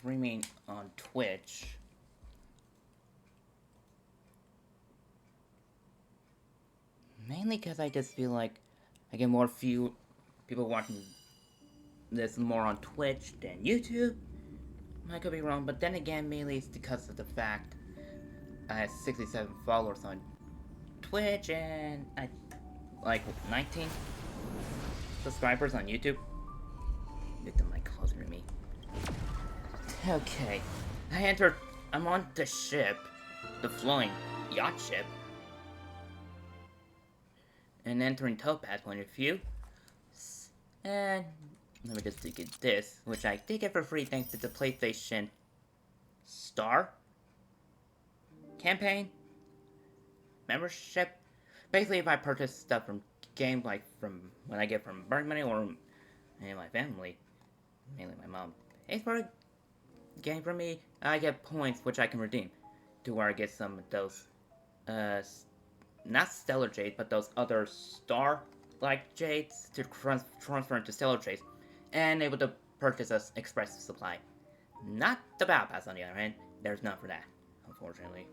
streaming on Twitch. Mainly because I just feel like I get more few people watching this more on Twitch than YouTube. I could be wrong, but then again, mainly it's because of the fact I have 67 followers on Twitch and I like 19 subscribers on YouTube. Get the mic closer to me. Okay, I'm on the ship, the flowing yacht ship, and entering Topaz point of view. And let me just get this, which I did get for free thanks to the PlayStation Star campaign membership. Basically, if I purchase stuff from games, like from when I get from Burn Money or my family, mainly my mom, pays for a game for me, I get points which I can redeem to where I get some of those, not Stellar Jade, but those other star-like Jades to transfer into Stellar Jades, and able to purchase an Express Supply. Not the Battle Pass, on the other hand. There's none for that, unfortunately.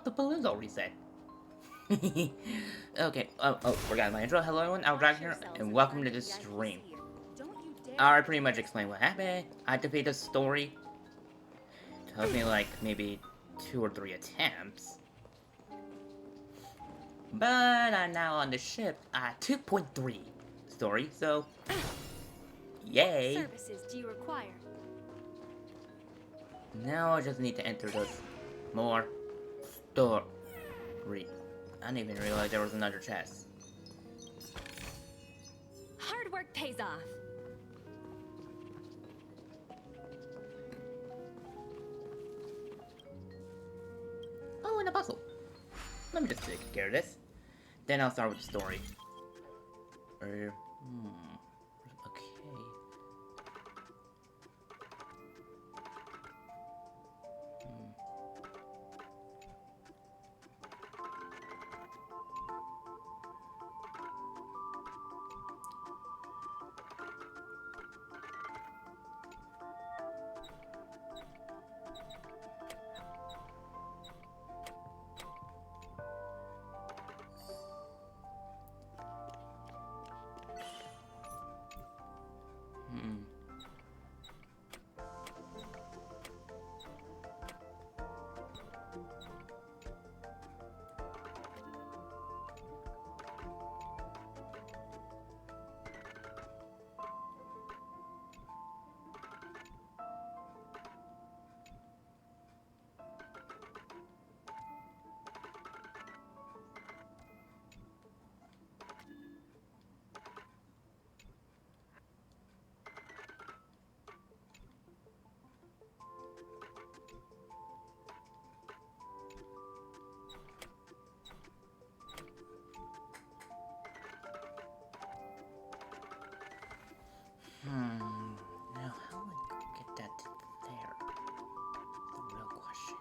The balloon's all reset. Okay, forgot my intro. Hello everyone, I'm Dragon here, and welcome to this stream. I already pretty much explained what happened. I defeated the story. It took me like maybe 2 or 3 attempts. But I'm now on the ship at 2.3 story, so yay! What services do you require? Now I just need to enter this more story. I didn't even realize there was another chest. Hard work pays off. Oh, and a puzzle. Let me just take care of this. Then I'll start with the story. Okay. Now how would I get that to there? The real question.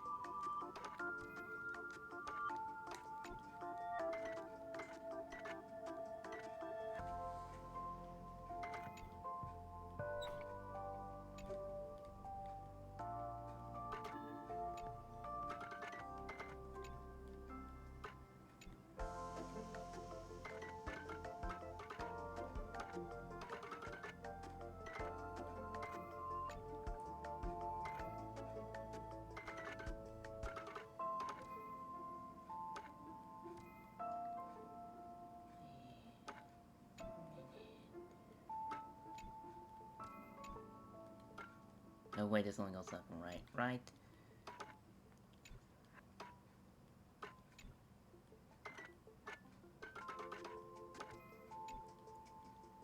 No, wait, this only goes left and right, right?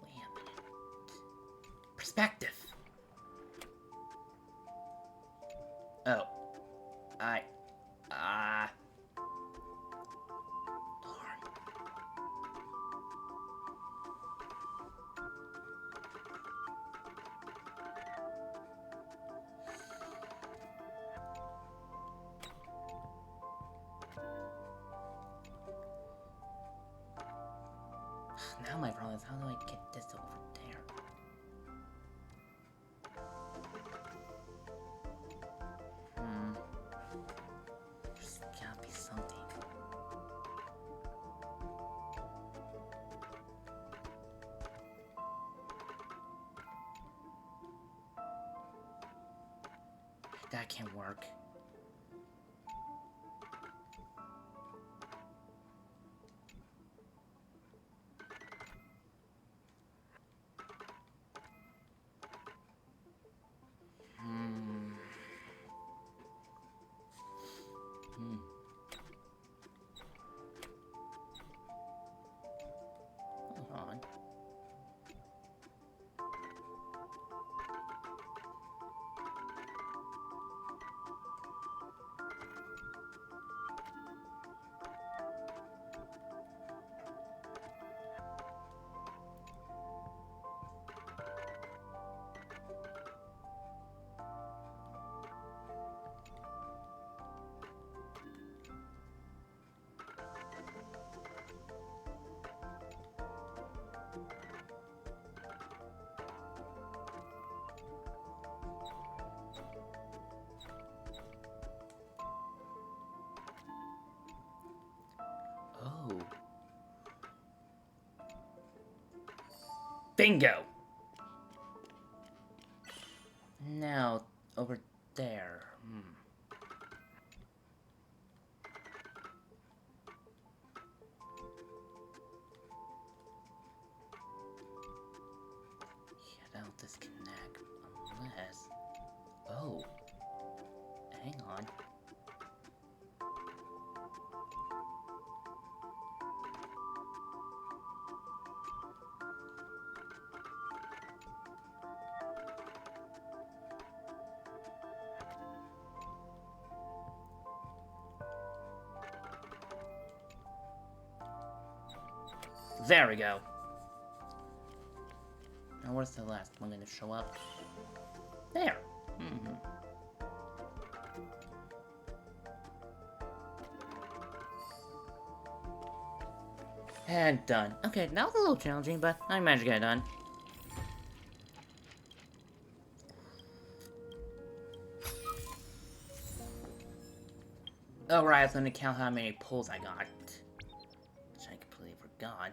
Wait a minute. Perspective! Oh. Darn. Now my problem is, how do I get this over there? There's gotta be something. That can't work. Hold on. Oh. Bingo! Now, over there. Yeah, that'll disconnect. Unless... Oh. Hang on. There we go. Now where's the last one gonna show up? There. And done. Okay, that was a little challenging, but I managed to get it done. Oh right, I was gonna count how many pulls I got. Which I completely forgot.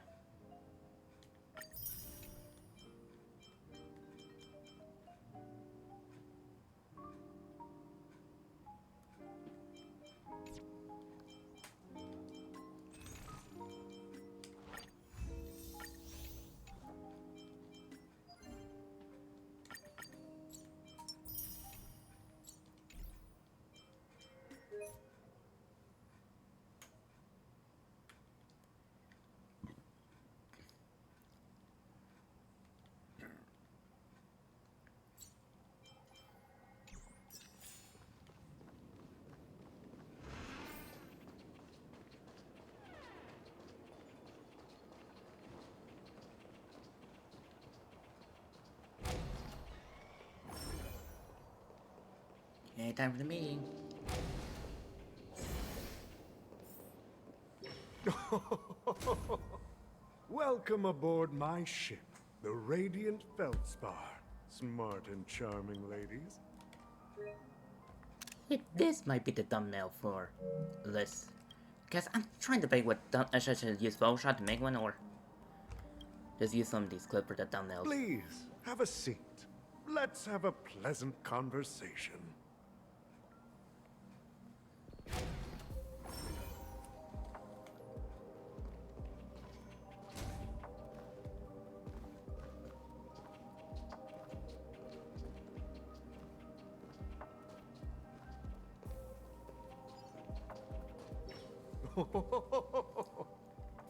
Okay, time for the meeting. Welcome aboard my ship, the Radiant Feldspar. Smart and charming ladies. This might be the thumbnail for this. Because I'm trying to think what I should use Photoshop to make one, or just use some of these clips for the thumbnails. Please, have a seat. Let's have a pleasant conversation.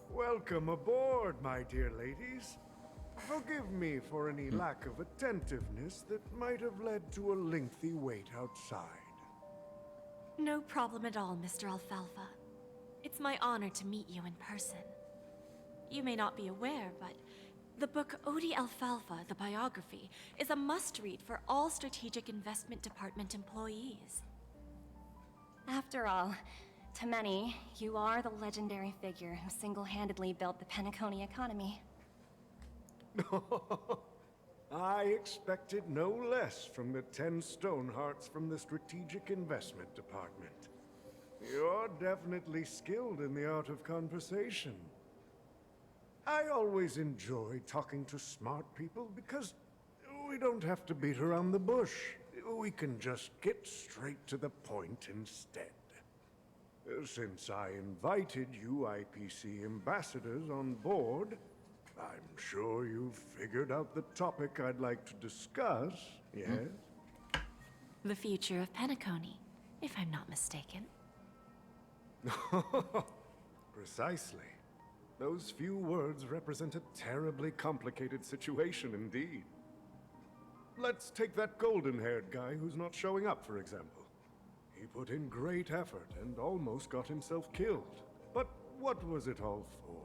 Welcome aboard, my dear ladies. Forgive me for any lack of attentiveness that might have led to a lengthy wait outside. No problem at all, Mr. Alfalfa. It's my honor to meet you in person. You may not be aware, but the book Odi Alfalfa, the biography, is a must-read for all Strategic Investment Department employees. After all, to many, you are the legendary figure who single-handedly built the Penacony economy. I expected no less from the 10 Stonehearts from the Strategic Investment Department. You're definitely skilled in the art of conversation. I always enjoy talking to smart people because we don't have to beat around the bush. We can just get straight to the point instead. Since I invited you IPC ambassadors on board, I'm sure you've figured out the topic I'd like to discuss, yes? The future of Penacony, if I'm not mistaken. Precisely. Those few words represent a terribly complicated situation indeed. Let's take that golden-haired guy who's not showing up, for example. He put in great effort and almost got himself killed. But what was it all for?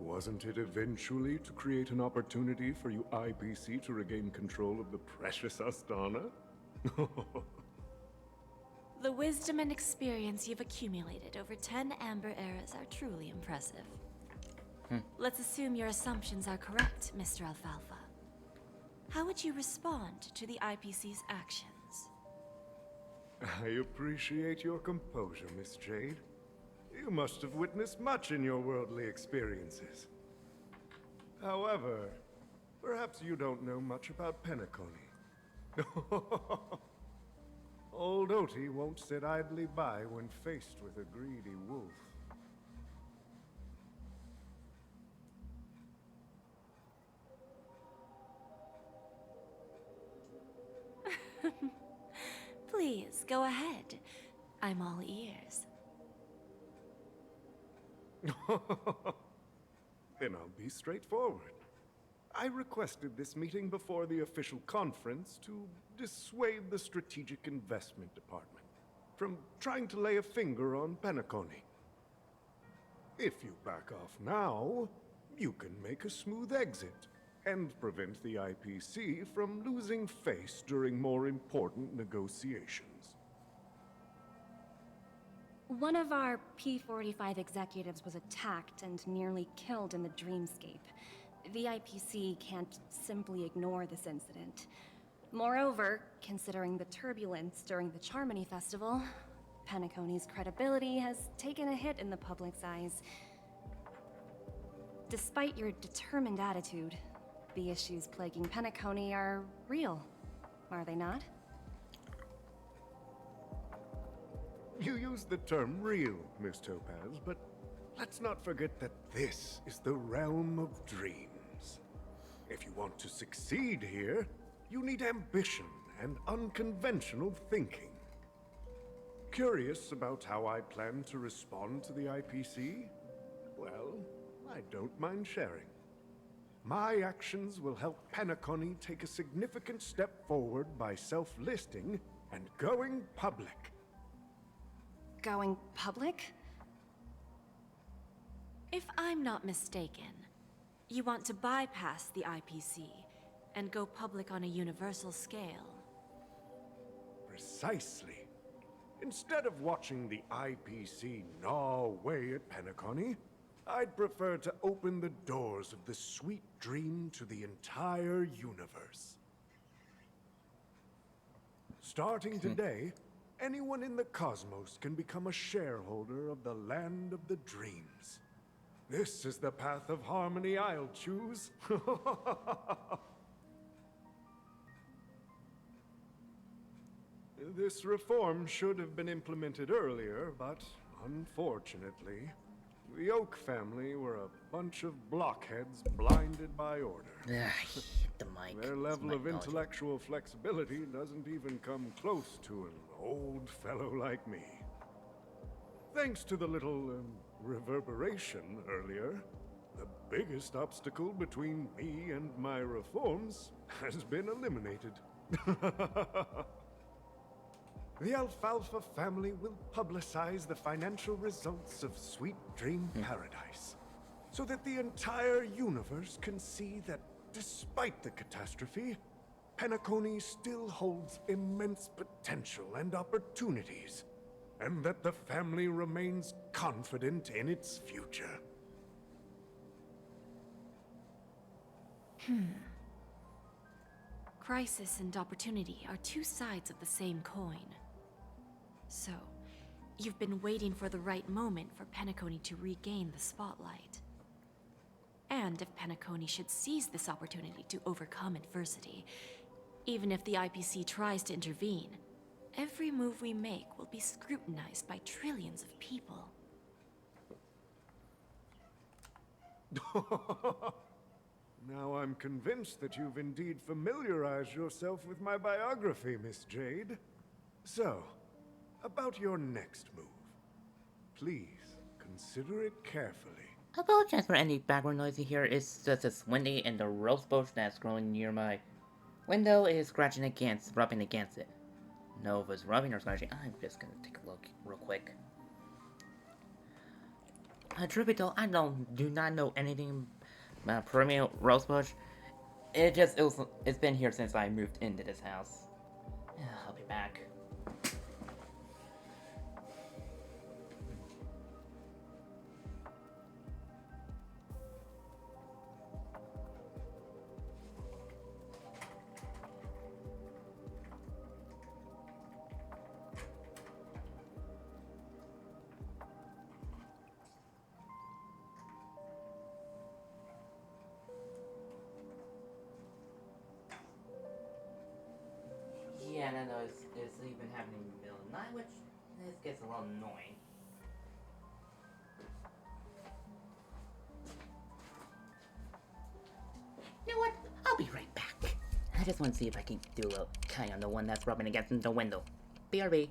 Wasn't it eventually to create an opportunity for you IPC to regain control of the precious Astana? The wisdom and experience you've accumulated over 10 Amber Eras are truly impressive. Let's assume your assumptions are correct, Mr. Alfalfa. How would you respond to the IPC's actions? I appreciate your composure, Miss Jade. You must have witnessed much in your worldly experiences. However, perhaps you don't know much about Penacony. Old Oti won't sit idly by when faced with a greedy wolf. Please, go ahead. I'm all ears. Then I'll be straightforward. I requested this meeting before the official conference to dissuade the Strategic Investment Department from trying to lay a finger on Penacony. If you back off now, you can make a smooth exit and prevent the IPC from losing face during more important negotiations. One of our P-45 executives was attacked and nearly killed in the dreamscape. The IPC can't simply ignore this incident. Moreover, considering the turbulence during the Charmony Festival, Penacony's credibility has taken a hit in the public's eyes. Despite your determined attitude, the issues plaguing Penacony are real, are they not? You use the term real, Miss Topaz, but let's not forget that this is the realm of dreams. If you want to succeed here, you need ambition and unconventional thinking. Curious about how I plan to respond to the IPC? Well, I don't mind sharing. My actions will help Penacony take a significant step forward by self-listing and going public. Going public? If I'm not mistaken, you want to bypass the IPC and go public on a universal scale. Precisely. Instead of watching the IPC gnaw away at Penacony, I'd prefer to open the doors of the sweet dream to the entire universe. Starting today, anyone in the cosmos can become a shareholder of the land of the dreams. This is the path of harmony I'll choose. This reform should have been implemented earlier, but unfortunately, the Oak family were a bunch of blockheads blinded by order. Ugh, the mic. Their It's level mic of knowledge. intellectual flexibility doesn't even come close to an old fellow like me. Thanks to the little reverberation earlier, the biggest obstacle between me and my reforms has been eliminated. The Alfalfa family will publicize the financial results of Sweet Dream Paradise, so that the entire universe can see that despite the catastrophe, Penacony still holds immense potential and opportunities, and that the family remains confident in its future. Crisis and opportunity are two sides of the same coin. So, you've been waiting for the right moment for Penacony to regain the spotlight. And if Penacony should seize this opportunity to overcome adversity, even if the IPC tries to intervene, every move we make will be scrutinized by trillions of people. Now I'm convinced that you've indeed familiarized yourself with my biography, Miss Jade. So, about your next move. Please, consider it carefully. I apologize for any background noise you hear. It's just it's windy and the rose bush that's growing near my window is scratching against, rubbing against it. No, if it's rubbing or scratching, I'm just gonna take a look real quick. Truth though, I do not know anything about perennial rosebush. It's been here since I moved into this house. I'll be back. Yeah, and I know it's even happening in the middle of the night, which this gets a little annoying. You know what? I'll be right back. I just want to see if I can do a little Kai on the one that's rubbing against the window. BRB.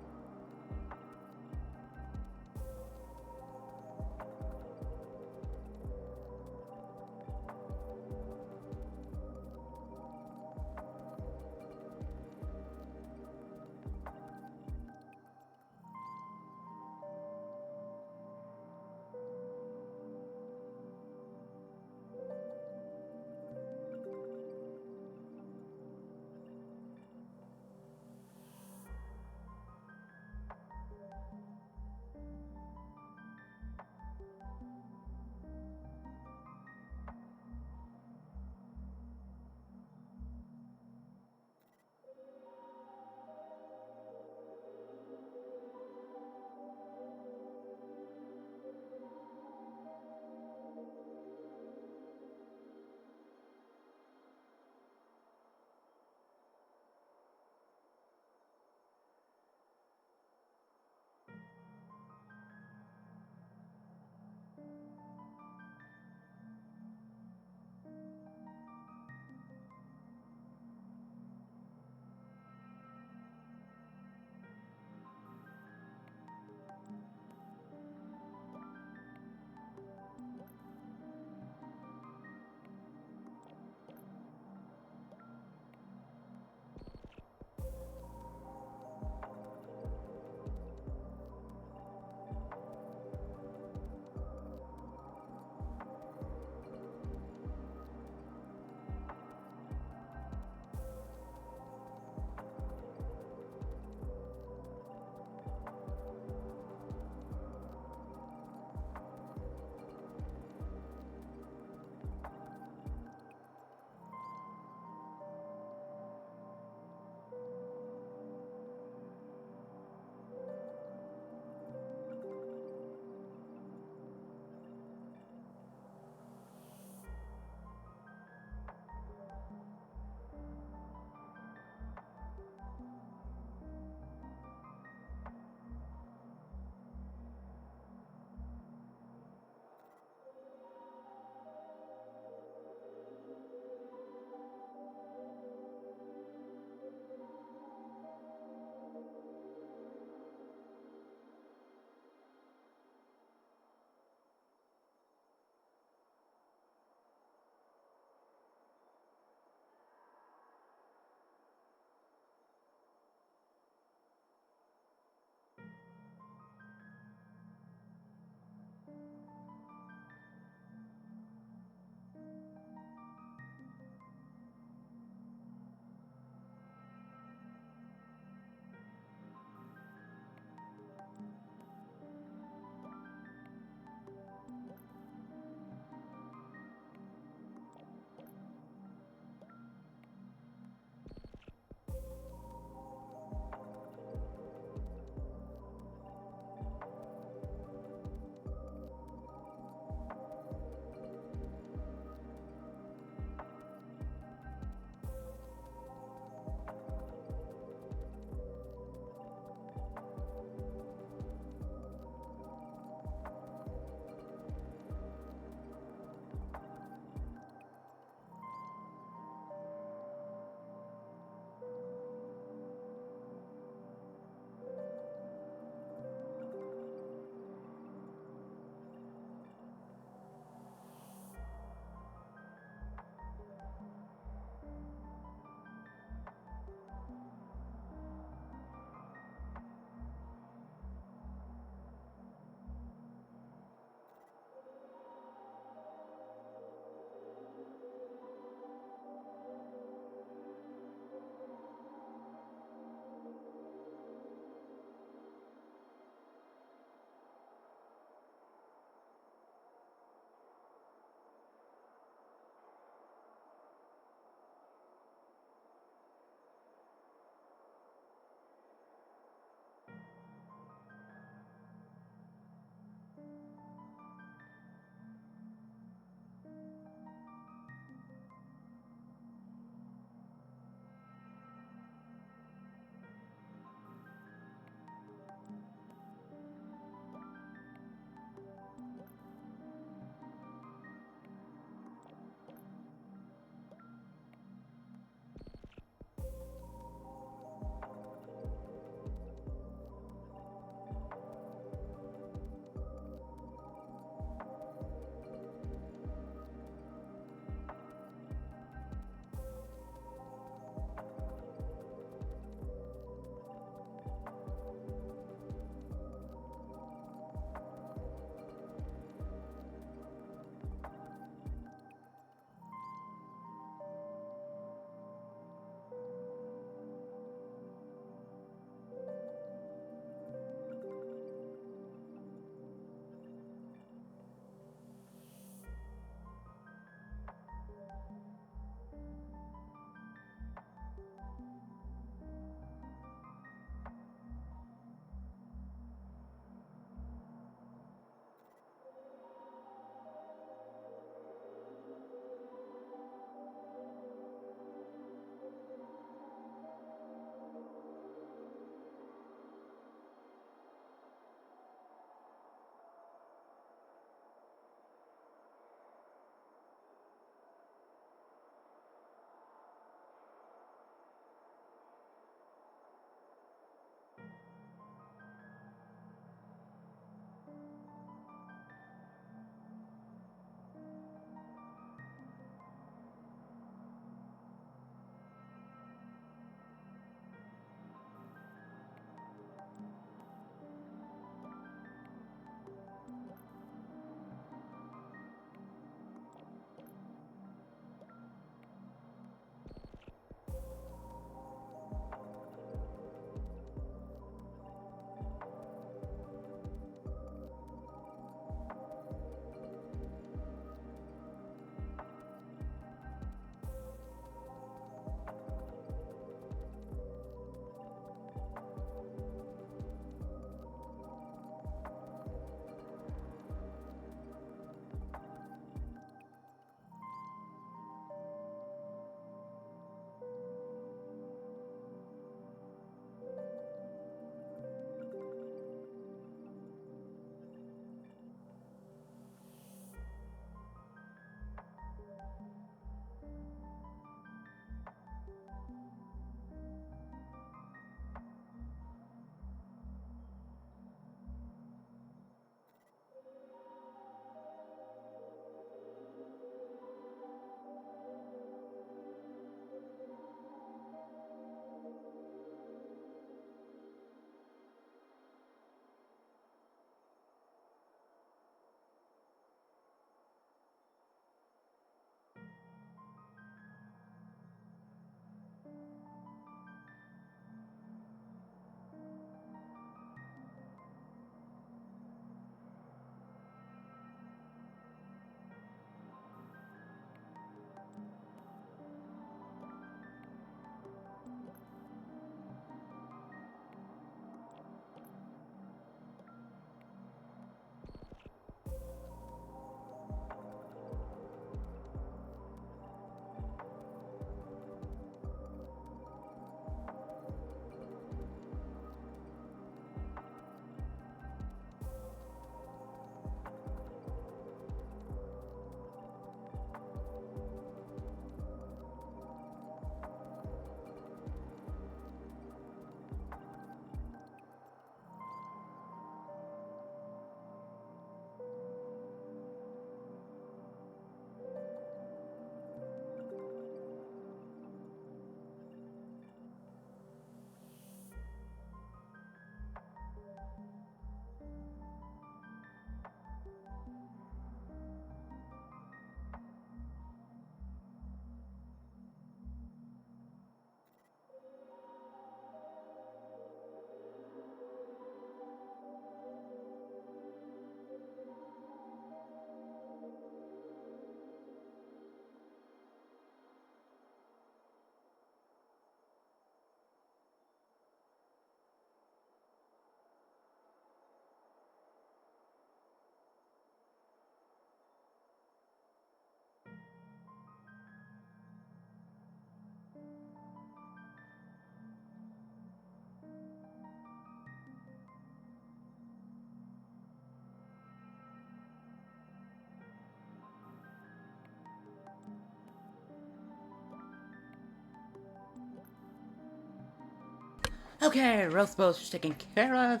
Okay, roast boats taken care of.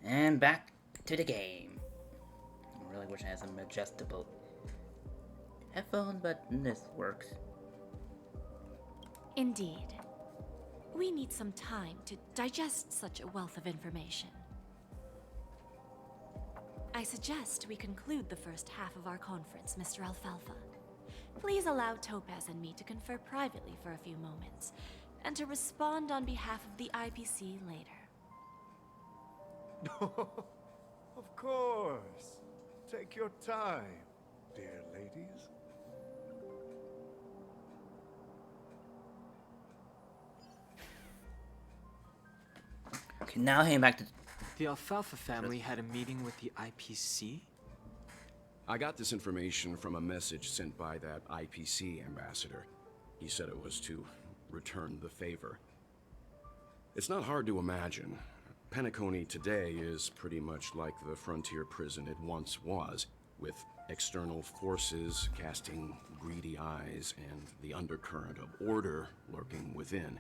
And back to the game. I really wish I had some adjustable headphone, but this works. Indeed. We need some time to digest such a wealth of information. I suggest we conclude the first half of our conference, Mr. Alfalfa. Please allow Topaz and me to confer privately for a few moments, and to respond on behalf of the IPC later. Of course. Take your time, dear ladies. Okay, now heading back to... The Alfalfa family had a meeting with the IPC? I got this information from a message sent by that IPC ambassador. He said it was to return the favor. It's not hard to imagine. Penacony today is pretty much like the frontier prison it once was, with external forces casting greedy eyes and the undercurrent of order lurking within.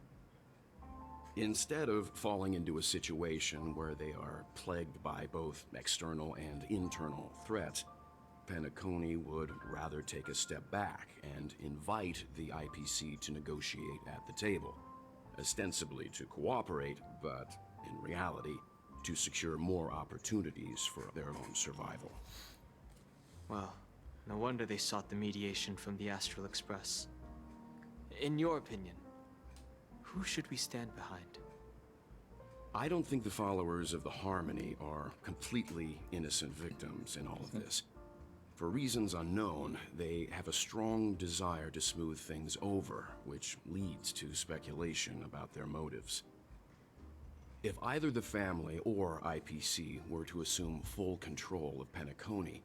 Instead of falling into a situation where they are plagued by both external and internal threats, Penacony would rather take a step back and invite the IPC to negotiate at the table, ostensibly to cooperate, but in reality, to secure more opportunities for their own survival. Well, no wonder they sought the mediation from the Astral Express. In your opinion, who should we stand behind? I don't think the followers of the Harmony are completely innocent victims in all of this. For reasons unknown, they have a strong desire to smooth things over, which leads to speculation about their motives. If either the family or IPC were to assume full control of Penacony,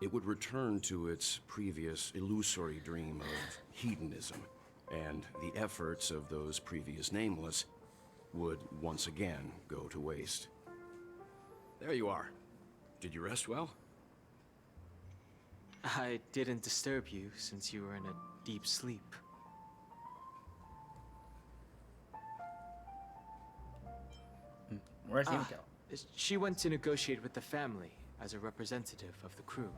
it would return to its previous illusory dream of hedonism, and the efforts of those previous nameless would once again go to waste. There you are. Did you rest well? I didn't disturb you since you were in a deep sleep. Where's Yumiko? She went to negotiate with the family as a representative of the crew.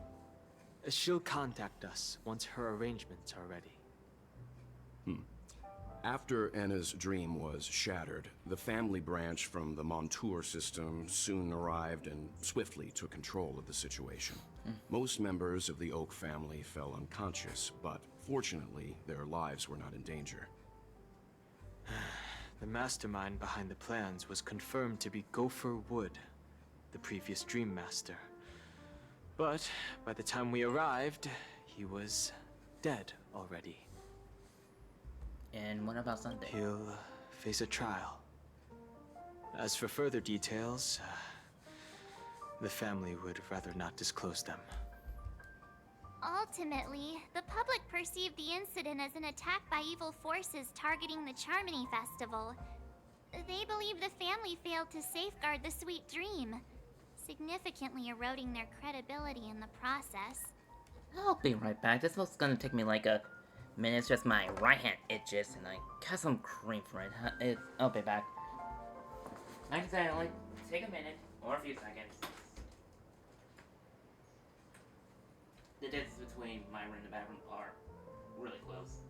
She'll contact us once her arrangements are ready. After Anna's dream was shattered, the family branch from the Montour system soon arrived and swiftly took control of the situation. Most members of the Oak family fell unconscious, but fortunately, their lives were not in danger. The mastermind behind the plans was confirmed to be Gopher Wood, the previous Dream Master. But by the time we arrived, he was dead already. And what about Sunday? He'll face a trial. As for further details, the family would rather not disclose them. Ultimately, the public perceived the incident as an attack by evil forces targeting the Charmony Festival. They believe the family failed to safeguard the sweet dream, significantly eroding their credibility in the process. I'll be right back. This was gonna take me like a minute. It's just my right hand itches and I got some cream for it. I'll be back. Like I said, only take a minute or a few seconds. The distance between my room and the bathroom are really close.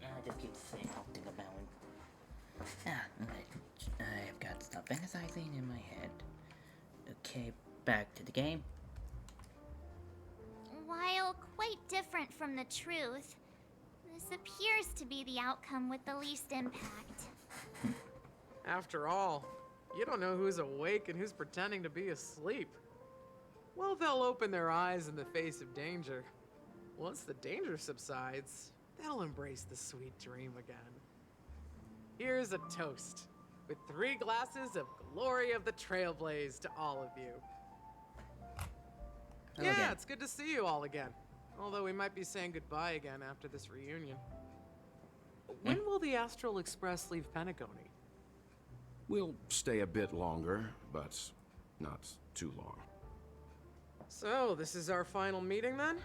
I just keep saying something about it. Okay. I've got stuff fantasizing in my head. Okay, back to the game. While quite different from the truth, this appears to be the outcome with the least impact. After all, you don't know who's awake and who's pretending to be asleep. Well, they'll open their eyes in the face of danger. Once the danger subsides, they'll embrace the sweet dream again. Here's a toast, with 3 glasses of Glory of the Trailblaze to all of you. Hello Yeah, again. it's good to see you all again. Although we might be saying goodbye again after this reunion. When will the Astral Express leave Penacony? We'll stay a bit longer, but not too long. So, this is our final meeting then?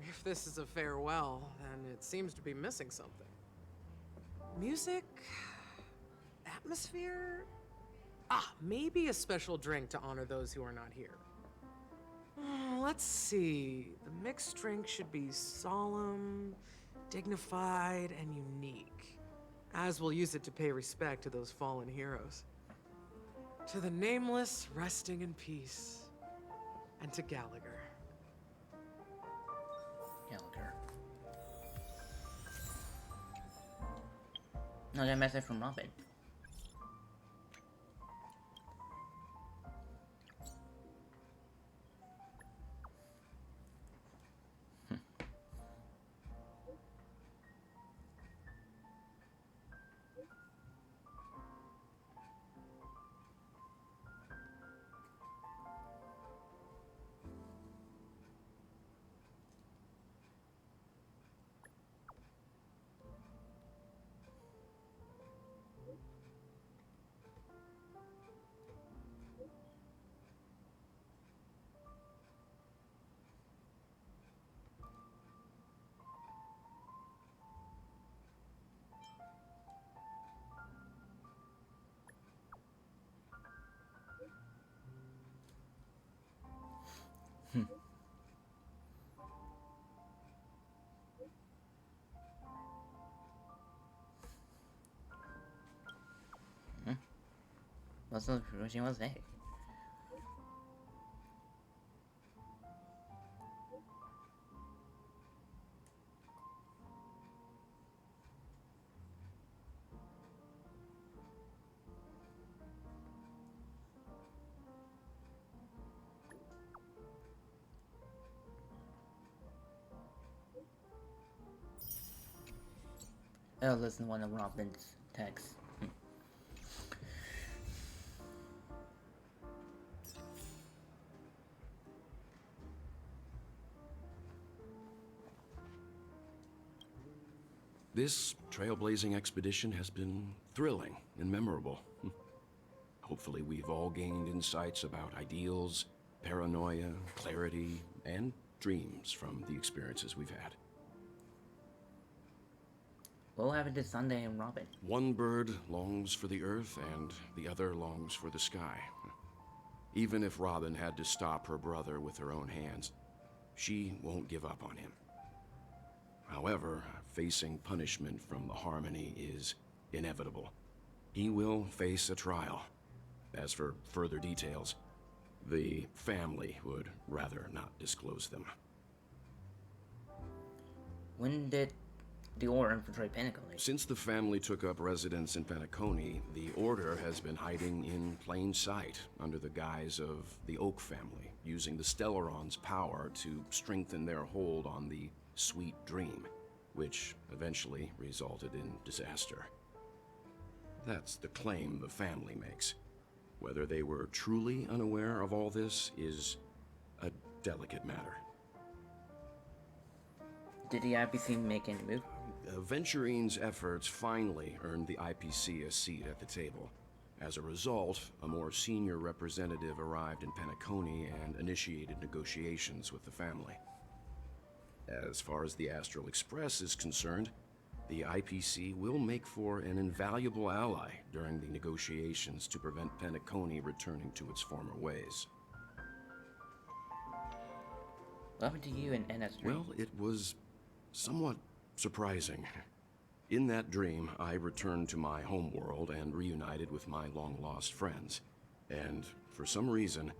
If this is a farewell, then it seems to be missing something. Music? Atmosphere? Maybe a special drink to honor those who are not here. Let's see. The mixed drink should be solemn, dignified, and unique, as we'll use it to pay respect to those fallen heroes. To the nameless, resting in peace. And to Gallagher. Gallagher. Another message from Robin. What's the version was that? Oh, listen to one of Robin's texts. This trailblazing expedition has been thrilling and memorable. Hopefully we've all gained insights about ideals, paranoia, clarity, and dreams from the experiences we've had. What will happen to Sunday and Robin? One bird longs for the earth and the other longs for the sky. Even if Robin had to stop her brother with her own hands, she won't give up on him. However, facing punishment from the Harmony is inevitable. He will face a trial. As for further details, the family would rather not disclose them. When did the Order infiltrate Penacony? Since the family took up residence in Penacony, the Order has been hiding in plain sight under the guise of the Oak family, using the Stellaron's power to strengthen their hold on the Sweet Dream, which eventually resulted in disaster. That's the claim the family makes. Whether they were truly unaware of all this is a delicate matter. Did the IPC make any move? Venturine's efforts finally earned the IPC a seat at the table. As a result, a more senior representative arrived in Penacony and initiated negotiations with the family. As far as the Astral Express is concerned, the IPC will make for an invaluable ally during the negotiations to prevent Penacony returning to its former ways. What happened to you and NS Dream? Well, it was somewhat surprising. In that dream, I returned to my homeworld and reunited with my long-lost friends. And for some reason,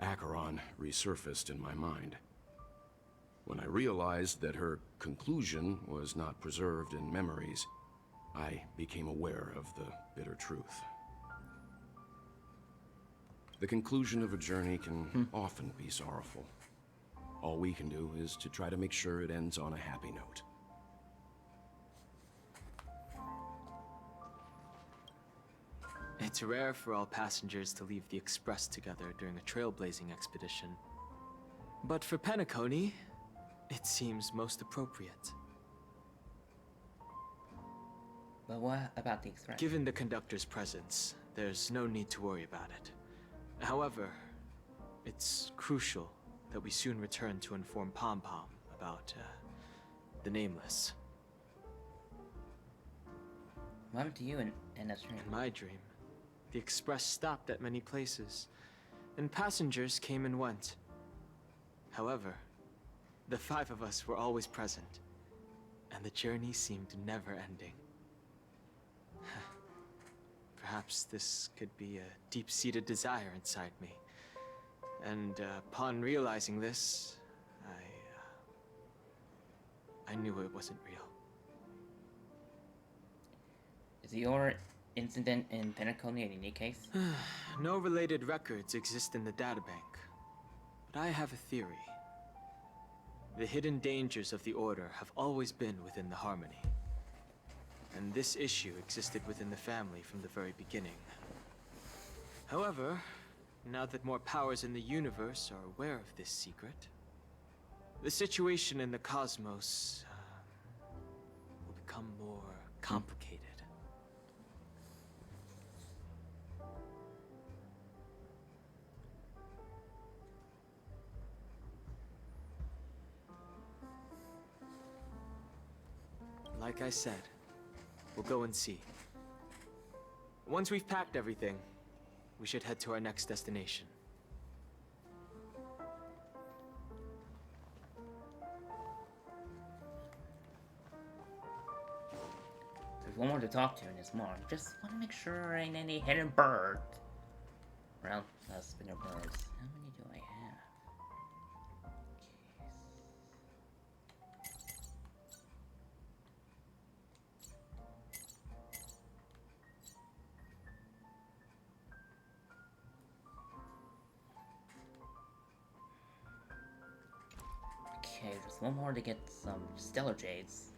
Acheron resurfaced in my mind. When I realized that her conclusion was not preserved in memories, I became aware of the bitter truth. The conclusion of a journey can often be sorrowful. All we can do is to try to make sure it ends on a happy note. It's rare for all passengers to leave the Express together during a trailblazing expedition. But for Penacony, it seems most appropriate. But what about the Express? Given the conductor's presence, there's no need to worry about it. However, it's crucial that we soon return to inform Pom Pom about, the Nameless. What happened to you in that dream? In my dream, the Express stopped at many places, and passengers came and went. However, the 5 of us were always present, and the journey seemed never ending. Perhaps this could be a deep-seated desire inside me. And upon realizing this, I knew it wasn't real. Is your incident in Penacony a unique case? No related records exist in the databank, but I have a theory. The hidden dangers of the Order have always been within the Harmony. And this issue existed within the family from the very beginning. However, now that more powers in the universe are aware of this secret, the situation in the cosmos will become more complicated. Like I said, we'll go and see. Once we've packed everything, we should head to our next destination. There's one more to talk to in this mark. Just want to make sure there ain't any hidden birds. Around spinner birds. How many do I have? Okay, there's one more to get some stellar jades.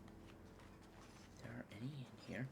Is there any in here?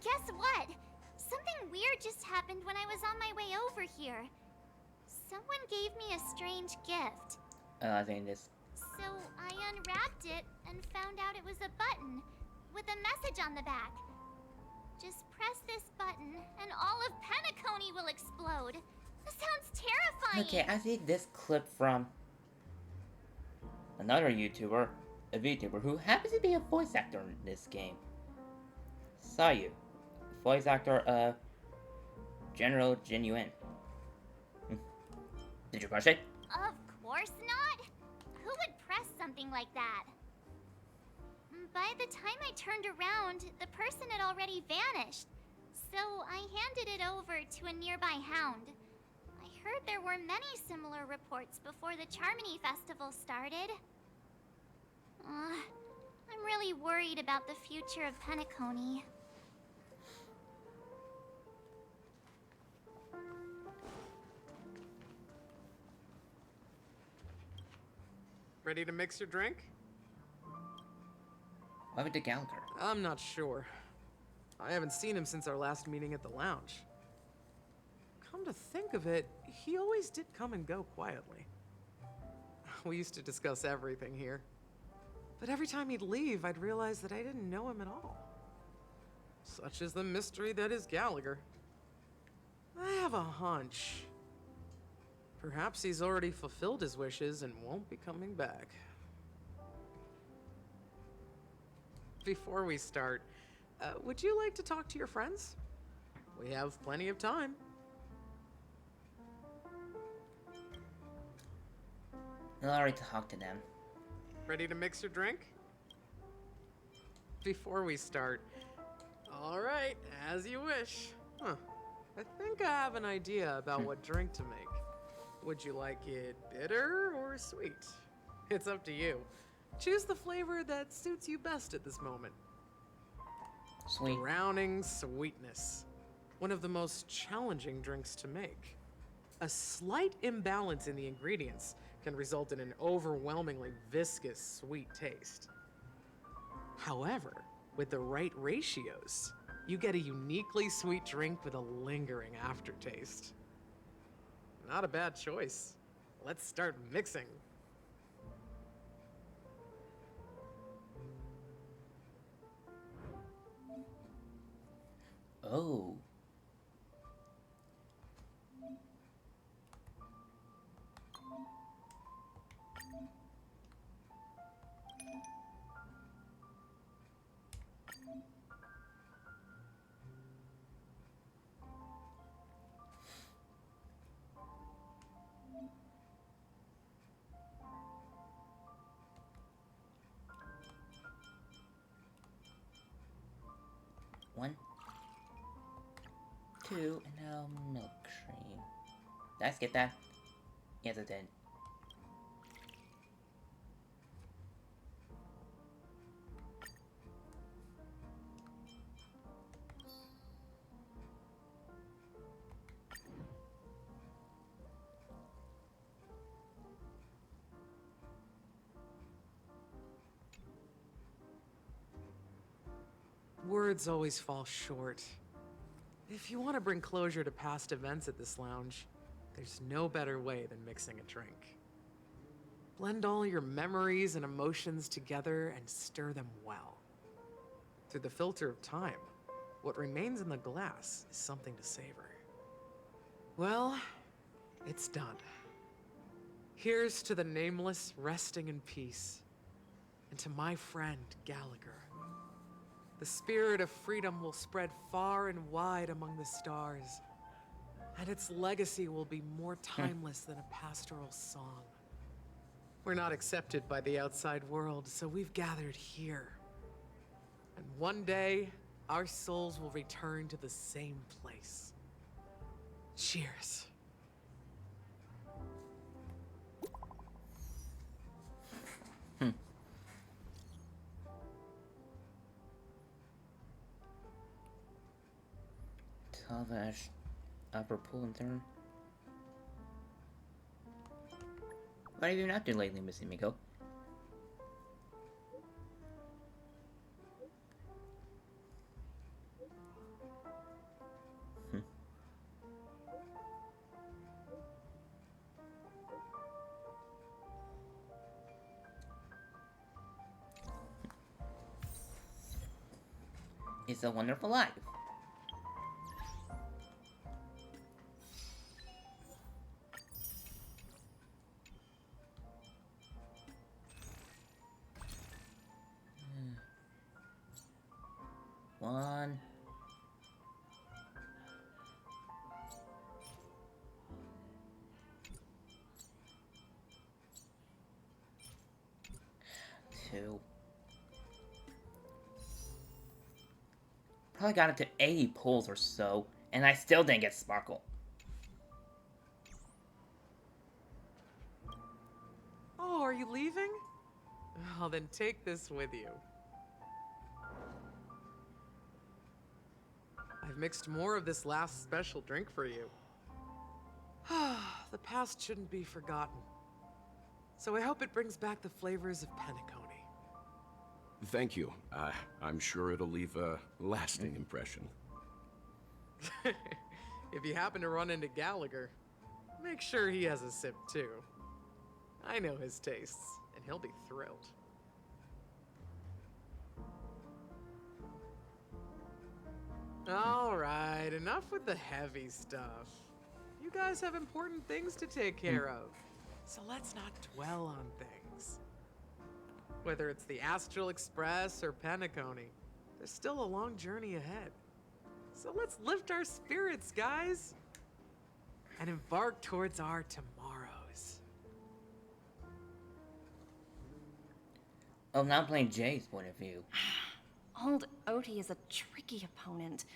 Guess what? Something weird just happened when I was on my way over here. Someone gave me a strange gift. I think this. So I unwrapped it and found out it was a button with a message on the back. Just press this button and all of Penacony will explode. That sounds terrifying. Okay, I see this clip from another YouTuber, a VTuber who happens to be a voice actor in this game. Saw you. Voice actor, General Genuine. Did you crush it? Of course not. Who would press something like that? By the time I turned around, the person had already vanished. So I handed it over to a nearby hound. I heard there were many similar reports before the Charmony Festival started. I'm really worried about the future of Penacony. Ready to mix your drink? What happened to Gallagher? I'm not sure. I haven't seen him since our last meeting at the lounge. Come to think of it, he always did come and go quietly. We used to discuss everything here. But every time he'd leave, I'd realize that I didn't know him at all. Such is the mystery that is Gallagher. I have a hunch. Perhaps he's already fulfilled his wishes and won't be coming back. Before we start, would you like to talk to your friends? We have plenty of time. I'll already talk to them. Ready to mix your drink? Before we start, all right, as you wish. Huh. I think I have an idea about what drink to make. Would you like it bitter or sweet? It's up to you. Choose the flavor that suits you best at this moment. Sweet. Drowning sweetness. One of the most challenging drinks to make. A slight imbalance in the ingredients can result in an overwhelmingly viscous sweet taste. However, with the right ratios, you get a uniquely sweet drink with a lingering aftertaste. Not a bad choice. Let's start mixing. Oh. One, two, and now milk cream. Did I skip that? Yes, I did. Words always fall short. If you want to bring closure to past events at this lounge, there's no better way than mixing a drink. Blend all your memories and emotions together and stir them well. Through the filter of time, what remains in the glass is something to savor. Well, it's done. Here's to the nameless resting in peace, and to my friend Gallagher. The spirit of freedom will spread far and wide among the stars, and its legacy will be more timeless than a pastoral song. We're not accepted by the outside world, so we've gathered here. And one day, our souls will return to the same place. Cheers. Salvage upper pool and turn. What have you been up to lately, Miss Miko? It's a wonderful life. One. Two. Probably got it to 80 pulls or so, and I still didn't get Sparkle. Oh, are you leaving? Well, then take this with you. I've mixed more of this last special drink for you. The past shouldn't be forgotten. So I hope it brings back the flavors of Penacony. Thank you. I'm sure it'll leave a lasting impression. If you happen to run into Gallagher, make sure he has a sip too. I know his tastes, and he'll be thrilled. All right, enough with the heavy stuff. You guys have important things to take care of, so let's not dwell on things. Whether it's the Astral Express or Penacony, there's still a long journey ahead. So let's lift our spirits, guys, and embark towards our tomorrows. Oh, now playing Jay's point of view. Old Odie is a tricky opponent.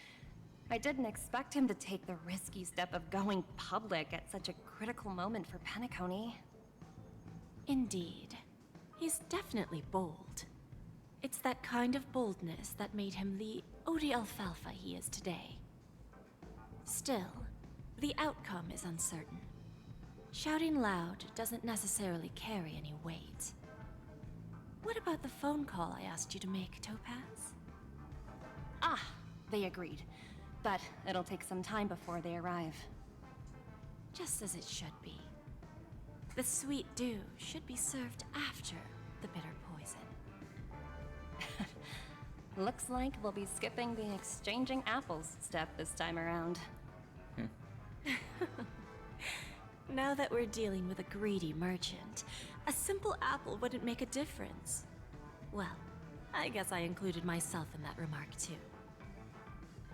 I didn't expect him to take the risky step of going public at such a critical moment for Penacony. Indeed. He's definitely bold. It's that kind of boldness that made him the Odie Alfalfa he is today. Still, the outcome is uncertain. Shouting loud doesn't necessarily carry any weight. What about the phone call I asked you to make, Topaz? Ah, they agreed. But it'll take some time before they arrive. Just as it should be. The sweet dew should be served after the bitter poison. Looks like we'll be skipping the exchanging apples step this time around. Now that we're dealing with a greedy merchant, a simple apple wouldn't make a difference. Well, I guess I included myself in that remark too.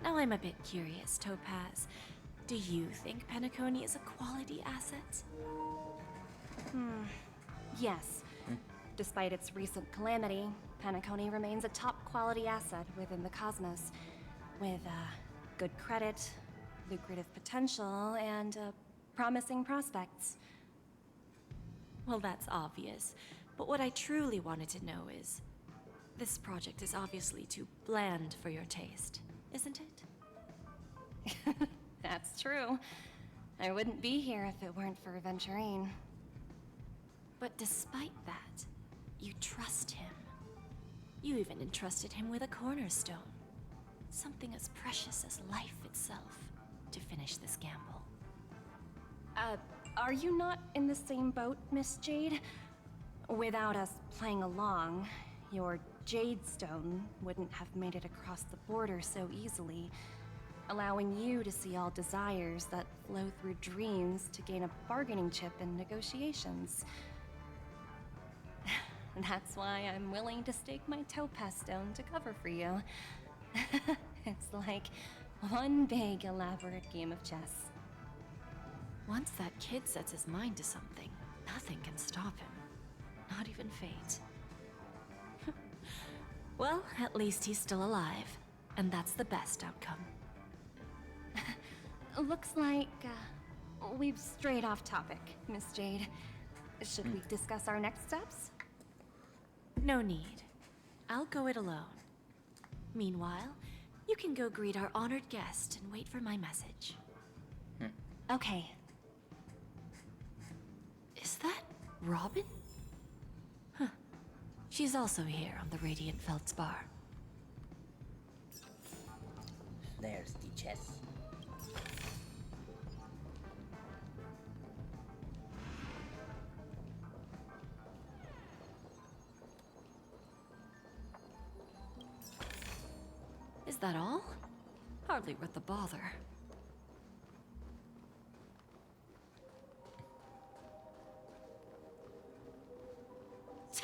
Now I'm a bit curious, Topaz. Do you think Penacony is a quality asset? Yes. Despite its recent calamity, Penacony remains a top-quality asset within the cosmos, with good credit, lucrative potential, and promising prospects. Well, that's obvious, but what I truly wanted to know is, this project is obviously too bland for your taste, isn't it? That's true. I wouldn't be here if it weren't for Venturine. But despite that, you trust him. You even entrusted him with a cornerstone. Something as precious as life itself, to finish this gamble. Are you not in the same boat, Miss Jade? Without us playing along, your Jade Stone wouldn't have made it across the border so easily, allowing you to see all desires that flow through dreams to gain a bargaining chip in negotiations. That's why I'm willing to stake my Topaz Stone to cover for you. It's like one big, elaborate game of chess. Once that kid sets his mind to something, nothing can stop him. Not even fate. Well, at least he's still alive, and that's the best outcome. Looks like we've strayed off topic, Miss Jade. Should we discuss our next steps? No need. I'll go it alone. Meanwhile, you can go greet our honored guest and wait for my message. Okay. Is that Robin? Huh. She's also here on the Radiant Feldspar. There's the chest. Is that all? Hardly worth the bother. Tch!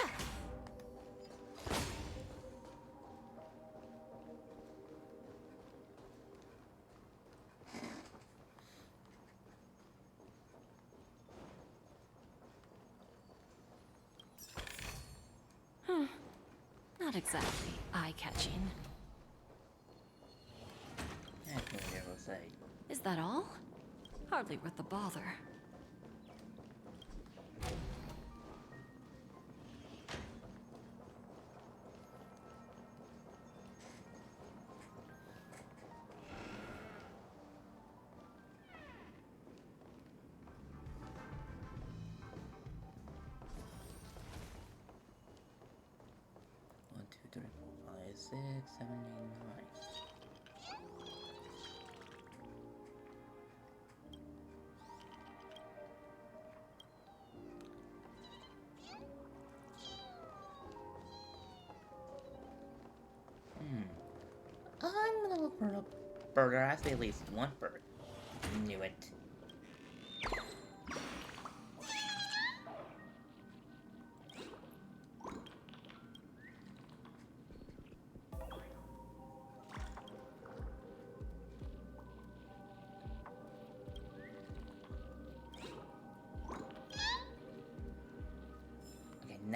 Not exactly eye-catching. That's what they will say. Is that all? Hardly worth the bother. One, two, three, four, five, six, seven, eight, nine. I'm gonna look for a bird. There has to be at least one bird. Knew it.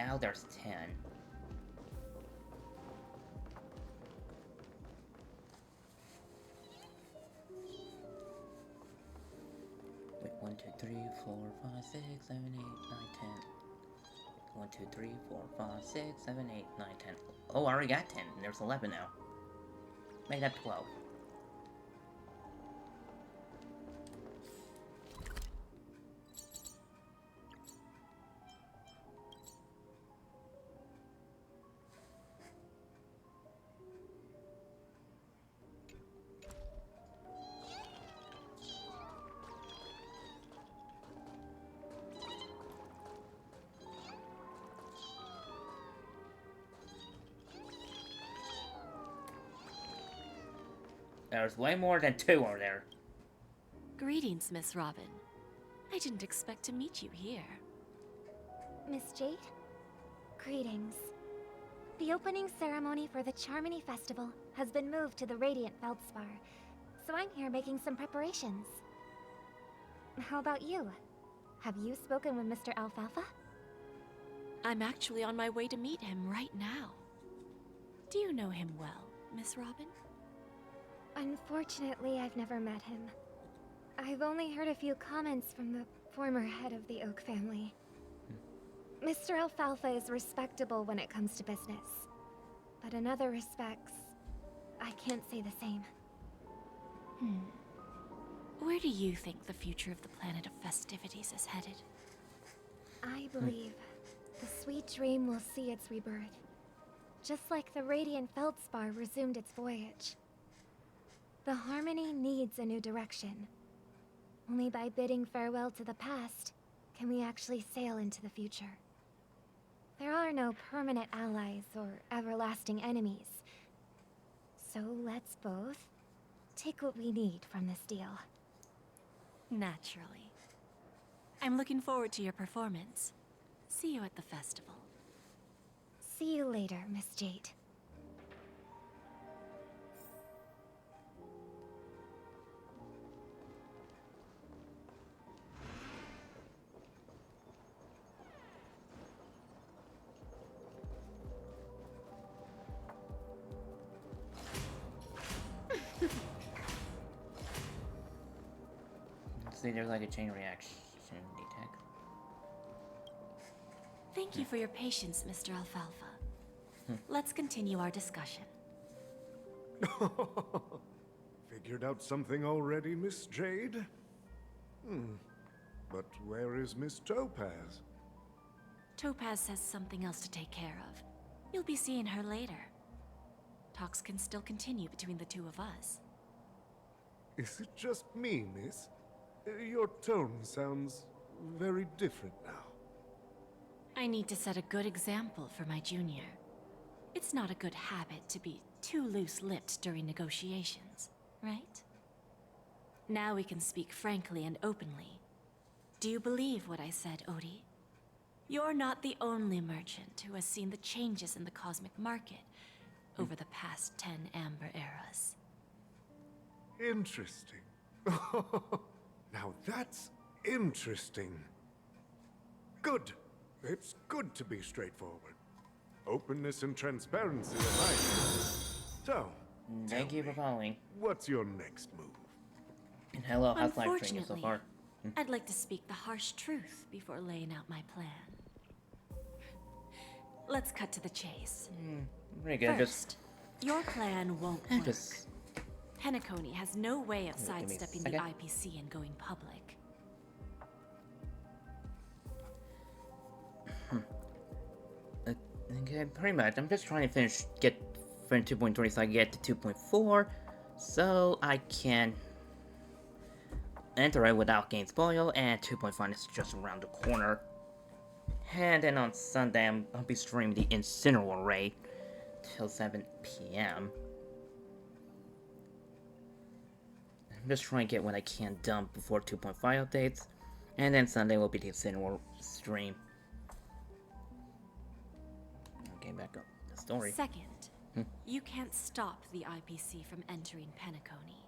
now there's 10. Wait, 1, 2, 3, 4, 5, 6, 7, 8, 9, 10. 1, 2, 3, 4, 5, 6, 7, 8, 9, 10. Oh, I already got 10. There's 11 now. Make that 12. There's way more than 2 over there. Greetings, Miss Robin. I didn't expect to meet you here. Miss Jade? Greetings. The opening ceremony for the Charmony Festival has been moved to the Radiant Feldspar, so I'm here making some preparations. How about you? Have you spoken with Mr. Alfalfa? I'm actually on my way to meet him right now. Do you know him well, Miss Robin? Unfortunately, I've never met him. I've only heard a few comments from the former head of the Oak family. Mr. Alfalfa is respectable when it comes to business, but in other respects, I can't say the same. Where do you think the future of the planet of festivities is headed? I believe the sweet dream will see its rebirth, just like the Radiant Feldspar resumed its voyage. The Harmony needs a new direction. Only by bidding farewell to the past can we actually sail into the future. There are no permanent allies or everlasting enemies. So let's both take what we need from this deal. Naturally. I'm looking forward to your performance. See you at the festival. See you later, Miss Jade. See, there's like a chain reaction detect. Thank you for your patience, Mr. Alfalfa. Let's continue our discussion. Figured out something already, Miss Jade? But where is Miss Topaz? Topaz has something else to take care of. You'll be seeing her later. Talks can still continue between the two of us. Is it just me, miss? Your tone sounds very different now. I need to set a good example for my junior. It's not a good habit to be too loose-lipped during negotiations, right? Now we can speak frankly and openly. Do you believe what I said, Odie? You're not the only merchant who has seen the changes in the cosmic market over the past 10 Amber Eras. Interesting. Now that's interesting. Good. It's good to be straightforward. Openness and transparency are nice. So, Thank you for following. what's your next move? And hello, how's life treating you so Unfortunately, far? I'd like to speak the harsh truth before laying out my plan. Let's cut to the chase. Pretty good. First, your plan won't work. Just Penacony has no way of Give me a sidestepping the second. IPC and going public. okay, pretty much. I'm just trying to get 2.3 so I get to 2.4, so I can enter it without getting spoiled, and 2.5 is just around the corner. And then on Sunday, I'll be streaming the Incineroar raid till 7 p.m. I'm just trying to get what I can done before 2.5 updates, and then Sunday will be the Incineroar stream. Okay, back up the story. Second, you can't stop the IPC from entering Penacony.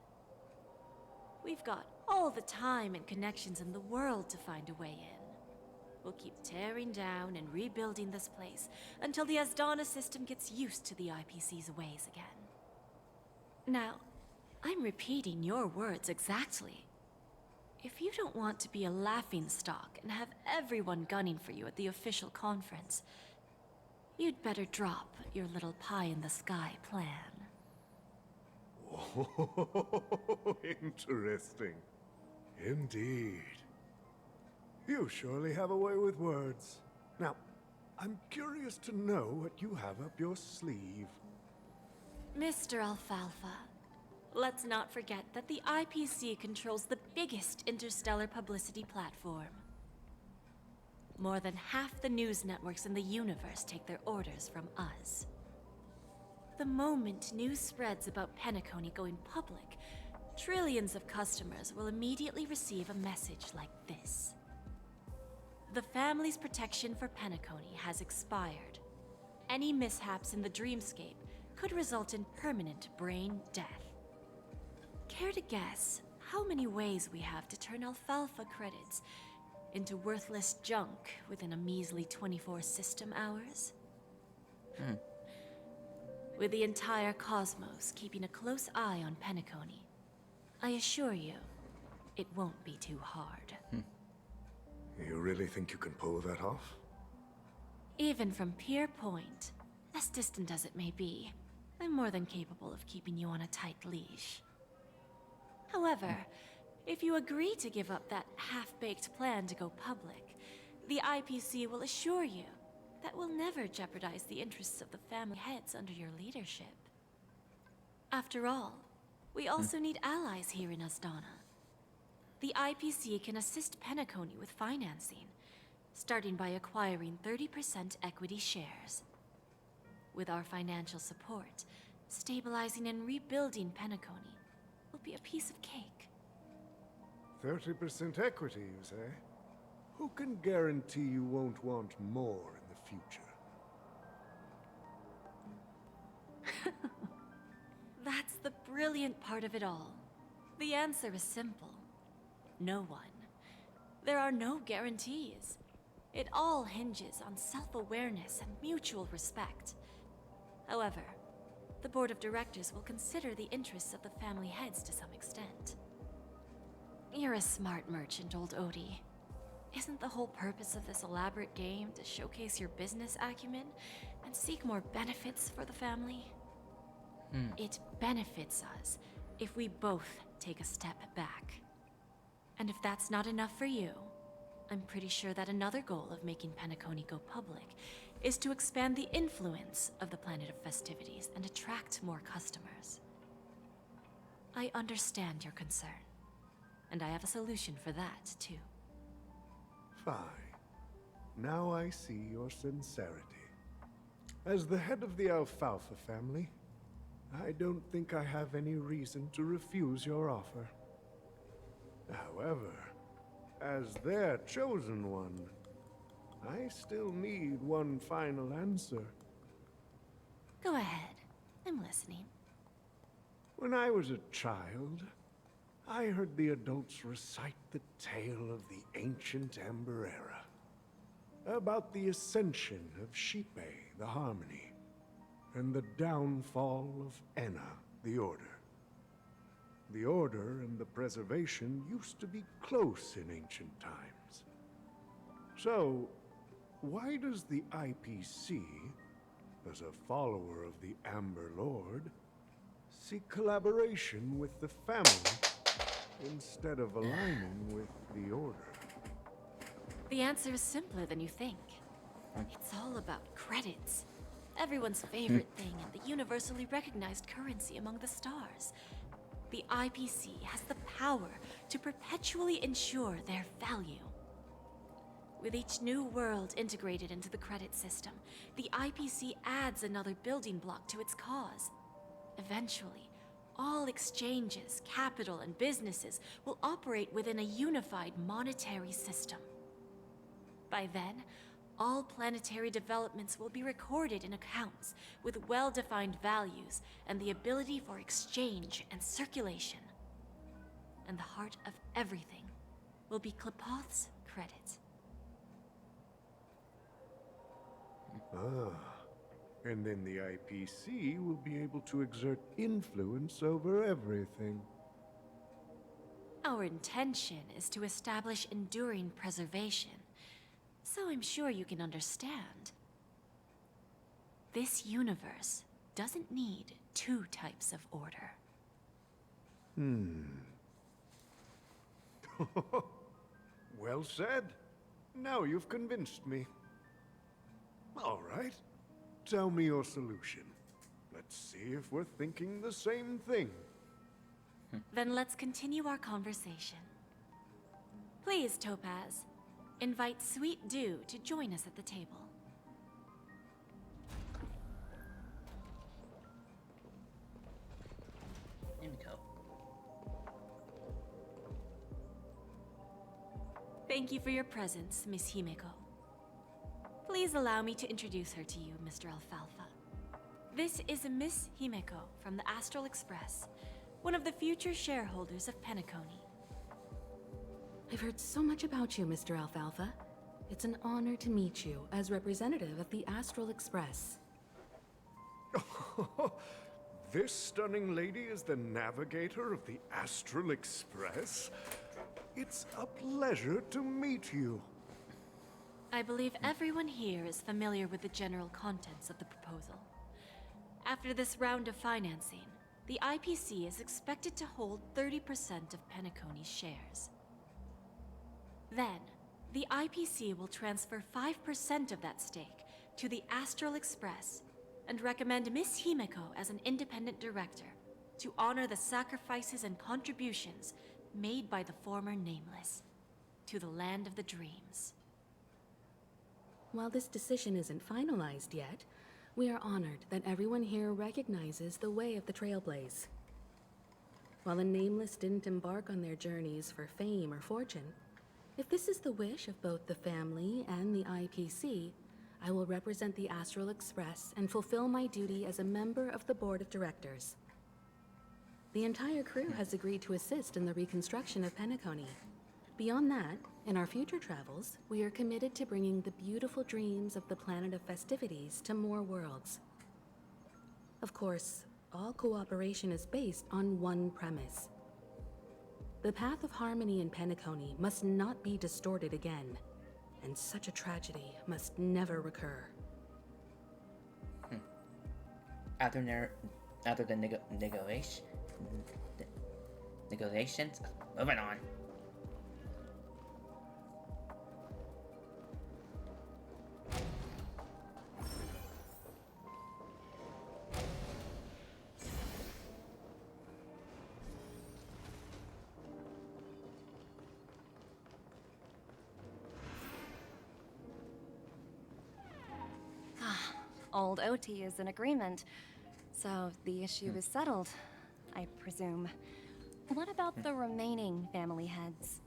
We've got all the time and connections in the world to find a way in. We'll keep tearing down and rebuilding this place until the Asdana system gets used to the IPC's ways again. Now, I'm repeating your words exactly. If you don't want to be a laughingstock and have everyone gunning for you at the official conference, you'd better drop your little pie-in-the-sky plan. Oh, interesting. Indeed. You surely have a way with words. Now, I'm curious to know what you have up your sleeve. Mr. Alfalfa, let's not forget that the IPC controls the biggest interstellar publicity platform. More than half the news networks in the universe take their orders from us. The moment news spreads about Penacony going public, trillions of customers will immediately receive a message like this. The family's protection for Penacony has expired. Any mishaps in the dreamscape could result in permanent brain death. Care to guess how many ways we have to turn alfalfa credits into worthless junk within a measly 24 system hours? With the entire cosmos keeping a close eye on Penacony, I assure you, it won't be too hard. You really think you can pull that off? Even from Pier Point, as distant as it may be, I'm more than capable of keeping you on a tight leash. However, if you agree to give up that half-baked plan to go public, the IPC will assure you that we'll never jeopardize the interests of the family heads under your leadership. After all, we also need allies here in Asdana. The IPC can assist Penacony with financing, starting by acquiring 30% equity shares. With our financial support, stabilizing and rebuilding Penacony will be a piece of cake. 30% equity, you say? Who can guarantee you won't want more in the future? That's the brilliant part of it all. The answer is simple. No one. There are no guarantees. It all hinges on self-awareness and mutual respect. However, the board of directors will consider the interests of the family heads to some extent. You're a smart merchant, old Odie. Isn't the whole purpose of this elaborate game to showcase your business acumen and seek more benefits for the family? It benefits us if we both take a step back. And if that's not enough for you, I'm pretty sure that another goal of making Penacony go public is to expand the influence of the Planet of Festivities and attract more customers. I understand your concern, and I have a solution for that, too. Fine. Now I see your sincerity. As the head of the Alfalfa family, I don't think I have any reason to refuse your offer. However, as their chosen one, I still need one final answer. Go ahead. I'm listening. When I was a child, I heard the adults recite the tale of the ancient Ember Era, about the ascension of Shipe, the Harmony, and the downfall of Enna, the Order. The Order and the Preservation used to be close in ancient times. So, why does the IPC, as a follower of the Amber Lord, seek collaboration with the family instead of aligning with the Order? The answer is simpler than you think. It's all about credits. Everyone's favorite thing and the universally recognized currency among the stars. The IPC has the power to perpetually ensure their value. With each new world integrated into the credit system, the IPC adds another building block to its cause. Eventually, all exchanges, capital, and businesses will operate within a unified monetary system. By then, all planetary developments will be recorded in accounts with well-defined values and the ability for exchange and circulation. And the heart of everything will be Klepoth's credit. Ah, and then the IPC will be able to exert influence over everything. Our intention is to establish enduring preservation, so I'm sure you can understand. This universe doesn't need two types of order. Well said. Now you've convinced me. All right. Tell me your solution. Let's see if we're thinking the same thing. Then let's continue our conversation. Please, Topaz, invite Sweet Dew to join us at the table. Himiko. Thank you for your presence, Miss Himeko. Please allow me to introduce her to you, Mr. Alfalfa. This is Miss Himeko from the Astral Express, one of the future shareholders of Penacony. I've heard so much about you, Mr. Alfalfa. It's an honor to meet you as representative of the Astral Express. This stunning lady is the navigator of the Astral Express? It's a pleasure to meet you. I believe everyone here is familiar with the general contents of the proposal. After this round of financing, the IPC is expected to hold 30% of Penacony's shares. Then, the IPC will transfer 5% of that stake to the Astral Express and recommend Miss Himeko as an independent director to honor the sacrifices and contributions made by the former Nameless to the land of the dreams. While this decision isn't finalized yet, we are honored that everyone here recognizes the way of the Trailblaze. While the Nameless didn't embark on their journeys for fame or fortune, if this is the wish of both the family and the IPC, I will represent the Astral Express and fulfill my duty as a member of the board of directors. The entire crew has agreed to assist in the reconstruction of Penacony. Beyond that, in our future travels, we are committed to bringing the beautiful dreams of the planet of festivities to more worlds. Of course, all cooperation is based on one premise. The path of harmony in Penacony must not be distorted again, and such a tragedy must never recur. After the negotiations, moving on. Old OT is in agreement, so the issue is settled, I presume. What about the remaining family heads?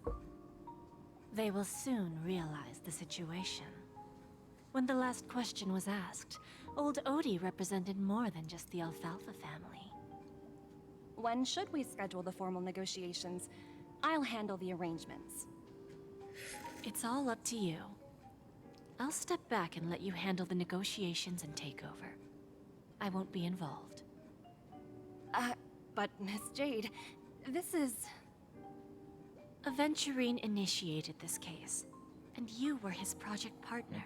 They will soon realize the situation. When the last question was asked, old Odie represented more than just the Alfalfa family. When should we schedule the formal negotiations? I'll handle the arrangements. It's all up to you. I'll step back and let you handle the negotiations and takeover. I won't be involved. But Miss Jade, this is... Aventurine initiated this case, and you were his project partner.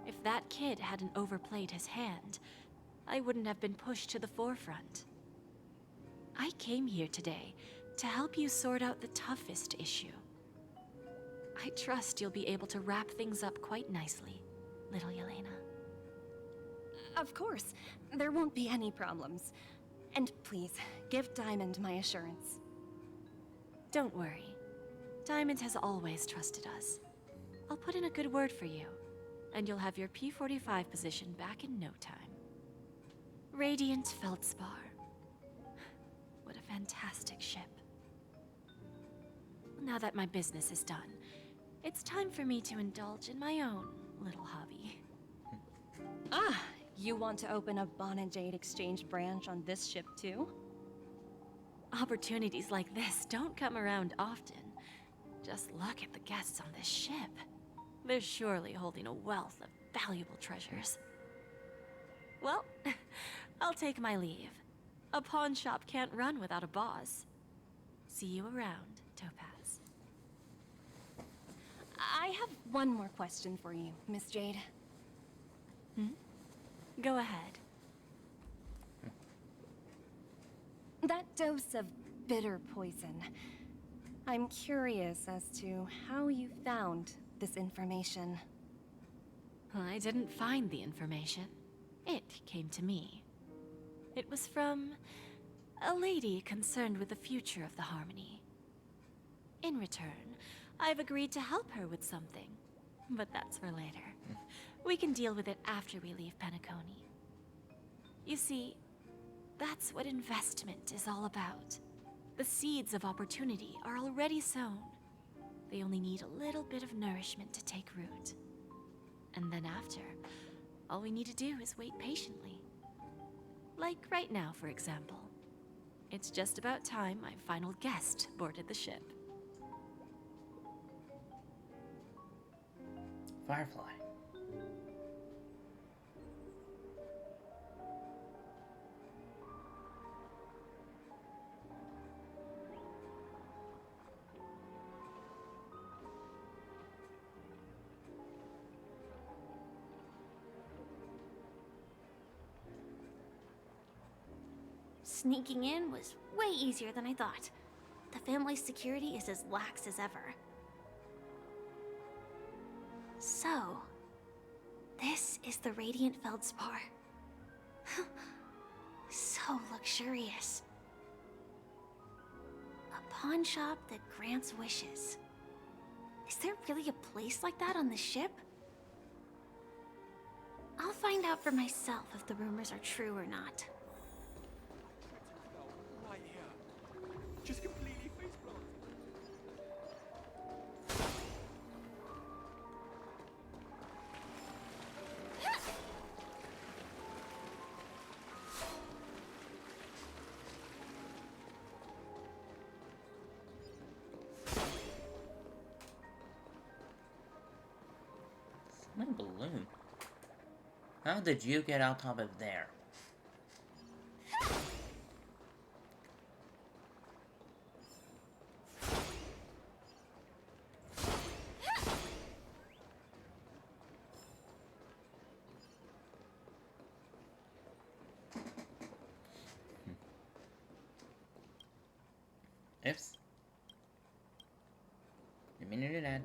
If that kid hadn't overplayed his hand, I wouldn't have been pushed to the forefront. I came here today to help you sort out the toughest issue. I trust you'll be able to wrap things up quite nicely, little Yelena. Of course, there won't be any problems. And please, give Diamond my assurance. Don't worry. Diamond has always trusted us. I'll put in a good word for you, and you'll have your P-45 position back in no time. Radiant Feldspar. What a fantastic ship. Now that my business is done, it's time for me to indulge in my own little hobby. Ah, you want to open a Bon and Jade exchange branch on this ship too? Opportunities like this don't come around often. Just look at the guests on this ship. They're surely holding a wealth of valuable treasures. Well, I'll take my leave. A pawn shop can't run without a boss. See you around, Topaz. I have one more question for you, Miss Jade. Go ahead. That dose of bitter poison. I'm curious as to how you found this information. I didn't find the information. It came to me. It was from a lady concerned with the future of the Harmony. In return, I've agreed to help her with something. But that's for later. We can deal with it after we leave Penacony. You see, that's what investment is all about. The seeds of opportunity are already sown. They only need a little bit of nourishment to take root. And then after, all we need to do is wait patiently. Like right now, for example. It's just about time my final guest boarded the ship. Firefly. Sneaking in was way easier than I thought. The family's security is as lax as ever. So, this is the Radiant Feldspar. So luxurious. A pawn shop that grants wishes. Is there really a place like that on the ship? I'll find out for myself if the rumors are true or not. Right here. Just completely face planted. My balloon. How did you get on top of there? Oops. Didn't mean to do that.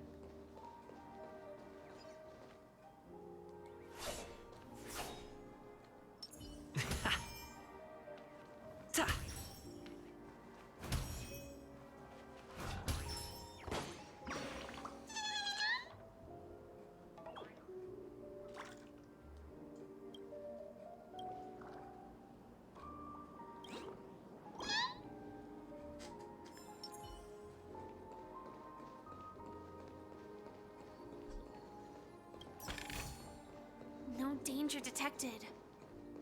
No danger detected,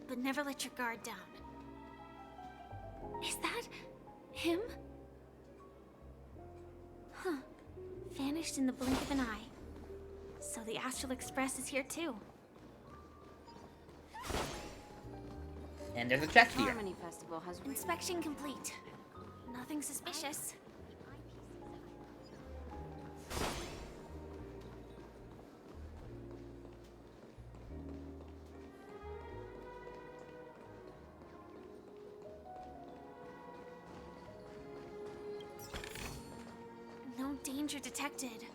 but never let your guard down. Is that him? Huh. Vanished in the blink of an eye. So the Astral Express is here too. And there's a chest here. Harmony Festival has Inspection complete. Nothing suspicious. No danger detected,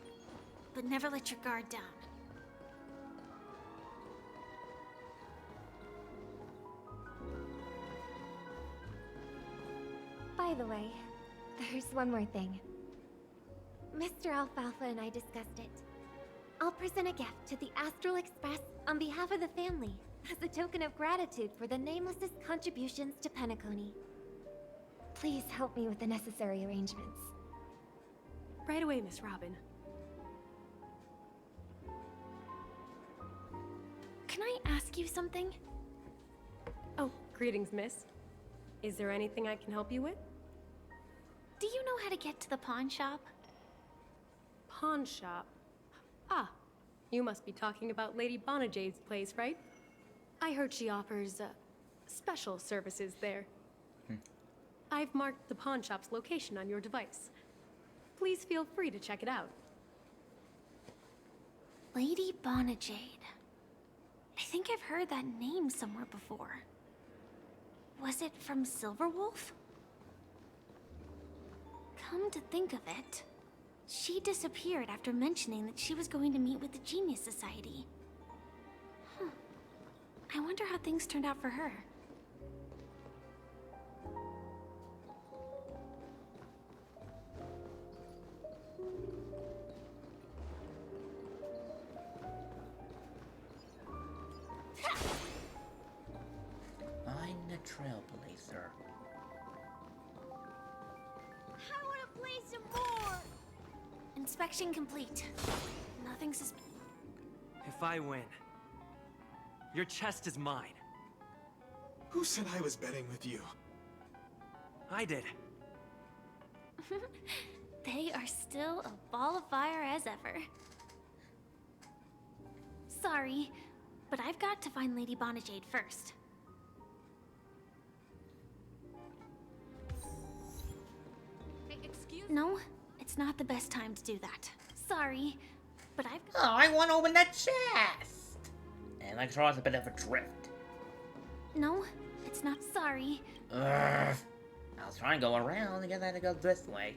but never let your guard down. By the way, there's one more thing. Mr. Alfalfa and I discussed it. I'll present a gift to the Astral Express on behalf of the family as a token of gratitude for the Nameless's contributions to Penacony. Please help me with the necessary arrangements. Right away, Miss Robin. Can I ask you something? Oh, greetings, miss. Is there anything I can help you with? Do you know how to get to the pawn shop? Pawn shop. Ah, You must be talking about Lady Bonajade's place, right? I heard she offers special services there. I've marked the pawn shop's location on your device. Please feel free to check it out. Lady Bonajade. I think I've heard that name somewhere before. Was it from Silverwolf? Come to think of it, she disappeared after mentioning that she was going to meet with the Genius Society. I wonder how things turned out for her. I'm the trailblazer. I want to play some more! Inspection complete. Nothing suspicious. If I win, your chest is mine. Who said I was betting with you? I did. They are still a ball of fire as ever. Sorry, but I've got to find Lady Bonajade first. Excuse No, it's not the best time to do that. Sorry, but I've Oh, I want to open that chest! And Electro's a bit of a drift. No, it's not. Sorry. Ugh. I was trying to go around, I guess I had to go this way.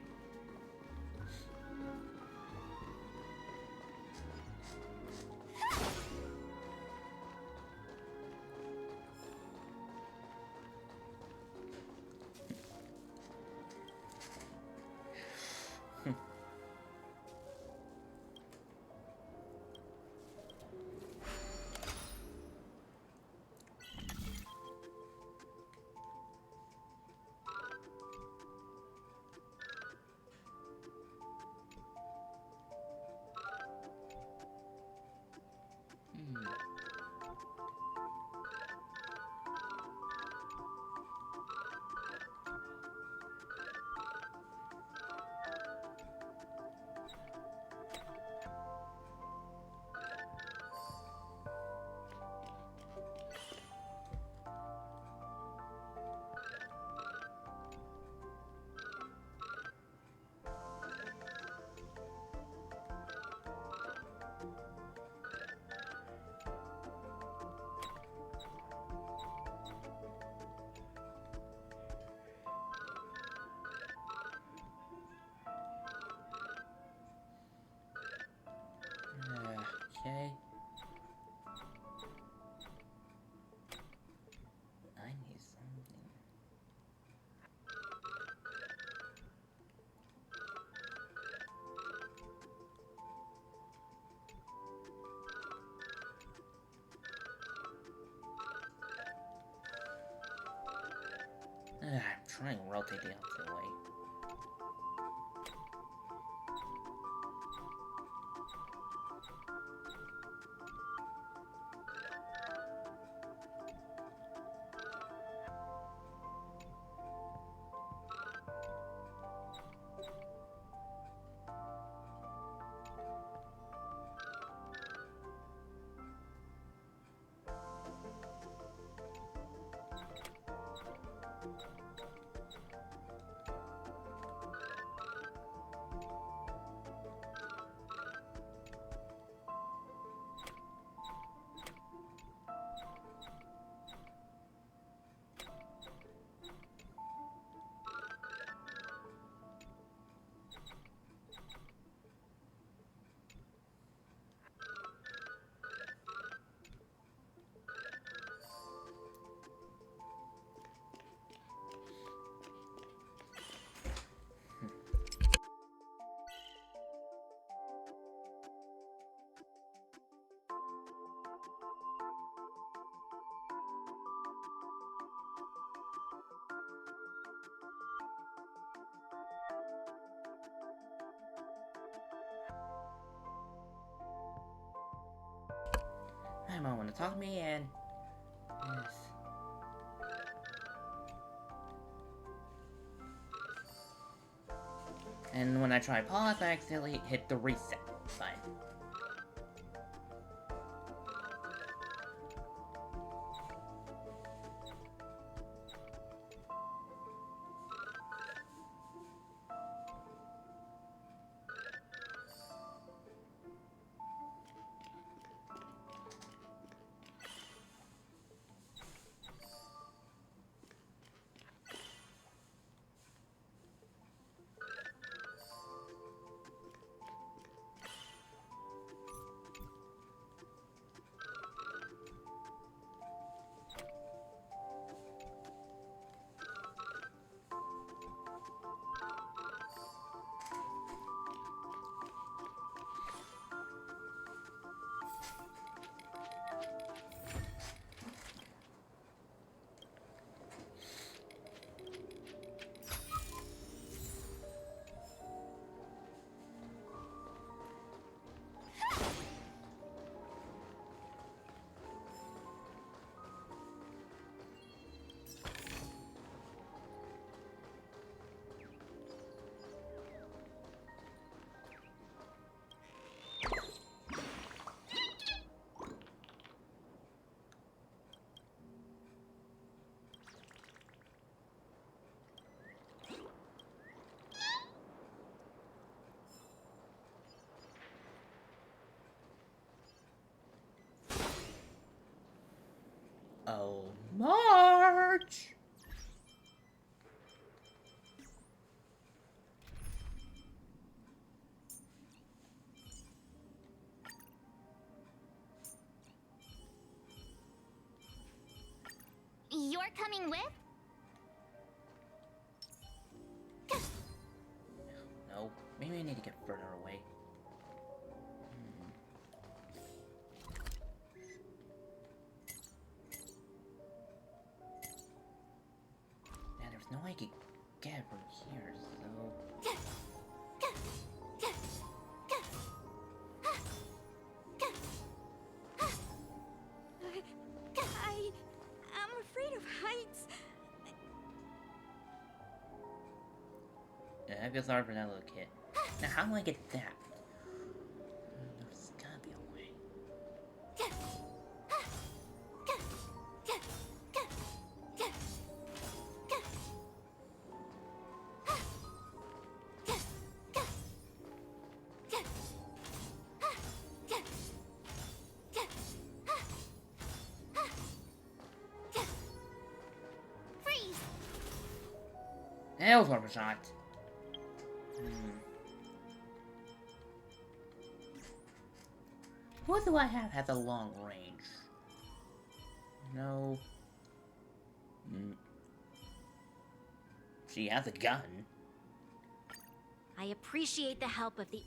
Okay. I need something. I'm trying to rotate the opposite way. My mom want to talk to me and... Yes. And when I try pause, I accidentally hit the reset button. So, March! You're coming with? No, maybe I need to get further away. Yeah, there's no way I could get from here, so... I'm afraid of heights. Yeah, I feel sorry for that little kid. Now, how do I get that? There's gotta be a way. Freeze! That was one shot. What do I have has a long range? No. She has a gun. I appreciate the help of the.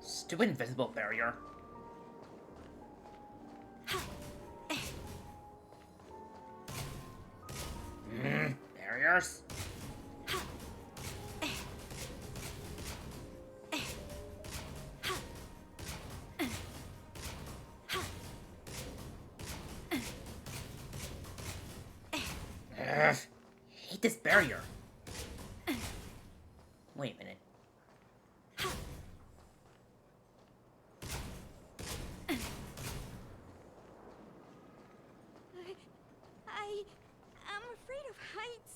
Stupid invisible barrier. Barriers? Hate this barrier. Wait a minute. I'm afraid of heights.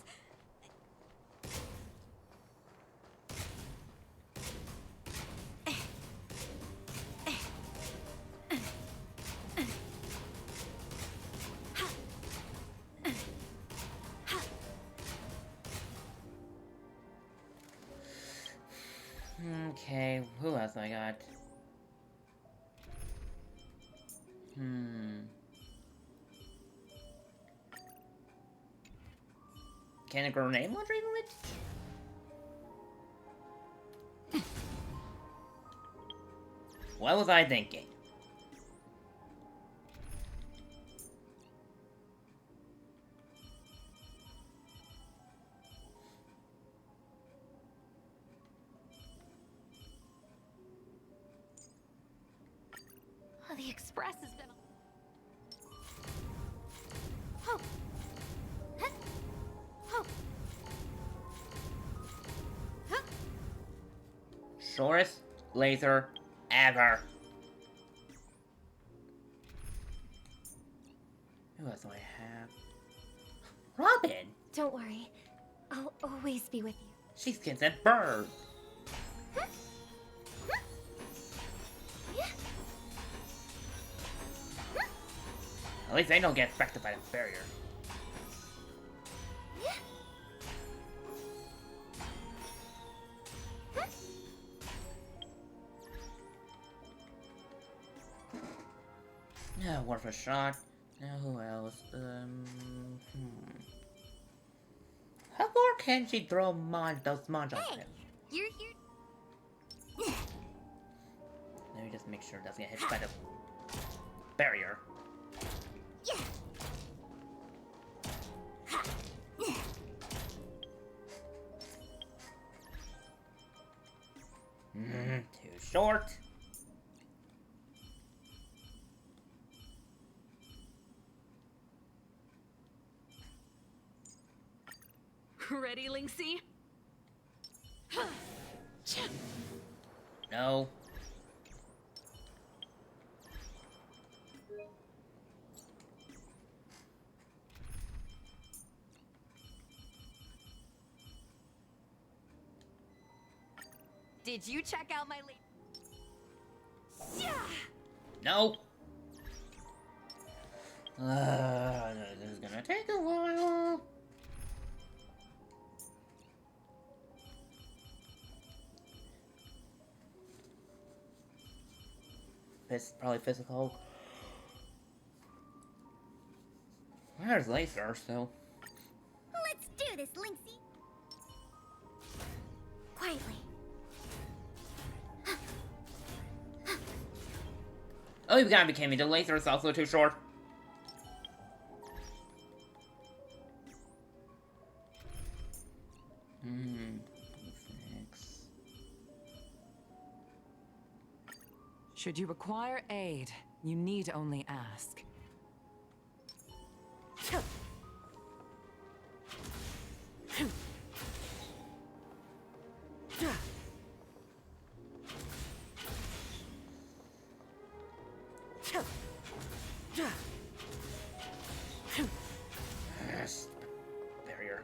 Okay, who else I got? Can a grenade launcher even reach? What was I thinking? Oh, the express has been. Shortest laser ever. Who else do I have? Robin! Don't worry. I'll always be with you. She skins that bird. At least they don't get affected by the barrier. Yeah, worth a shot. Now who else? How far can she throw those Monjons at him? You're here. Let me just make sure it doesn't get hit by the barrier. Too short. Ready, Linksy? No. Did you check out my No. This is gonna take a while. Probably physical. Where's Lacer, so? Let's do this, Lynxie. Quietly. Oh, you gotta be kidding me. The laser is also too short. Thanks. Should you require aid, you need only ask. Yes. Barrier.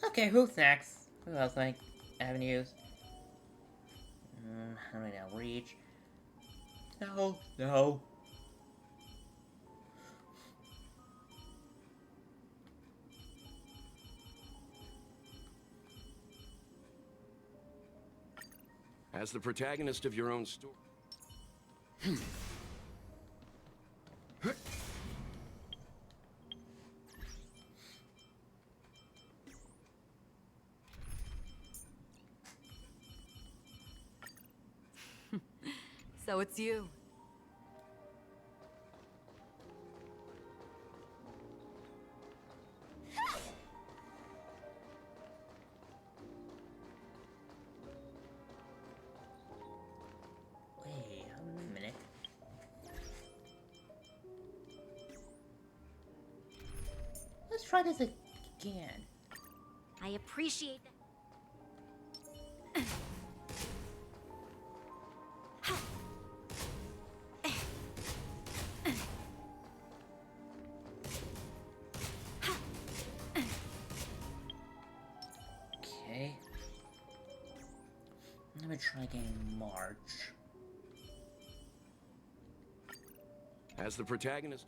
Okay, who's next? Who else like avenues? How many now? Reach? No, no. As the protagonist of your own story. So it's you. Wait a minute. Let's try this again. I appreciate that. Okay. Let me try again March. As the protagonist.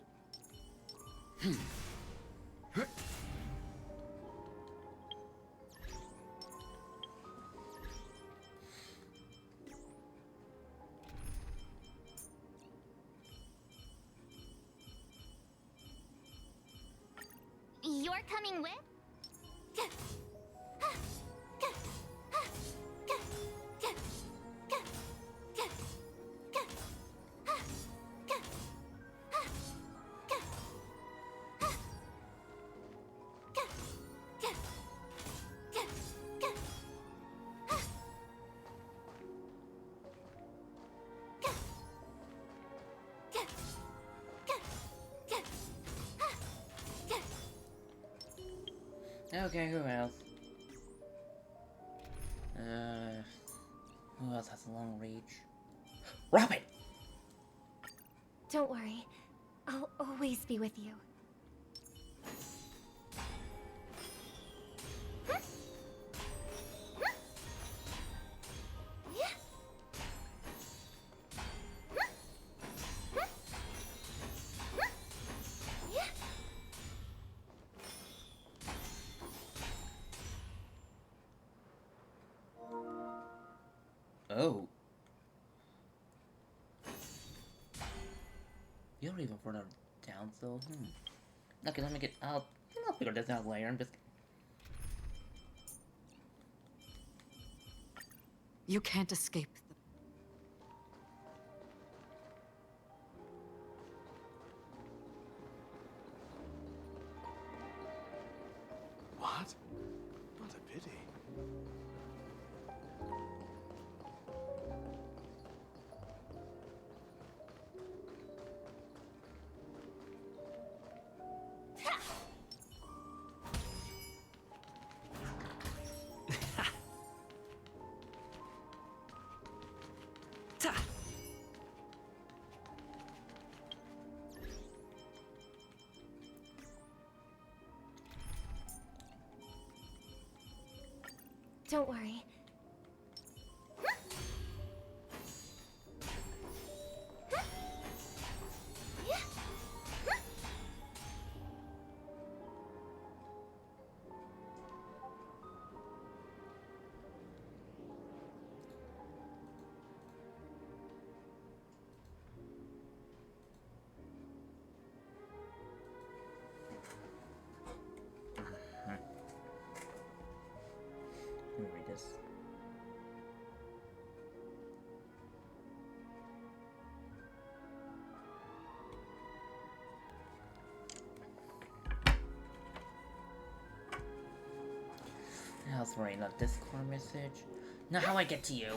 You're coming with? Okay, who else? Who else has a long reach? Robin! Don't worry. I'll always be with you. Oh. You're even further down, so, Okay, let me get out. I'll figure this out later. I'm just... You can't escape them. What? What a pity. Don't worry. Let me read this. I was writing a Discord message. Now how I get to you?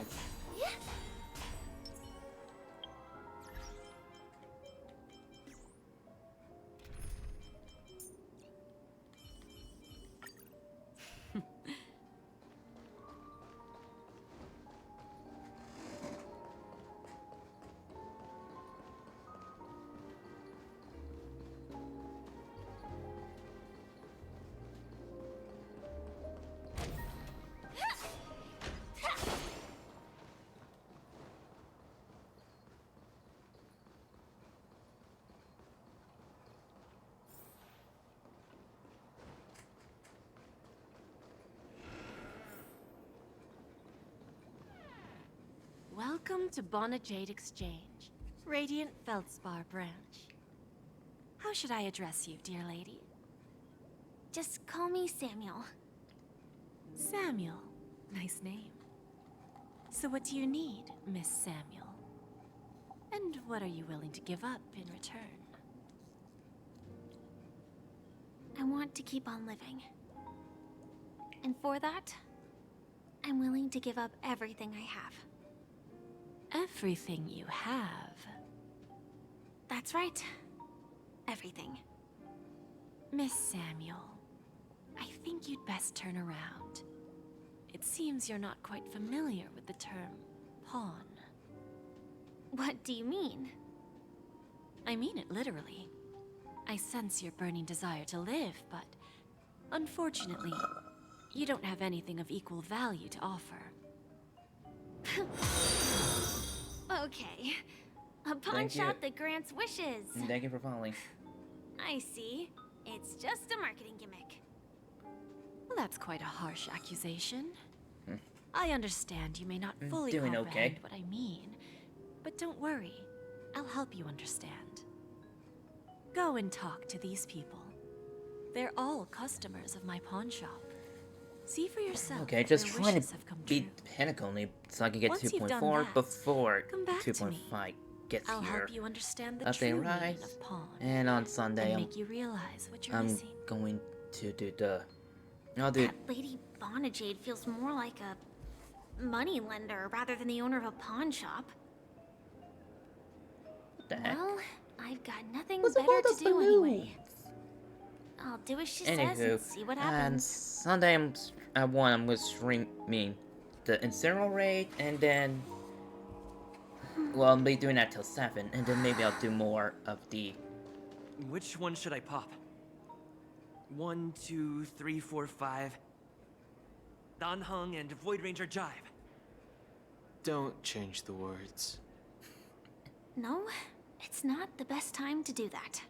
Welcome to Bonajade Exchange, Radiant Feldspar branch. How should I address you, dear lady? Just call me Samuel. Samuel. Nice name. So what do you need, Miss Samuel? And what are you willing to give up in return? I want to keep on living. And for that, I'm willing to give up everything I have. Everything you have? That's right. Everything. Miss Samuel, I think you'd best turn around. It seems you're not quite familiar with the term pawn. What do you mean? I mean it literally. I sense your burning desire to live, but unfortunately, you don't have anything of equal value to offer. Okay. A pawn Thank you. shop that grants wishes. Thank you for following. I see. It's just a marketing gimmick. Well, that's quite a harsh accusation. I understand you may not fully Doing comprehend okay. what I mean, but don't worry. I'll help you understand. Go and talk to these people. They're all customers of my pawn shop. See for yourself. Okay, if just their trying to wishes have come beat true. Penacony so I can get Once you've done 2.4 that, before come back to me. 2.5 gets I'll here. help you understand the Update true meaning rise, of pawn. and on Sunday And make you realize what you're I'm missing. going to do the... I'll do... That Lady Bonajade feels more like a money lender rather than the owner of a pawn shop. What the heck? Well, I've got nothing What's up better with to those do anyway. I'll do as she says Anywho, and see what and happens. Sunday at 1 I'm with streaming the Incineral Raid, and then... Well, I'll be doing that till 7, and then maybe I'll do more of the... Which one should I pop? 1, 2, 3, 4, 5. Dan Heng and Void Ranger Jive. Don't change the words. No, it's not the best time to do that.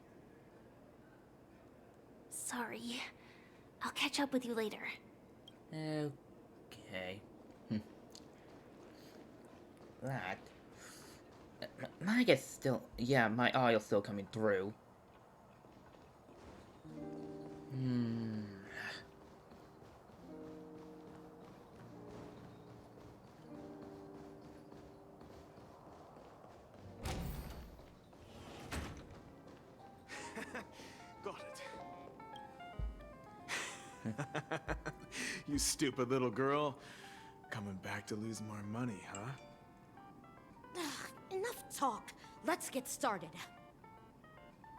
Sorry. I'll catch up with you later. Okay. That... My guess still... Yeah, my audio's still coming through. Got it. You stupid little girl. Coming back to lose more money, huh? Enough talk. Let's get started.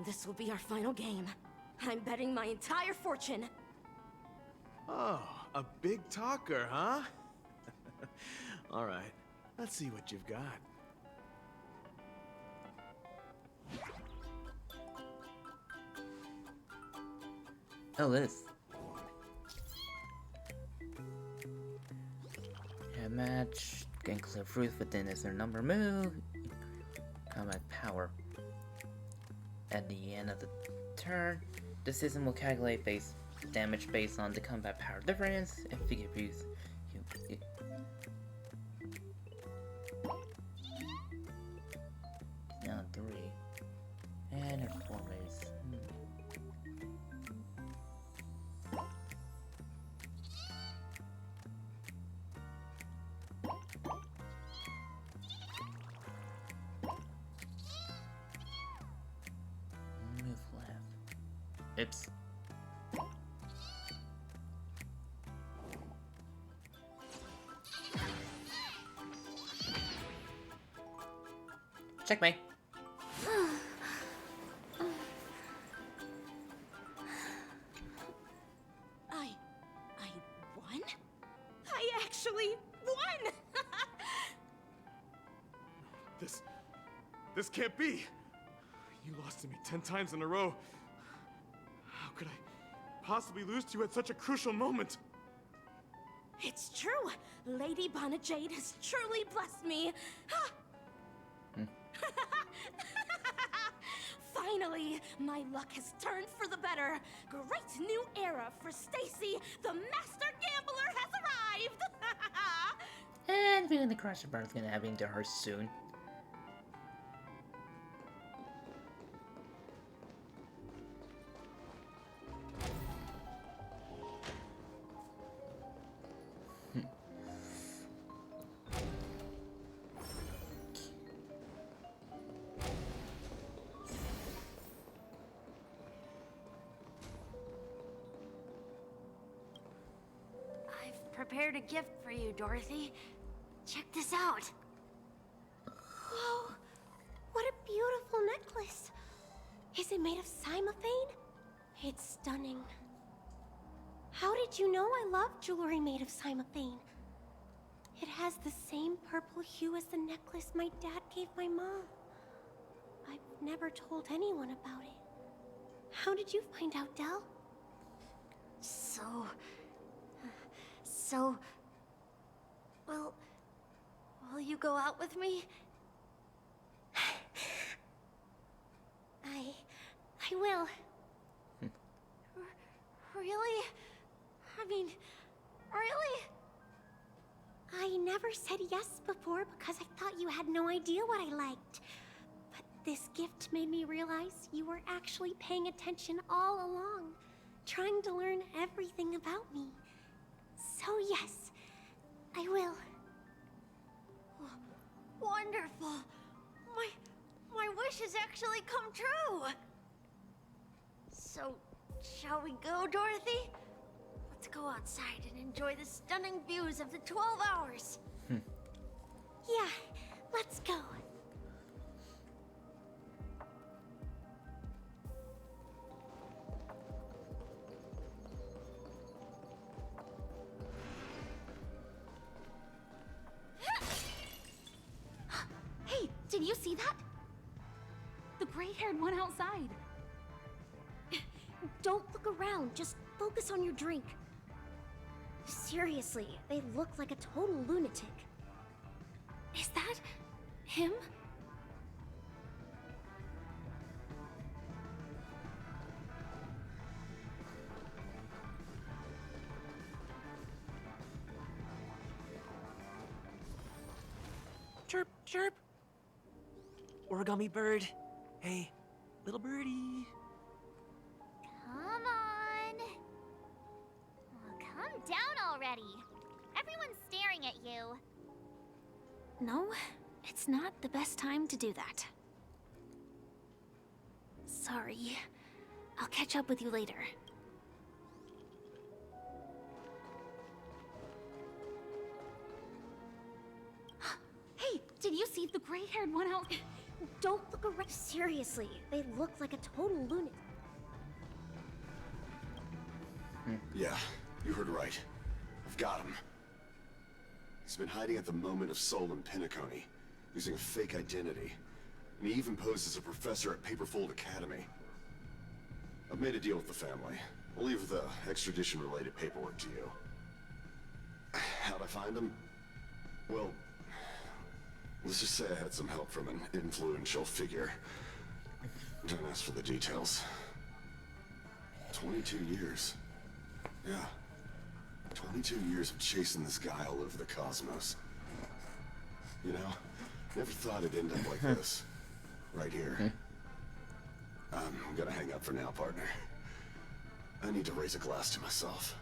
This will be our final game. I'm betting my entire fortune. Oh, a big talker, huh? All right, let's see what you've got. Oh, this. the match. Gain clear fruit within is their number move. Combat power. At the end of the turn, the system will calculate base damage based on the combat power difference. If you get used, now 3 and a 4 base. Move left. Oops. Checkmate. I won? I actually won! This can't be! You lost to me 10 times in a row. How could I possibly lose to you at such a crucial moment? It's true! Lady Bonajade has truly blessed me! Finally, my luck has turned for the better. Great new era for Stacy. The master gambler has arrived. And feeling the crash of birth gonna happen to her soon. Prepared a gift for you, Dorothy. Check this out. Whoa! What a beautiful necklace! Is it made of cymophane? It's stunning. How did you know I love jewelry made of cymophane? It has the same purple hue as the necklace my dad gave my mom. I've never told anyone about it. How did you find out, Del? Well, will you go out with me? I will. Really? I mean, really? I never said yes before because I thought you had no idea what I liked. But this gift made me realize you were actually paying attention all along, trying to learn everything about me. So yes, I will. Wonderful. My wish has actually come true. So, shall we go, Dorothy? Let's go outside and enjoy the stunning views of the 12 hours. Yeah, let's go. Hey, did you see that? The gray-haired one outside. Don't look around, just focus on your drink. Seriously, they look like a total lunatic. Is that him? Chirp, chirp. Origami bird. Hey, little birdie. Come on. Oh, calm down already. Everyone's staring at you. No, it's not the best time to do that. Sorry. I'll catch up with you later. Hey, did you see the gray-haired one out? Don't look around. Seriously, they look like a total lunatic. Yeah, you heard right. I've got him. He's been hiding at the moment of soul in Penacony, using a fake identity. And he even posed as a professor at Paperfold Academy. I've made a deal with the family. I'll leave the extradition-related paperwork to you. How'd I find him? Well, let's just say I had some help from an influential figure. Don't ask for the details. 22 years. Yeah. 22 years of chasing this guy all over the cosmos. You know, never thought it'd end up like this. Right here. I'm gonna hang up for now, partner. I need to raise a glass to myself.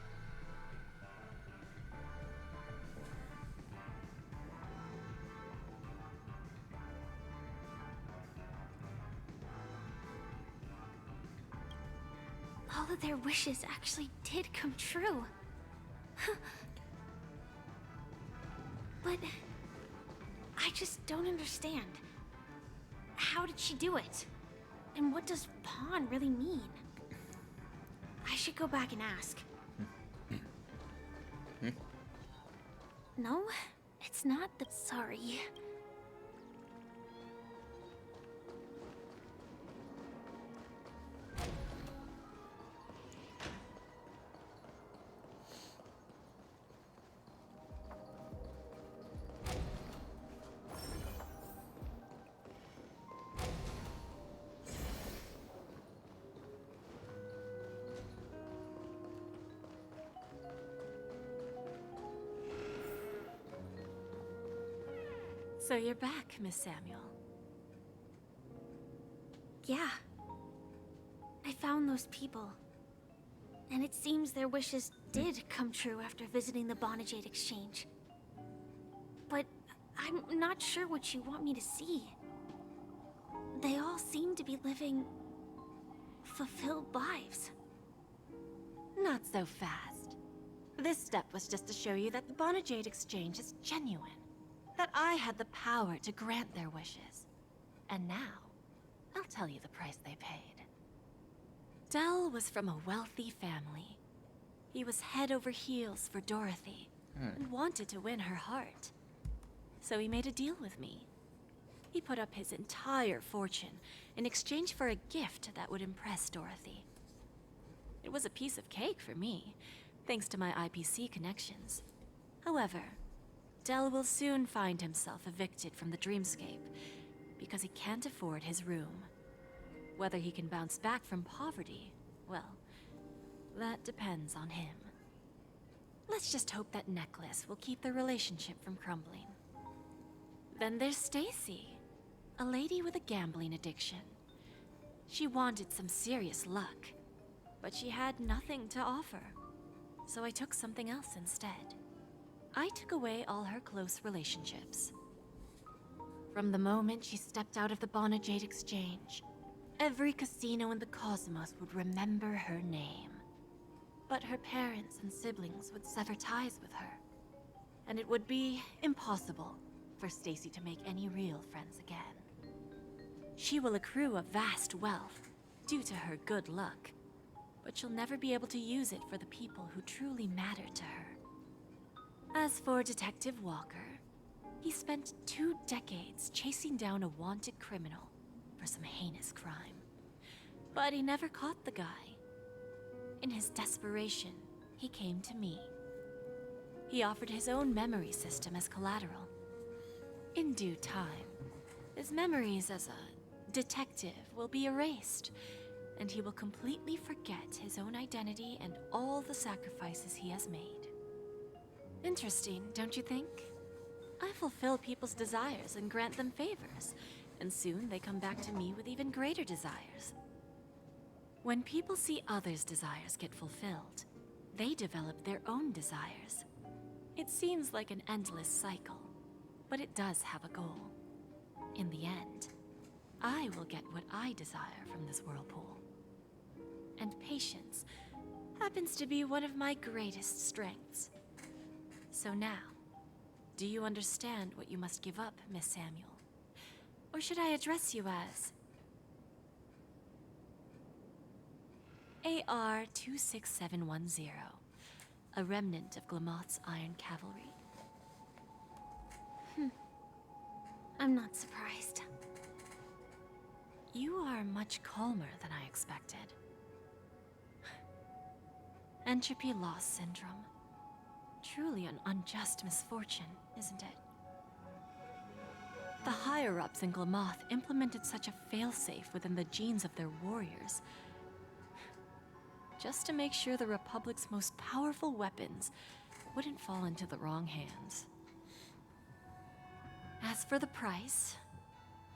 All of their wishes actually did come true. But I just don't understand. How did she do it? And what does pawn really mean? I should go back and ask. No, it's not the... Sorry. So you're back, Miss Samuel. Yeah. I found those people. And it seems their wishes did come true after visiting the Bonajade Exchange. But I'm not sure what you want me to see. They all seem to be living... fulfilled lives. Not so fast. This step was just to show you that the Bonajade Exchange is genuine. That I had the power to grant their wishes. And now, I'll tell you the price they paid. Dell was from a wealthy family. He was head over heels for Dorothy, and wanted to win her heart. So he made a deal with me. He put up his entire fortune in exchange for a gift that would impress Dorothy. It was a piece of cake for me, thanks to my IPC connections. However, Dell will soon find himself evicted from the dreamscape because he can't afford his room. Whether he can bounce back from poverty, well, that depends on him. Let's just hope that necklace will keep their relationship from crumbling. Then there's Stacy, a lady with a gambling addiction. She wanted some serious luck, but she had nothing to offer, so I took something else instead. I took away all her close relationships. From the moment she stepped out of the Bonajade Exchange, every casino in the cosmos would remember her name. But her parents and siblings would sever ties with her, and it would be impossible for Stacy to make any real friends again. She will accrue a vast wealth due to her good luck, but she'll never be able to use it for the people who truly matter to her. As for Detective Walker, he spent 2 decades chasing down a wanted criminal for some heinous crime. But he never caught the guy. In his desperation, he came to me. He offered his own memory system as collateral. In due time, his memories as a detective will be erased, and he will completely forget his own identity and all the sacrifices he has made. Interesting, don't you think? I fulfill people's desires and grant them favors, and soon they come back to me with even greater desires. When people see others' desires get fulfilled, they develop their own desires. It seems like an endless cycle, but it does have a goal. In the end, I will get what I desire from this whirlpool. And patience happens to be one of my greatest strengths. So now, do you understand what you must give up, Miss Samuel? Or should I address you as... AR-26710, a remnant of Glamoth's Iron Cavalry? I'm not surprised. You are much calmer than I expected. Entropy loss syndrome. Truly an unjust misfortune, isn't it? The higher-ups in Glamoth implemented such a failsafe within the genes of their warriors, just to make sure the Republic's most powerful weapons wouldn't fall into the wrong hands. As for the price,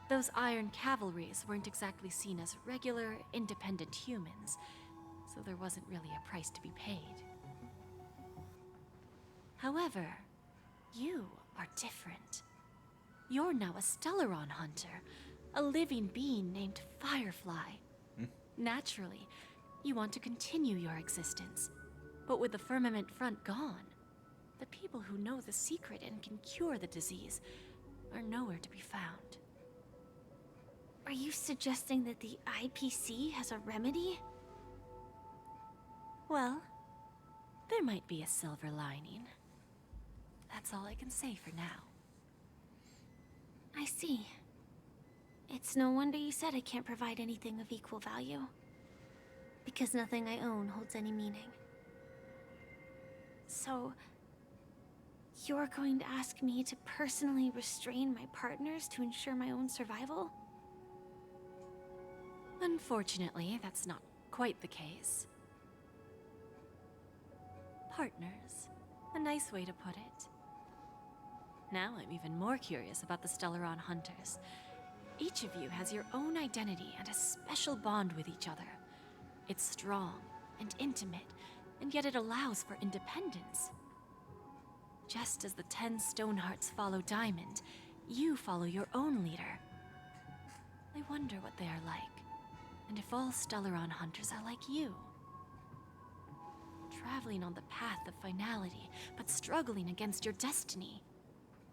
those Iron Cavalries weren't exactly seen as regular, independent humans, so there wasn't really a price to be paid. However, you are different. You're now a Stellaron hunter, a living being named Firefly. Naturally, you want to continue your existence, but with the Firmament Front gone, the people who know the secret and can cure the disease are nowhere to be found. Are you suggesting that the IPC has a remedy? Well, there might be a silver lining. That's all I can say for now. I see. It's no wonder you said I can't provide anything of equal value. Because nothing I own holds any meaning. So, you're going to ask me to personally restrain my partners to ensure my own survival? Unfortunately, that's not quite the case. Partners. A nice way to put it. Now I'm even more curious about the Stellaron Hunters. Each of you has your own identity and a special bond with each other. It's strong and intimate, and yet it allows for independence. Just as the 10 Stonehearts follow Diamond, you follow your own leader. I wonder what they are like, and if all Stellaron Hunters are like you. Traveling on the path of finality, but struggling against your destiny.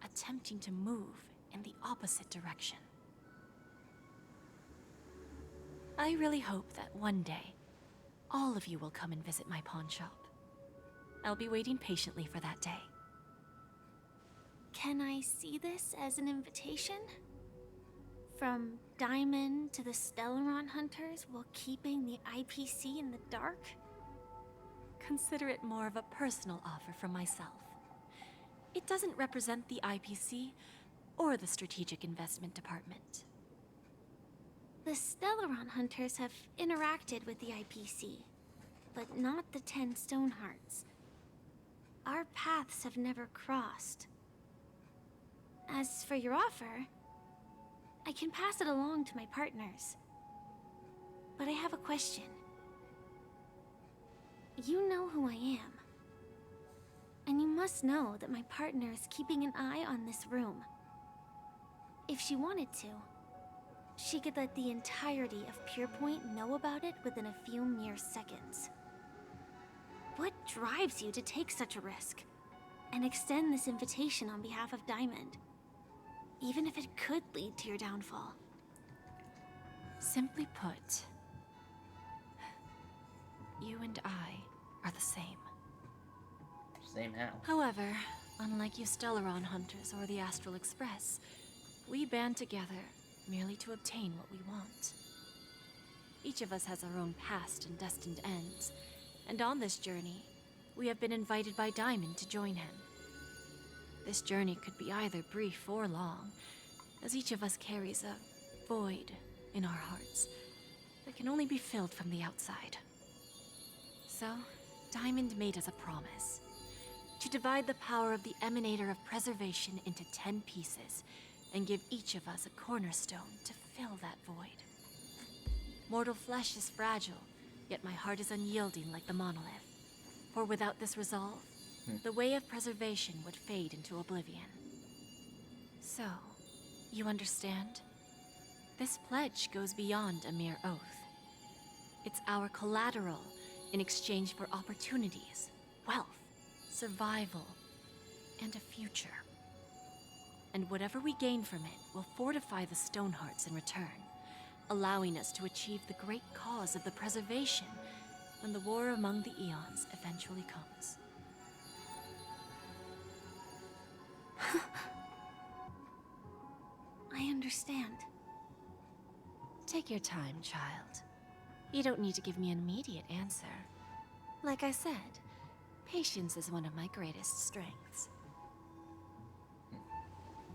Attempting to move in the opposite direction. I really hope that one day, all of you will come and visit my pawn shop. I'll be waiting patiently for that day. Can I see this as an invitation? From Diamond to the Stellaron Hunters while keeping the IPC in the dark? Consider it more of a personal offer from myself. It doesn't represent the IPC or the Strategic Investment Department. The Stellaron Hunters have interacted with the IPC, but not the 10 Stonehearts. Our paths have never crossed. As for your offer, I can pass it along to my partners. But I have a question. You know who I am. And you must know that my partner is keeping an eye on this room. If she wanted to, she could let the entirety of Purepoint know about it within a few mere seconds. What drives you to take such a risk and extend this invitation on behalf of Diamond, even if it could lead to your downfall? Simply put, you and I are the same. Same how? However, unlike you Stellaron Hunters or the Astral Express, we band together merely to obtain what we want. Each of us has our own past and destined ends, and on this journey, we have been invited by Diamond to join him. This journey could be either brief or long, as each of us carries a void in our hearts that can only be filled from the outside. So, Diamond made us a promise. To divide the power of the Emanator of Preservation into 10 pieces, and give each of us a cornerstone to fill that void. Mortal flesh is fragile, yet my heart is unyielding like the monolith. For without this resolve, the way of preservation would fade into oblivion. So, you understand? This pledge goes beyond a mere oath. It's our collateral in exchange for opportunities, wealth, survival, and a future. And whatever we gain from it will fortify the Stonehearts in return, allowing us to achieve the great cause of the preservation when the war among the Eons eventually comes. I understand. Take your time, child. You don't need to give me an immediate answer. Like I said, patience is one of my greatest strengths.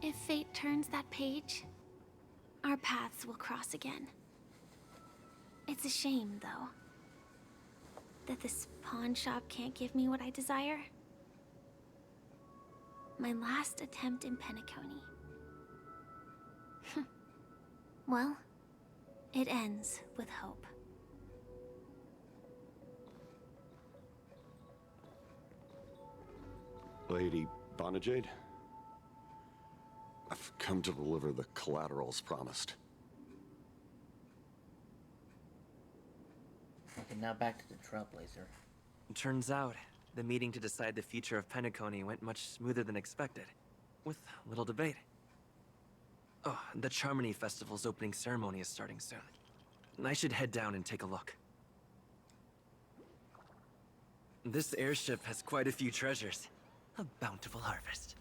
If fate turns that page, our paths will cross again. It's a shame, though, that this pawn shop can't give me what I desire. My last attempt in Penacony. Well, it ends with hope. Lady Bonajade? I've come to deliver the collaterals promised. Okay, now back to the Trailblazer. Turns out, the meeting to decide the future of Penacony went much smoother than expected, with little debate. Oh, the Charmony Festival's opening ceremony is starting soon. I should head down and take a look. This airship has quite a few treasures. A bountiful harvest.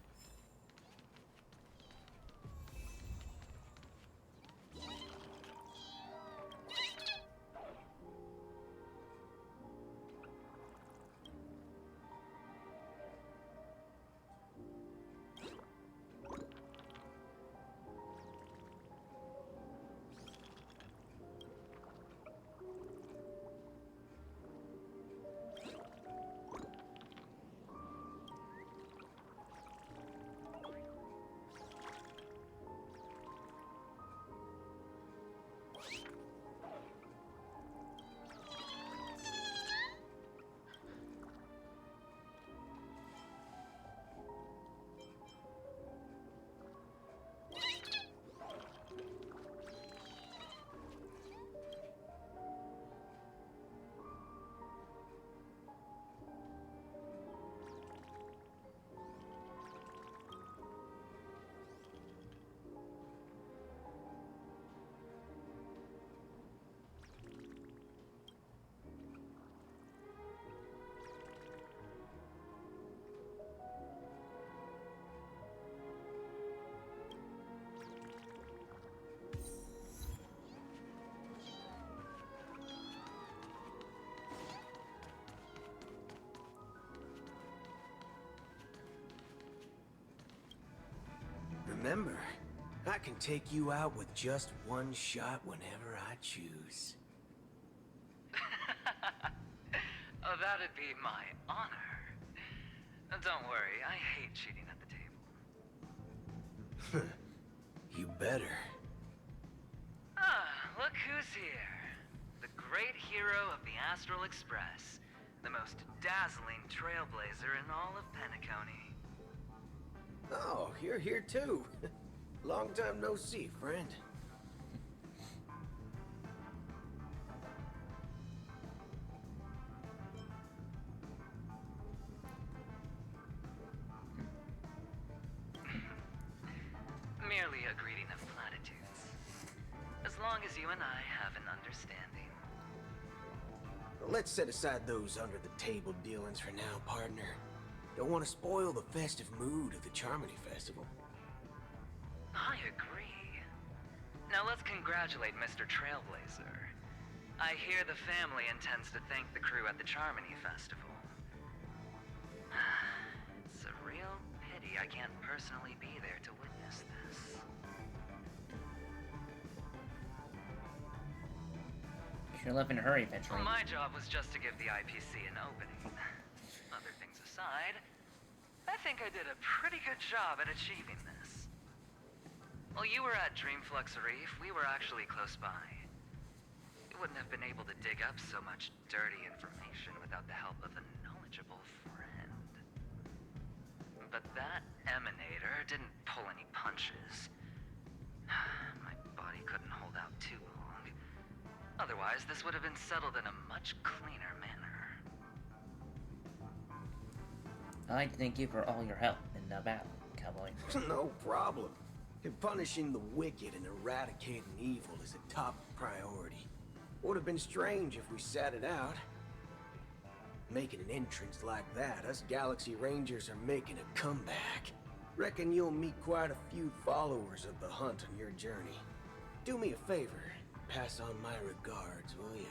Remember, I can take you out with just one shot whenever I choose. Oh, that'd be my honor. Don't worry, I hate cheating at the table. You better. Ah, look who's here. The great hero of the Astral Express. The most dazzling trailblazer in all of Penacony. Oh, you're here too. Long time no see, friend. Merely a greeting of platitudes. As long as you and I have an understanding. Let's set aside those under-the-table dealings for now, partner. Don't want to spoil the festive mood of the Charmony Festival. I agree. Now let's congratulate Mr. Trailblazer. I hear the family intends to thank the crew at the Charmony Festival. It's a real pity I can't personally be there to witness this. You'll live in a hurry eventually. Well, my job was just to give the IPC an opening. Other things aside, I think I did a pretty good job at achieving this. While you were at Dreamflux Reef, we were actually close by. You wouldn't have been able to dig up so much dirty information without the help of a knowledgeable friend. But that emanator didn't pull any punches. My body couldn't hold out too long. Otherwise, this would have been settled in a much cleaner manner. I'd like to thank you for all your help in the battle, cowboy. No problem. And punishing the wicked and eradicating evil is a top priority. Would have been strange if we sat it out. Making an entrance like that, us Galaxy Rangers are making a comeback. Reckon you'll meet quite a few followers of the hunt on your journey. Do me a favor. Pass on my regards, will ya?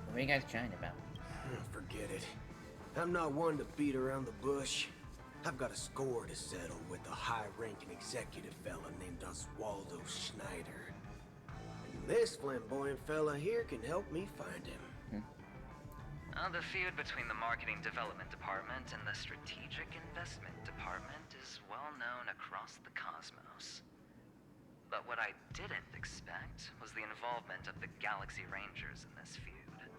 What are you guys chatting about? Forget it. I'm not one to beat around the bush. I've got a score to settle with a high-ranking executive fella named Oswaldo Schneider. And this flamboyant fella here can help me find him. The feud between the Marketing Development Department and the Strategic Investment Department is well known across the cosmos. But what I didn't expect was the involvement of the Galaxy Rangers in this feud.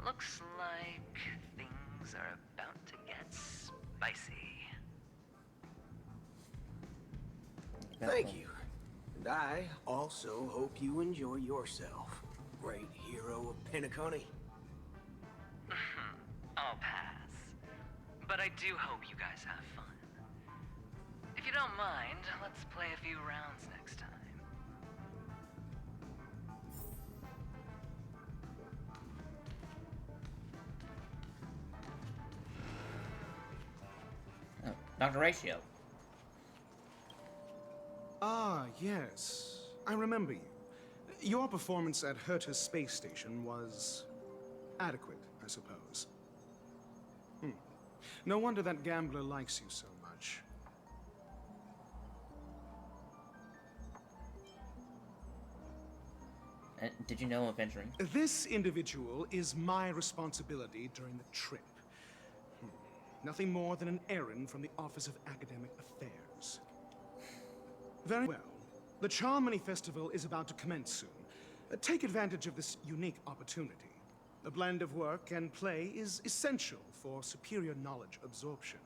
Looks like things are about to get spicy. Thank you. And I also hope you enjoy yourself, great hero of Penacony. I'll pass. But I do hope you guys have fun. If you don't mind, let's play a few rounds next time. Oh, Dr. Ratio. Ah, yes. I remember you. Your performance at Herta's space station was adequate, I suppose. No wonder that gambler likes you so much. Did you know of entering? This individual is my responsibility during the trip. Nothing more than an errand from the Office of Academic Affairs. Very well. The Charmony Festival is about to commence soon. Take advantage of this unique opportunity. A blend of work and play is essential for superior knowledge absorption.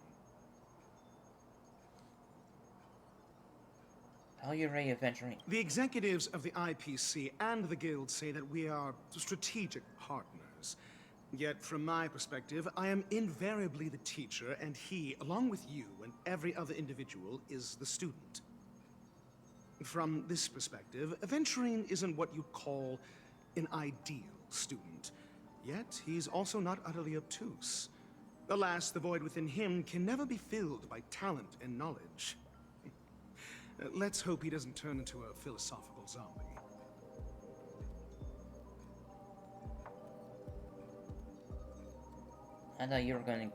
How are you ready of entering? The executives of the IPC and the Guild say that we are strategic partners. Yet, from my perspective, I am invariably the teacher, and he, along with you and every other individual, is the student. From this perspective, Aventurine isn't what you'd call an ideal student. Yet, he's also not utterly obtuse. Alas, the void within him can never be filled by talent and knowledge. Let's hope he doesn't turn into a philosophical zombie. I thought you were going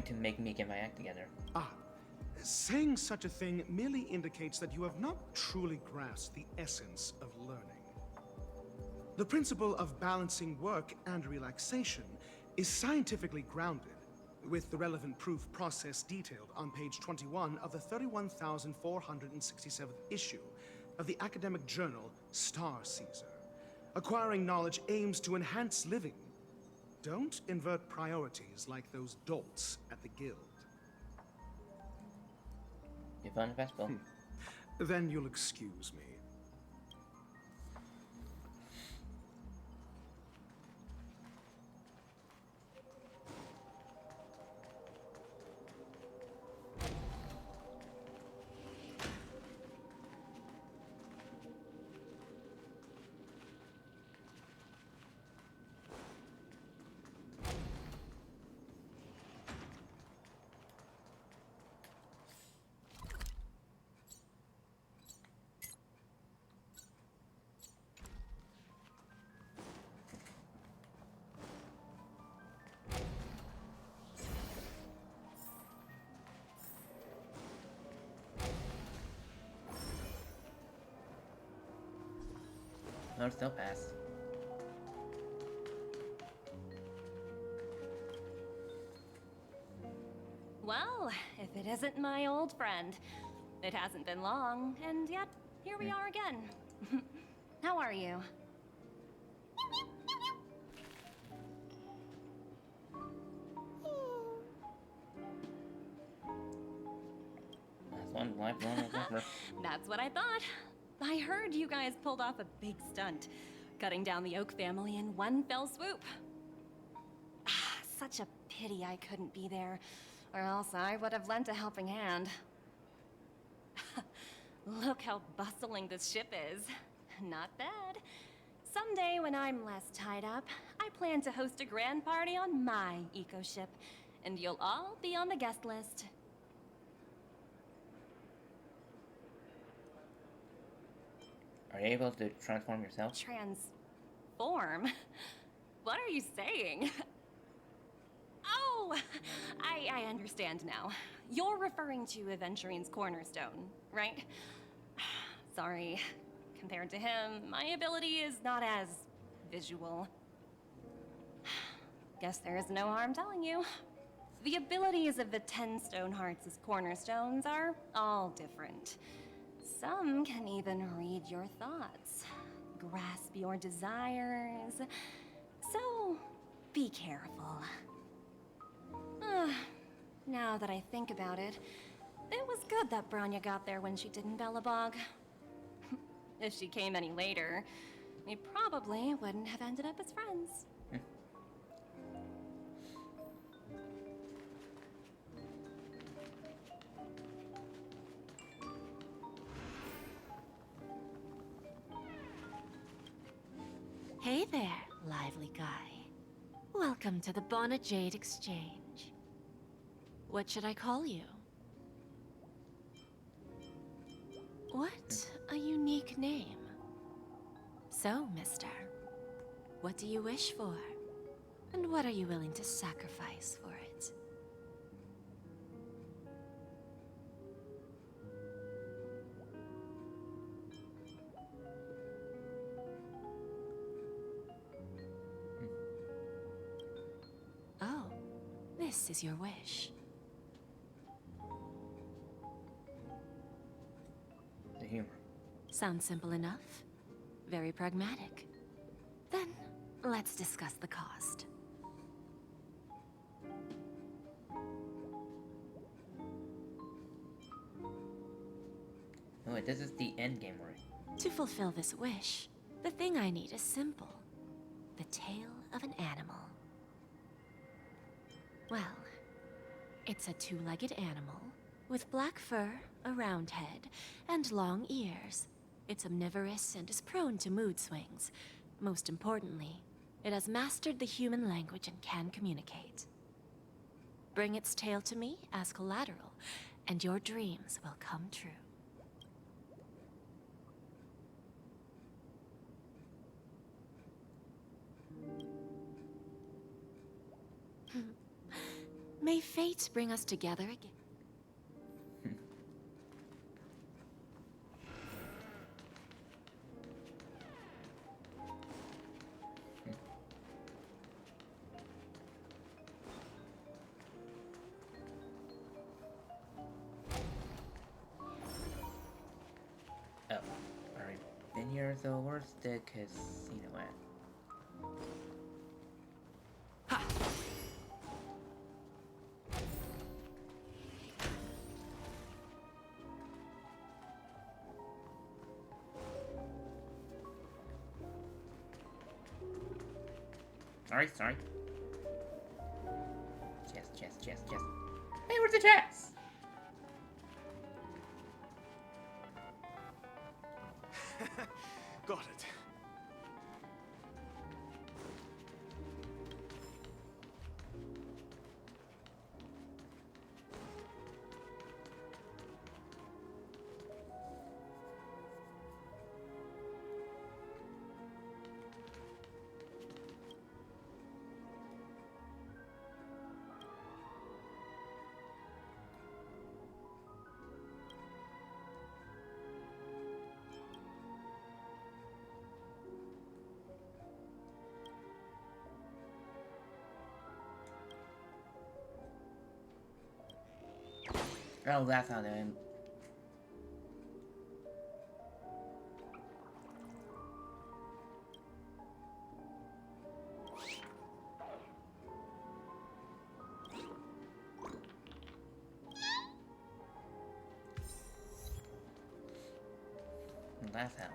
to make me get my act together. Saying such a thing merely indicates that you have not truly grasped the essence of learning. The principle of balancing work and relaxation is scientifically grounded, with the relevant proof process detailed on page 21 of the 31,467th issue of the academic journal Star Caesar. Acquiring knowledge aims to enhance living. Don't invert priorities like those dolts at the Guild. You found the festival. Then you'll excuse me. No, still pass. Well, if it isn't my old friend. It hasn't been long, and yet, here we are again. How are you? That's one lifelong remember. That's what I thought. I heard you guys pulled off a big stunt, cutting down the Oak family in one fell swoop. Such a pity I couldn't be there, or else I would have lent a helping hand. Look how bustling this ship is. Not bad. Someday when I'm less tied up, I plan to host a grand party on my eco-ship, and you'll all be on the guest list. Are you able to transform yourself? Transform? What are you saying? Oh! Oh, I understand now. You're referring to Aventurine's cornerstone, right? Sorry. Compared to him, my ability is not as visual. Guess there is no harm telling you. The abilities of the 10 Stonehearts' cornerstones are all different. Some can even read your thoughts, grasp your desires. So, be careful. Now that I think about it, it was good that Branya got there when she did in Belobog. If she came any later, we probably wouldn't have ended up as friends. Hey there, lively guy. Welcome to the Bonnet Jade Exchange. What should I call you? What a unique name. So, mister, what do you wish for? And what are you willing to sacrifice for it? Oh, this is your wish. The humor. Sounds simple enough. Very pragmatic. Then, let's discuss the cost. Oh wait, this is the end game, right? To fulfill this wish, the thing I need is simple. The tail of an animal. Well, it's a two-legged animal with black fur, a round head, and long ears. It's omnivorous and is prone to mood swings. Most importantly, it has mastered the human language and can communicate. Bring its tail to me as collateral, and your dreams will come true. May fate bring us together again. Oh, alright. Been here, so where's the casino at? Sorry. Chest. Hey, where's the chest? Got it. Oh, that's how they. That's how I.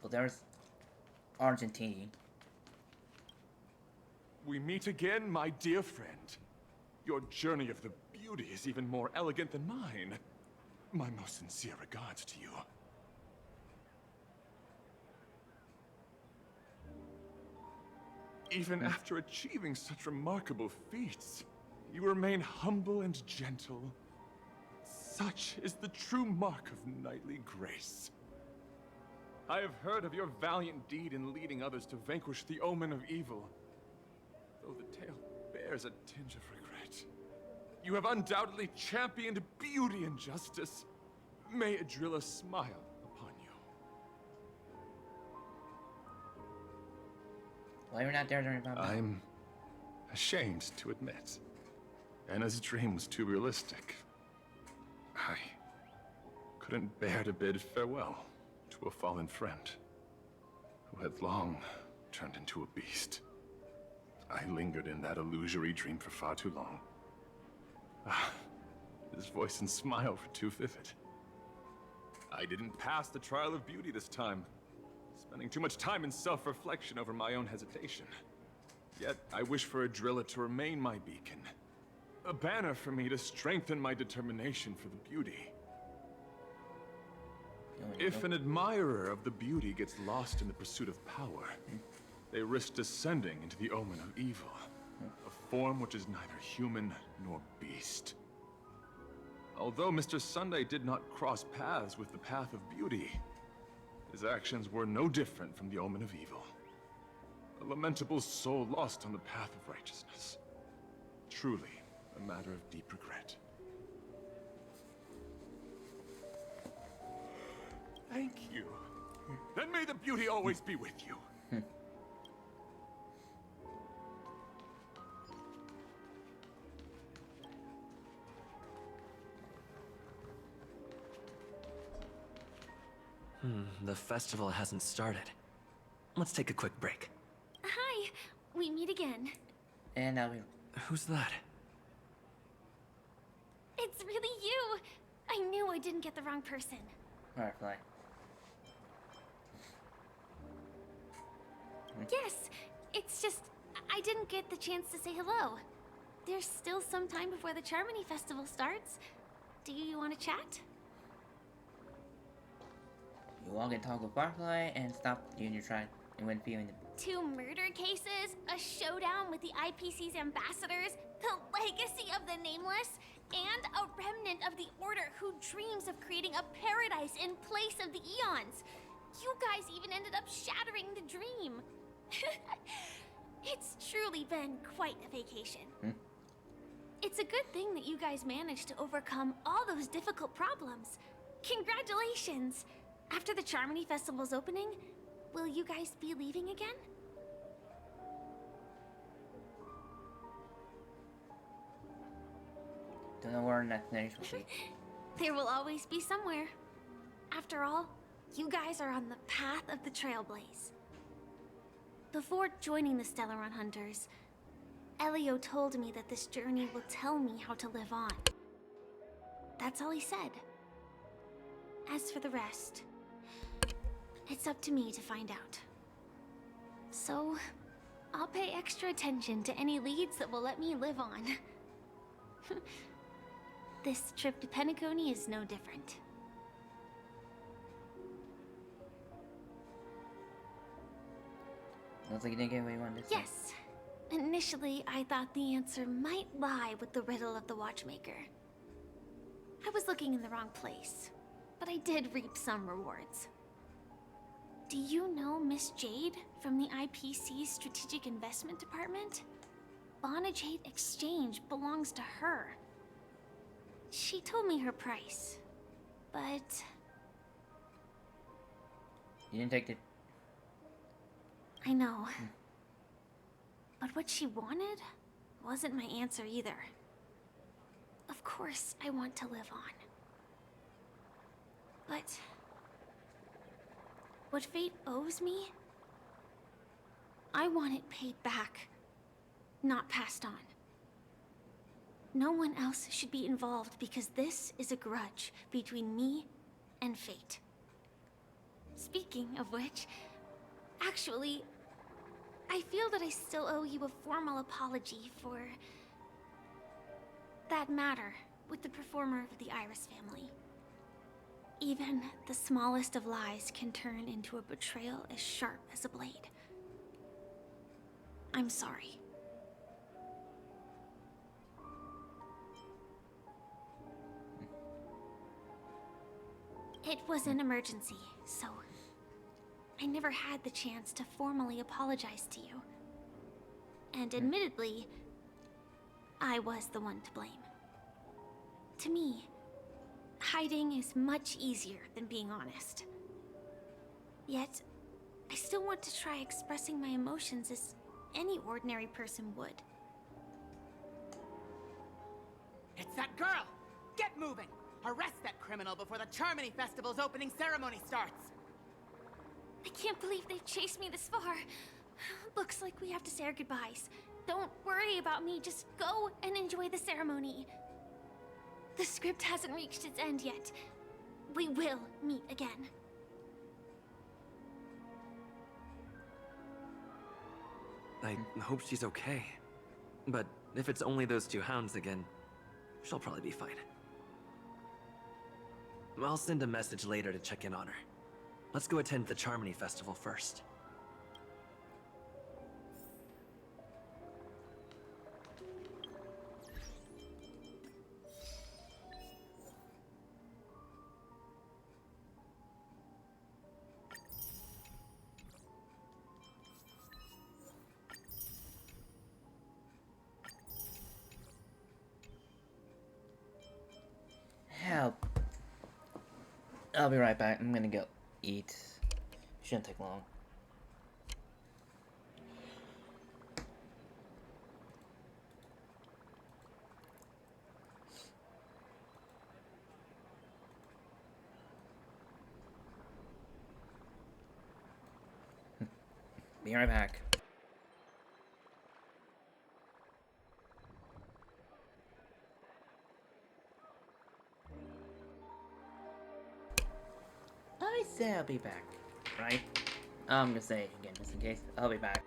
Well, there's Argentine. We meet again, my dear friend. Your journey of the beauty is even more elegant than mine. My most sincere regards to you. Even after achieving such remarkable feats, you remain humble and gentle, Such is the true mark of knightly grace. I have heard of your valiant deed in leading others to vanquish the omen of evil, though the tale bears a tinge of regret. You have undoubtedly championed beauty and justice. May Adrilla smile upon you. Well, you're not there during about I'm ashamed to admit. Anna's dream was too realistic. I couldn't bear to bid farewell to a fallen friend who had long turned into a beast. I lingered in that illusory dream for far too long. His voice and smile were too vivid. I didn't pass the trial of beauty this time, spending too much time in self-reflection over my own hesitation. Yet, I wish for Adrilla to remain my beacon, a banner for me to strengthen my determination for the beauty. If an admirer of the beauty gets lost in the pursuit of power, they risk descending into the omen of evil, a form which is neither human nor beast. Although Mr. Sunday did not cross paths with the path of beauty, his actions were no different from the omen of evil. A lamentable soul lost on the path of righteousness. Truly a matter of deep regret. Thank you. Then may the beauty always be with you. The festival hasn't started. Let's take a quick break. Hi, we meet again. And now we... Who's that? It's really you. I knew I didn't get the wrong person. Firefly. Yes, it's just I didn't get the chance to say hello. There's still some time before the Charmony Festival starts. Do you want to chat? You walk and talk with Firefly and stop doing your try and when feeling the... 2 murder cases, a showdown with the IPC's ambassadors, the legacy of the Nameless, and a remnant of the Order who dreams of creating a paradise in place of the Eons. You guys even ended up shattering the dream. It's truly been quite a vacation. It's a good thing that you guys managed to overcome all those difficult problems. Congratulations! After the Charmony Festival's opening, will you guys be leaving again? Don't know where next will be. There will always be somewhere. After all, you guys are on the path of the Trailblaze. Before joining the Stellaron Hunters, Elio told me that this journey will tell me how to live on. That's all he said. As for the rest, it's up to me to find out. So, I'll pay extra attention to any leads that will let me live on. This trip to Penacony is no different. Looks like you didn't get what you wanted to say. Yes. Initially, I thought the answer might lie with the riddle of the Watchmaker. I was looking in the wrong place, but I did reap some rewards. Do you know Miss Jade from the IPC's Strategic Investment Department? Bonajade Exchange belongs to her. She told me her price, but... You didn't take the... I know. But what she wanted wasn't my answer either. Of course, I want to live on. But... what fate owes me, I want it paid back, not passed on. No one else should be involved because this is a grudge between me and fate. Speaking of which, actually, I feel that I still owe you a formal apology for that matter with the performer of the Iris family. Even the smallest of lies can turn into a betrayal as sharp as a blade. I'm sorry. It was an emergency, so I never had the chance to formally apologize to you. And admittedly, I was the one to blame. To me, hiding is much easier than being honest. Yet, I still want to try expressing my emotions as any ordinary person would. It's that girl! Get moving! Arrest that criminal before the Charmony Festival's opening ceremony starts! I can't believe they've chased me this far. Looks like we have to say our goodbyes. Don't worry about me, just go and enjoy the ceremony. The script hasn't reached its end yet. We will meet again. I hope she's okay. But if it's only those two hounds again, she'll probably be fine. I'll send a message later to check in on her. Let's go attend the Charmony Festival first. Help. I'll be right back. I'm gonna go eat. Shouldn't take long. Be right back. I say I'll be back, right? I'm gonna say it again just in case. I'll be back.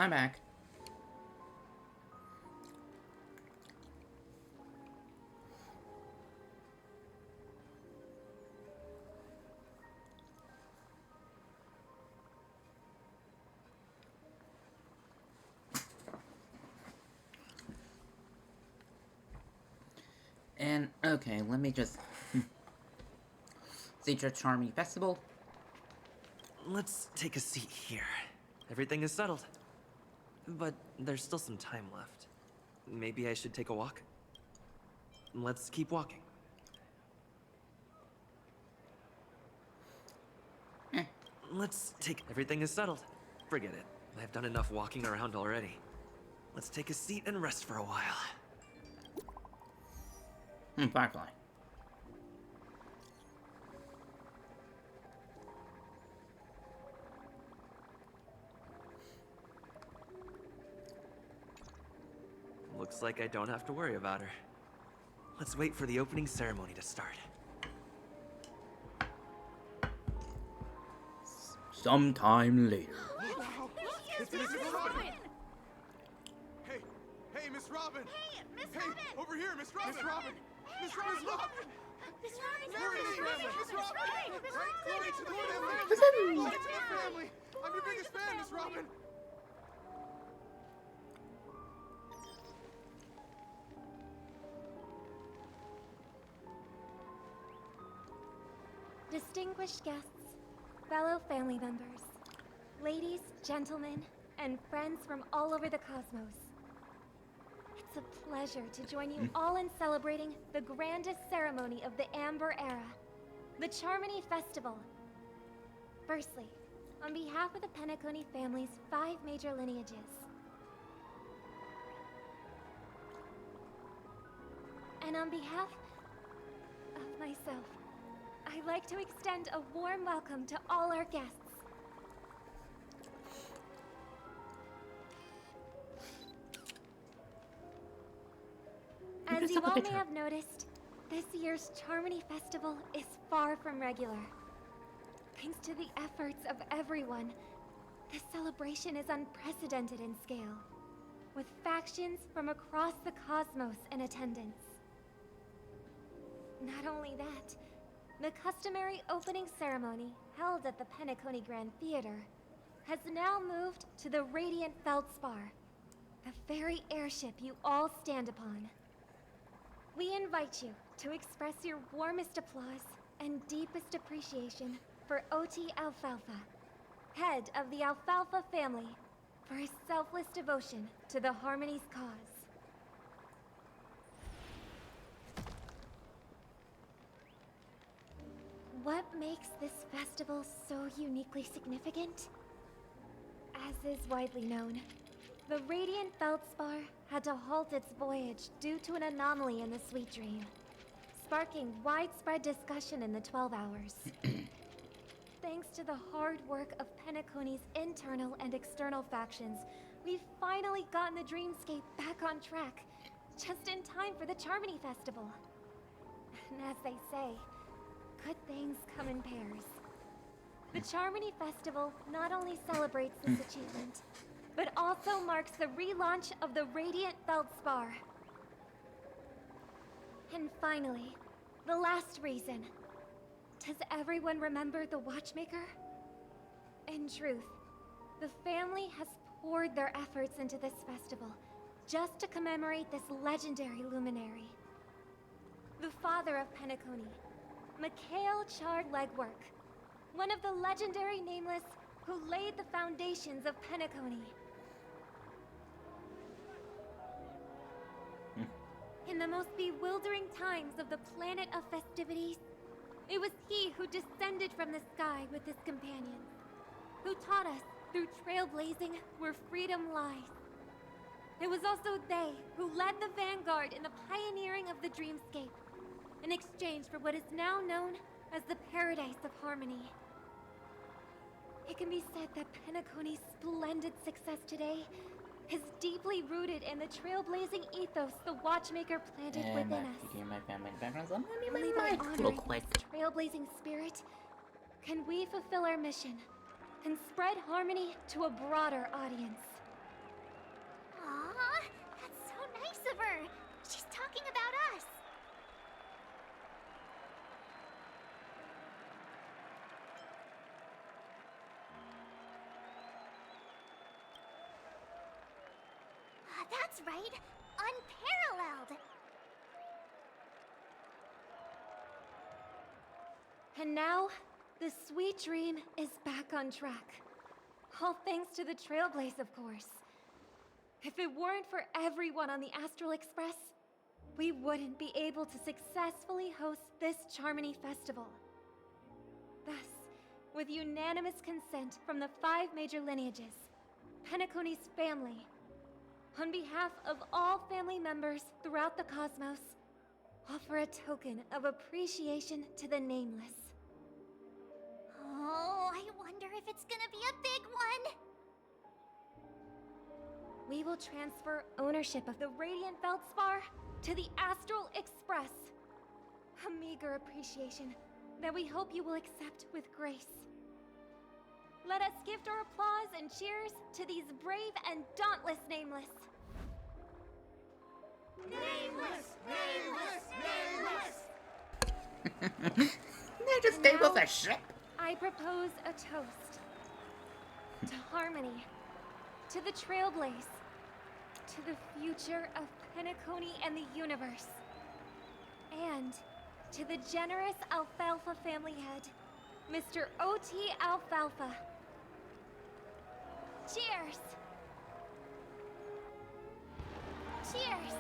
I'm back. And, okay, let me just... see your charming festival. Let's take a seat here. Everything is settled. But there's still some time left. Maybe I should take a walk? Let's keep walking. Let's take... Everything is settled. Forget it. I've done enough walking around already. Let's take a seat and rest for a while. Firefly. Looks like I don't have to worry about her. Let's wait for the opening ceremony to start. Sometime later. It's Miss Robin! Hey, Miss Robin! Hey, Miss Robin! Over here, Miss Robin! Miss Robin! Miss Robin! Miss Robin! Miss Robin! Glory to the family! Glory to the family! I'm your biggest fan, Miss Robin! Distinguished guests, fellow family members, ladies, gentlemen, and friends from all over the cosmos. It's a pleasure to join you all in celebrating the grandest ceremony of the Amber Era, the Charmony Festival. Firstly, on behalf of the Penacony family's 5 major lineages, and on behalf of myself, I'd like to extend a warm welcome to all our guests. As you all may have noticed, this year's Charmony Festival is far from regular. Thanks to the efforts of everyone, this celebration is unprecedented in scale, with factions from across the cosmos in attendance. Not only that, the customary opening ceremony held at the Penacony Grand Theater has now moved to the Radiant Feldspar, the very airship you all stand upon. We invite you to express your warmest applause and deepest appreciation for Oti Alfalfa, head of the Alfalfa family, for his selfless devotion to the Harmony's cause. What makes this festival so uniquely significant? As is widely known, the Radiant Feldspar had to halt its voyage due to an anomaly in the Sweet Dream, sparking widespread discussion in the 12 Hours. Thanks to the hard work of Penacony's internal and external factions, we've finally gotten the Dreamscape back on track, just in time for the Charmony Festival. And as they say, good things come in pairs. The Charmony Festival not only celebrates this achievement, but also marks the relaunch of the Radiant Feldspar. And finally, the last reason. Does everyone remember the Watchmaker? In truth, the family has poured their efforts into this festival just to commemorate this legendary luminary. The father of Penacony, Mikhail Chard Legwork, one of the legendary Nameless who laid the foundations of Penacony. In the most bewildering times of the planet of festivities, it was he who descended from the sky with his companions, who taught us through trailblazing where freedom lies. It was also they who led the vanguard in the pioneering of the Dreamscape, in exchange for what is now known as the Paradise of Harmony. It can be said that Penacony's splendid success today is deeply rooted in the trailblazing ethos the Watchmaker planted within us. My family backgrounds. Let me Only make by my honoring real quick. this trailblazing spirit can we fulfill our mission and spread harmony to a broader audience. That's right. Unparalleled. And now, the sweet dream is back on track. All thanks to the Trailblaze, of course. If it weren't for everyone on the Astral Express, we wouldn't be able to successfully host this Charmony Festival. Thus, with unanimous consent from the 5 major lineages, Penacony's family, on behalf of all family members throughout the cosmos, offer a token of appreciation to the Nameless. Oh, I wonder if it's gonna be a big one. We will transfer ownership of the Radiant Feldspar to the Astral Express. A meager appreciation that we hope you will accept with grace. Let us gift our applause and cheers to these brave and dauntless Nameless. Nameless! Nameless! They Nameless! just And gave us now, a ship. I propose a toast. To harmony. To the Trailblaze. To the future of Penacony and the universe. And to the generous Alfalfa family head, Mr. O.T. Alfalfa. Cheers! Cheers!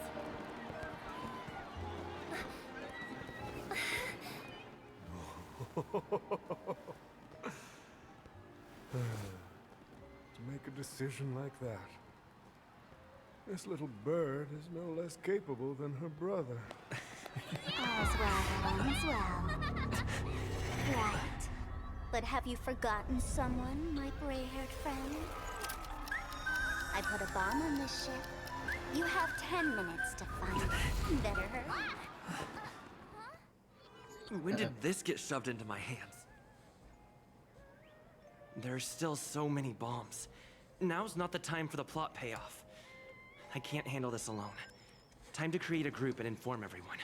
To make a decision like that. This little bird is no less capable than her brother. All's well that ends well. Right. But have you forgotten someone, my gray-haired friend? I put a bomb on this ship. You have 10 minutes to find it. Better hurry. When did this get shoved into my hands? There are still so many bombs. Now's not the time for the plot payoff. I can't handle this alone. Time to create a group and inform everyone.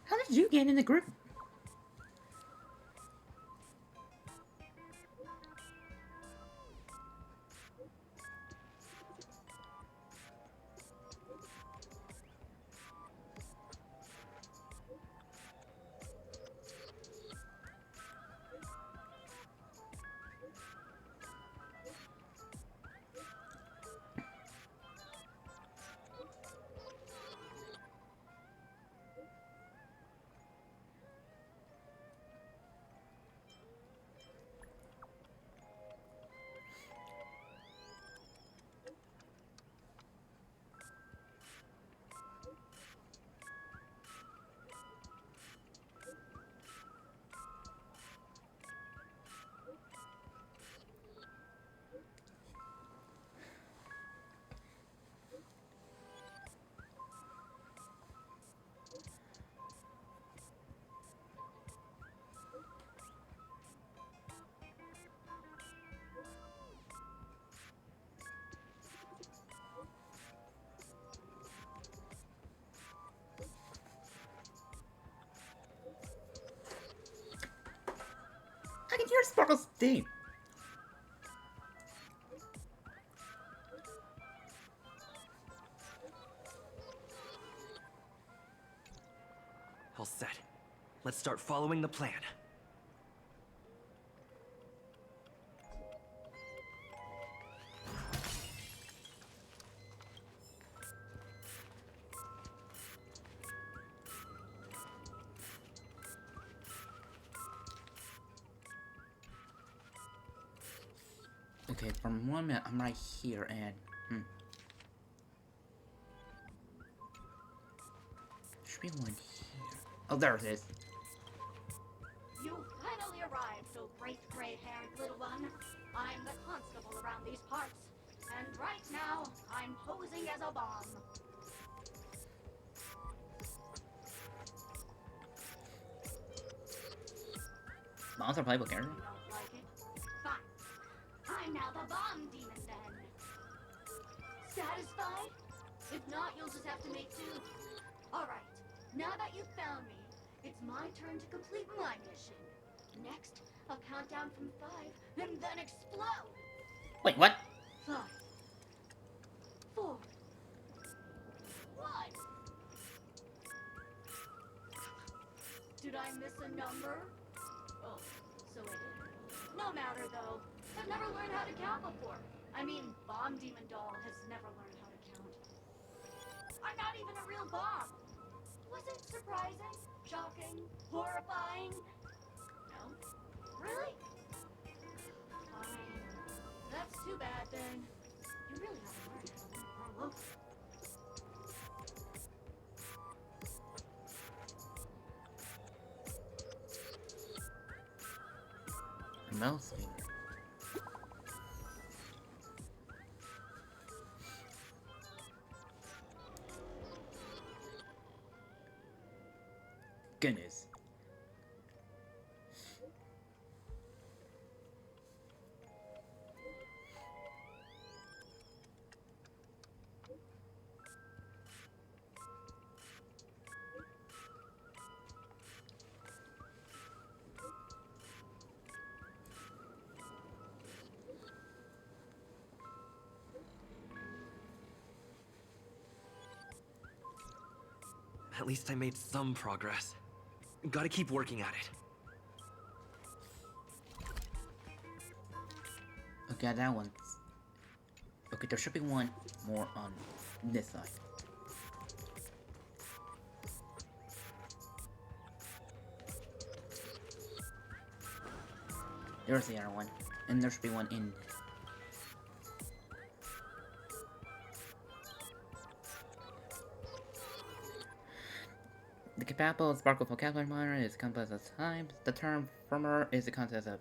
How did you get in the group? I can hear Sparkle's theme. All set. Let's start following the plan. Okay, for 1 minute, I'm right here, and should be one here. Oh, there it is. You finally arrived, so great gray-haired little one. I'm the constable around these parts, and right now, I'm posing as a bomb. Bombs are playable character. Don't like it? Fine. I'm now the bomb demon then. Satisfied? If not, you'll just have to make do. Alright, now that you've found me, it's my turn to complete my mission. Next, I'll count down from 5 and then explode. Wait, what? 5, 4, 1. Did I miss a number? Oh, so I did. No matter though. I've never learned how to count before. I mean, Bomb Demon Doll has never learned how to count. I'm not even a real bomb. Was it surprising? Shocking? Horrifying? No? Really? Fine. That's too bad then. You really haven't learned how to grow up. Mouse finger. Goodness. At least I made some progress. Gotta keep working at it. Okay, that one's... Okay, there should be one more on this side. There's the other one. And there should be one in... The capable sparkle vocabulary monitor is complex as times. The term firmer is the concept of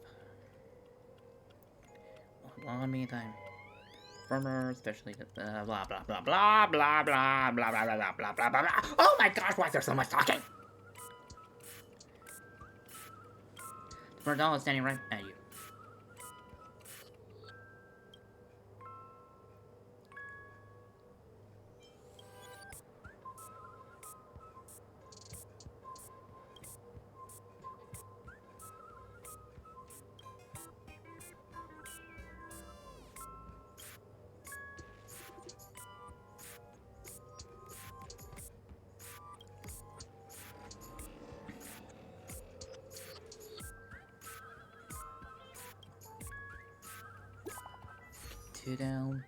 long meantime. Firmer, especially blah blah blah blah blah blah blah blah blah blah blah blah blah blah. Oh my gosh, why is there so much talking? The bird doll is standing right at you. Two down.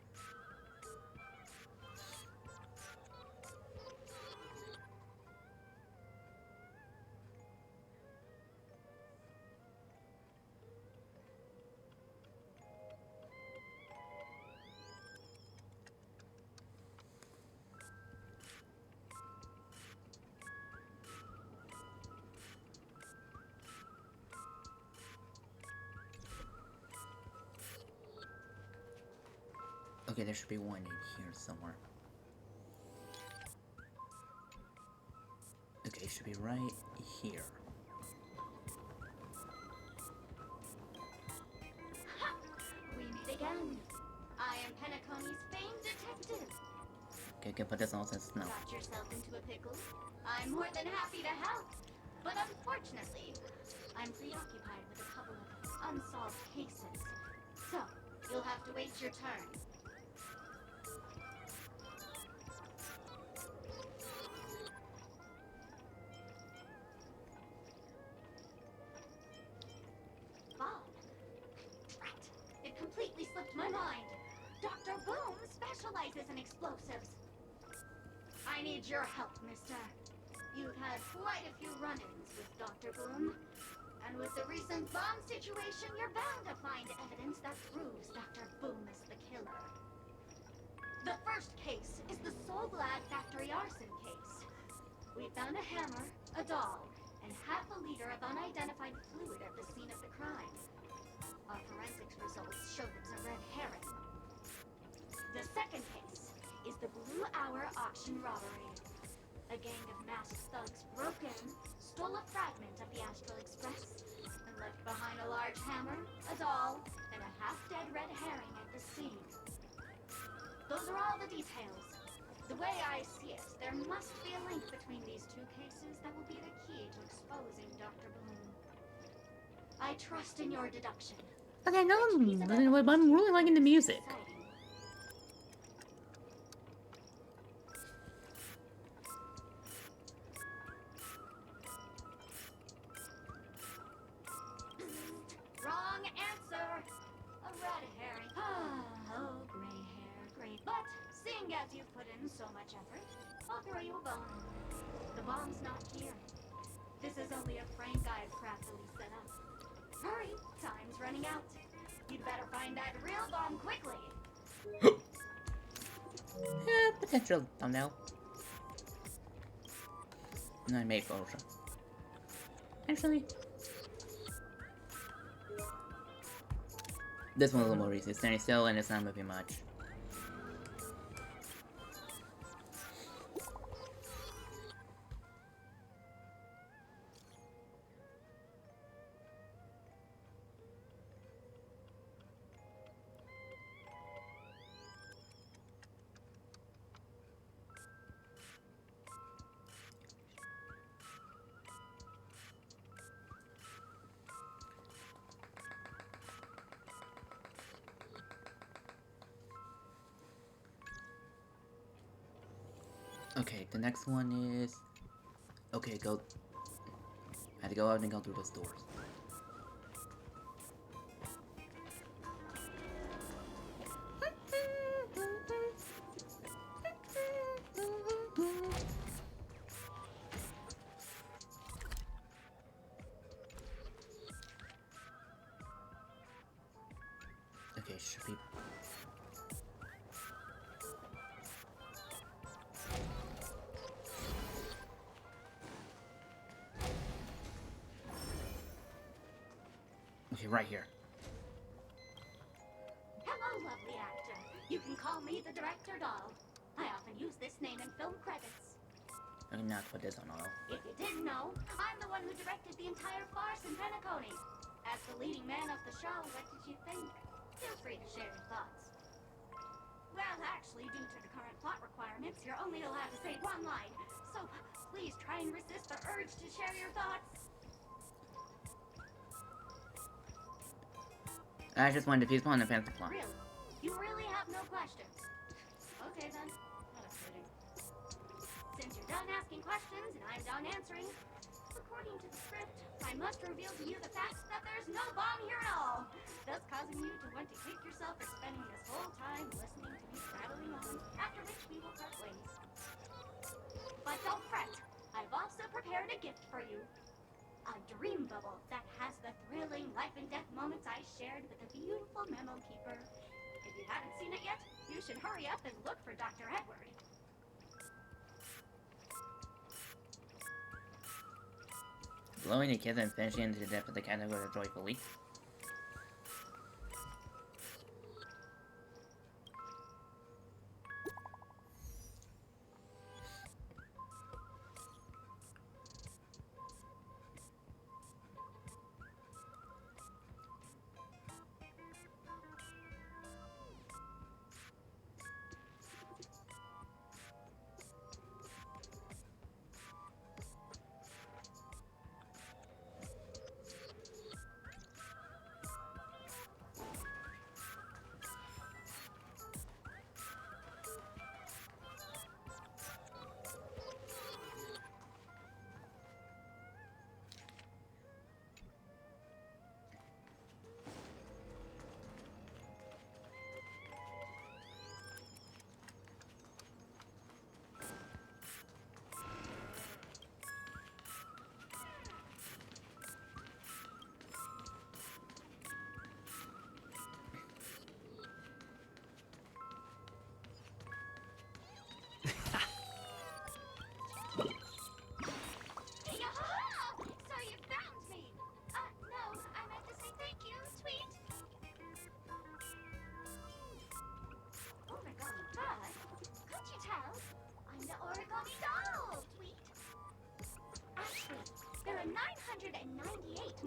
Okay, there should be one in here somewhere. Okay, it should be right here. Ha! We meet again. I am Penacony's famed detective. Okay, good, but this all says no. Got yourself into a pickle? I'm more than happy to help. But unfortunately, I'm preoccupied with a couple of unsolved cases. So, you'll have to wait your turn. Completely slipped my mind. Dr. Boom specializes in explosives. I need your help, mister. You've had quite a few run-ins with Dr. Boom. And with the recent bomb situation, you're bound to find evidence that proves Dr. Boom is the killer. The first case is the Soulglad factory arson case. We found a hammer, a doll, and half a liter of unidentified fluid at the scene of the crime. Our forensics results showed it was a red herring. The second case is the Blue Hour auction robbery. A gang of masked thugs broke in, stole a fragment of the Astral Express, and left behind a large hammer, a doll, and a half-dead red herring at the scene. Those are all the details. The way I see it, there must be a link between these two cases that will be the key to exposing Dr. Bloom. I trust in your deduction. Okay, no, I'm really liking the music. Wrong answer. A red herring. Oh, gray hair, great. But seeing as you've put in so much effort, I'll throw you a bone. The bomb's not here. This is only a prank I've craftily set up. Hurry, time's running out. You'd better find that real bomb quickly. Potential thumbnail. No, I made Photoshop. Actually, this one's a little more easy. It's standing still and it's not moving much. Okay, the next one is... Okay, go... I had to go out and go through those doors. Okay, should be... Okay, right here. Hello, lovely actor. You can call me the director doll. I often use this name in film credits. I can not put this on auto. If you didn't know, I'm the one who directed the entire farce in Penacony. As the leading man of the show, what did you think? Feel free to share your thoughts. Well, actually, due to the current plot requirements, you're only allowed to say one line. So please try and resist the urge to share your thoughts. I just wanted to piece on the fancy plot. Really? You really have no questions? Okay then. Not kidding. Since you're done asking questions and I'm done answering, according to the script, I must reveal to you the fact that there's no bomb here at all, thus causing you to want to kick yourself for spending this whole time listening to me prattling on, after which we will part ways. But don't fret, I've also prepared a gift for you. A dream bubble that has the thrilling life and death moments I shared with the beautiful memo keeper. If you haven't seen it yet, you should hurry up and look for Dr. Edward. Blowing a kiss and finishing into the depth of the category joyfully.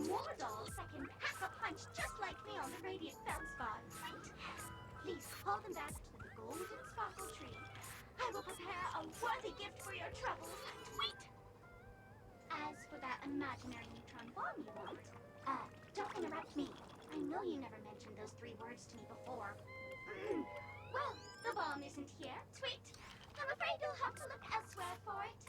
More dolls that can pack a punch just like me on the Radiant Feldspar. Please haul them back to the golden sparkle tree. I will prepare a worthy gift for your troubles. Tweet! As for that imaginary neutron bomb you want, don't interrupt me. I know you never mentioned those 3 words to me before. Well, the bomb isn't here. Tweet! I'm afraid you'll have to look elsewhere for it.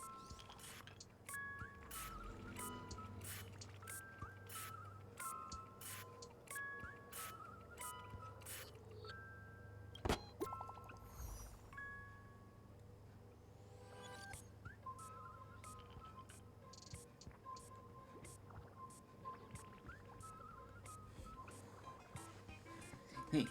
Hey.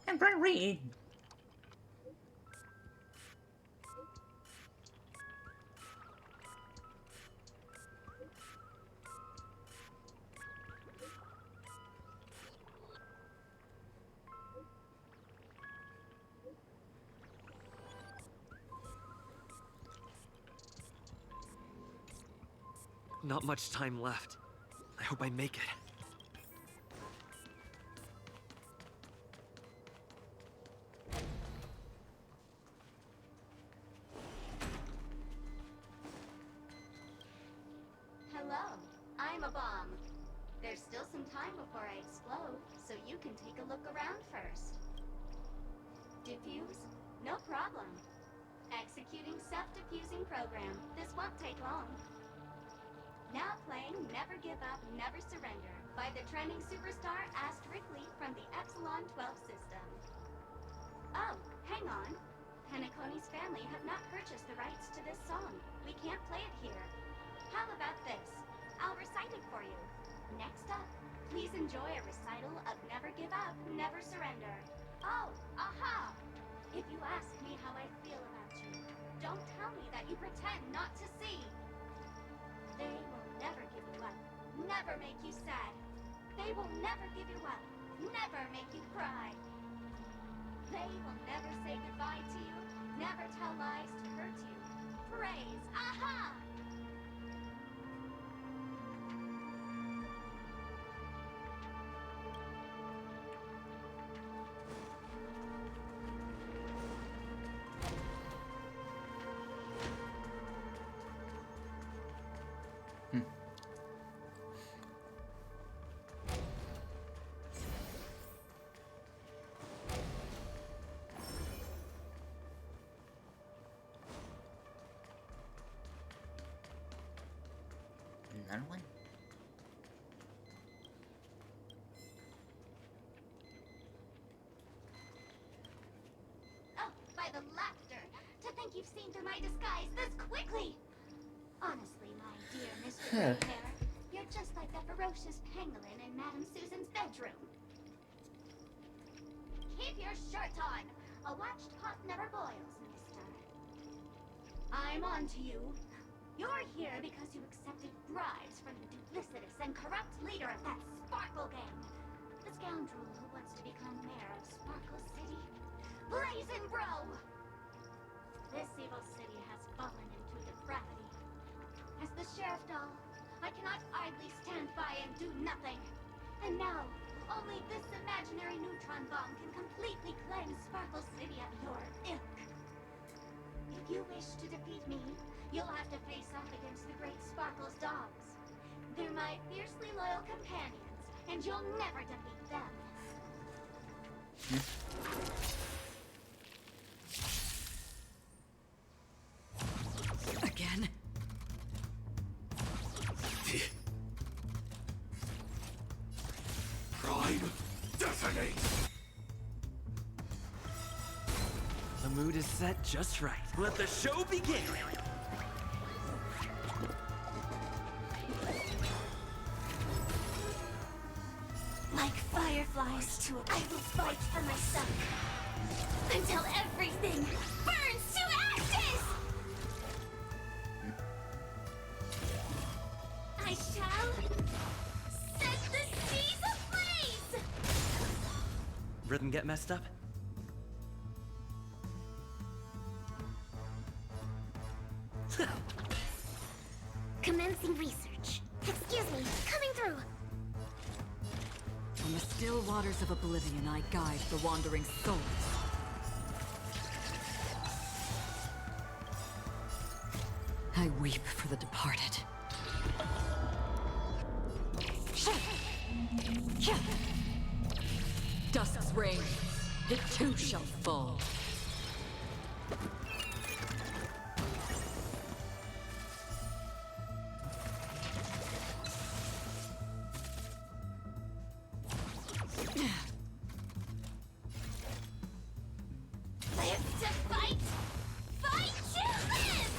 And Brian Reed. Not much time left. I hope I make it. Hello, I'm a bomb. There's still some time before I explode, so you can take a look around first. Diffuse? No problem. Executing self-diffusing program. This won't take long. Now playing Never Give Up, Never Surrender by the trending superstar Ast Rickley from the Epsilon 12 system. Oh, hang on. Penacony's family have not purchased the rights to this song. We can't play it here. How about this? I'll recite it for you. Next up, please enjoy a recital of Never Give Up, Never Surrender. Oh, aha! If you ask me how I feel about you, don't tell me that you pretend not to see. They will never give you up, never make you sad. They will never give you up, never make you cry. They will never say goodbye to you, never tell lies to hurt you. Praise, aha! Another one? Oh, by the laughter! To think you've seen through my disguise this quickly! Honestly, my dear Mr. Grey Hair, you're just like that ferocious pangolin in Madame Susan's bedroom. Keep your shirt on! A watched pot never boils, mister. I'm on to you. You're here because you accepted bribes from the duplicitous and corrupt leader of that Sparkle Gang. The scoundrel who wants to become mayor of Sparkle City. Blazing Bro! This evil city has fallen into depravity. As the sheriff doll, I cannot idly stand by and do nothing. And now, only this imaginary neutron bomb can completely cleanse Sparkle City of your ilk. If you wish to defeat me, you'll have to face off against the great Sparkle's dogs. They're my fiercely loyal companions, and you'll never defeat them. Again? Pride detonates! The mood is set just right. Let the show begin! Like fire fireflies. I will fight for myself until everything burns to ashes! I shall set the seas ablaze! Rhythm get messed up? Commencing research. Excuse me, coming through. On the still waters of oblivion, I guide the wandering souls. I weep for the departed. Dusk's reign, it too shall fall. Live to fight! Fight to live!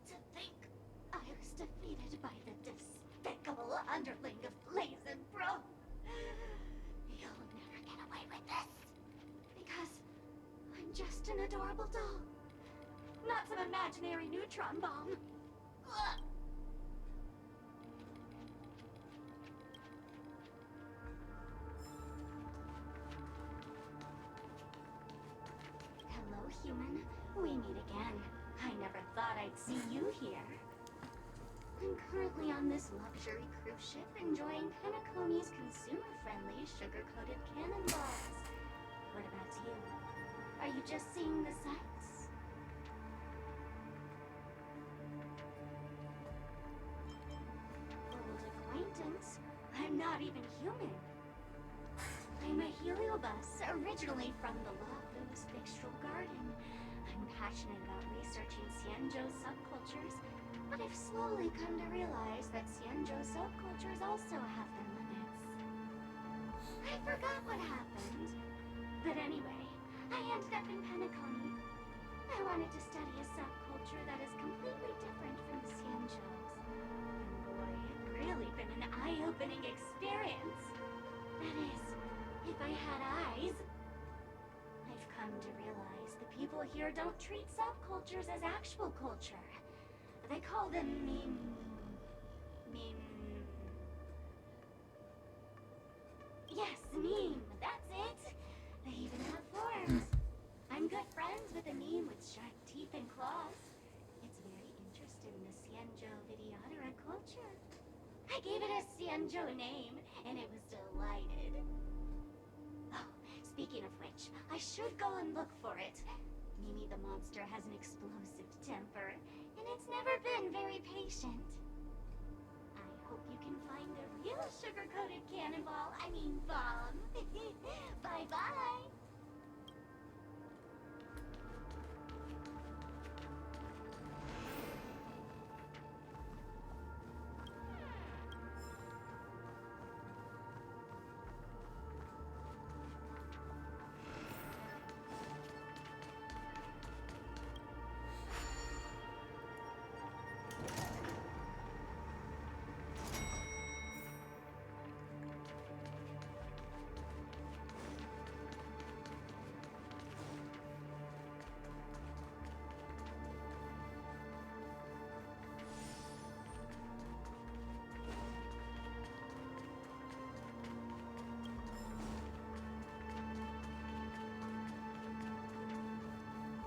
To think I was defeated by the despicable underling of Blaze and Bro. You'll never get away with this. Because I'm just an adorable doll. Not some imaginary neutron bomb. Ugh. Hello, human. We meet again. I never thought I'd see you here. I'm currently on this luxury cruise ship enjoying Penacony's consumer-friendly sugar-coated cannonballs. What about you? Are you just seeing the sights? Old acquaintance. I'm not even human. I'm a heliobus, originally from the Labu's Bixtral Garden. I'm passionate about researching Xianzhou's subcultures, but I've slowly come to realize that Xianzhou's subcultures also have their limits. I forgot what happened. But anyway, I ended up in Penacony. I wanted to study a subculture that is completely different from Xianzhou's. And boy, it's really been an eye-opening experience. That is, if I had eyes. I've come to realize the people here don't treat subcultures as actual culture. They call them Yes, meme, that's it. They even have forms. I'm good friends with a meme with sharp teeth and claws. It's very interested in the Xianzhou Videodera culture. I gave it a Xianzhou name, and it was delighted. Oh, speaking of which, I should go and look for it. Mimi the monster has an explosive temper, and it's never been very patient. I hope you can find a real sugar-coated cannonball, I mean bomb. Bye-bye.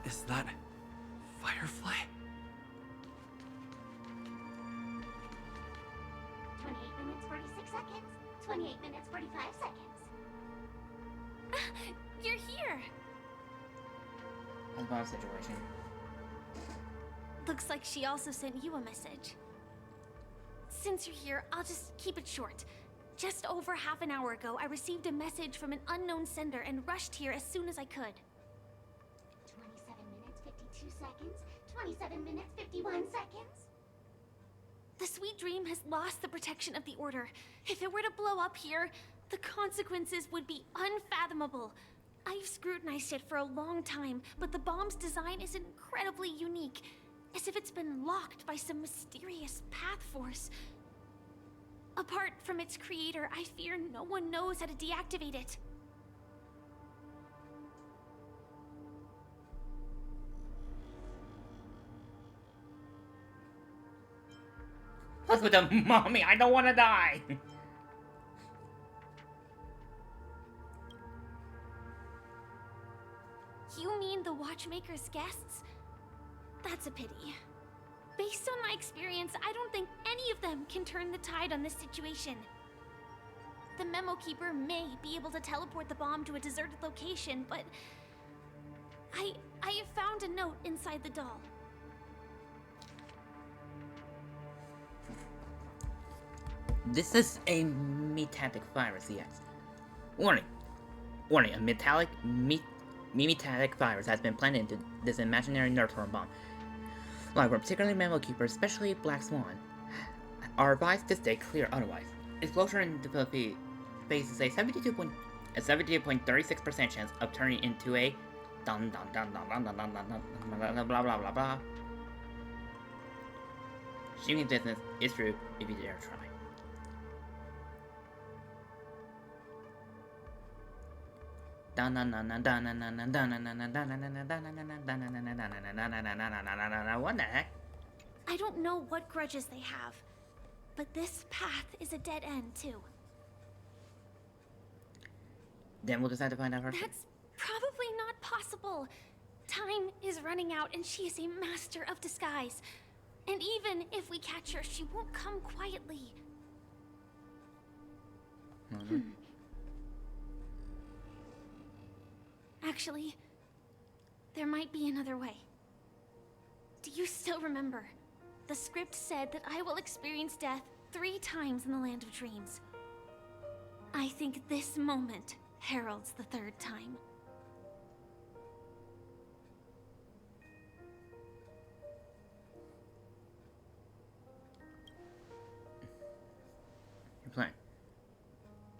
Is that Firefly? 28 minutes, 46 seconds. 28 minutes, 45 seconds. You're here! That's my situation. Looks like she also sent you a message. Since you're here, I'll just keep it short. Just over half an hour ago, I received a message from an unknown sender and rushed here as soon as I could. 27 minutes, 52 seconds. 27 minutes, 51 seconds. The Sweet Dream has lost the protection of the Order. If it were to blow up here, the consequences would be unfathomable. I've scrutinized it for a long time, but the bomb's design is incredibly unique, as if it's been locked by some mysterious path force. Apart from its creator, I fear no one knows how to deactivate it. What's with the mommy? I don't want to die. You mean the Watchmaker's guests? That's a pity. Based on my experience, I don't think any of them can turn the tide on this situation. The Memo Keeper may be able to teleport the bomb to a deserted location, but I have found a note inside the doll. This is a metatic virus, yes. Warning. Warning, a metatic virus has been planted into this imaginary neutron bomb. Like, particularly Memo Keepers, especially Black Swan, are advised to stay clear otherwise. Explosion in the faces a 72.36% chance of turning into a dun dun dun dun dun dun dun dun dun blah blah blah blah blah. Shooting distance is true if you dare try. What the heck? I don't know what grudges they have, but this path is a dead end too. Then we'll decide to find out first. That's probably not possible. Time is running out and she is a master of disguise. And even if we catch her, she won't come quietly. Actually, there might be another way. Do you still remember? The script said that I will experience death 3 times in the Land of Dreams. I think this moment heralds the 3rd time. You're playing.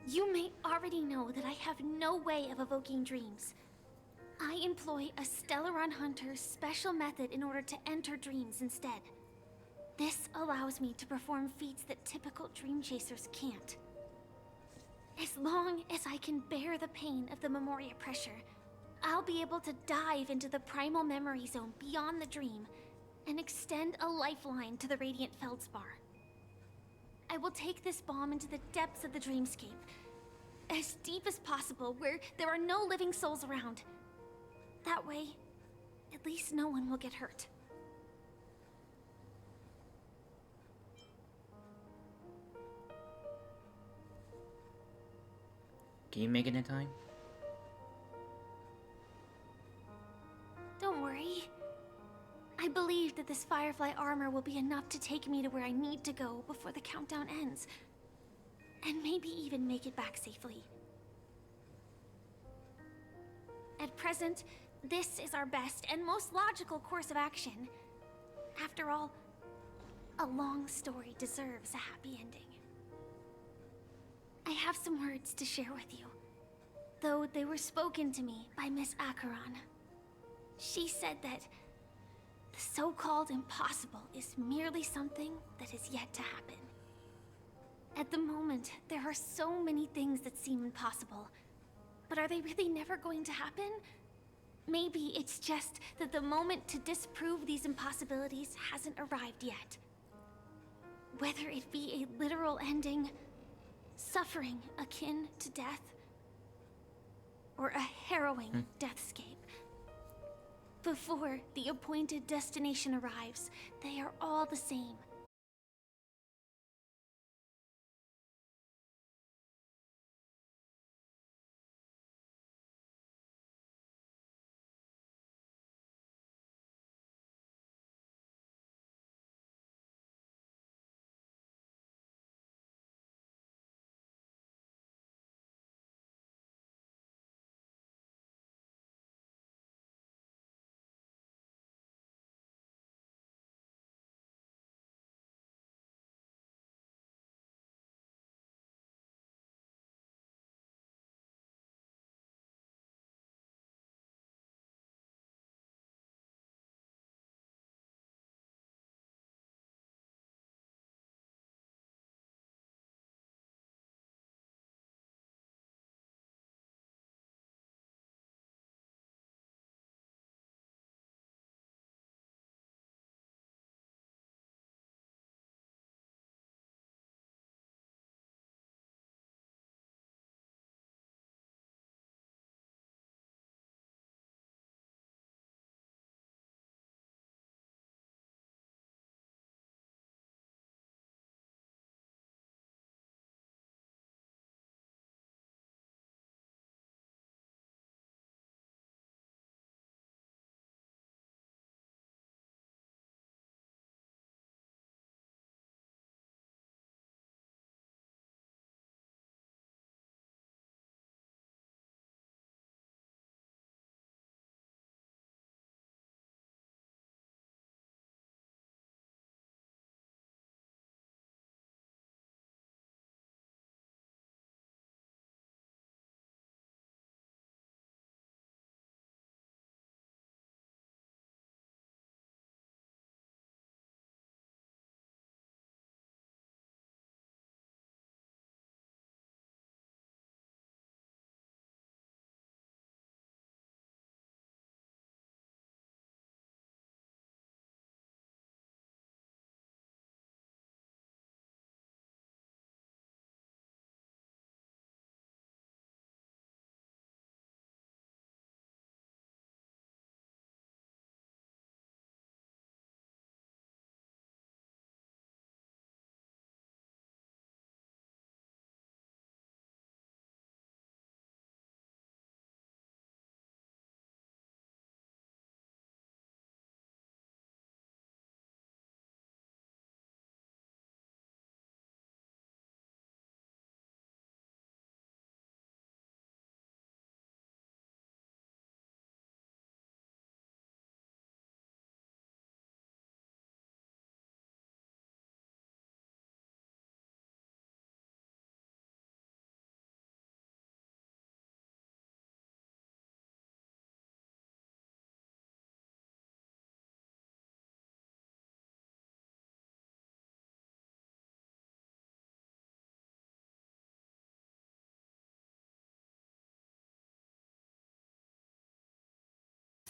You may already know that I have no way of evoking dreams. I employ a Stellaron Hunter's special method in order to enter dreams instead. This allows me to perform feats that typical dream chasers can't. As long as I can bear the pain of the Memoria pressure, I'll be able to dive into the primal memory zone beyond the dream and extend a lifeline to the Radiant Feldspar. I will take this bomb into the depths of the dreamscape, as deep as possible where there are no living souls around. That way, at least no one will get hurt. Can you make it in time? Don't worry. I believe that this Firefly armor will be enough to take me to where I need to go before the countdown ends. And maybe even make it back safely. At present, this is our best and most logical course of action. After all, a long story deserves a happy ending. I have some words to share with you, though they were spoken to me by Miss Acheron. She said that the so-called impossible is merely something that is yet to happen. At the moment, there are so many things that seem impossible, but are they really never going to happen? Maybe it's just that the moment to disprove these impossibilities hasn't arrived yet. Whether it be a literal ending, suffering akin to death, or a harrowing deathscape. Before the appointed destination arrives, they are all the same.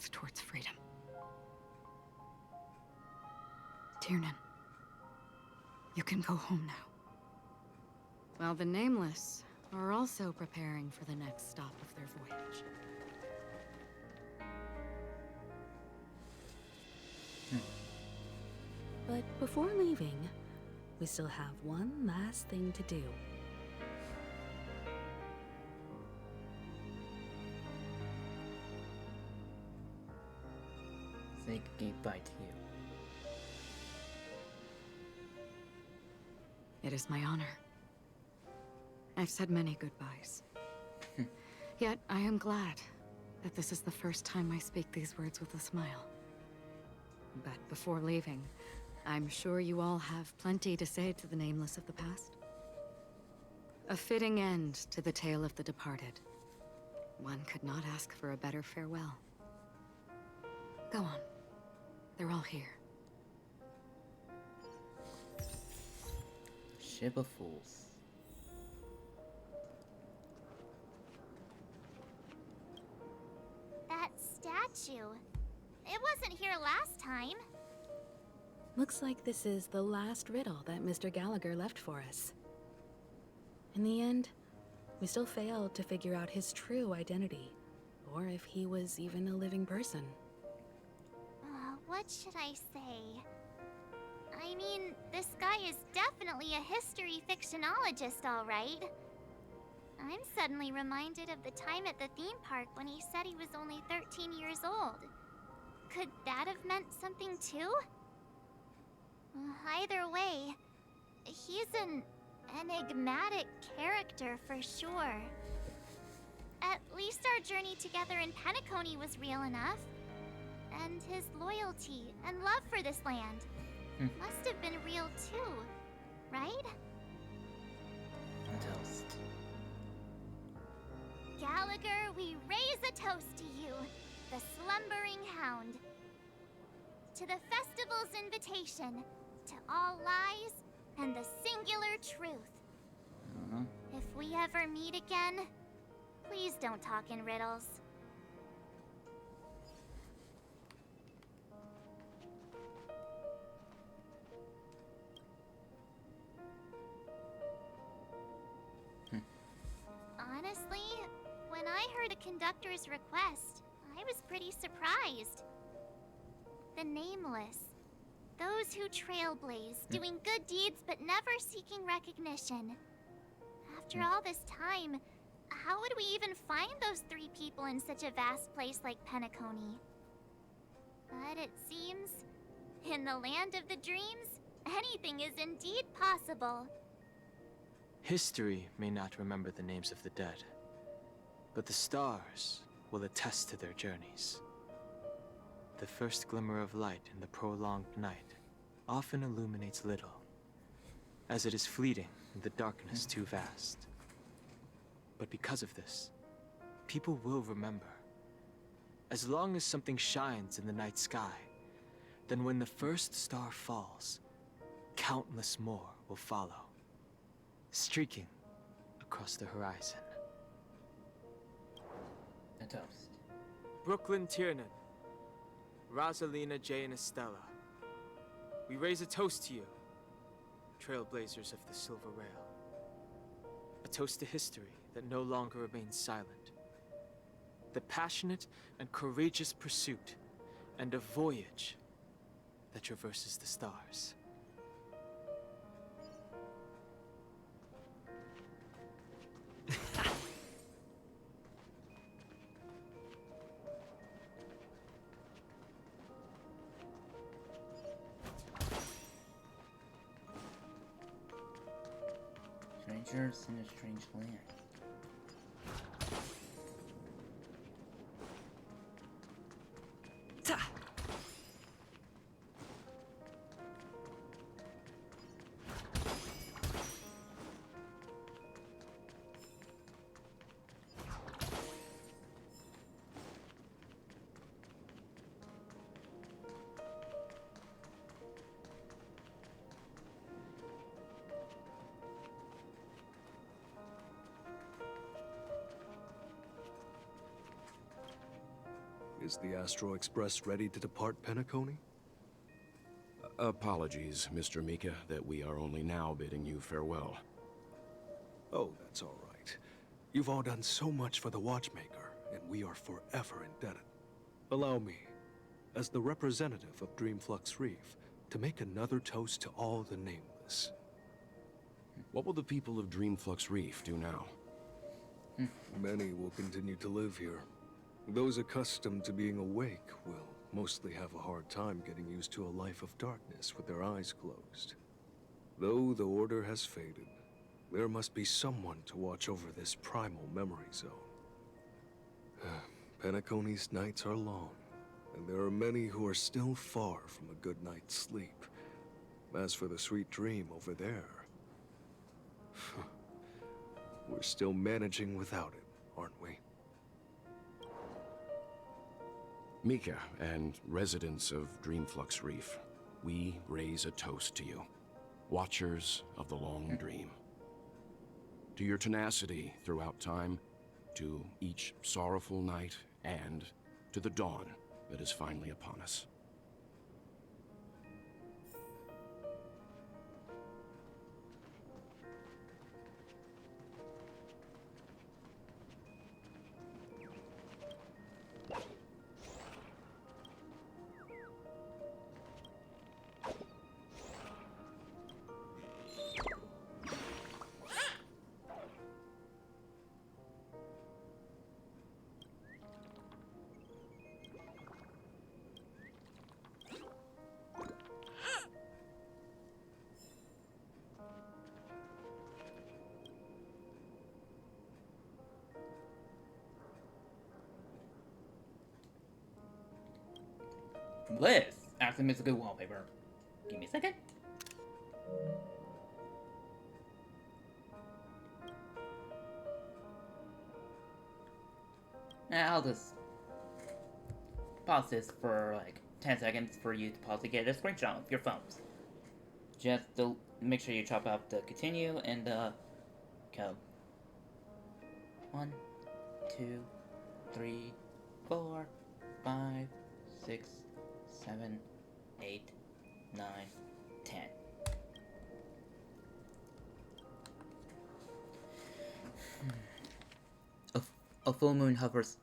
paths towards freedom. Tiernan, you can go home now. While the Nameless are also preparing for the next stop of their voyage. But before leaving, we still have one last thing to do. Say goodbye to you. It is my honor. I've said many goodbyes. Yet I am glad that this is the first time I speak these words with a smile. But before leaving, I'm sure you all have plenty to say to the Nameless of the past. A fitting end to the tale of the departed. One could not ask for a better farewell. Go on. They're all here. Ship of Fools. That statue. It wasn't here last time. Looks like this is the last riddle that Mr. Gallagher left for us. In the end, we still failed to figure out his true identity, or if he was even a living person. What should I say? I mean, this guy is definitely a history fictionologist, all right. I'm suddenly reminded of the time at the theme park when he said he was only 13 years old. Could that have meant something too? Either way, he's an enigmatic character for sure. At least our journey together in Penacony was real enough. And his loyalty and love for this land must have been real too, right? A toast. Gallagher, we raise a toast to you, the slumbering hound. To the festival's invitation, to all lies and the singular truth. If we ever meet again, please don't talk in riddles. Honestly, when I heard a conductor's request, I was pretty surprised. The Nameless. Those who trailblaze, doing good deeds but never seeking recognition. After all this time, how would we even find those three people in such a vast place like Penacony? But it seems, in the land of the dreams, anything is indeed possible. History may not remember the names of the dead, but the stars will attest to their journeys. The first glimmer of light in the prolonged night often illuminates little, as it is fleeting in the darkness too vast. But because of this, people will remember. As long as something shines in the night sky, then when the first star falls, countless more will follow, streaking across the horizon. A toast. Brooklyn Tiernan, Rosalina J. and Estella, we raise a toast to you, trailblazers of the Silver Rail. A toast to history that no longer remains silent. The passionate and courageous pursuit, and a voyage that traverses the stars. Strangers in a strange land. Is the Astro Express ready to depart Penacony? Apologies, Mr. Mika, that we are only now bidding you farewell. Oh, that's all right. You've all done so much for the Watchmaker, and we are forever indebted. Allow me, as the representative of Dreamflux Reef, to make another toast to all the nameless. What will the people of Dreamflux Reef do now? Many will continue to live here. Those accustomed to being awake will mostly have a hard time getting used to a life of darkness with their eyes closed. Though the order has faded, there must be someone to watch over this primal memory zone. Penacony's nights are long, and there are many who are still far from a good night's sleep. As for the sweet dream over there, we're still managing without it, aren't we? Mika and residents of Dreamflux Reef, we raise a toast to you, watchers of the long dream. To your tenacity throughout time, to each sorrowful night, and to the dawn that is finally upon us. This actually makes a good wallpaper. Give me a second. Now I'll just pause this for like 10 seconds for you to pause to get a screenshot of your phones. Just to make sure you chop out the continue and the code. 1, 2, 3, 4, 5, 6, 7, 8, 9, 10. A full moon hovers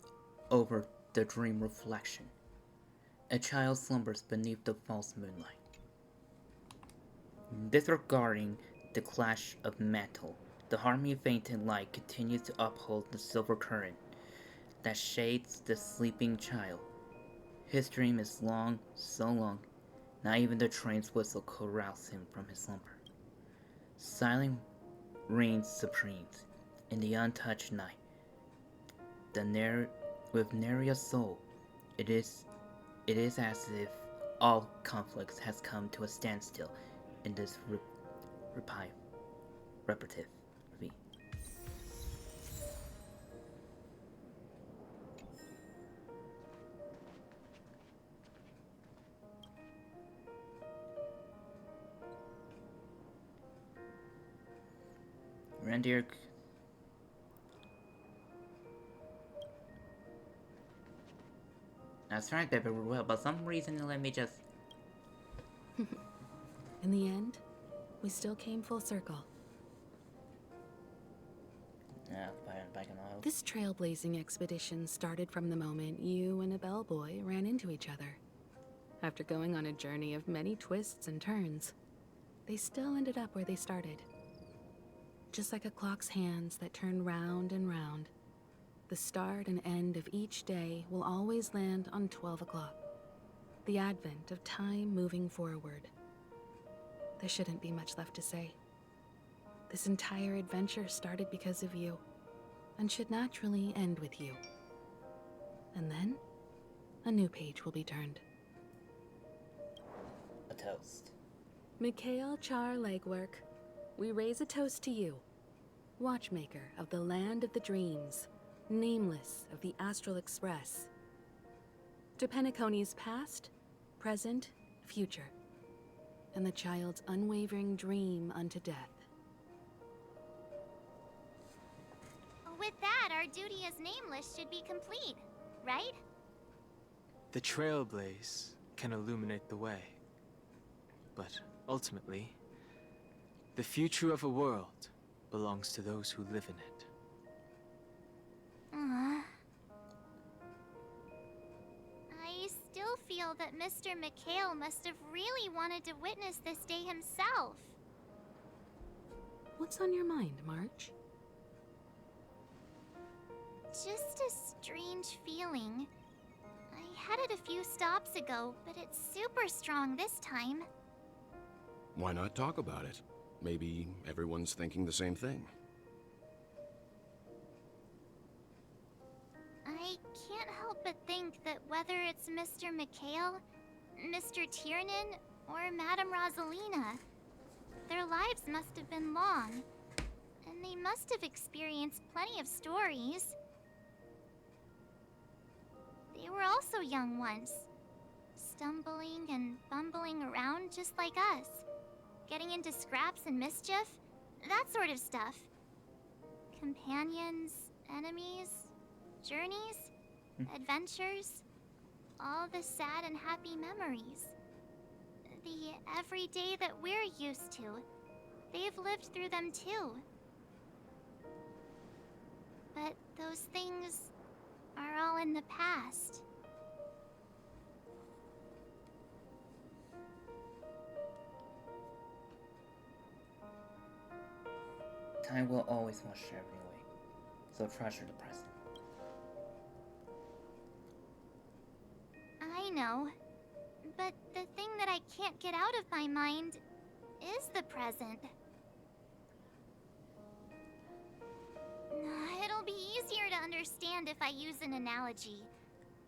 over the dream reflection. A child slumbers beneath the false moonlight. Disregarding the clash of metal, the harmony of fainted light continues to uphold the silver current that shades the sleeping child. His dream is long, so long, not even the train's whistle could rouse him from his slumber. Silence reigns supreme in the untouched night. With nary a soul, it is as if all conflicts has come to a standstill in this repetitive V. Reindeer. I was trying to paper well, but some reason it let me just. In the end, we still came full circle. Yeah, back in Isles. This trailblazing expedition started from the moment you and a bellboy ran into each other. After going on a journey of many twists and turns, they still ended up where they started. Just like a clock's hands that turn round and round, the start and end of each day will always land on 12 o'clock. The advent of time moving forward. There shouldn't be much left to say. This entire adventure started because of you, and should naturally end with you. And then, a new page will be turned. A toast. Mikhail Char Legwork, we raise a toast to you, watchmaker of the land of the dreams, nameless of the Astral Express. To Penacony's past, present, future, and the child's unwavering dream unto death. With that, our duty as nameless should be complete, right? The trailblaze can illuminate the way. But ultimately, the future of a world belongs to those who live in it. Aww. I still feel that Mr. McHale must have really wanted to witness this day himself. What's on your mind, March? Just a strange feeling. I had it a few stops ago, but it's super strong this time. Why not talk about it? Maybe everyone's thinking the same thing. I can't help but think that whether it's Mr. McHale, Mr. Tiernan, or Madame Rosalina, their lives must have been long, and they must have experienced plenty of stories. They were also young once, stumbling and bumbling around just like us, getting into scraps and mischief, that sort of stuff. Companions, enemies, journeys, adventures, all the sad and happy memories. The everyday that we're used to, they've lived through them too. But those things are all in the past. Time will always wash everything away, so treasure the present. I know, but the thing that I can't get out of my mind is the present. It'll be easier to understand if I use an analogy.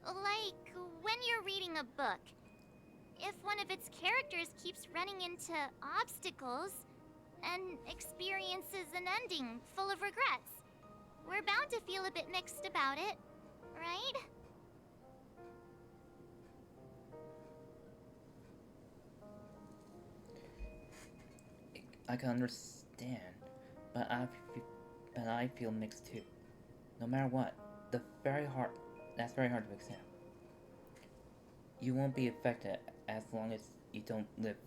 Like when you're reading a book. If one of its characters keeps running into obstacles and experiences an ending full of regrets, we're bound to feel a bit mixed about it, right? I can understand, but I feel mixed too. No matter what, that's very hard to accept. You won't be affected as long as you don't live.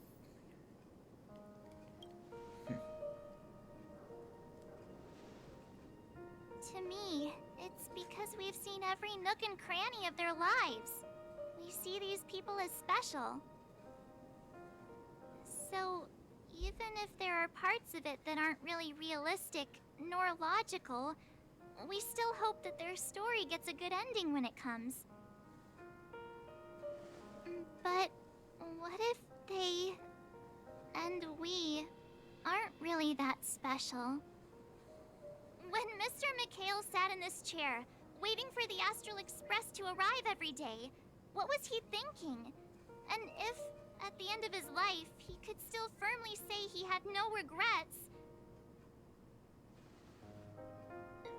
To me, it's because we've seen every nook and cranny of their lives. We see these people as special. So, even if there are parts of it that aren't really realistic nor logical, we still hope that their story gets a good ending when it comes. But what if they and we aren't really that special? When Mr. McHale sat in this chair, waiting for the Astral Express to arrive every day, what was he thinking? And if, at the end of his life, he could still firmly say he had no regrets,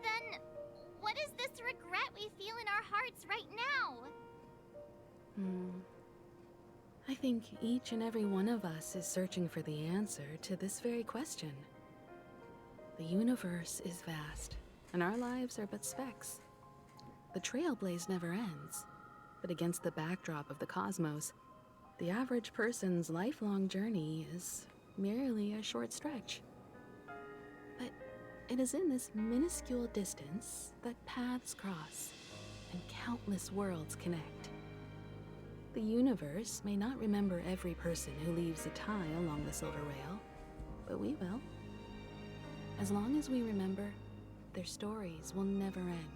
then what is this regret we feel in our hearts right now? I think each and every one of us is searching for the answer to this very question. The universe is vast, and our lives are but specks. The trailblaze never ends, but against the backdrop of the cosmos, the average person's lifelong journey is merely a short stretch. But it is in this minuscule distance that paths cross and countless worlds connect. The universe may not remember every person who leaves a tie along the silver rail, but we will. As long as we remember, their stories will never end.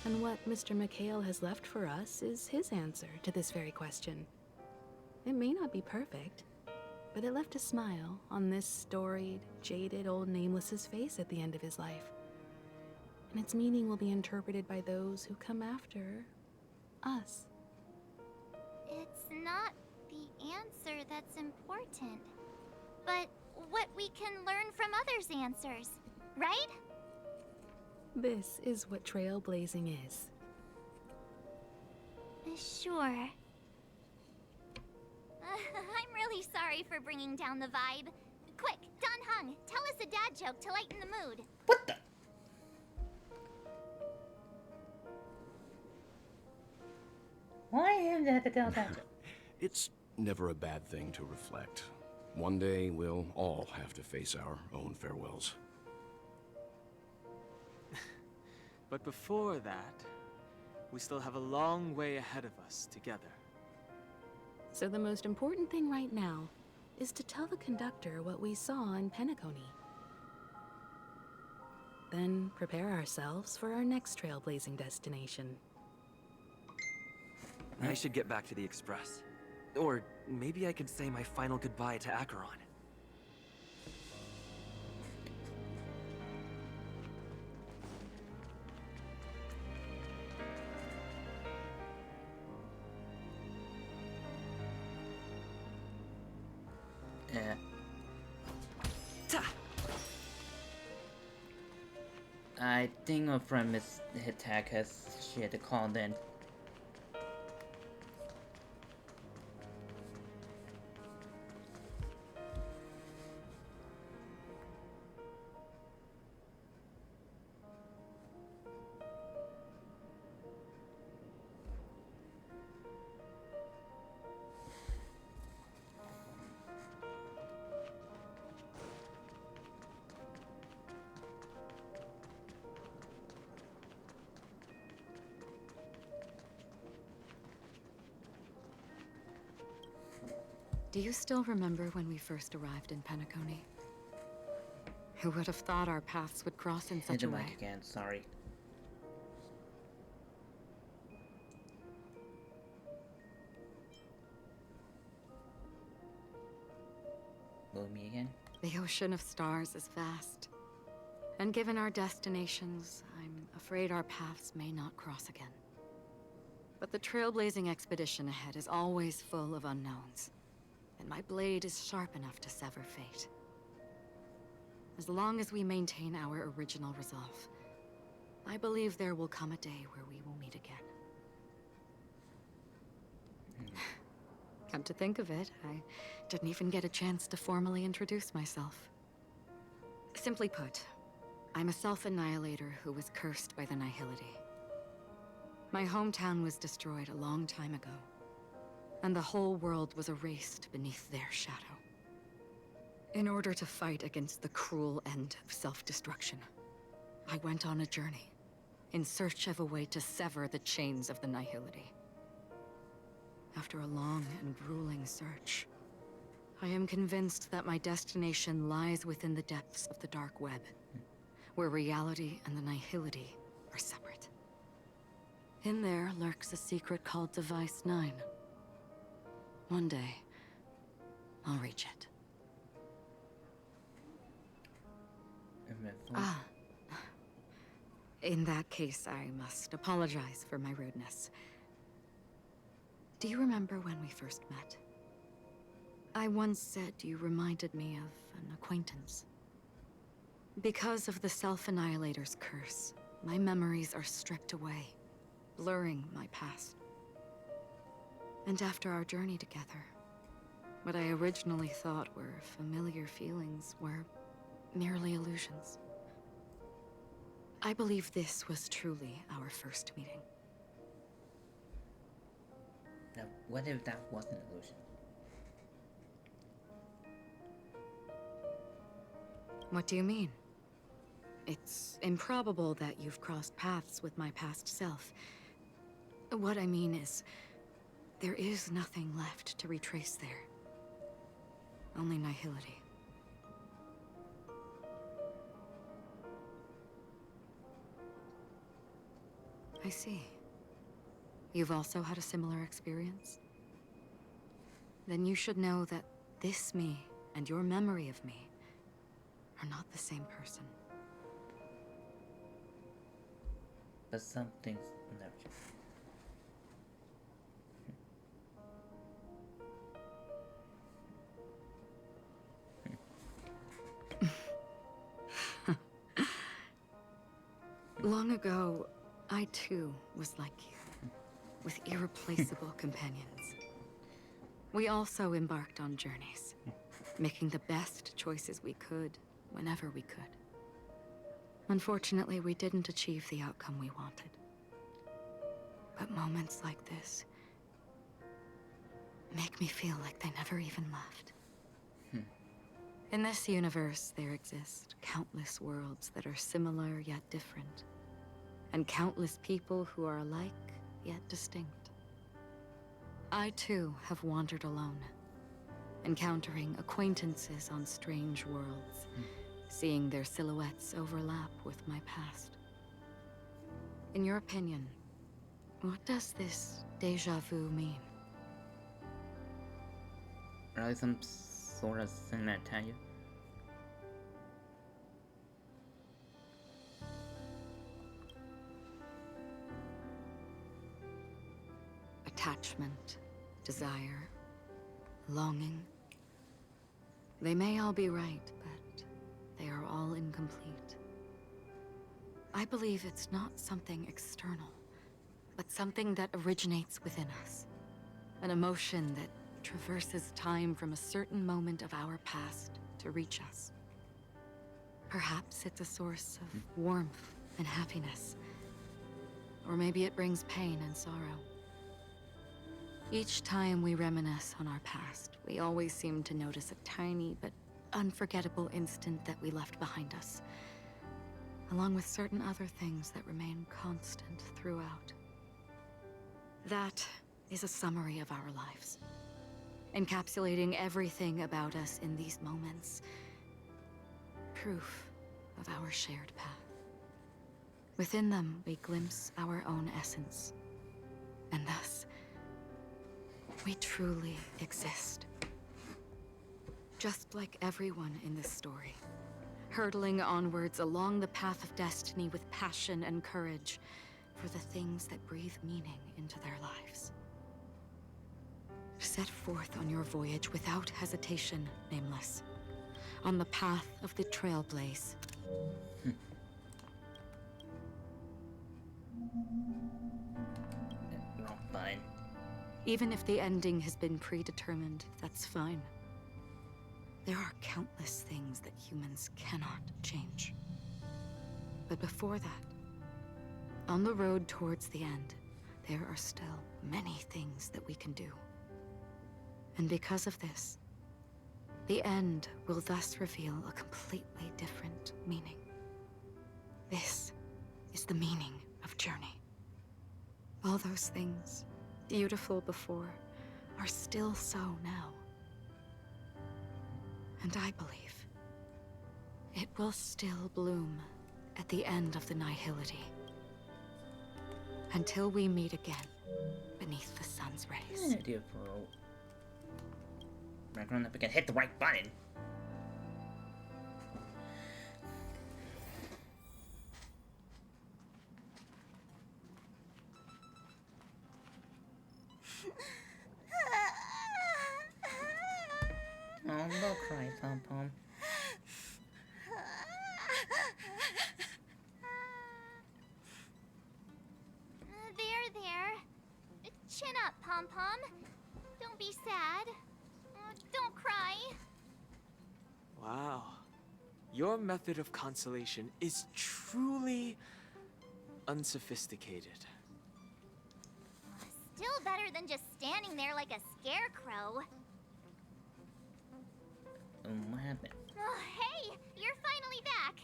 And what Mr. McHale has left for us is his answer to this very question. It may not be perfect, but it left a smile on this storied, jaded old Nameless's face at the end of his life. And its meaning will be interpreted by those who come after us. It's not the answer that's important, but what we can learn from others' answers, right? This is what trailblazing is. Sure. I'm really sorry for bringing down the vibe. Quick, Don Hung, tell us a dad joke to lighten the mood. Why him to have to tell that? It's never a bad thing to reflect. One day, we'll all have to face our own farewells. But before that, we still have a long way ahead of us together. So the most important thing right now is to tell the conductor what we saw in Penacony. Then prepare ourselves for our next trailblazing destination. I should get back to the Express. Or maybe I could say my final goodbye to Acheron. Yeah. I think my friend Miss Hitak she had to call in. Do you still remember when we first arrived in Penacony? Who would have thought our paths would cross in such a Hit the way? mic again, sorry. Will me again? The ocean of stars is vast. And given our destinations, I'm afraid our paths may not cross again. But the trailblazing expedition ahead is always full of unknowns. And my blade is sharp enough to sever fate. As long as we maintain our original resolve, I believe there will come a day where we will meet again. Come to think of it, I didn't even get a chance to formally introduce myself. Simply put, I'm a self-annihilator who was cursed by the Nihility. My hometown was destroyed a long time ago, and the whole world was erased beneath their shadow. In order to fight against the cruel end of self-destruction, I went on a journey, in search of a way to sever the chains of the Nihility. After a long and grueling search, I am convinced that my destination lies within the depths of the dark web, where reality and the Nihility are separate. In there lurks a secret called Device 9. One day, I'll reach it. Ah. In that case, I must apologize for my rudeness. Do you remember when we first met? I once said you reminded me of an acquaintance. Because of the Self-Annihilator's curse, my memories are stripped away, blurring my past. And after our journey together, what I originally thought were familiar feelings were merely illusions. I believe this was truly our first meeting. Now, what if that was an illusion? What do you mean? It's improbable that you've crossed paths with my past self. What I mean is, there is nothing left to retrace there. Only nihility. I see. You've also had a similar experience? Then you should know that this me and your memory of me are not the same person. But some things never. Long ago, I too was like you, with irreplaceable companions. We also embarked on journeys, making the best choices we could, whenever we could. Unfortunately, we didn't achieve the outcome we wanted. But moments like this make me feel like they never even left. In this universe, there exist countless worlds that are similar yet different, and countless people who are alike yet distinct. I too have wandered alone, encountering acquaintances on strange worlds, seeing their silhouettes overlap with my past. In your opinion, what does this déjà vu mean? Really some sort of thing that tell you? Attachment, desire, longing. They may all be right, but they are all incomplete. I believe it's not something external, but something that originates within us. An emotion that traverses time from a certain moment of our past to reach us. Perhaps it's a source of warmth and happiness. Or maybe it brings pain and sorrow. Each time we reminisce on our past, we always seem to notice a tiny but unforgettable instant that we left behind us, along with certain other things that remain constant throughout. That is a summary of our lives, encapsulating everything about us in these moments. Proof of our shared path. Within them, we glimpse our own essence, and thus, we truly exist. Just like everyone in this story, hurtling onwards along the path of destiny with passion and courage for the things that breathe meaning into their lives. Set forth on your voyage without hesitation, Nameless, on the path of the Trailblaze. Not fine. Even if the ending has been predetermined, that's fine. There are countless things that humans cannot change. But before that, on the road towards the end, there are still many things that we can do. And because of this, the end will thus reveal a completely different meaning. This is the meaning of journey. All those things, beautiful before, are still so now. And I believe it will still bloom at the end of the nihility. Until we meet again beneath the sun's rays. Idea for background if I can hit the right button. Oh, don't cry, Pom Pom. There. Chin up, Pom Pom. Don't be sad. Don't cry. Wow. Your method of consolation is truly unsophisticated. Still better than just standing there like a scarecrow. What happened? Oh, hey, you're finally back.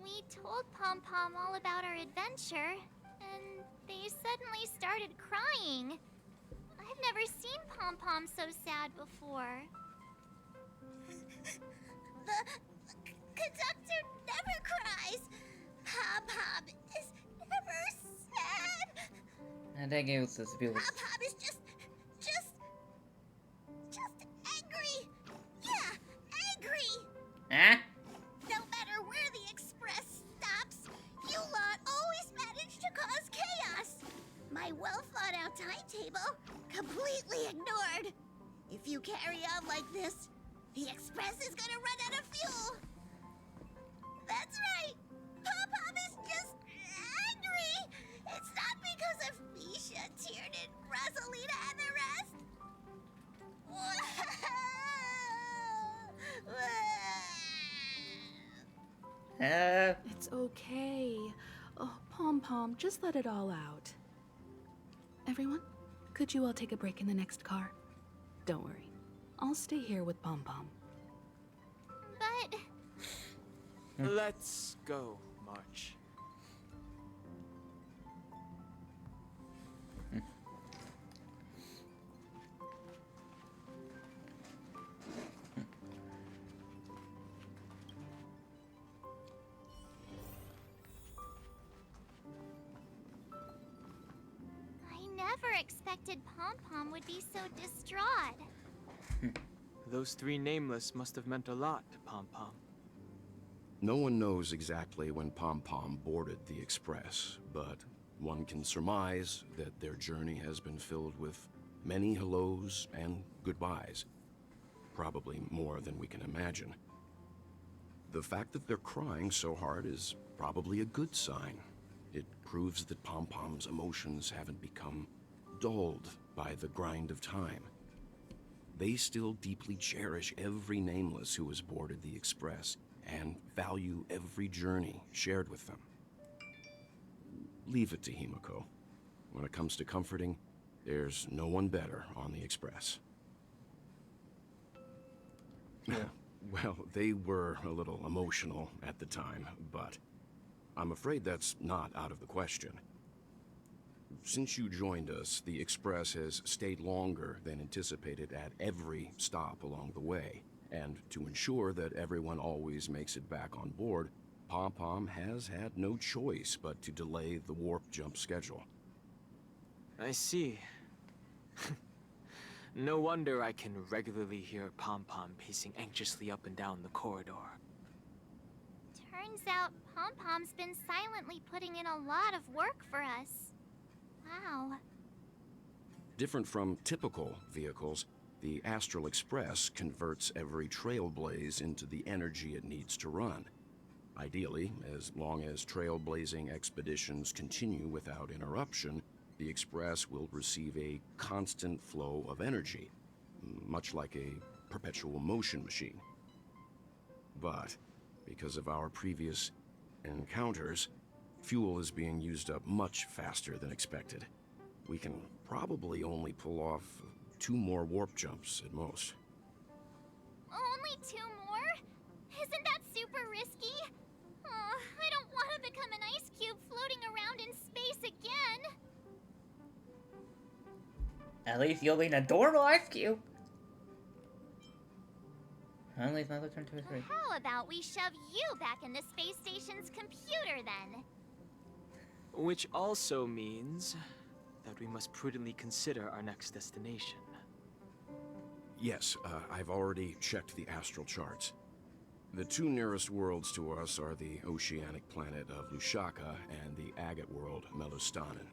We told Pom Pom all about our adventure, and they suddenly started crying. I've never seen Pom Pom so sad before. The conductor never cries. Pom Pom is never sad. I think it was this view. Pom Pom is just angry. Yeah, angry. Huh? No matter where the express stops, you lot always manage to cause chaos. My well-thought-out timetable completely ignored. If you carry on like this, the express is gonna run out of fuel. That's right. Pom Pom is just angry. It's not because of Misha, Tiernan, Rosalina, and the rest. It's okay. Oh, Pom Pom, just let it all out. Everyone, Could you all take a break in the next car? Don't worry. I'll stay here with Pom Pom. But... Let's go, March. I never expected Pom Pom would be so distraught. Those three nameless must have meant a lot to Pom Pom. No one knows exactly when Pom Pom boarded the Express, but one can surmise that their journey has been filled with many hellos and goodbyes. Probably more than we can imagine. The fact that they're crying so hard is probably a good sign. It proves that Pom Pom's emotions haven't become dulled by the grind of time. They still deeply cherish every nameless who has boarded the Express and value every journey shared with them. Leave it to Himiko. When it comes to comforting, there's no one better on the Express. Well, they were a little emotional at the time, but I'm afraid that's not out of the question. Since you joined us, the Express has stayed longer than anticipated at every stop along the way. And to ensure that everyone always makes it back on board, Pom Pom has had no choice but to delay the warp jump schedule. I see. No wonder I can regularly hear Pom Pom pacing anxiously up and down the corridor. Turns out Pom Pom's been silently putting in a lot of work for us. Wow. Different from typical vehicles, the Astral Express converts every trailblaze into the energy it needs to run. Ideally, as long as trailblazing expeditions continue without interruption, the Express will receive a constant flow of energy, much like a perpetual motion machine. But, because of our previous encounters, fuel is being used up much faster than expected. We can probably only pull off 2 more warp jumps at most. Only 2 more? Isn't that super risky? I don't want to become an ice cube floating around in space again. At least you'll be an adorable ice cube. Finally, it's another turn to 3. How about we shove you back in the space station's computer then? Which also means that we must prudently consider our next destination. Yes, I've already checked the astral charts. The 2 nearest worlds to us are the oceanic planet of Lushaka and the agate world, Melostanin.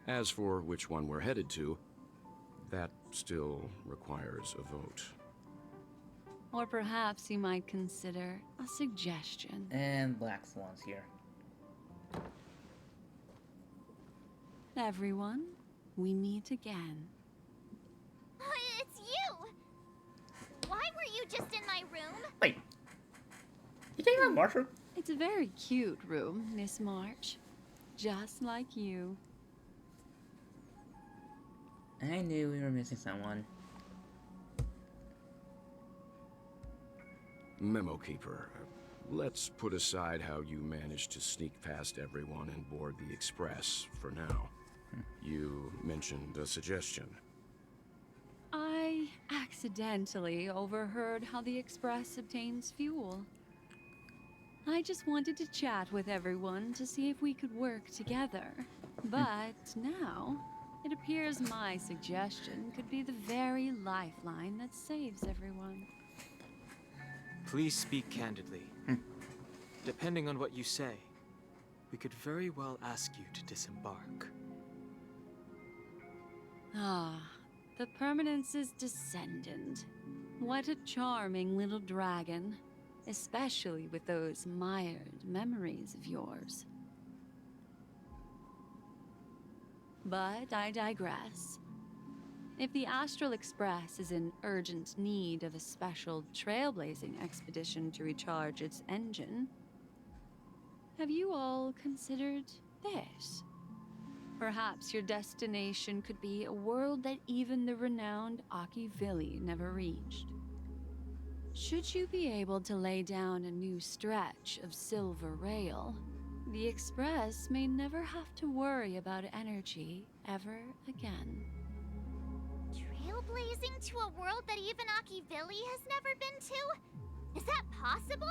As for which one we're headed to, that still requires a vote. Or perhaps you might consider a suggestion. And Black Swan's here. Everyone, we meet again. It's you! Why were you just in my room? Wait. You take my March room? It's a very cute room, Miss March. Just like you. I knew we were missing someone. Memo Keeper, let's put aside how you managed to sneak past everyone and board the Express for now. You mentioned a suggestion. I accidentally overheard how the Express obtains fuel. I just wanted to chat with everyone to see if we could work together. But now, it appears my suggestion could be the very lifeline that saves everyone. Please speak candidly. Depending on what you say, we could very well ask you to disembark. Ah, the Permanence's descendant. What a charming little dragon. Especially with those mired memories of yours. But I digress. If the Astral Express is in urgent need of a special trailblazing expedition to recharge its engine, have you all considered this? Perhaps your destination could be a world that even the renowned Akivili never reached. Should you be able to lay down a new stretch of silver rail, the Express may never have to worry about energy ever again. Trailblazing to a world that even Akivili has never been to? Is that possible?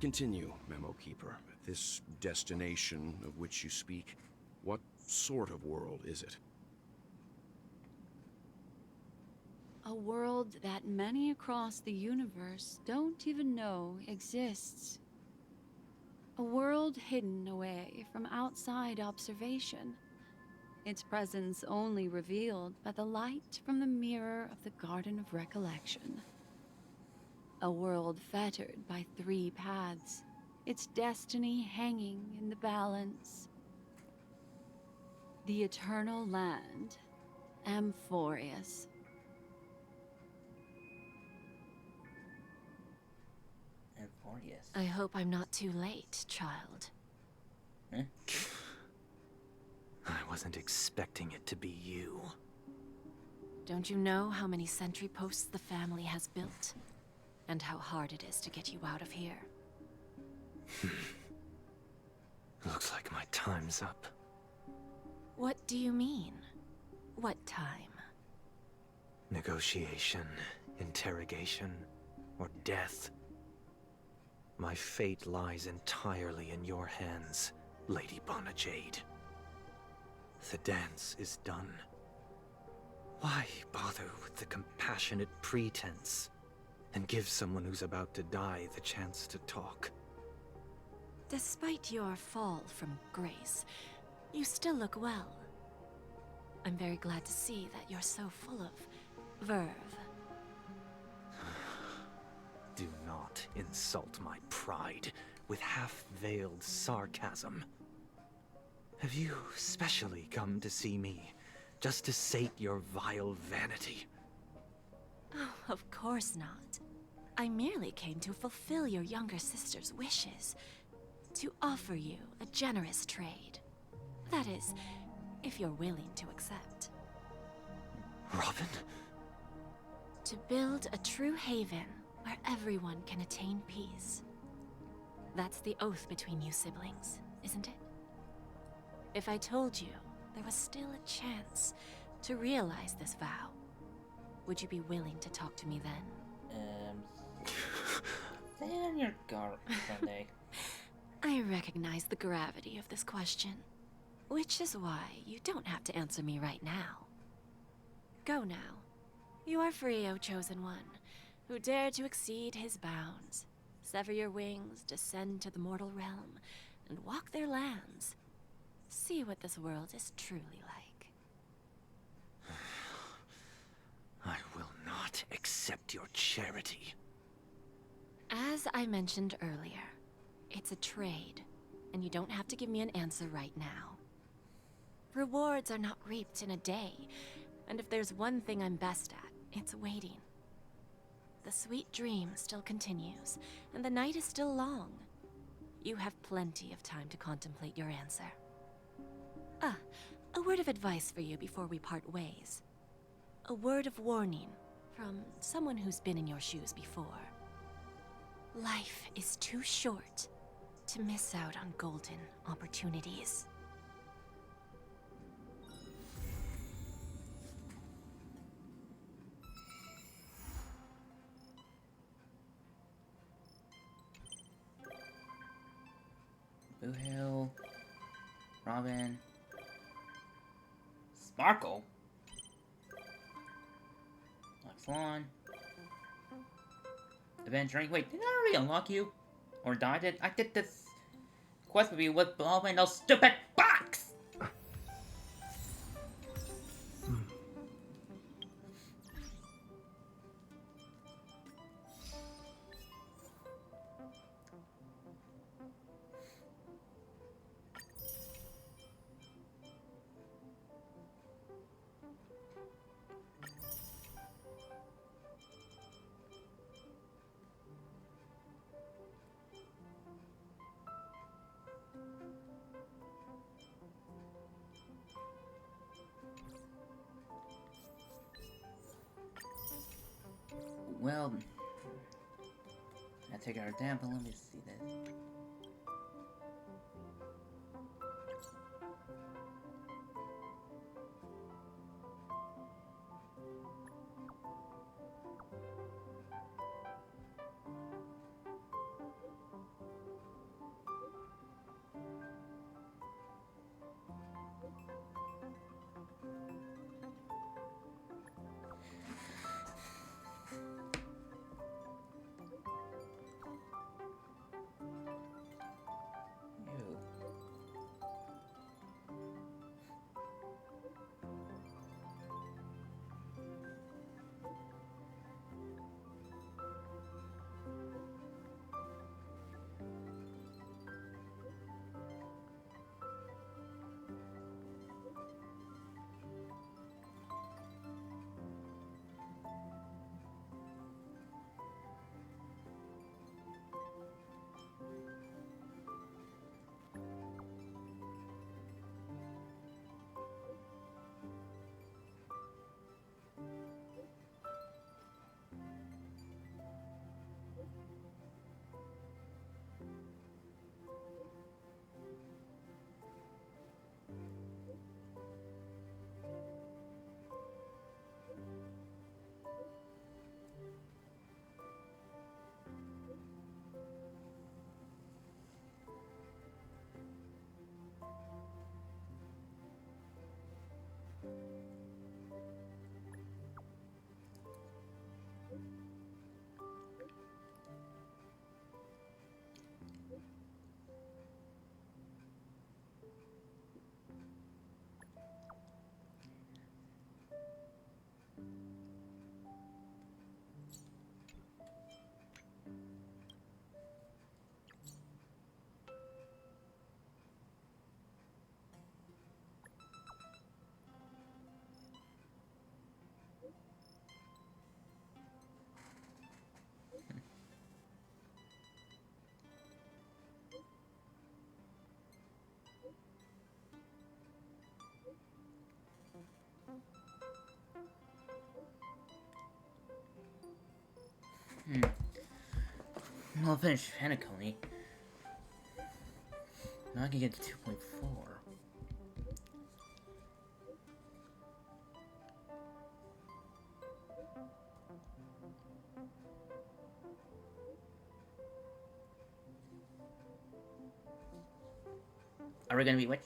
Continue, Memo Keeper. This destination of which you speak, what sort of world is it? A world that many across the universe don't even know exists. A world hidden away from outside observation. Its presence only revealed by the light from the mirror of the Garden of Recollection. A world fettered by 3 paths, its destiny hanging in the balance. The Eternal Land, Amphorius. Amphorius. I hope I'm not too late, child. Huh? I wasn't expecting it to be you. Don't you know how many sentry posts the family has built? And how hard it is to get you out of here? Looks like my time's up. What do you mean? What time? Negotiation, interrogation, or death. My fate lies entirely in your hands, Lady Bonajade. The dance is done. Why bother with the compassionate pretense and give someone who's about to die the chance to talk? Despite your fall from grace, you still look well. I'm very glad to see that you're so full of verve. Do not insult my pride with half-veiled sarcasm. Have you specially come to see me just to sate your vile vanity? Oh, of course not. I merely came to fulfill your younger sister's wishes. To offer you a generous trade. That is, if you're willing to accept. Robin? To build a true haven where everyone can attain peace. That's the oath between you siblings, isn't it? If I told you there was still a chance to realize this vow, would you be willing to talk to me then? Stay on your guard, Sunday. I recognize the gravity of this question, which is why you don't have to answer me right now. Go now. You are free, O Chosen One, who dare to exceed his bounds, sever your wings, descend to the mortal realm, and walk their lands. See what this world is truly like. I will not accept your charity. As I mentioned earlier, it's a trade, and you don't have to give me an answer right now. Rewards are not reaped in a day, and if there's one thing I'm best at, it's waiting. The sweet dream still continues, and the night is still long. You have plenty of time to contemplate your answer. Ah, a word of advice for you before we part ways. A word of warning from someone who's been in your shoes before. Life is too short to miss out on golden opportunities. Blue Hill, Robin, Sparkle, Black Swan, Adventuring. Wait, did I already unlock you? Or died it? I did this quest with you with blowing those stupid box! well, I take our down, but let me see this. I'll finish Penacony. Now I can get to 2.4. Are we gonna be which?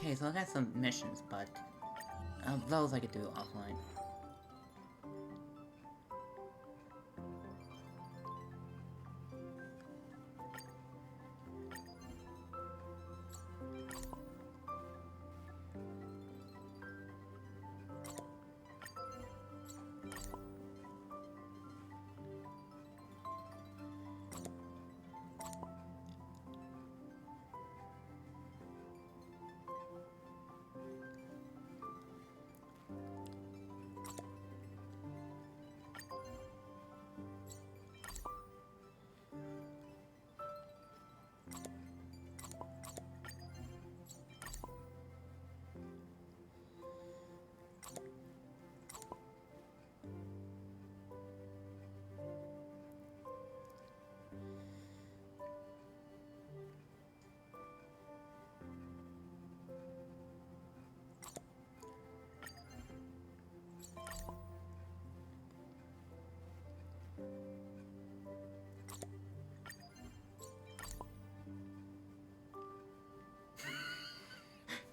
Okay, so I got some missions, but those I could do offline.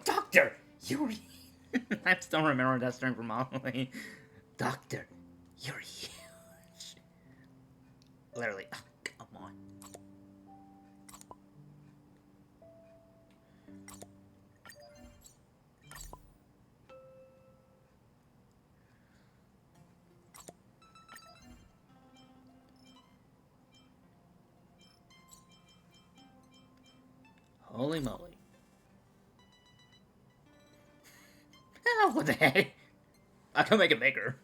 Doctor! You I still remember that stream from Molly. Doctor, you're huge. Literally, oh, come on. Holy moly. Oh, what the heck? I can make it bigger.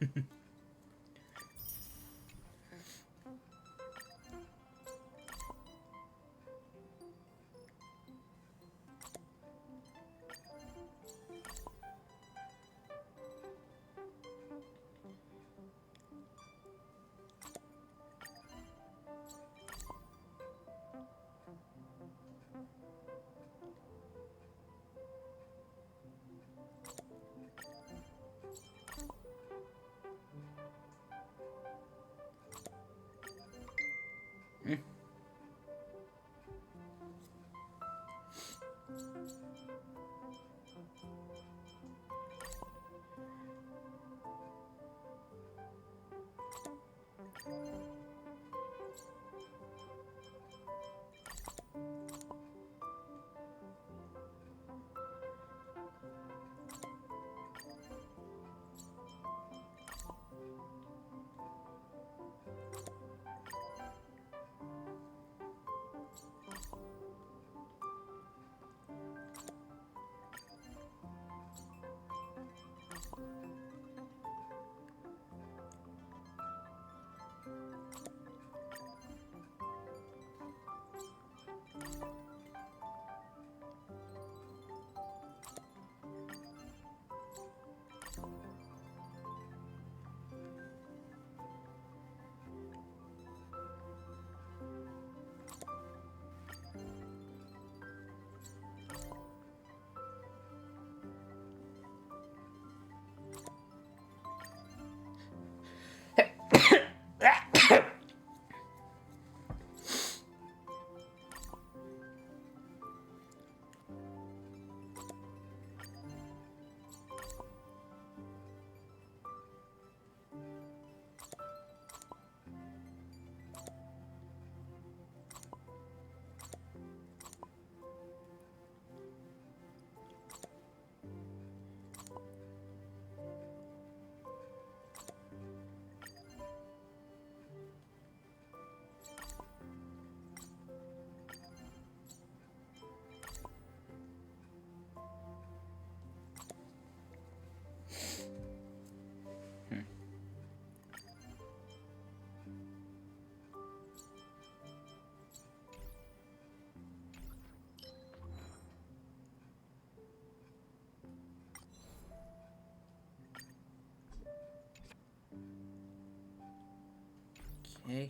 Okay.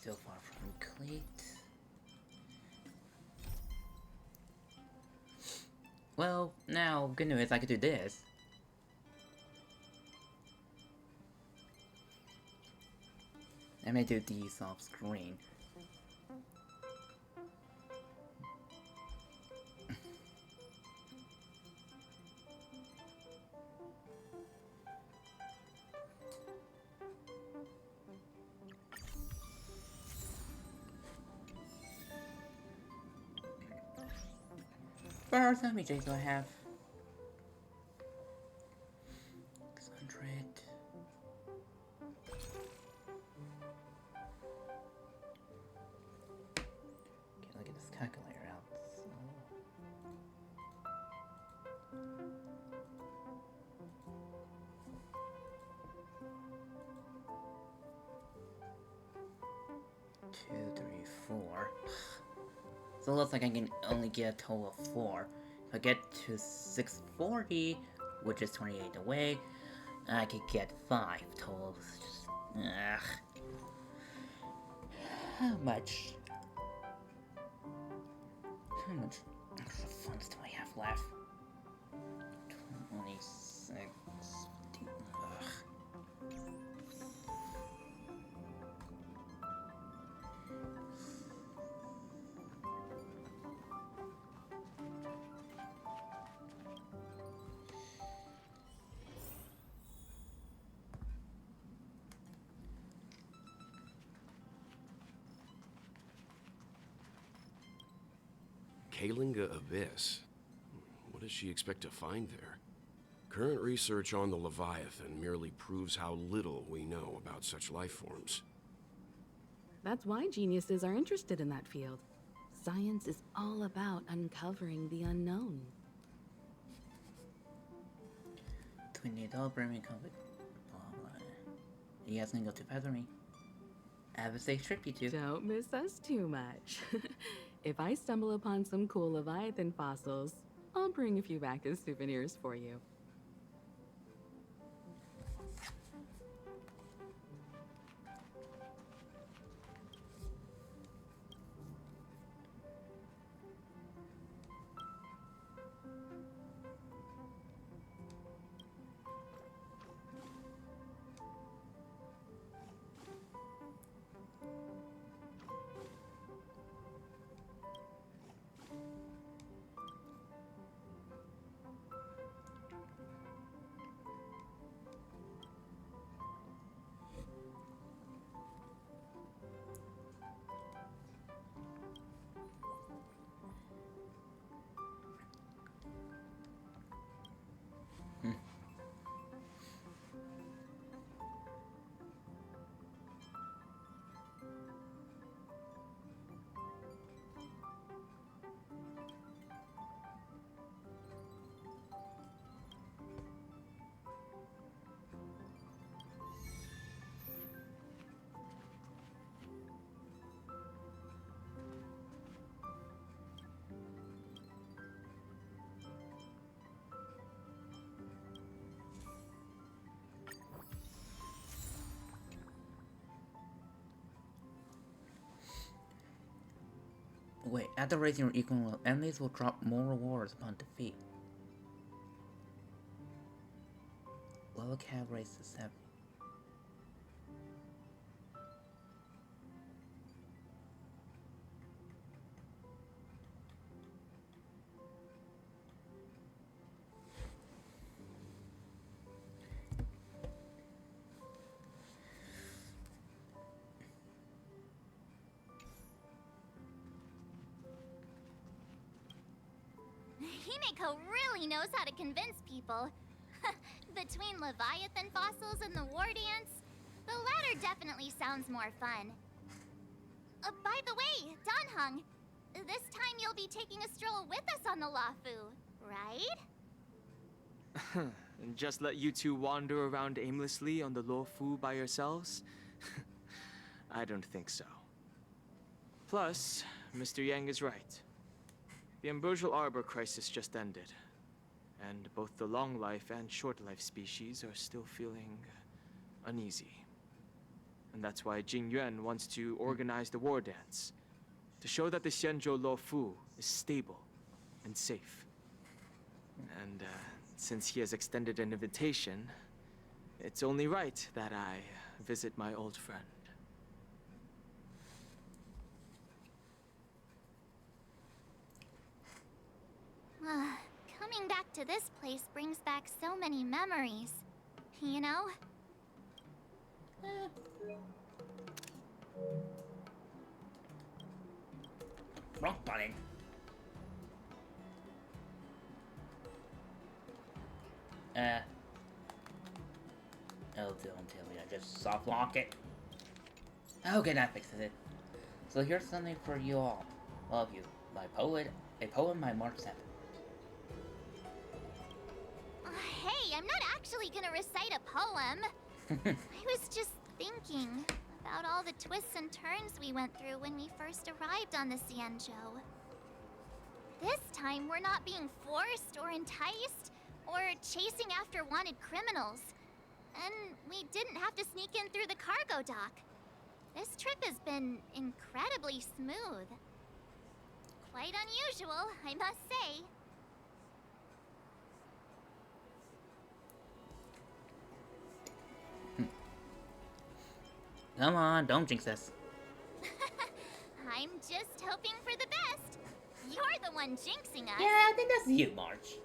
Still far from complete. Well, now, good news, I could do this. I may do these off screen. First, how many J's do I have? 600. Okay, look at this calculator out. So... Two, three, 4. So it looks like I can only get a total of 4. If I get to 640, which is 28 away, I could get 5 total. Just, how much extra funds do I have left? 26. Ugh. Kalinga Abyss. What does she expect to find there? Current research on the Leviathan merely proves how little we know about such life forms. That's why geniuses are interested in that field. Science is all about uncovering the unknown. $20 premium comic. Blah blah. You guys can go to Penacony. Have a safe trip, you two. Don't miss us too much. If I stumble upon some cool Leviathan fossils, I'll bring a few back as souvenirs for you. Wait, after raising your equal, enemies will drop more rewards upon defeat. Level cap raised to 70. Himeko really knows how to convince people. Between Leviathan fossils and the war dance, the latter definitely sounds more fun. By the way, Danhung, this time you'll be taking a stroll with us on the Lafu, right? And just let you two wander around aimlessly on the Luofu by yourselves? I don't think so. Plus, Mr. Yang is right. The Ambrosial Arbor crisis just ended, and both the long life and short life species are still feeling uneasy. And that's why Jing Yuan wants to organize the war dance, to show that the Xianzhou Luofu is stable and safe. And since he has extended an invitation, it's only right that I visit my old friend. Coming back to this place brings back so many memories, you know? Wrong button. Oh, don't tell me I just soft lock it. Okay, that fixes it. So here's something for you all. Love you. My poet, a poem by March 7th. Hey, I'm not actually gonna recite a poem. I was just thinking about all the twists and turns we went through when we first arrived on the Xianzhou. This time, we're not being forced or enticed or chasing after wanted criminals. And we didn't have to sneak in through the cargo dock. This trip has been incredibly smooth. Quite unusual, I must say. Come on, don't jinx us. I'm just hoping for the best. You're the one jinxing us. Yeah, I think that's you, March.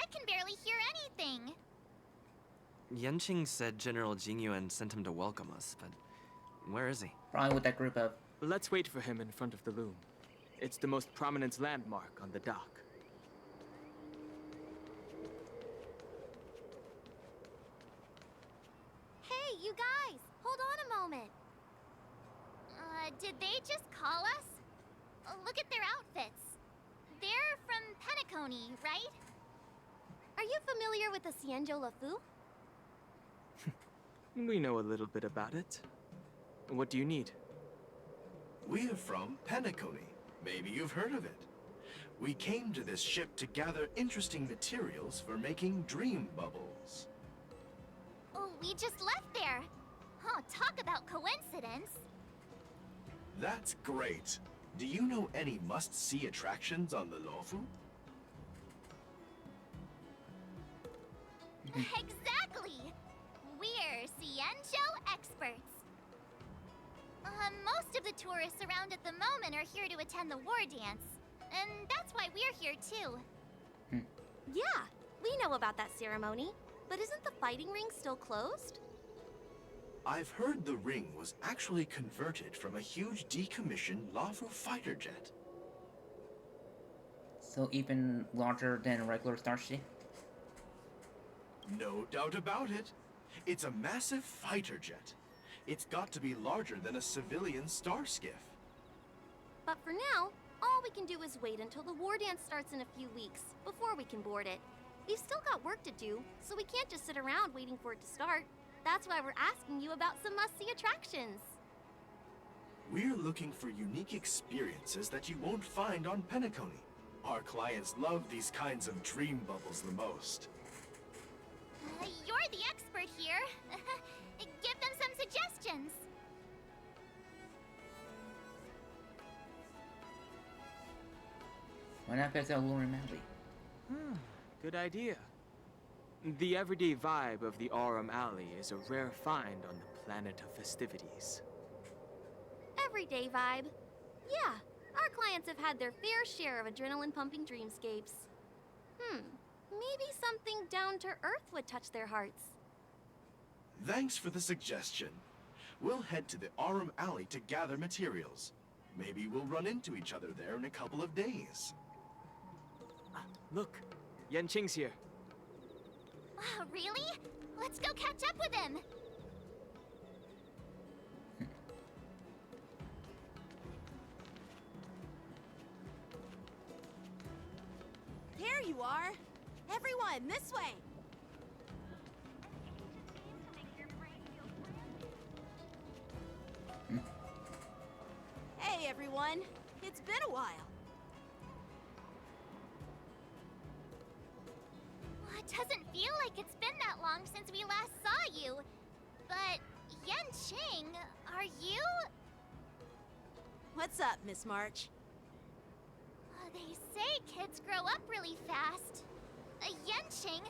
I can barely hear anything. Yanqing said General Jingyuan sent him to welcome us, but where is he? Probably with that group of... Let's wait for him in front of the loom. It's the most prominent landmark on the dock. Hey, you guys! Hold on a moment. Did they just call us? Look at their outfits. They're from Penacony, right? Are you familiar with the Xianzhou Lafu? We know a little bit about it. What do you need? We're from Penacony. Maybe you've heard of it. We came to this ship to gather interesting materials for making dream bubbles. Oh, we just left there. Oh, talk about coincidence. That's great. Do you know any must-see attractions on the Luofu? Exactly! We're Xianzhou experts. Most of the tourists around at the moment are here to attend the war dance. And that's why we're here too. Yeah, we know about that ceremony. But isn't the fighting ring still closed? I've heard the ring was actually converted from a huge decommissioned Luofu fighter jet. So even larger than a regular starship? No doubt about it. It's a massive fighter jet. It's got to be larger than a civilian star skiff. But for now, all we can do is wait until the war dance starts in a few weeks, before we can board it. We've still got work to do, so we can't just sit around waiting for it to start. That's why we're asking you about some must-see attractions. We're looking for unique experiences that you won't find on Penacony. Our clients love these kinds of dream bubbles the most. You're the expert here. Give them some suggestions. Why not visit Lure Mally? Good idea. The everyday vibe of the Aurum Alley is a rare find on the planet of festivities. Everyday vibe. Yeah, our clients have had their fair share of adrenaline-pumping dreamscapes. Maybe something down to earth would touch their hearts. Thanks for the suggestion. We'll head to the Aurum Alley to gather materials. Maybe we'll run into each other there in a couple of days. Look, Yanqing's here. Really? Let's go catch up with him. There you are. Everyone, this way. Hey, everyone. It's been a while. It doesn't feel like it's been that long since we last saw you. But, Yanqing, are you? What's up, Miss March? They say kids grow up really fast. Yanqing,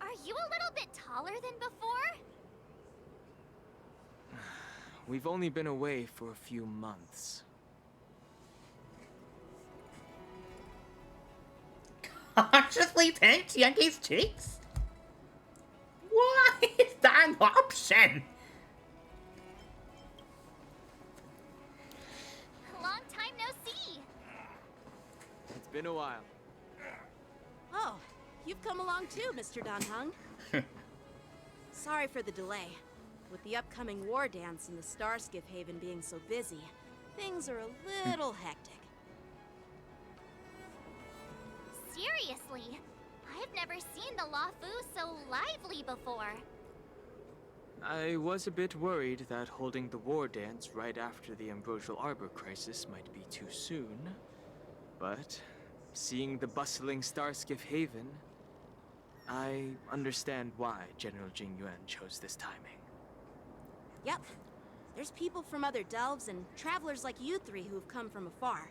are you a little bit taller than before? We've only been away for a few months. Consciously pinch Yankee's cheeks? Why is that an option? Long time no see. It's been a while. Oh, you've come along too, Mr. Danheng. Sorry for the delay. With the upcoming war dance and the Starskiff Haven being so busy, things are a little hectic. Seriously, I've never seen the Luofu so lively before. I was a bit worried that holding the war dance right after the Ambrosial Arbor crisis might be too soon. But seeing the bustling Starskiff Haven, I understand why General Jingyuan chose this timing. Yep. There's people from other delves and travelers like you three who've come from afar.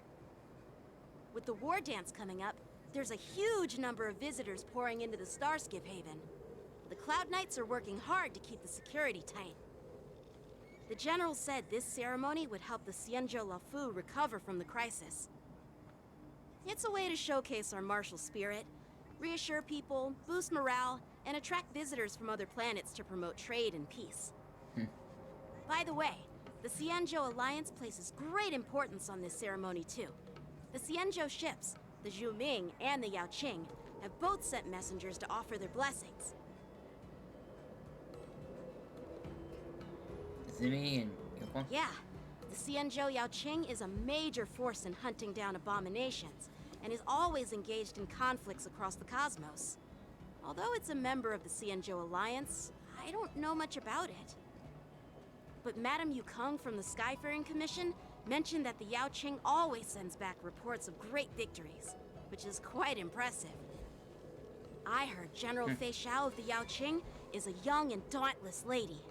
With the war dance coming up, there's a huge number of visitors pouring into the Starskiff Haven. The Cloud Knights are working hard to keep the security tight. The General said this ceremony would help the Xianzhou Lafu recover from the crisis. It's a way to showcase our martial spirit, reassure people, boost morale, and attract visitors from other planets to promote trade and peace. By the way, the Xianzhou Alliance places great importance on this ceremony too. The Xianzhou ships, the Zhu Ming and the Yao Qing, have both sent messengers to offer their blessings. Zumi and Yoko? Yeah, the Xianzhou Yao Qing is a major force in hunting down abominations, and is always engaged in conflicts across the cosmos. Although it's a member of the Xianzhou Alliance, I don't know much about it. But Madame Yukong from the Skyfaring Commission mentioned that the Yao Qing always sends back reports of great victories, which is quite impressive. I heard General Fei Xiao of the Yao Qing is a young and dauntless lady.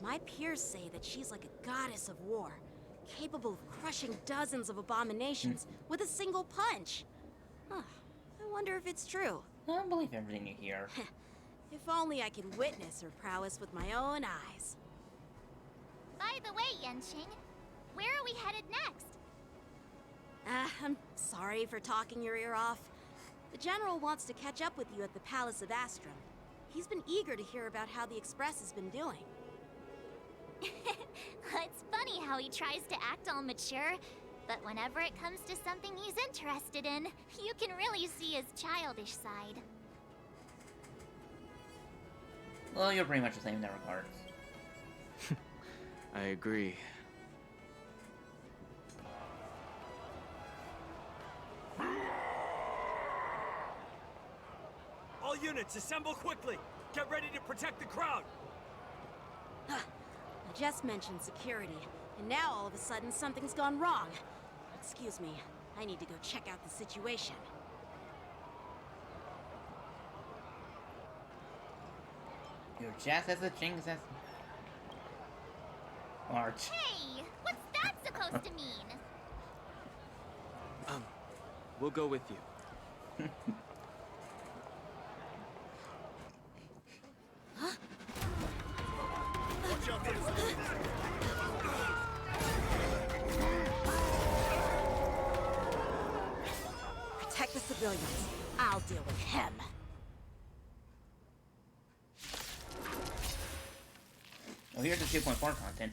My peers say that she's like a goddess of war, capable of crushing dozens of abominations with a single punch. I wonder if it's true. I don't believe everything you hear. If only I could witness her prowess with my own eyes. By the way, Yanqing, where are we headed next? I'm sorry for talking your ear off. The General wants to catch up with you at the Palace of Astrum. He's been eager to hear about how the Express has been doing. It's funny how he tries to act all mature, but whenever it comes to something he's interested in, you can really see his childish side. Well, you're pretty much the same in that regard. I agree. All units, assemble quickly! Get ready to protect the crowd! I just mentioned security, and now all of a sudden something's gone wrong. Excuse me, I need to go check out the situation. You're just as a jinx as March. Hey, what's that supposed to mean? We'll go with you. Watch out for this. Protect the civilians. I'll deal with him. Oh, here's the 2.4 content.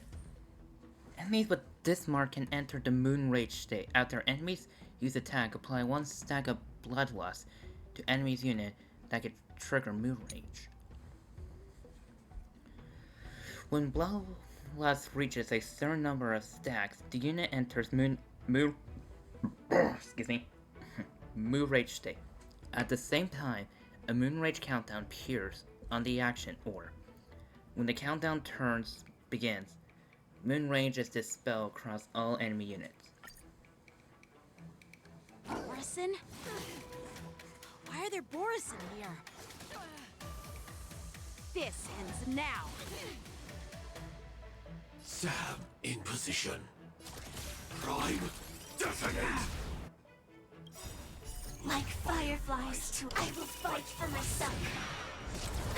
Enemies with this mark can enter the Moon Rage state. After enemies use attack, apply 1 stack of Bloodlust to enemy's unit that could trigger Moon Rage. When Bloodlust reaches a certain number of stacks, the unit enters Moon Rage state. At the same time, a Moon Rage countdown appears on the action orb. When the countdown begins, Moon Rage is dispelled across all enemy units. Borison? Why are there Borison here? This ends now. Sam in position. Prime detonate. Like fireflies, I will fight for myself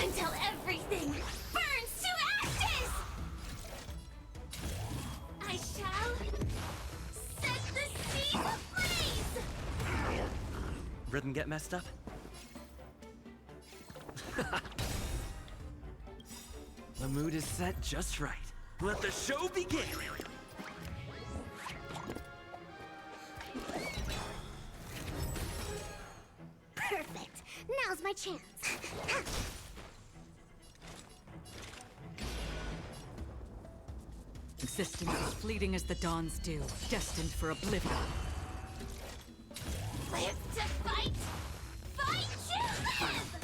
until everything burns to ashes! I shall set the sea ablaze! Rhythm get messed up? The mood is set just right. Let the show begin! Perfect. Now's my chance. Existence is fleeting as the dawn's dew, destined for oblivion. Live to fight! Fight to live!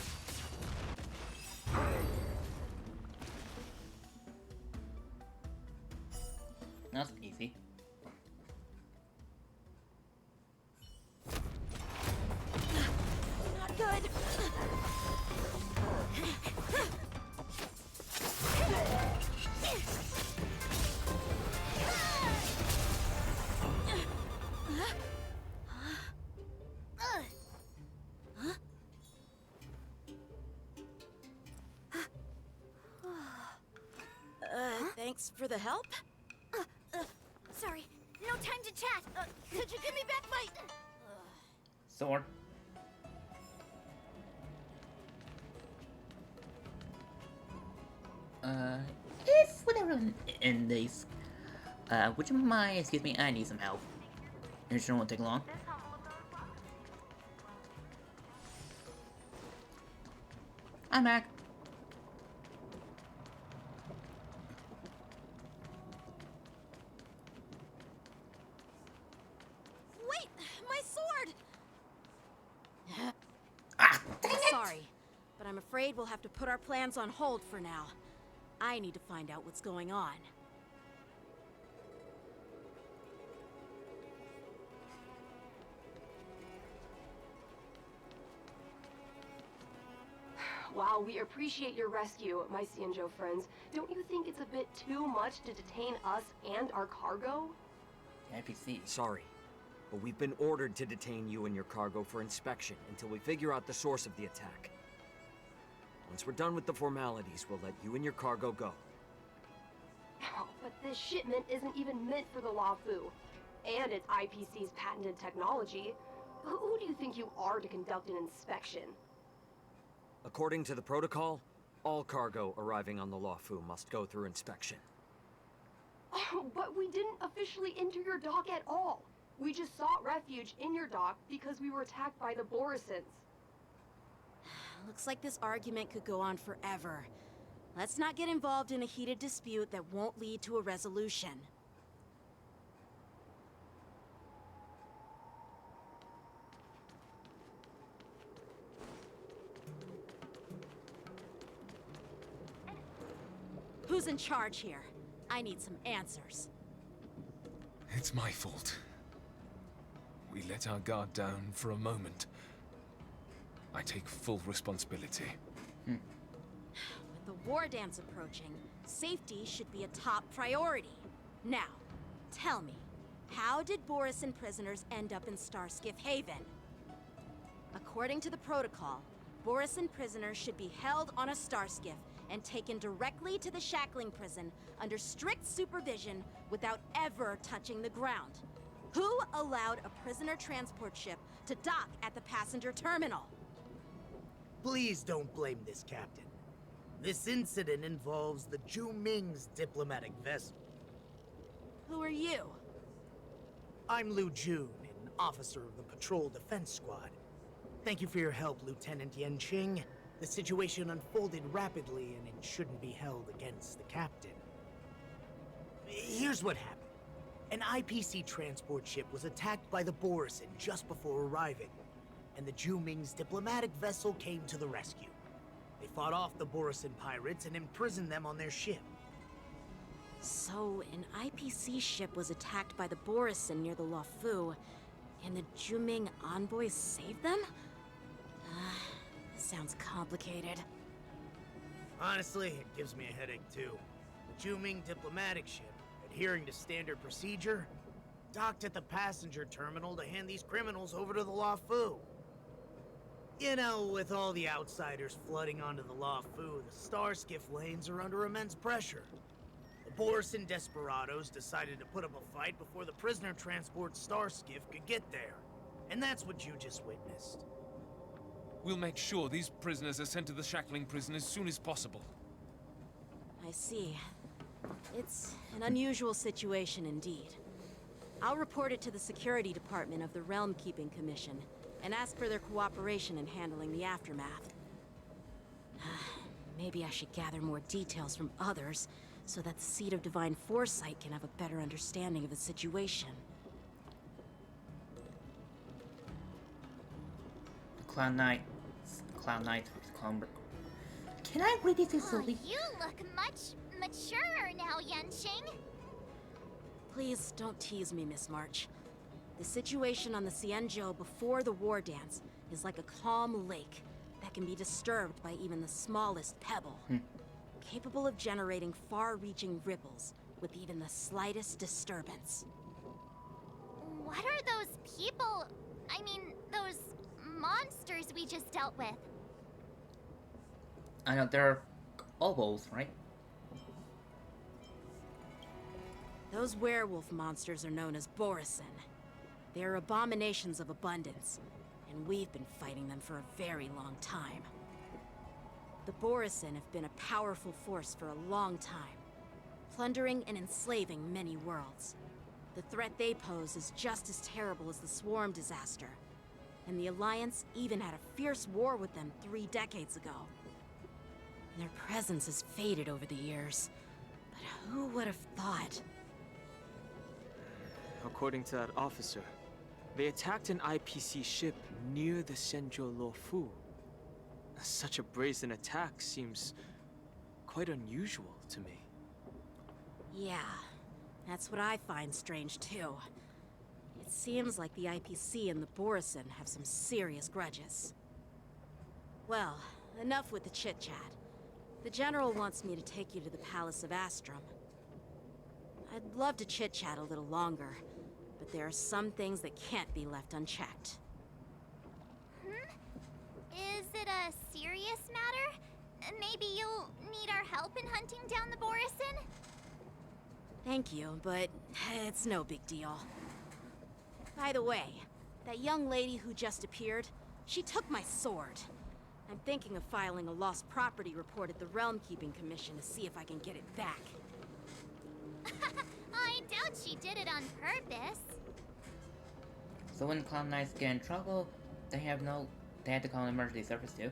That's easy. Not good. Thanks for the help. Sorry, no time to chat. Could you give me back my... Sword. If whatever in this, would you mind, excuse me, I need some help. It sure won't take long. I'm back. Wait, my sword! Sorry, but I'm afraid we'll have to put our plans on hold for now. I need to find out what's going on. While we appreciate your rescue, my Cienjo friends, don't you think it's a bit too much to detain us and our cargo? NPC. Sorry, but we've been ordered to detain you and your cargo for inspection until we figure out the source of the attack. Once we're done with the formalities, we'll let you and your cargo go. Oh, but this shipment isn't even meant for the Luofu, and it's IPC's patented technology. Who do you think you are to conduct an inspection? According to the protocol, all cargo arriving on the Luofu must go through inspection. Oh, but we didn't officially enter your dock at all. We just sought refuge in your dock because we were attacked by the Borisons. Looks like this argument could go on forever. Let's not get involved in a heated dispute that won't lead to a resolution. Who's in charge here? I need some answers. It's my fault. We let our guard down for a moment. I take full responsibility. With the war dance approaching, safety should be a top priority. Now, tell me, how did Borisin prisoners end up in Starskiff Haven? According to the protocol, Borisin prisoners should be held on a Starskiff and taken directly to the shackling prison under strict supervision without ever touching the ground. Who allowed a prisoner transport ship to dock at the passenger terminal? Please don't blame this captain. This incident involves the Ming's diplomatic vessel. Who are you? I'm Liu Jun, an officer of the Patrol Defense Squad. Thank you for your help, Lieutenant Yanqing. The situation unfolded rapidly, and it shouldn't be held against the captain. Here's what happened. An IPC transport ship was attacked by the Borisin just before arriving, and the Ming's diplomatic vessel came to the rescue. They fought off the Borisin pirates and imprisoned them on their ship. So, an IPC ship was attacked by the Borisin near the Luofu, and the Ming envoys saved them? This sounds complicated. Honestly, it gives me a headache too. The Ming diplomatic ship, adhering to standard procedure, docked at the passenger terminal to hand these criminals over to the Luofu. You know, with all the outsiders flooding onto the Luofu, the Starskiff lanes are under immense pressure. The Borisin desperados decided to put up a fight before the prisoner transport Starskiff could get there. And that's what you just witnessed. We'll make sure these prisoners are sent to the shackling prison as soon as possible. I see. It's an unusual situation indeed. I'll report it to the security department of the Realm Keeping Commission and ask for their cooperation in handling the aftermath. Maybe I should gather more details from others so that the Seat of Divine Foresight can have a better understanding of the situation. Cloud Knight. Can I read it this Oh, you look much mature now, Yanqing. Please don't tease me, Miss March. The situation on the Cienjo before the war dance is like a calm lake that can be disturbed by even the smallest pebble. Capable of generating far-reaching ripples with even the slightest disturbance. What are those people? I mean, those monsters we just dealt with? I know, they're oboes, right? Those werewolf monsters are known as Borisin. They are abominations of abundance, and we've been fighting them for a very long time. The Borisin have been a powerful force for a long time, plundering and enslaving many worlds. The threat they pose is just as terrible as the Swarm disaster, and the Alliance even had a fierce war with them 3 decades ago. Their presence has faded over the years, but who would have thought? According to that officer, they attacked an IPC ship near the Shenzhou Luofu. Such a brazen attack seems quite unusual to me. Yeah, that's what I find strange too. It seems like the IPC and the Borisin have some serious grudges. Well, enough with the chit-chat. The General wants me to take you to the Palace of Astrum. I'd love to chit-chat a little longer, but there are some things that can't be left unchecked. Is it a serious matter? Maybe you'll need our help in hunting down the Borisin? Thank you, but it's no big deal. By the way, that young lady who just appeared, she took my sword. I'm thinking of filing a lost property report at the Realm Keeping Commission to see if I can get it back. I doubt she did it on purpose. So when Cloud Knights get in trouble, they have to call an emergency service too.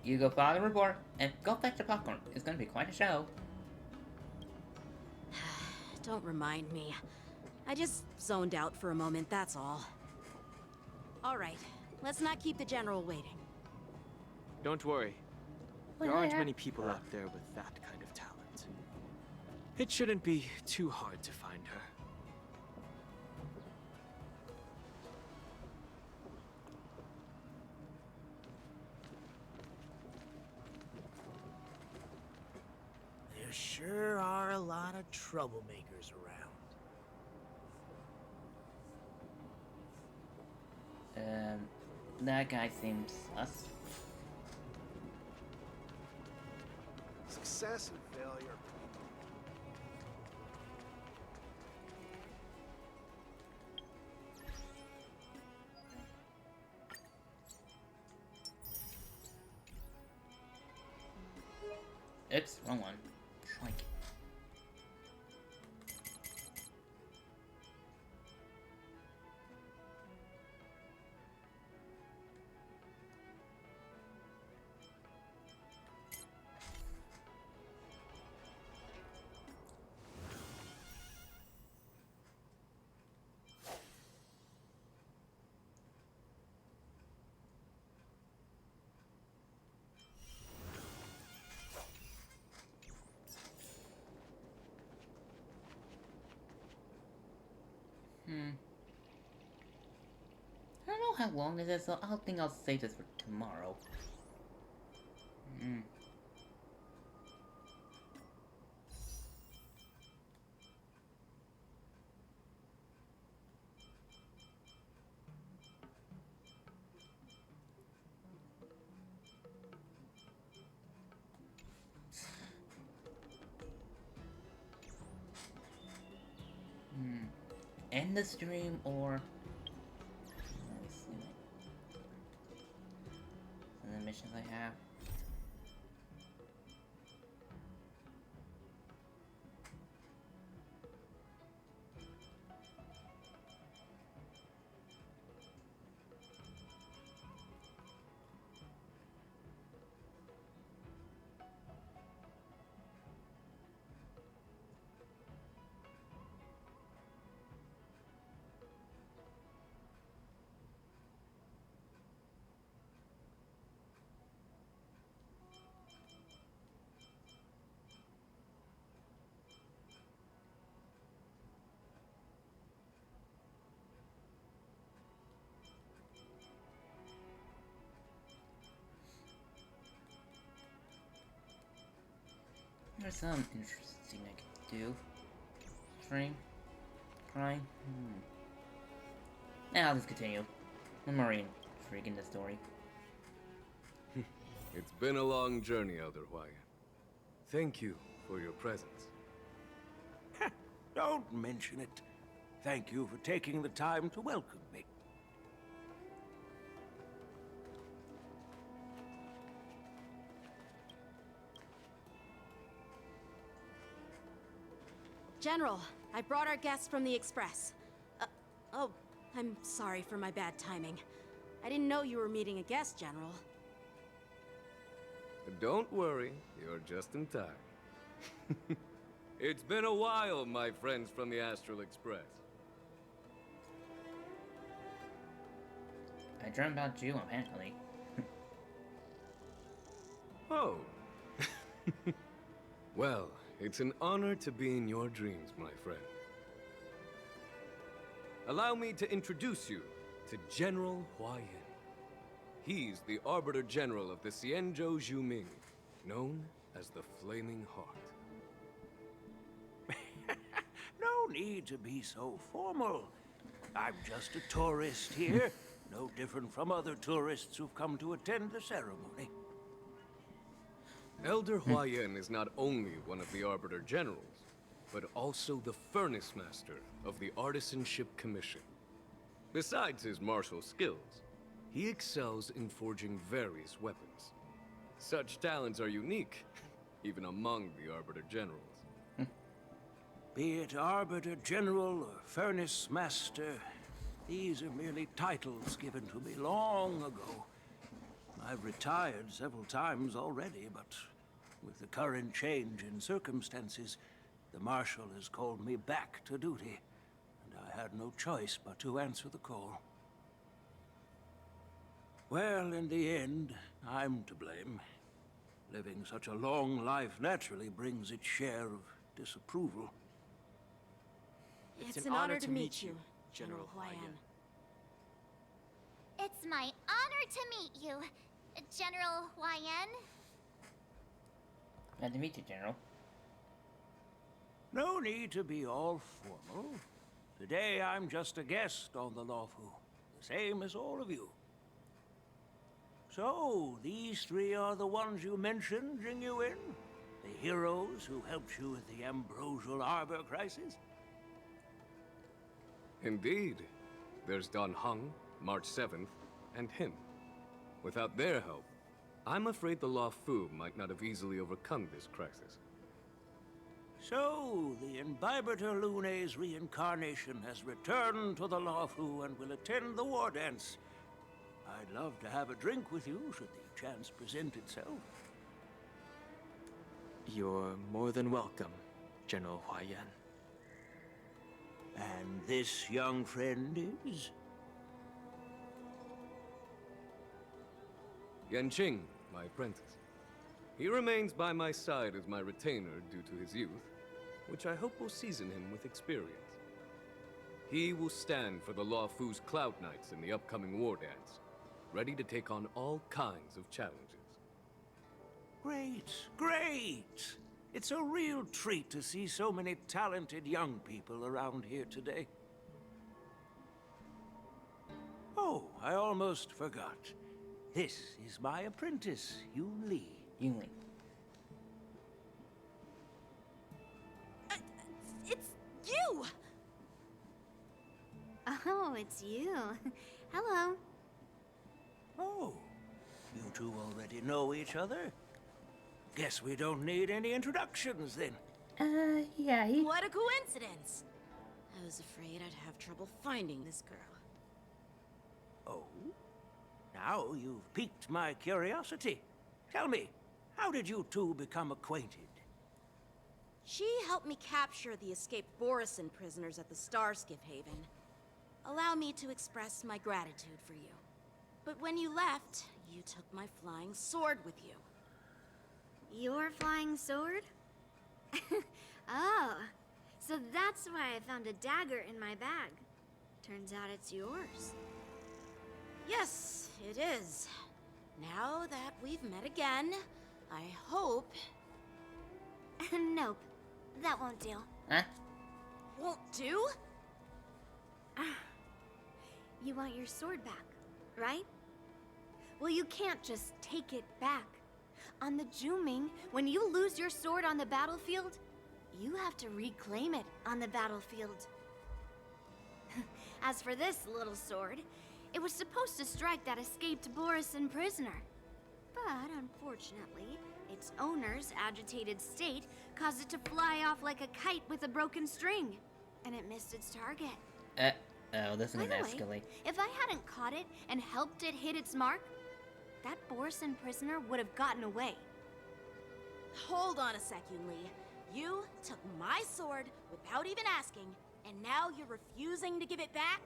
You go file the report and go fetch the popcorn. It's gonna be quite a show. Don't remind me. I just zoned out for a moment, that's all. Alright, let's not keep the General waiting. Don't worry. There aren't many people out there with that kind of talent. It shouldn't be too hard to find her. There sure are a lot of troublemakers around. That guy seems sus. Success and failure. Oops, wrong one. Shrike. I don't know how long this is, so I think I'll save this for tomorrow. End the stream or let me see some of the missions I have. There's some interesting I could do. Stream? Crying? Now I'll just continue. I'm Marine. Freaking the story. It's been a long journey, Elder Hwaya. Thank you for your presence. Don't mention it. Thank you for taking the time to welcome me. General, I brought our guests from the Express. Oh, I'm sorry for my bad timing. I didn't know you were meeting a guest, General. Don't worry, you're just in time. It's been a while, my friends from the Astral Express. I dreamt about you, apparently. Oh. Well, it's an honor to be in your dreams, my friend. Allow me to introduce you to General Hua Yan. He's the Arbiter General of the Xianzhou Zhuming, known as the Flaming Heart. No need to be so formal. I'm just a tourist here, no different from other tourists who've come to attend the ceremony. Elder Hua Yan is not only one of the Arbiter Generals, but also the Furnace Master of the Artisanship Commission. Besides his martial skills, he excels in forging various weapons. Such talents are unique, even among the Arbiter Generals. Be it Arbiter General or Furnace Master, these are merely titles given to me long ago. I've retired several times already, but with the current change in circumstances, the Marshal has called me back to duty, and I had no choice but to answer the call. Well, in the end, I'm to blame. Living such a long life naturally brings its share of disapproval. It's an honor to meet you, General Hua Yan. It's my honor to meet you, General Hua Yan. Glad to meet you, General. No need to be all formal. Today I'm just a guest on the Lawfu, the same as all of you. So, these three are the ones you mentioned, Jingyuin? The heroes who helped you with the Ambrosial Arbor crisis? Indeed. There's Don Hung, March 7th, and him. Without their help, I'm afraid the Lawfu might not have easily overcome this crisis. So, the Imbibitor Lune's reincarnation has returned to the Lawfu and will attend the war dance. I'd love to have a drink with you, should the chance present itself. You're more than welcome, General Hua Yan. And this young friend is? Yanqing, my apprentice. He remains by my side as my retainer due to his youth, which I hope will season him with experience. He will stand for the Lawfu's Cloud Knights in the upcoming war dance, ready to take on all kinds of challenges. Great, great! It's a real treat to see so many talented young people around here today. Oh, I almost forgot. This is my apprentice, Yun Li. Yun Li. It's you! Oh, it's you. Hello. Oh, you two already know each other? Guess we don't need any introductions then. Yeah, What a coincidence! I was afraid I'd have trouble finding this girl. Oh? Now you've piqued my curiosity. Tell me, how did you two become acquainted? She helped me capture the escaped Borisin prisoners at the Starskiff Haven. Allow me to express my gratitude for you. But when you left, you took my flying sword with you. Your flying sword? Oh, so that's why I found a dagger in my bag. Turns out it's yours. Yes, it is. Now that we've met again, I hope... Nope, that won't do. Huh? Won't do? You want your sword back, right? Well, you can't just take it back. On the Zhuming, when you lose your sword on the battlefield, you have to reclaim it on the battlefield. As for this little sword, it was supposed to strike that escaped Borisin prisoner. But unfortunately, Its owner's agitated state caused it to fly off like a kite with a broken string, and it missed its target. Oh, this is By gonna the way, escalate. if I hadn't caught it and helped it hit its mark, that Borson prisoner would have gotten away. Hold on a sec, Yunli. You took my sword without even asking, and now you're refusing to give it back?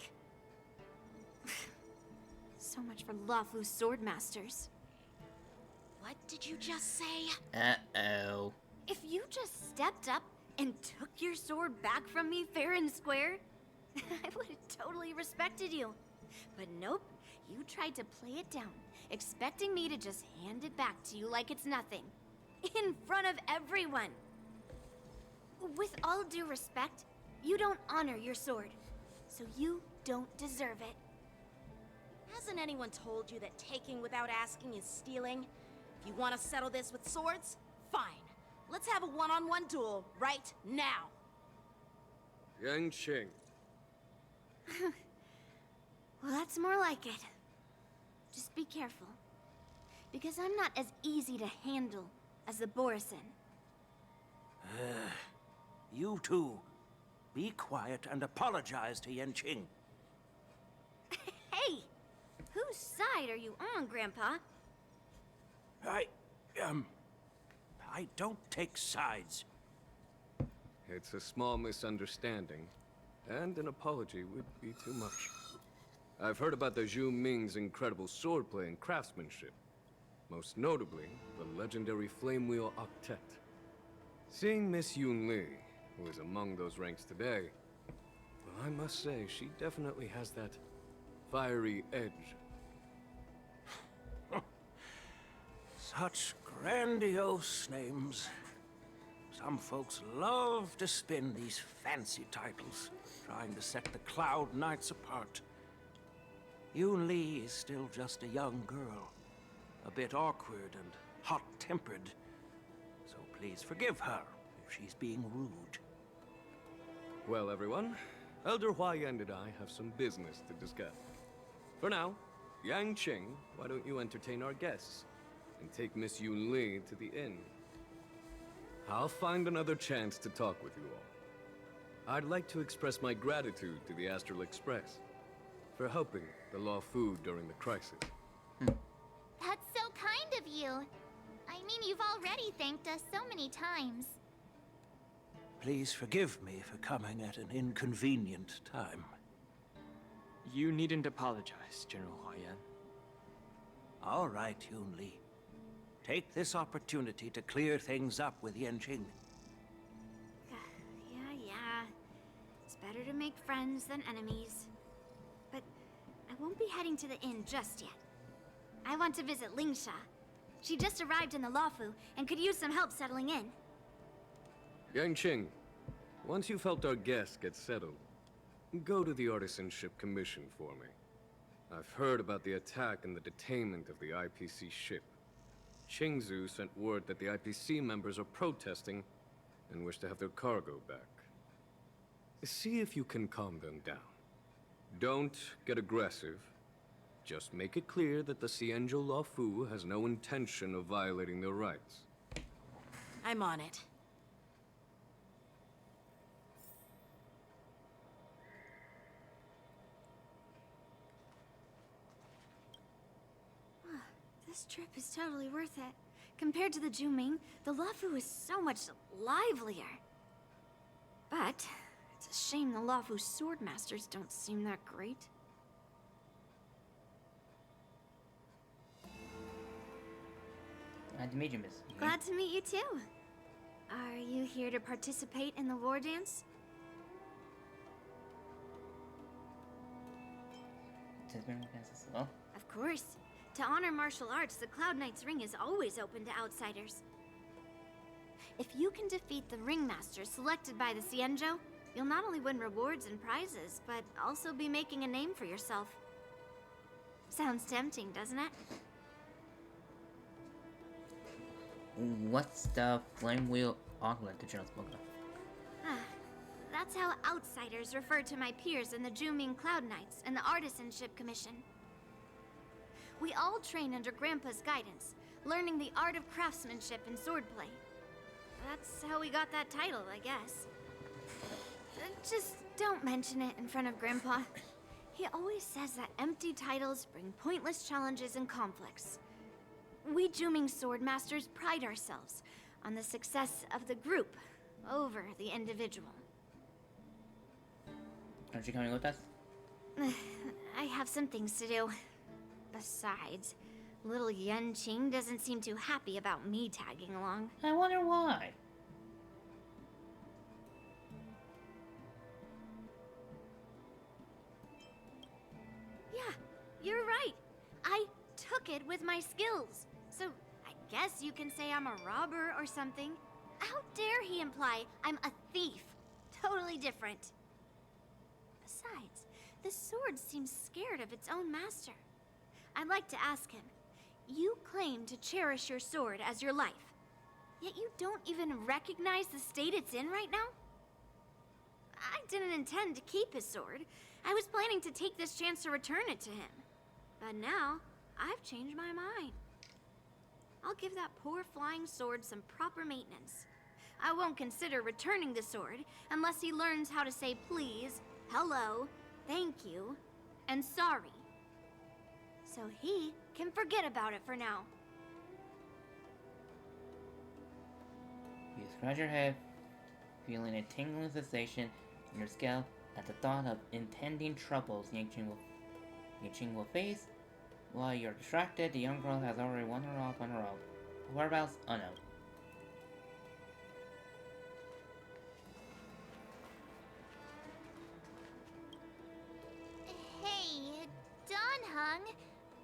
So much for Lafu's swordmasters. What did you just say? Uh-oh. If you just stepped up and took your sword back from me fair and square, I would have totally respected you. But nope, you tried to play it down, expecting me to just hand it back to you like it's nothing. In front of everyone. With all due respect, you don't honor your sword, so you don't deserve it. Hasn't anyone told you that taking without asking is stealing? If you want to settle this with swords, fine. Let's have a one-on-one duel right now. Yang Qing. Well, that's more like it. Just be careful. Because I'm not as easy to handle as the Borison. You two, be quiet and apologize to Yanqing. Hey! Whose side are you on, Grandpa? I don't take sides. It's a small misunderstanding, and an apology would be too much. I've heard about the Zhu Ming's incredible swordplay and craftsmanship. Most notably, the legendary Flame Wheel Octet. Seeing Miss Yunli, who is among those ranks today, well, I must say, she definitely has that fiery edge. Such grandiose names. Some folks love to spin these fancy titles, trying to set the Cloud Knights apart. Yun Li is still just a young girl, a bit awkward and hot-tempered. So please forgive her if she's being rude. Well, everyone, Elder Huayan and I have some business to discuss. For now, Yang Qing, why don't you entertain our guests and take Miss Yun Li to the inn? I'll find another chance to talk with you all. I'd like to express my gratitude to the Astral Express for helping the Law Fu during the crisis. That's so kind of you. I mean, you've already thanked us so many times. Please forgive me for coming at an inconvenient time. You needn't apologize, General Huayan. All right, Yun Li. Take this opportunity to clear things up with Yanqing. Yeah. It's better to make friends than enemies. But I won't be heading to the inn just yet. I want to visit Lingsha. She just arrived in the Luofu and could use some help settling in. Yang Qing, once you've helped our guests get settled, go to the Artisanship Commission for me. I've heard about the attack and the detainment of the IPC ship. Qingzu sent word that the IPC members are protesting and wish to have their cargo back. See if you can calm them down. Don't get aggressive. Just make it clear that the Xianzhou Law Fu has no intention of violating their rights. I'm on it. This trip is totally worth it. Compared to the Juming, the Luofu is so much livelier. But it's a shame the Luofu swordmasters don't seem that great. Glad to meet you, Miss. Glad to meet you too. Are you here to participate in the war dance? As well. Of course. To honor martial arts, the Cloud Knight's Ring is always open to outsiders. If you can defeat the ringmaster selected by the Xianzhou, you'll not only win rewards and prizes, but also be making a name for yourself. Sounds tempting, doesn't it? What's the flame wheel augment the General spoke of? That's how outsiders refer to my peers in the Juming Cloud Knights and the Artisanship Commission. We all train under Grandpa's guidance, learning the art of craftsmanship and swordplay. That's how we got that title, I guess. Just don't mention it in front of Grandpa. He always says that empty titles bring pointless challenges and conflicts. We Juming Sword Masters pride ourselves on the success of the group over the individual. Aren't you coming with us? I have some things to do. Besides, little Yanqing doesn't seem too happy about me tagging along. I wonder why. Yeah, you're right. I took it with my skills. So I guess you can say I'm a robber or something. How dare he imply I'm a thief? Totally different. Besides, the sword seems scared of its own master. I'd like to ask him, you claim to cherish your sword as your life, yet you don't even recognize the state it's in right now? I didn't intend to keep his sword. I was planning to take this chance to return it to him. But now, I've changed my mind. I'll give that poor flying sword some proper maintenance. I won't consider returning the sword unless he learns how to say please, hello, thank you, and sorry. So he can forget about it for now. You scratch your head, feeling a tingling sensation in your scalp at the thought of impending troubles Yanqing will face. While you're distracted, the young girl has already wandered off on her own. Whereabouts? Unknown. Hey, Don Hung.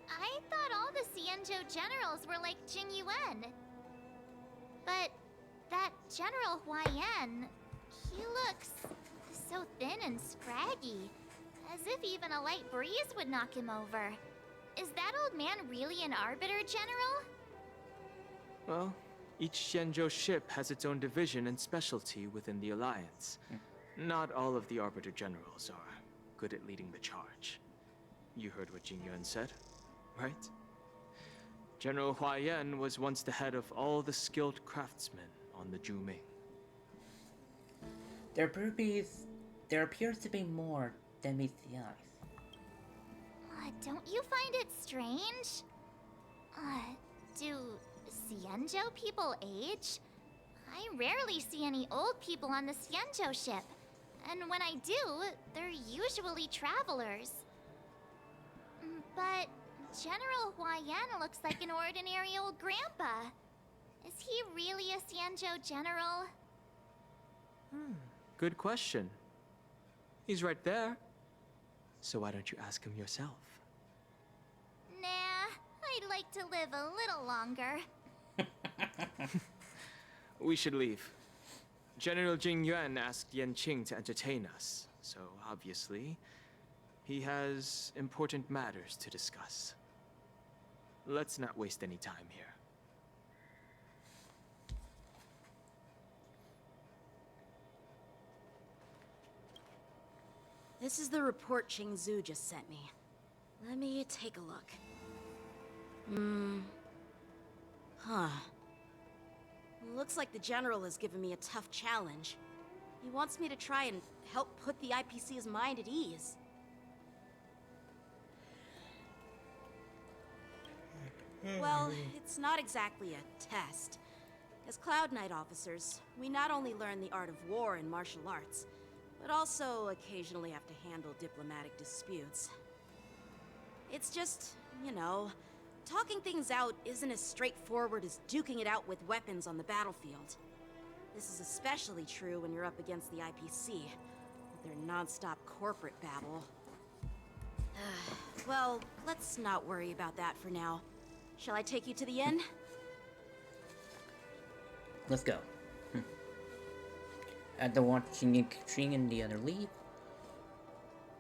I thought all the Xianzhou generals were like Jing Yuan. But that General Huaiyan, he looks so thin and scraggy, as if even a light breeze would knock him over. Is that old man really an Arbiter General? Well, each Xianzhou ship has its own division and specialty within the Alliance. Not all of the Arbiter Generals are good at leading the charge. You heard what Jing Yuan said, right? General Huaiyan was once the head of all the skilled craftsmen on the Juming. There appears to be more than meets the eyes. Don't you find it strange? Do Xianzhou people age? I rarely see any old people on the Xianzhou ship. And when I do, they're usually travelers. But General Huaiyan looks like an ordinary old grandpa. Is he really a Xianzhou general? Good question. He's right there. So why don't you ask him yourself? Nah, I'd like to live a little longer. We should leave. General Jing Yuan asked Yanqing to entertain us, so obviously, he has important matters to discuss. Let's not waste any time here. This is the report Qing Zhu just sent me. Let me take a look. Looks like the General has given me a tough challenge. He wants me to try and help put the IPC's mind at ease. Well, it's not exactly a test. As Cloud Knight officers, we not only learn the art of war and martial arts, but also occasionally have to handle diplomatic disputes. It's just, you know, talking things out isn't as straightforward as duking it out with weapons on the battlefield. This is especially true when you're up against the IPC, with their non-stop corporate babble. Well, let's not worry about that for now. Shall I take you to the inn? Let's go. After watching Qing and the other leave.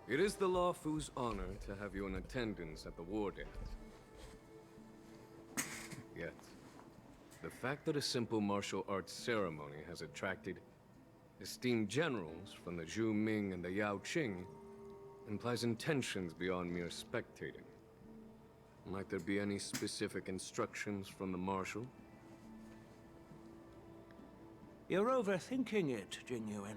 It is the Law Fu's honor to have you in attendance at the war dance. Yet, the fact that a simple martial arts ceremony has attracted esteemed generals from the Zhu Ming and the Yao Qing implies intentions beyond mere spectating. Might there be any specific instructions from the Marshal? You're overthinking it, Jingyuan.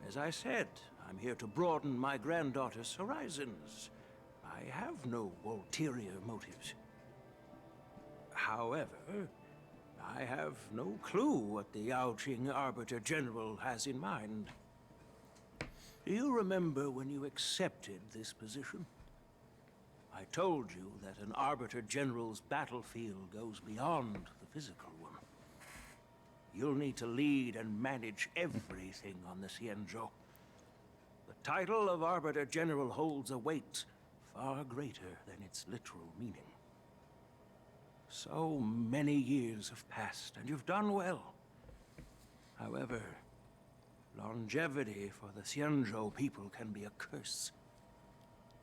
As I said, I'm here to broaden my granddaughter's horizons. I have no ulterior motives. However, I have no clue what the Yaoqing Arbiter General has in mind. Do you remember when you accepted this position? I told you that an Arbiter General's battlefield goes beyond the physical one. You'll need to lead and manage everything on the Xianzhou. The title of Arbiter General holds a weight far greater than its literal meaning. So many years have passed, and you've done well. However, longevity for the Xianzhou people can be a curse.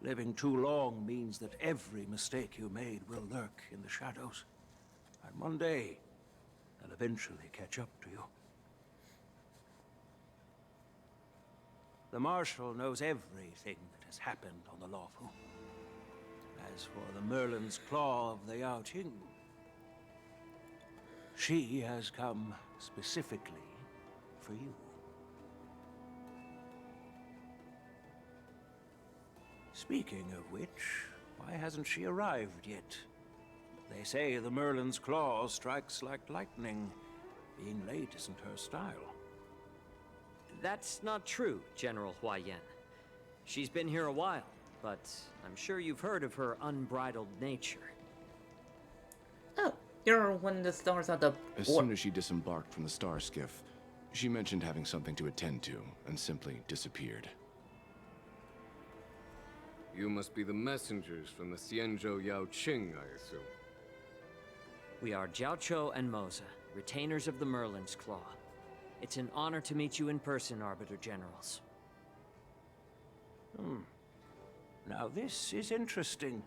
Living too long means that every mistake you made will lurk in the shadows. And one day, they'll eventually catch up to you. The Marshal knows everything that has happened on the Luofu. As for the Merlin's Claw of the Yaoqing, she has come specifically for you. Speaking of which, why hasn't she arrived yet? They say the Merlin's Claw strikes like lightning. Being late isn't her style. That's not true, General Huaiyan. She's been here a while, but I'm sure you've heard of her unbridled nature. Oh, you're one of the stars of the... As soon as she disembarked from the star skiff, she mentioned having something to attend to, and simply disappeared. You must be the messengers from the Xianzhou Yaoqing, I assume. We are Jiaoqiu and Moza, retainers of the Merlin's Claw. It's an honor to meet you in person, Arbiter Generals. Now this is interesting.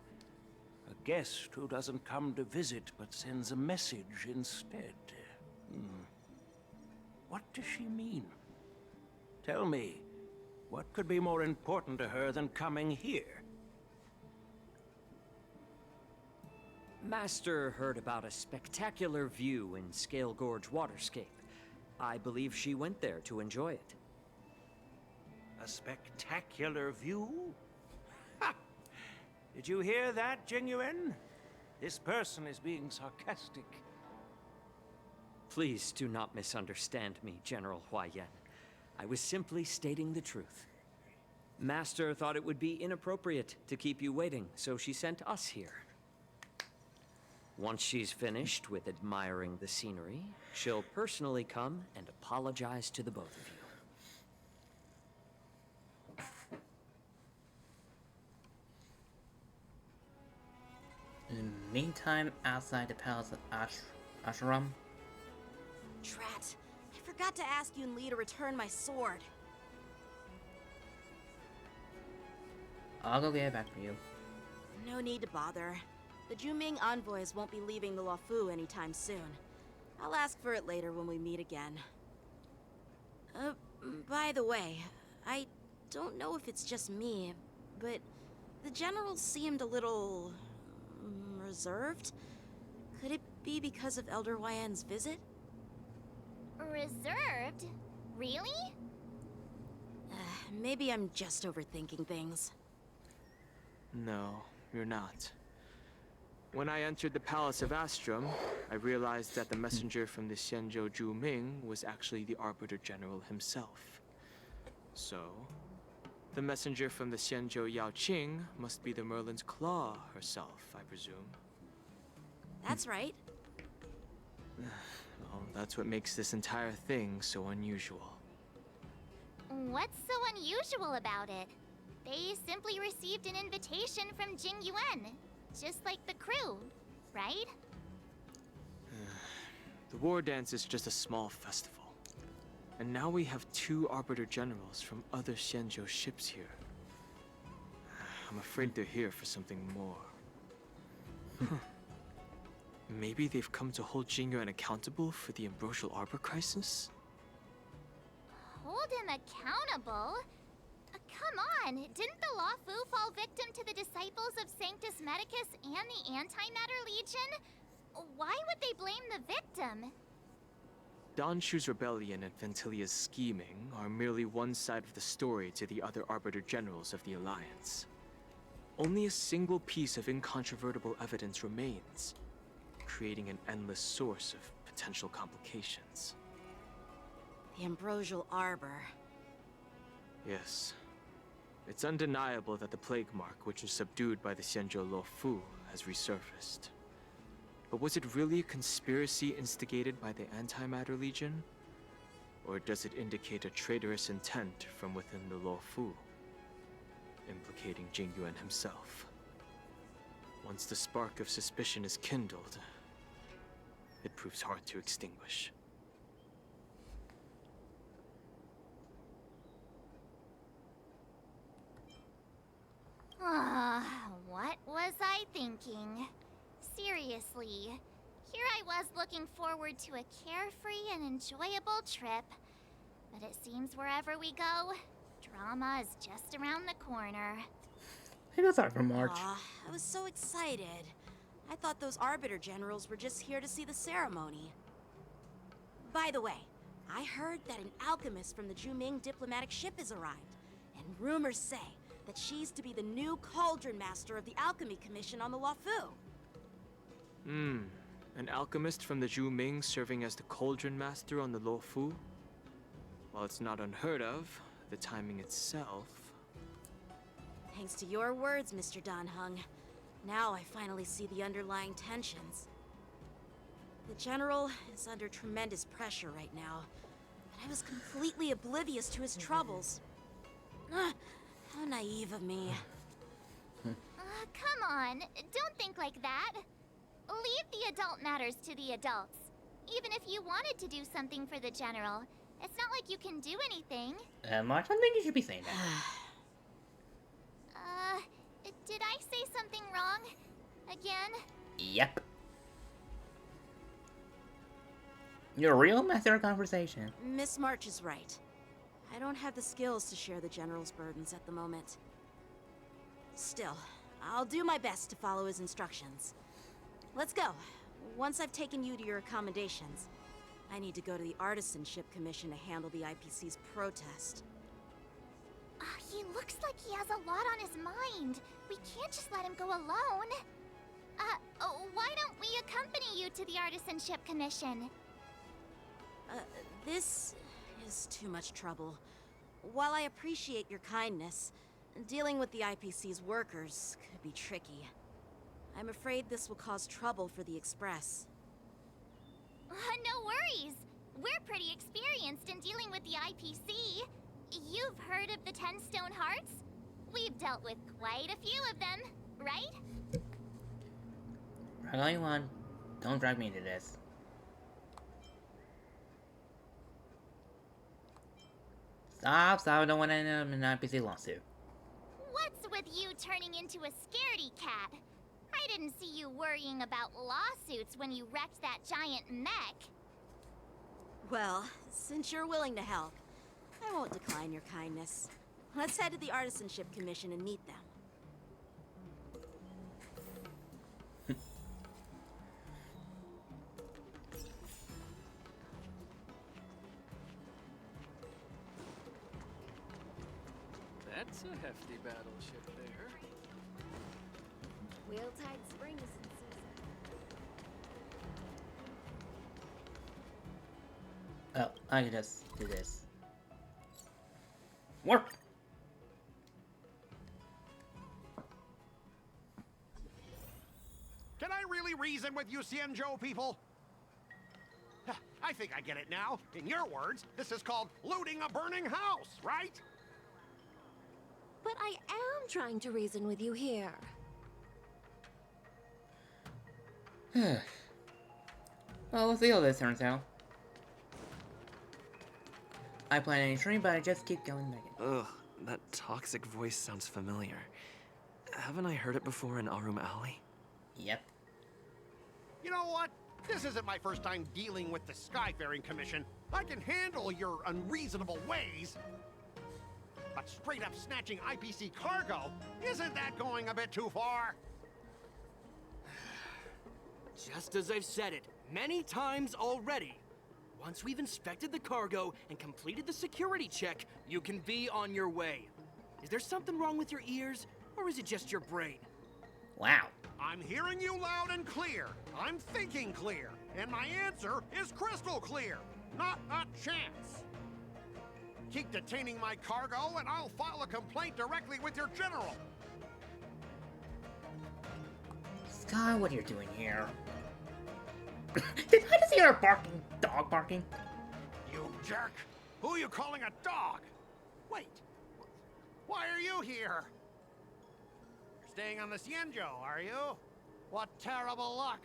A guest who doesn't come to visit but sends a message instead. What does she mean? Tell me, what could be more important to her than coming here? Master heard about a spectacular view in Scale Gorge Waterscape. I believe she went there to enjoy it. A spectacular view? Ha! Did you hear that, Jingyuan? This person is being sarcastic. Please do not misunderstand me, General Huaiyan. I was simply stating the truth. Master thought it would be inappropriate to keep you waiting, so she sent us here. Once she's finished with admiring the scenery, she'll personally come and apologize to the both of you. In the meantime, outside the palace of Ashram. Drat. I forgot to ask Yun Li to return my sword. I'll go get it back for you. No need to bother. The Juming envoys won't be leaving the Luofu anytime soon. I'll ask for it later when we meet again. By the way, I don't know if it's just me, but the general seemed a little... reserved? Could it be because of Elder Huaiyan's visit? Reserved? Really? Maybe I'm just overthinking things. No, you're not. When I entered the Palace of Astrum, I realized that the messenger from the Xianzhou Juming was actually the Arbiter General himself. So, the messenger from the Xianzhou Yaoqing must be the Merlin's Claw herself, I presume. That's right. Well, that's what makes this entire thing so unusual. What's so unusual about it? They simply received an invitation from Jingyuan, just like the crew, right? The war dance is just a small festival. And now we have 2 Arbiter Generals from other Xianzhou ships here. I'm afraid they're here for something more. Maybe they've come to hold Jingyuan accountable for the Ambrosial Arbor crisis? Hold him accountable? Come come on! Didn't the Lawfu fall victim to the disciples of Sanctus Medicus and the Antimatter Legion? Why would they blame the victim? Don Shu's rebellion and Ventilia's scheming are merely one side of the story to the other Arbiter Generals of the Alliance. Only a single piece of incontrovertible evidence remains, creating an endless source of potential complications. The Ambrosial Arbor. Yes. It's undeniable that the plague mark, which was subdued by the Xianzhou Luofu, has resurfaced. But was it really a conspiracy instigated by the Antimatter Legion? Or does it indicate a traitorous intent from within the Luofu, implicating Jingyuan himself? Once the spark of suspicion is kindled, it proves hard to extinguish. What was I thinking? Seriously, here I was looking forward to a carefree and enjoyable trip. But it seems wherever we go, drama is just around the corner. Hey, that's out for March. Aw, I was so excited. I thought those Arbiter Generals were just here to see the ceremony. By the way, I heard that an alchemist from the Juming diplomatic ship has arrived, and rumors say that she's to be the new Cauldron Master of the Alchemy Commission on the Luofu. An alchemist from the Juming serving as the Cauldron Master on the Luofu? While it's not unheard of, the timing itself... Thanks to your words, Mr. Danheng. Now I finally see the underlying tensions. The General is under tremendous pressure right now, but I was completely oblivious to his troubles. How naive of me. Come on, don't think like that. Leave the adult matters to the adults. Even if you wanted to do something for the General, it's not like you can do anything. March, I think you should be saying that. Did I say something wrong? Again? Yep. You're a real master of conversation. Miss March is right. I don't have the skills to share the General's burdens at the moment. Still, I'll do my best to follow his instructions. Let's go. Once I've taken you to your accommodations, I need to go to the Artisanship Commission to handle the IPC's protest. He looks like he has a lot on his mind. We can't just let him go alone. Why don't we accompany you to the Artisanship Commission? This is too much trouble. While I appreciate your kindness, dealing with the IPC's workers could be tricky. I'm afraid this will cause trouble for the Express. No worries. We're pretty experienced in dealing with the IPC. You've heard of the 10 Stone Hearts? We've dealt with quite a few of them, right? Drag all you want. Don't drag me into this. Stop, I don't want to end up in an IPC lawsuit. What's with you turning into a scaredy cat? I didn't see you worrying about lawsuits when you wrecked that giant mech. Well, since you're willing to help, I won't decline your kindness. Let's head to the Artisanship Commission and meet them. That's a hefty battleship there. Wheel-tied spring is in season. Oh, I can just do this. Work! Can I really reason with you Xianzhou people? I think I get it now. In your words, this is called looting a burning house, right? But I am trying to reason with you here. Well, we'll see how this turns out. I plan any stream, but I just keep going back in. Ugh, that toxic voice sounds familiar. Haven't I heard it before in Arum Alley? Yep. You know what? This isn't my first time dealing with the Skyfaring Commission. I can handle your unreasonable ways. But straight up snatching IPC cargo, isn't that going a bit too far? Just as I've said it many times already. Once we've inspected the cargo and completed the security check, you can be on your way. Is there something wrong with your ears, or is it just your brain? Wow. I'm hearing you loud and clear. I'm thinking clear. And my answer is crystal clear. Not a chance. Keep detaining my cargo, and I'll file a complaint directly with your general. Sky, what are you doing here? Did I just hear a barking dog barking? You jerk! Who are you calling a dog? Wait, why are you here? You're staying on the Xianzhou, are you? What terrible luck!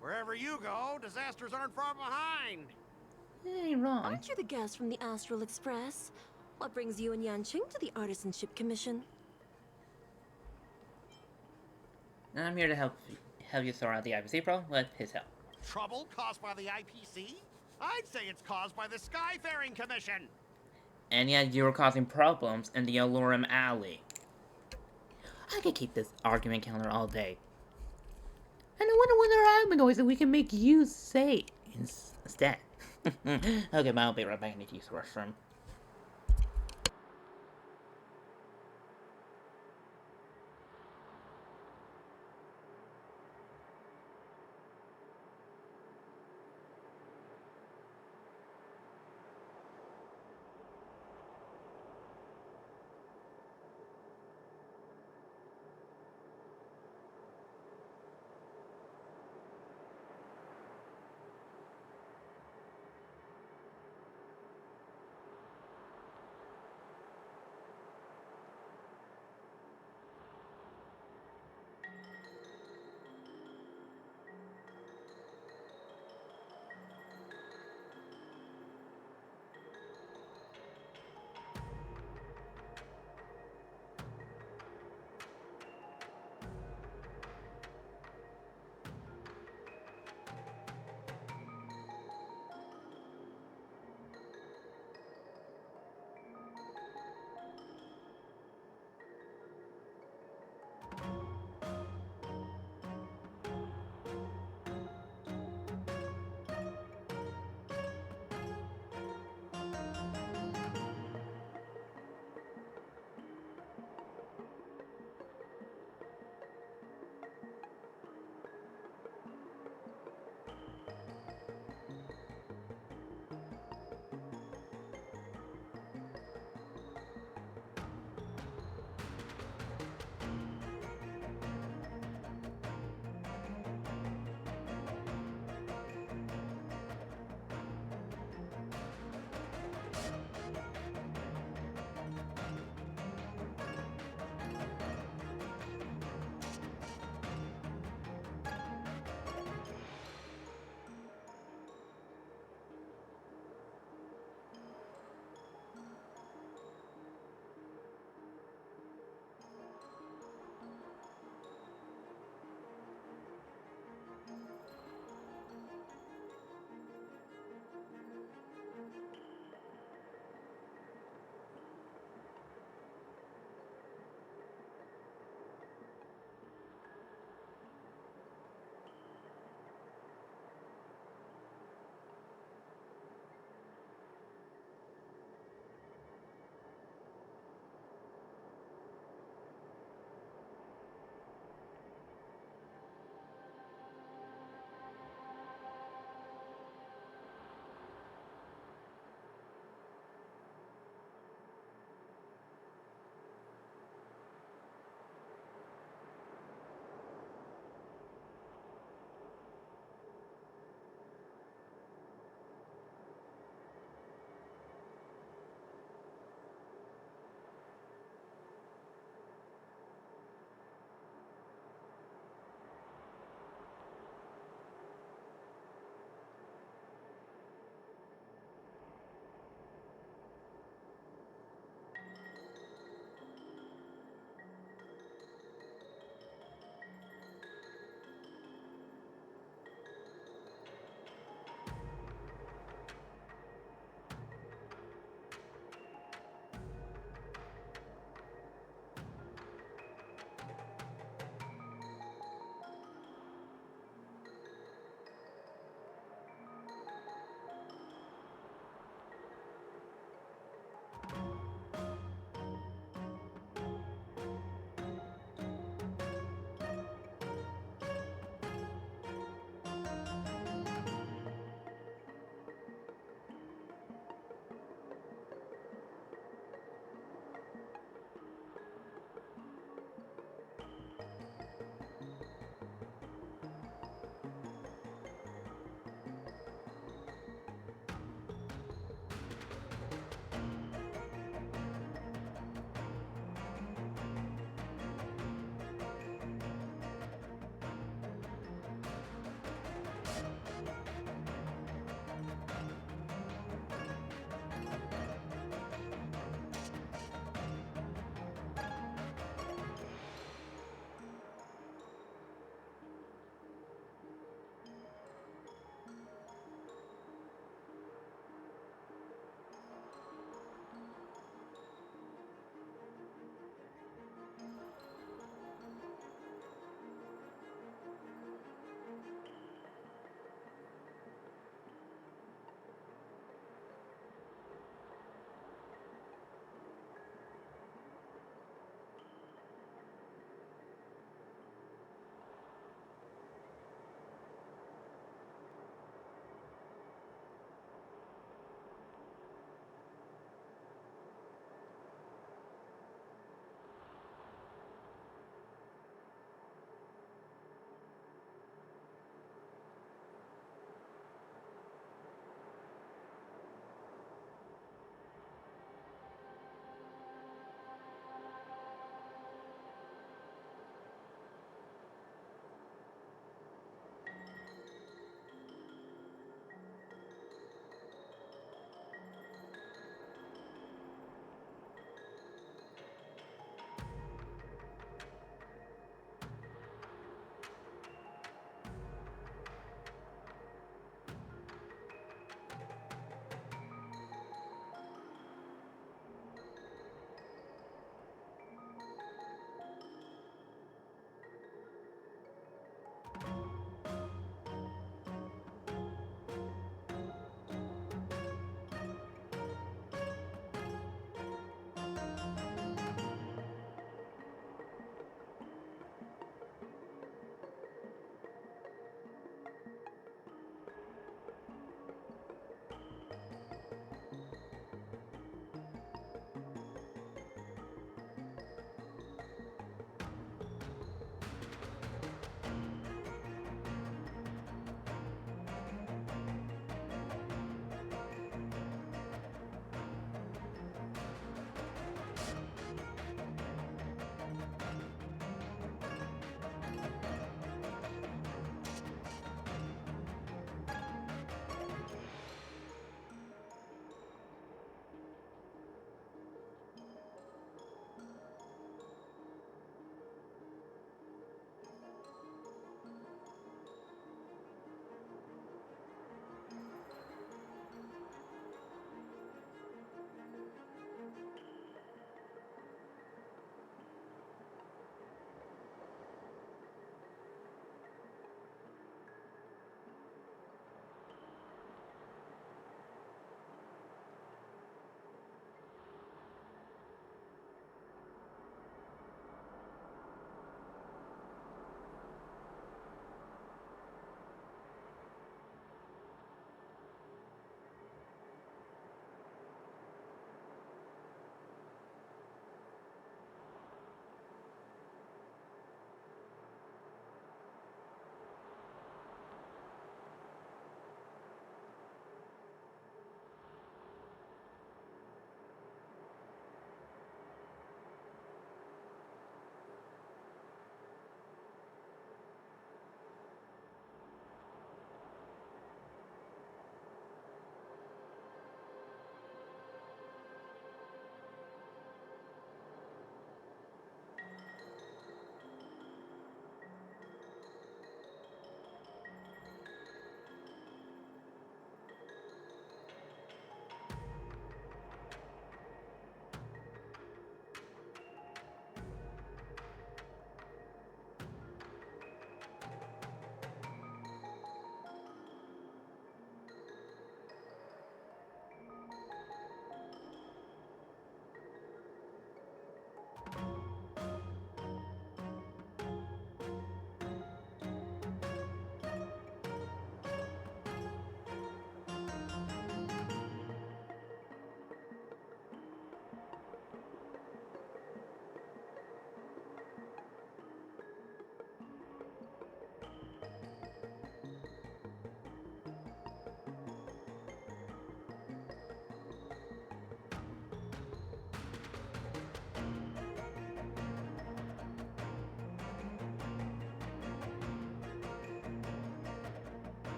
Wherever you go, disasters aren't far behind. Hey, wrong. Aren't you the guest from the Astral Express? What brings you and Yanqing to the Artisanship Commission? I'm here to help you sort out the IPC problem with his help. Trouble caused by the IPC? I'd say it's caused by the Skyfaring Commission. And yet you were causing problems in the Alorum Alley. I could keep this argument counter all day. And I wonder when they're having so we can make you say instead. Okay, but I'll be right back. I need to use the restroom.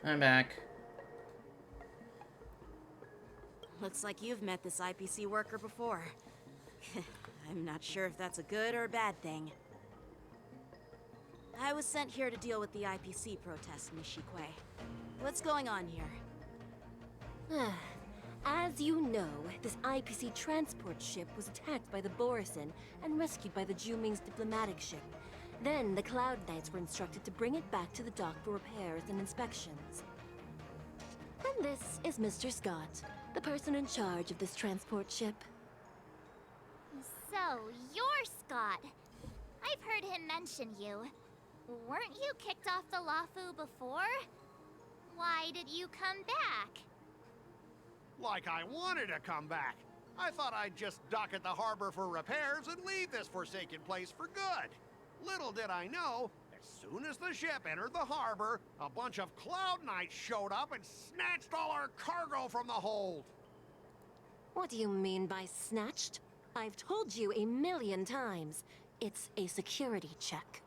I'm back. Looks like you've met this IPC worker before. I'm not sure if that's a good or a bad thing. I was sent here to deal with the IPC protests, Nishikwe. What's going on here? As you know, this IPC transport ship was attacked by the Borison and rescued by the Juming's diplomatic ship. Then the Cloud Knights were instructed to bring it back to the dock for repairs and inspections. And this is Mr. Scott, the person in charge of this transport ship. So, you're Scott. I've heard him mention you. Weren't you kicked off the Lafu before? Why did you come back? Like I wanted to come back. I thought I'd just dock at the harbor for repairs and leave this forsaken place for good. Little did I know, as soon as the ship entered the harbor, a bunch of Cloud Knights showed up and snatched all our cargo from the hold. What do you mean by snatched? I've told you 1,000,000 times. It's a security check.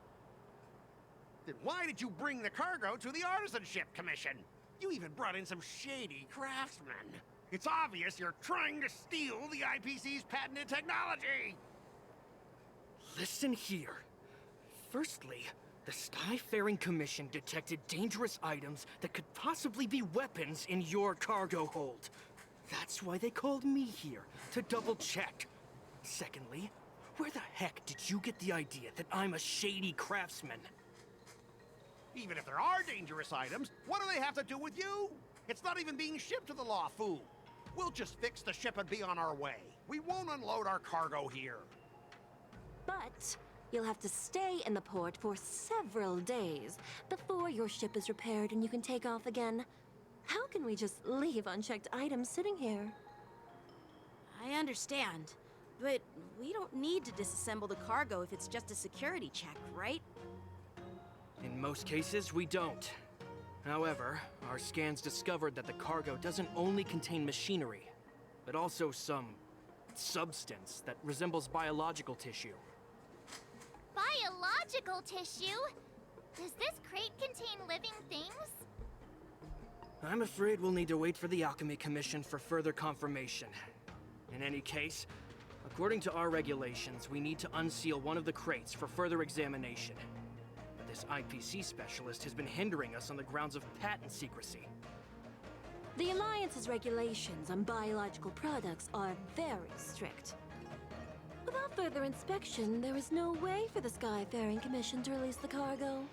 Then why did you bring the cargo to the Artisanship Commission? You even brought in some shady craftsmen. It's obvious you're trying to steal the IPC's patented technology! Listen here. Firstly, the Skyfaring Commission detected dangerous items that could possibly be weapons in your cargo hold. That's why they called me here, to double-check. Secondly, where the heck did you get the idea that I'm a shady craftsman? Even if there are dangerous items, what do they have to do with you? It's not even being shipped to the Lafu. We'll just fix the ship and be on our way. We won't unload our cargo here. But you'll have to stay in the port for several days before your ship is repaired and you can take off again. How can we just leave unchecked items sitting here? I understand, but we don't need to disassemble the cargo if it's just a security check, right? In most cases, we don't. However, our scans discovered that the cargo doesn't only contain machinery, but also some substance that resembles biological tissue. Biological tissue? Does this crate contain living things? I'm afraid we'll need to wait for the Alchemy Commission for further confirmation. In any case, according to our regulations, we need to unseal one of the crates for further examination. But this IPC specialist has been hindering us on the grounds of patent secrecy. The Alliance's regulations on biological products are very strict. Without further inspection, there is no way for the Skyfaring Commission to release the cargo.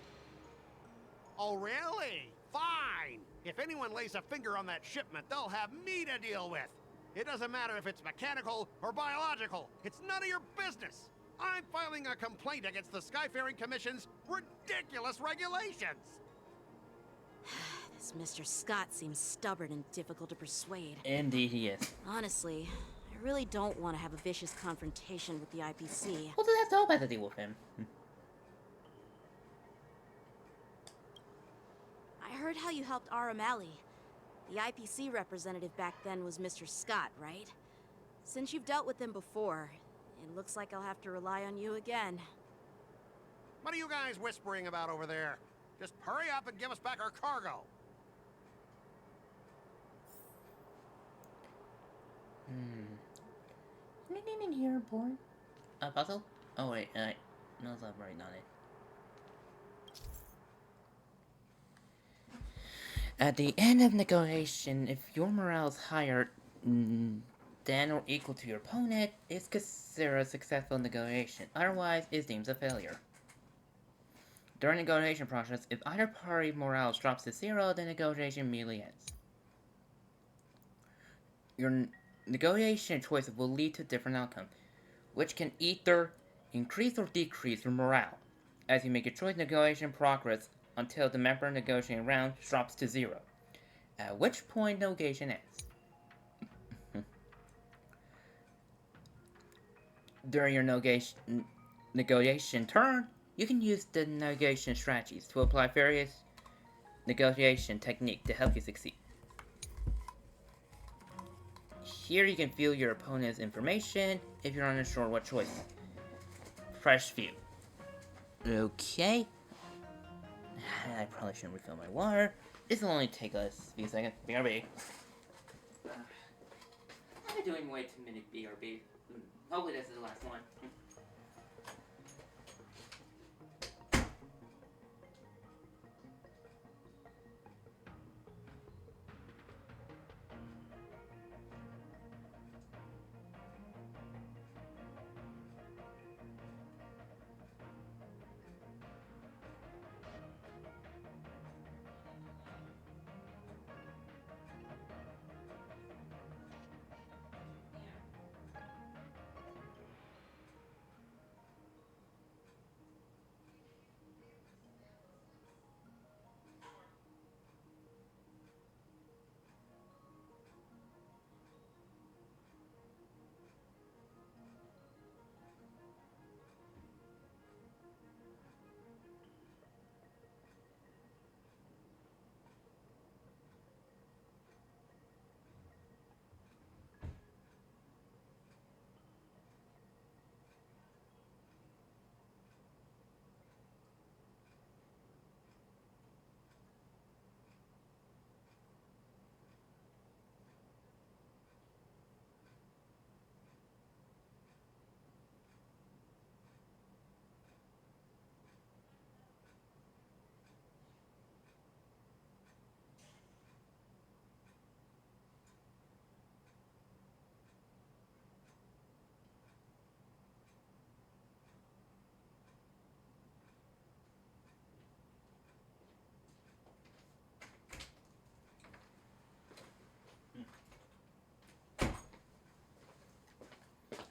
Oh, really? Fine! If anyone lays a finger on that shipment, they'll have me to deal with. It doesn't matter if it's mechanical or biological. It's none of your business. I'm filing a complaint against the Skyfaring Commission's ridiculous regulations. This Mr. Scott seems stubborn and difficult to persuade. Indeed he is. Honestly, I really don't want to have a vicious confrontation with the IPC. Well, then that's all about to deal with him. I heard how you helped Aramali. The IPC representative back then was Mr. Scott, right? Since you've dealt with him before, it looks like I'll have to rely on you again. What are you guys whispering about over there? Just hurry up and give us back our cargo. Anything in here, boy? A puzzle? Oh wait, no, it's not right on it. At the end of negotiation, if your morale is higher than or equal to your opponent, it's considered a successful negotiation. Otherwise, it's deemed a failure. During the negotiation process, if either party morale drops to 0, the negotiation immediately ends. Your negotiation choices will lead to a different outcome, which can either increase or decrease your morale. As you make your choice, negotiation progress until the member negotiating round drops to 0, at which point negotiation ends. During your negotiation turn, you can use the negotiation strategies to apply various negotiation techniques to help you succeed. Here you can view your opponent's information if you're unsure what choice. Fresh view. Okay. I probably shouldn't refill my water. This will only take us a few seconds. BRB. I've been doing way too many BRB. Hopefully this is the last one.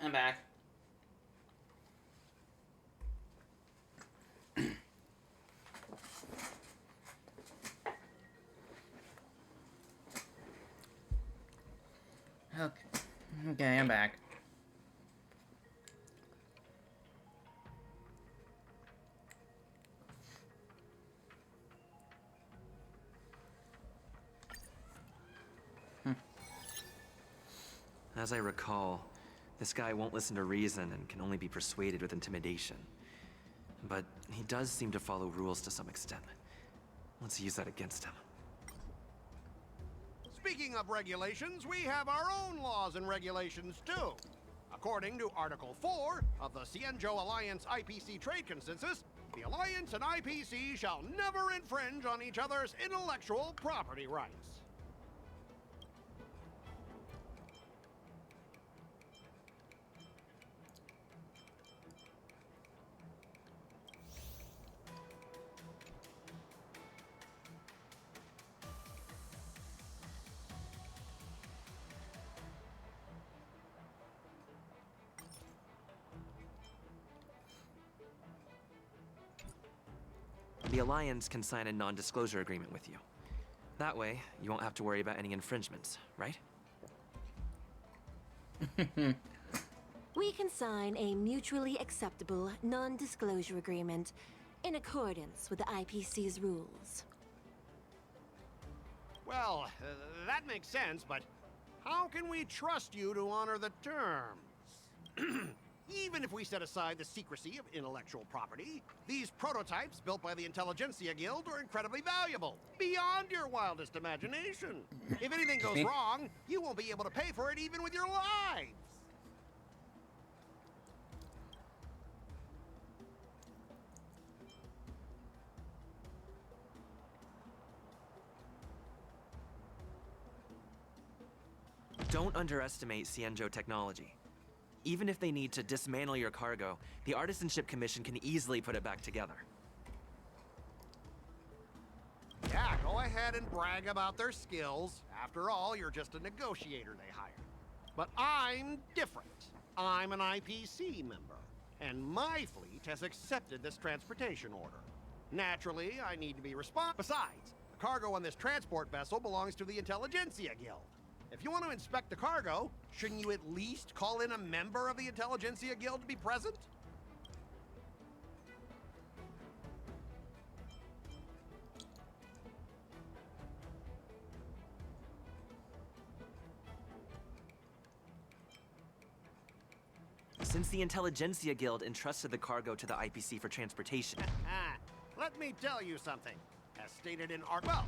I'm back. Okay, I'm back. As I recall, this guy won't listen to reason and can only be persuaded with intimidation. But he does seem to follow rules to some extent. Let's use that against him. Speaking of regulations, we have our own laws and regulations too. According to Article 4 of the Cienjo Alliance IPC Trade Consensus, the Alliance and IPC shall never infringe on each other's intellectual property rights. The Alliance can sign a non-disclosure agreement with you. That way, you won't have to worry about any infringements, right? We can sign a mutually acceptable non-disclosure agreement in accordance with the IPC's rules. Well, that makes sense, but how can we trust you to honor the terms? Even if we set aside the secrecy of intellectual property, these prototypes built by the Intelligentsia Guild are incredibly valuable, beyond your wildest imagination. If anything goes wrong, you won't be able to pay for it even with your lives. Don't underestimate Cienjo technology. Even if they need to dismantle your cargo, the Artisanship Commission can easily put it back together. Yeah, go ahead and brag about their skills. After all, you're just a negotiator they hired. But I'm different. I'm an IPC member, and my fleet has accepted this transportation order. Naturally, I need to be responsible. Besides, the cargo on this transport vessel belongs to the Intelligentsia Guild. If you want to inspect the cargo, shouldn't you at least call in a member of the Intelligentsia Guild to be present? Since the Intelligentsia Guild entrusted the cargo to the IPC for transportation... Let me tell you something. As stated in our... Well,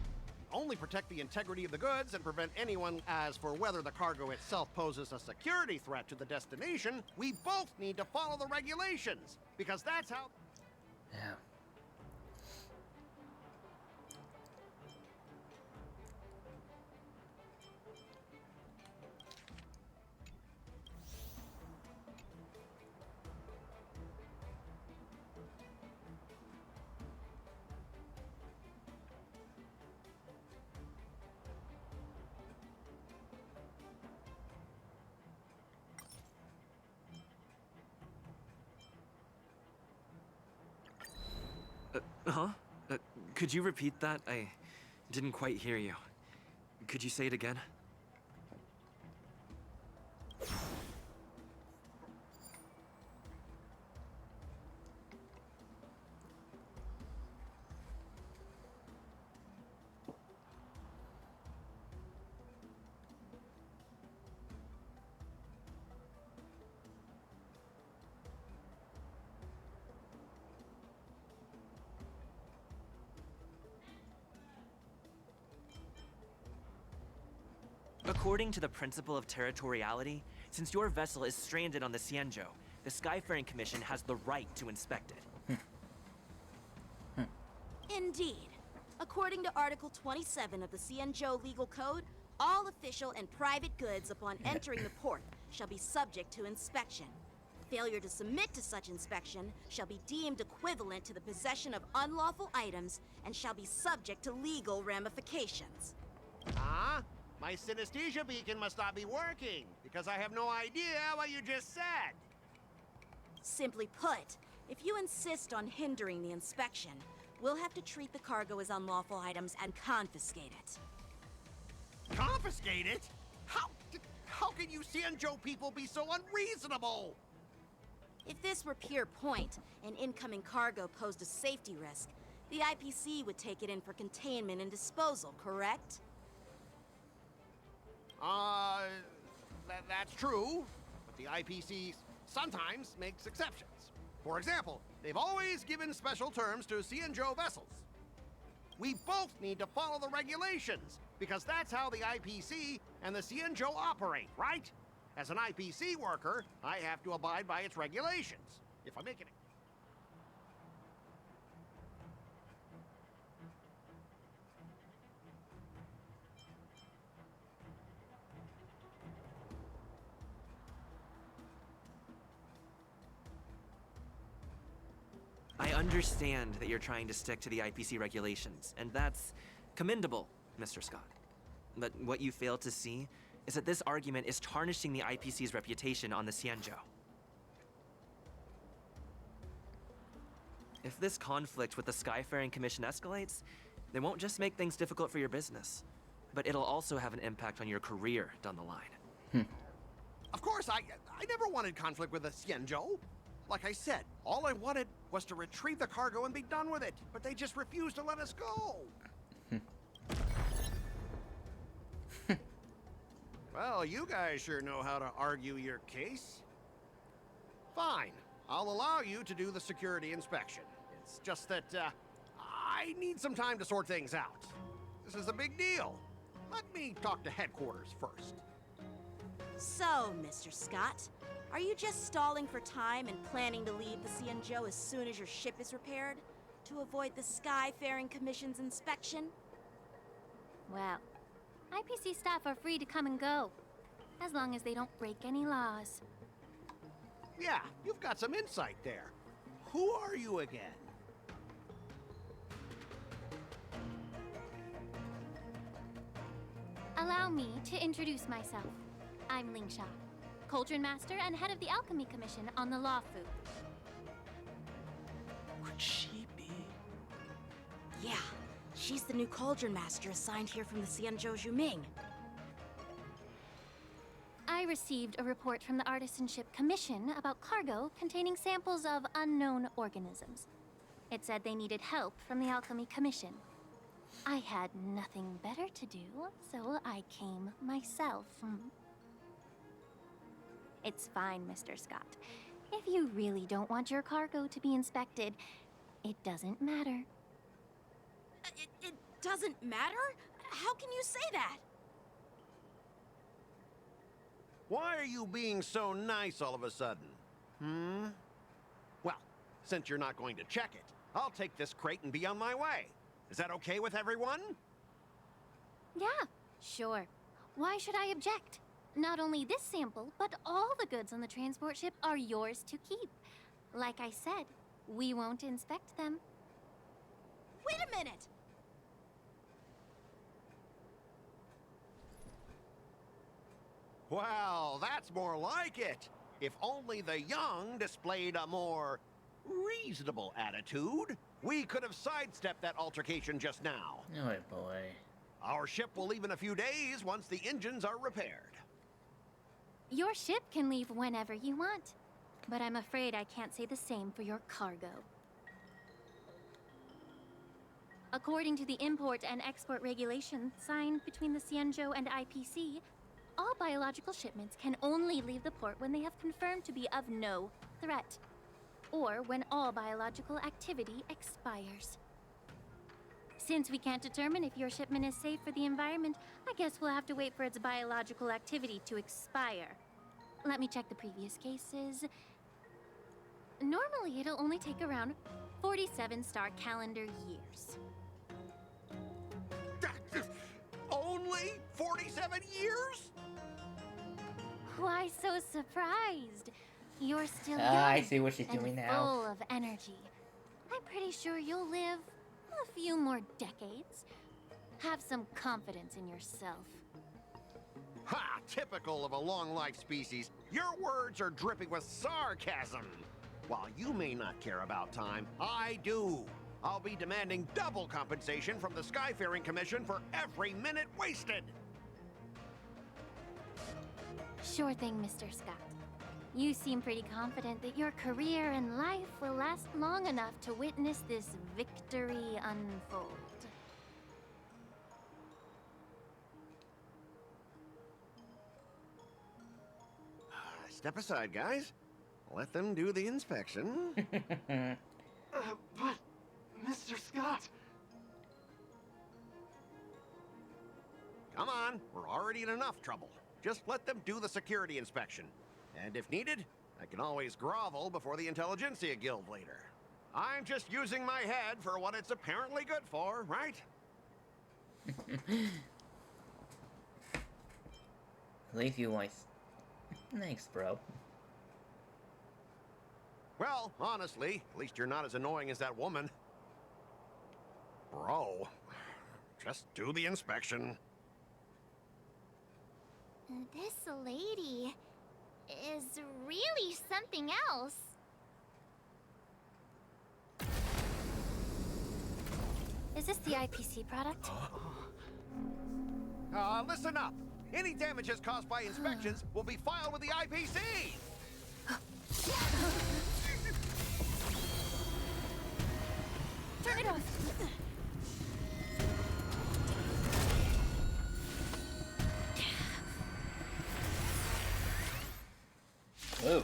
only protect the integrity of the goods and prevent anyone. As for whether the cargo itself poses a security threat to the destination, we both need to follow the regulations, because that's how... Yeah. Huh? Could you repeat that? I didn't quite hear you. Could you say it again? According to the principle of territoriality, since your vessel is stranded on the Xianzhou, the Skyfaring Commission has the right to inspect it. Indeed. According to Article 27 of the Xianzhou Legal Code, all official and private goods upon entering the port shall be subject to inspection. Failure to submit to such inspection shall be deemed equivalent to the possession of unlawful items and shall be subject to legal ramifications. Huh? My synesthesia beacon must not be working, because I have no idea what you just said. Simply put, if you insist on hindering the inspection, we'll have to treat the cargo as unlawful items and confiscate it. Confiscate it? How can you Xianzhou people be so unreasonable? If this were pure point, and incoming cargo posed a safety risk, the IPC would take it in for containment and disposal, correct? That's true, but the IPC sometimes makes exceptions. For example, they've always given special terms to Xianzhou vessels. We both need to follow the regulations, because that's how the IPC and the Xianzhou operate, right? As an IPC worker, I have to abide by its regulations. If I make it... I understand that you're trying to stick to the IPC regulations, and that's commendable, Mr. Scott. But what you fail to see is that this argument is tarnishing the IPC's reputation on the Xianzhou. If this conflict with the Skyfaring Commission escalates, they won't just make things difficult for your business, but it'll also have an impact on your career down the line. Of course, I never wanted conflict with the Xianzhou. Like I said, all I wanted was to retrieve the cargo and be done with it, but they just refused to let us go. Well, you guys sure know how to argue your case. Fine, I'll allow you to do the security inspection. It's just that, I need some time to sort things out. This is a big deal. Let me talk to headquarters first. So, Mr. Scott, are you just stalling for time and planning to leave the Xianzhou as soon as your ship is repaired? To avoid the Skyfaring Commission's inspection? Well, IPC staff are free to come and go, as long as they don't break any laws. Yeah, you've got some insight there. Who are you again? Allow me to introduce myself. I'm Lingsha, Cauldron Master and head of the Alchemy Commission on the Lawfu. Could she be? Yeah, she's the new Cauldron Master assigned here from the Xianzhou Zhuming. I received a report from the Artisanship Commission about cargo containing samples of unknown organisms. It said they needed help from the Alchemy Commission. I had nothing better to do, so I came myself. It's fine, Mr. Scott. If you really don't want your cargo to be inspected, it doesn't matter. It doesn't matter? How can you say that? Why are you being so nice all of a sudden? Well, since you're not going to check it, I'll take this crate and be on my way. Is that okay with everyone? Yeah, sure. Why should I object? Not only this sample, but all the goods on the transport ship are yours to keep. Like I said, we won't inspect them. Wait a minute! Well, that's more like it. If only the young displayed a more reasonable attitude, we could have sidestepped that altercation just now. Oh boy. Our ship will leave in a few days once the engines are repaired. Your ship can leave whenever you want, but I'm afraid I can't say the same for your cargo. According to the import and export regulations signed between the Xianzhou and IPC, all biological shipments can only leave the port when they have confirmed to be of no threat, or when all biological activity expires. Since we can't determine if your shipment is safe for the environment, I guess we'll have to wait for its biological activity to expire. Let me check the previous cases. Normally, it'll only take around 47 star calendar years. Only 47 years? Why so surprised? You're still young I see what she's and doing now. full of energy. I'm pretty sure you'll live a few more decades. Have some confidence in yourself. Ha! Typical of a long-life species. Your words are dripping with sarcasm. While you may not care about time, I do. I'll be demanding double compensation from the Skyfaring Commission for every minute wasted. Sure thing, Mr. Scott. You seem pretty confident that your career and life will last long enough to witness this victory unfold. Step aside, guys. Let them do the inspection. But, Mr. Scott... Come on, we're already in enough trouble. Just let them do the security inspection. And if needed, I can always grovel before the Intelligentsia Guild later. I'm just using my head for what it's apparently good for, right? Leave you voice. Thanks, bro. Well, honestly, at least you're not as annoying as that woman. Bro, just do the inspection. This lady is really something else. Is this the IPC product? Listen up. Any damages caused by inspections will be filed with the IPC. Turn it off. Whoa.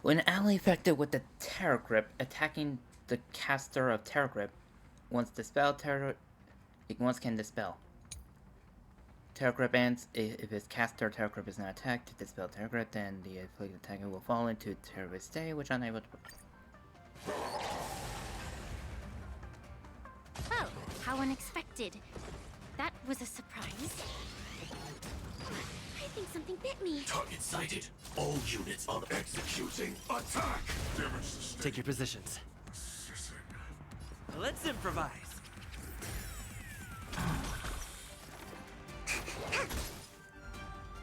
When ally affected with the Terror Grip, attacking the caster of Terror Grip, once it once can dispel. Terror Grip ends if its caster Terror Grip is not attacked. To dispel Terror Grip, then the afflicted attacker will fall into terrorist state, which unable to. Oh, how unexpected. That was a surprise. I think something bit me. Target sighted. All units on executing. Attack! Take your positions. Let's improvise.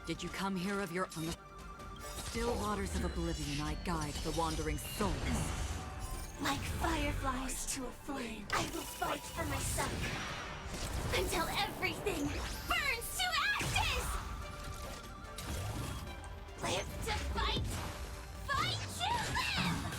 Did you come here of your own? Still waters of oblivion I guide the wandering souls. Like fireflies to a flame, I will fight for my son until everything burns to ashes! Live to fight! Fight to live!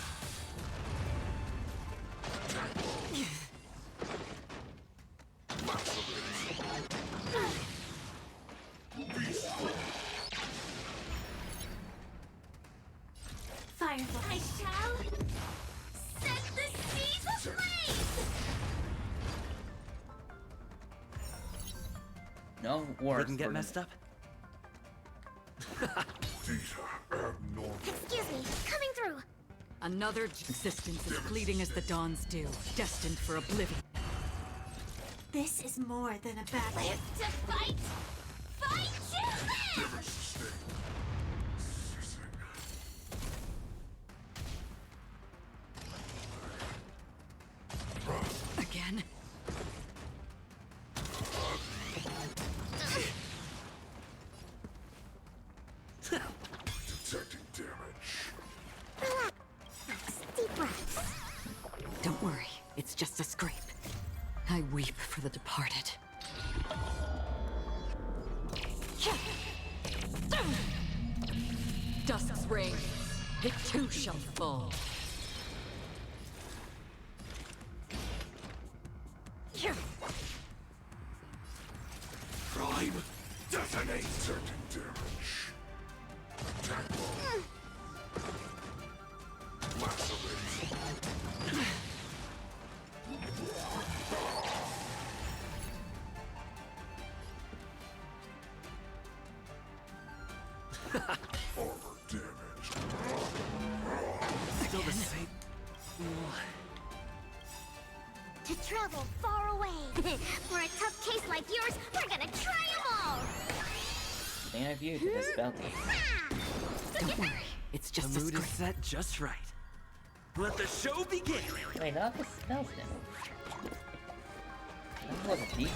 Firefly, I shall set No worse. Wouldn't get messed up? Excuse me, coming through. Another existence as fleeting as the dawn's dew, destined for oblivion. This is more than a battle. Live to fight! Fight to live! Again? Detecting damage. Relax. Deep breaths. Don't worry, it's just a scrape. I weep for the departed. Dusk's reign, it too shall fall. Prime. Detonate. Detecting damage. Attack roll. Lacerate. Armor damage. Still the same. To travel far away. For a tough case like yours, we're gonna try them all. Stand of you to this bounty. Don't worry, it's just The a mood is scrape. set just right. Let the show begin! Wait, not the spell damage. That wasn't deep.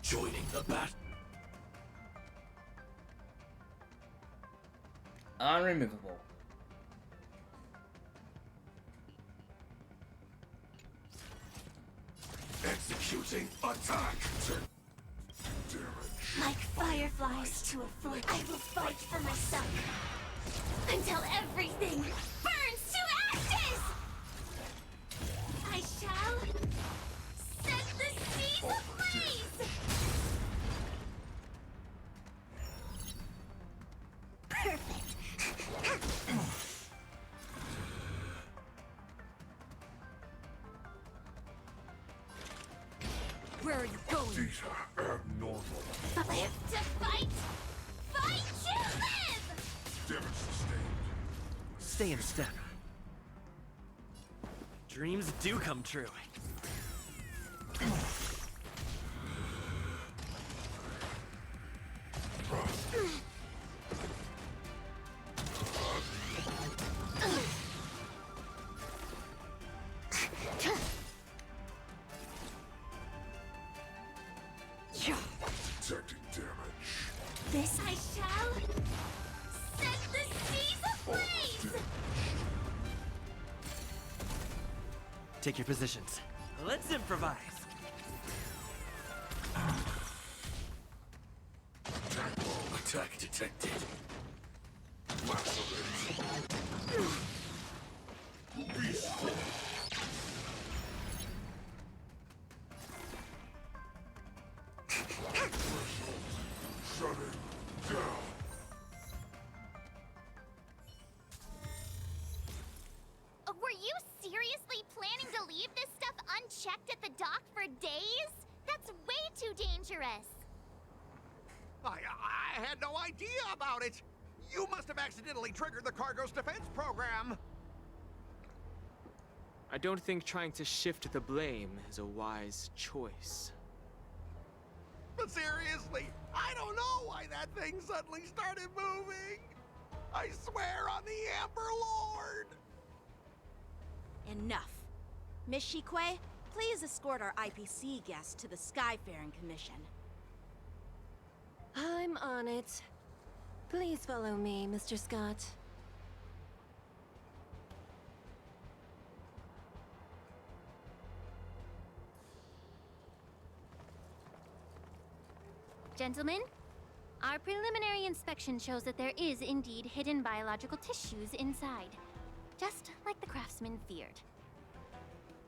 Joining the bat. Unremovable. Executing attack. Damage. Like fireflies to a flame, I will fight for myself. Until everything burns to ashes! I shall set the seas ablaze! Perfect. Where are you going? Data abnormal. Live to fight! Fight to live! Damage sustained. Stay in step. Dreams do come true. Detecting damage. This I shall set the seas ablaze! Take your positions. Let's improvise. Attack detected. Lacerate. Beast. Shutting down. Were you seriously planning to leave this stuff unchecked at the dock for days? That's way too dangerous. I had no idea about it. You must have accidentally triggered the cargo's defense program. I don't think trying to shift the blame is a wise choice. But seriously, I don't know why that thing suddenly started moving. I swear on the Amber Lord. Enough. Miss Shikwe, please escort our IPC guest to the Skyfaring Commission. I'm on it. Please follow me, Mr. Scott. Gentlemen, our preliminary inspection shows that there is indeed hidden biological tissues inside. Just like the craftsman feared.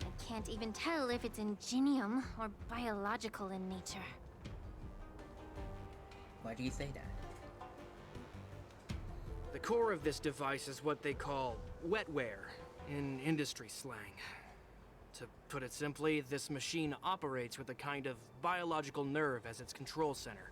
I can't even tell if it's ingenium or biological in nature. Why do you say that? The core of this device is what they call wetware in industry slang. To put it simply, this machine operates with a kind of biological nerve as its control center.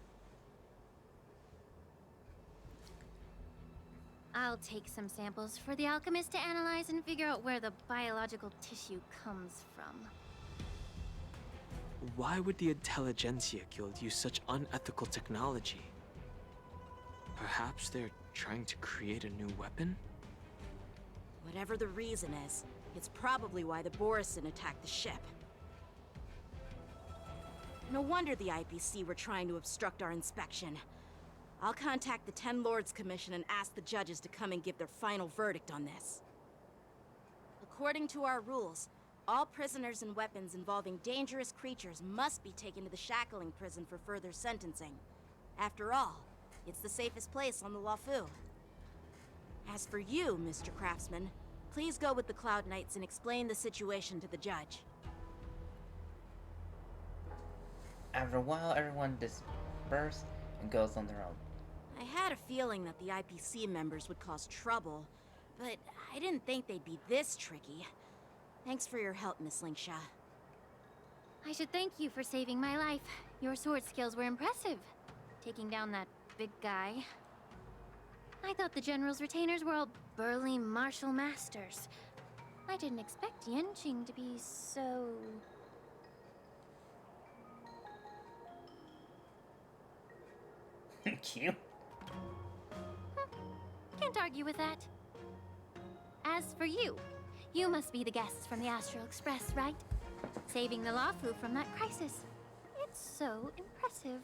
I'll take some samples for the alchemist to analyze and figure out where the biological tissue comes from. Why would the Intelligentsia Guild use such unethical technology? Perhaps they're trying to create a new weapon? Whatever the reason is, it's probably why the Borisin attacked the ship. No wonder the IPC were trying to obstruct our inspection. I'll contact the Ten Lords Commission and ask the judges to come and give their final verdict on this. According to our rules, all prisoners and weapons involving dangerous creatures must be taken to the shackling prison for further sentencing. After all, it's the safest place on the Luofu. As for you, Mr. Craftsman, please go with the Cloud Knights and explain the situation to the judge. After a while, everyone dispersed and goes on their own. I had a feeling that the IPC members would cause trouble, but I didn't think they'd be this tricky. Thanks for your help, Miss Lingsha. I should thank you for saving my life. Your sword skills were impressive. Taking down that big guy. I thought the General's retainers were all burly martial masters. I didn't expect Yenqing to be so... Cute. Can't argue with that. As for you, you must be the guests from the Astral Express, right? Saving the Luofu from that crisis. It's so impressive.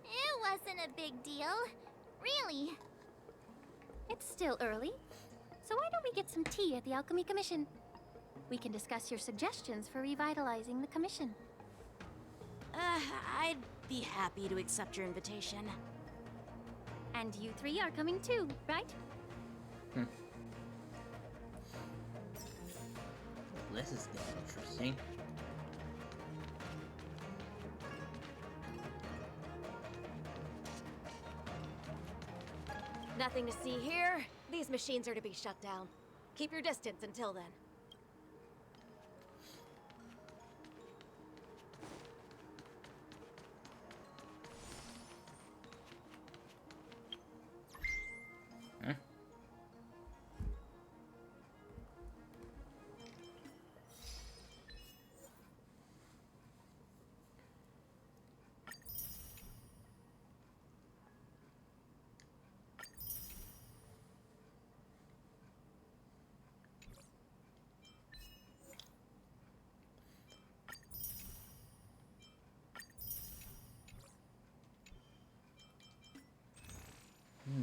It wasn't a big deal. Really. It's still early, so why don't we get some tea at the Alchemy Commission? We can discuss your suggestions for revitalizing the commission. I'd be happy to accept your invitation. And you three are coming too, right? This is getting interesting. Nothing to see here. These machines are to be shut down. Keep your distance until then.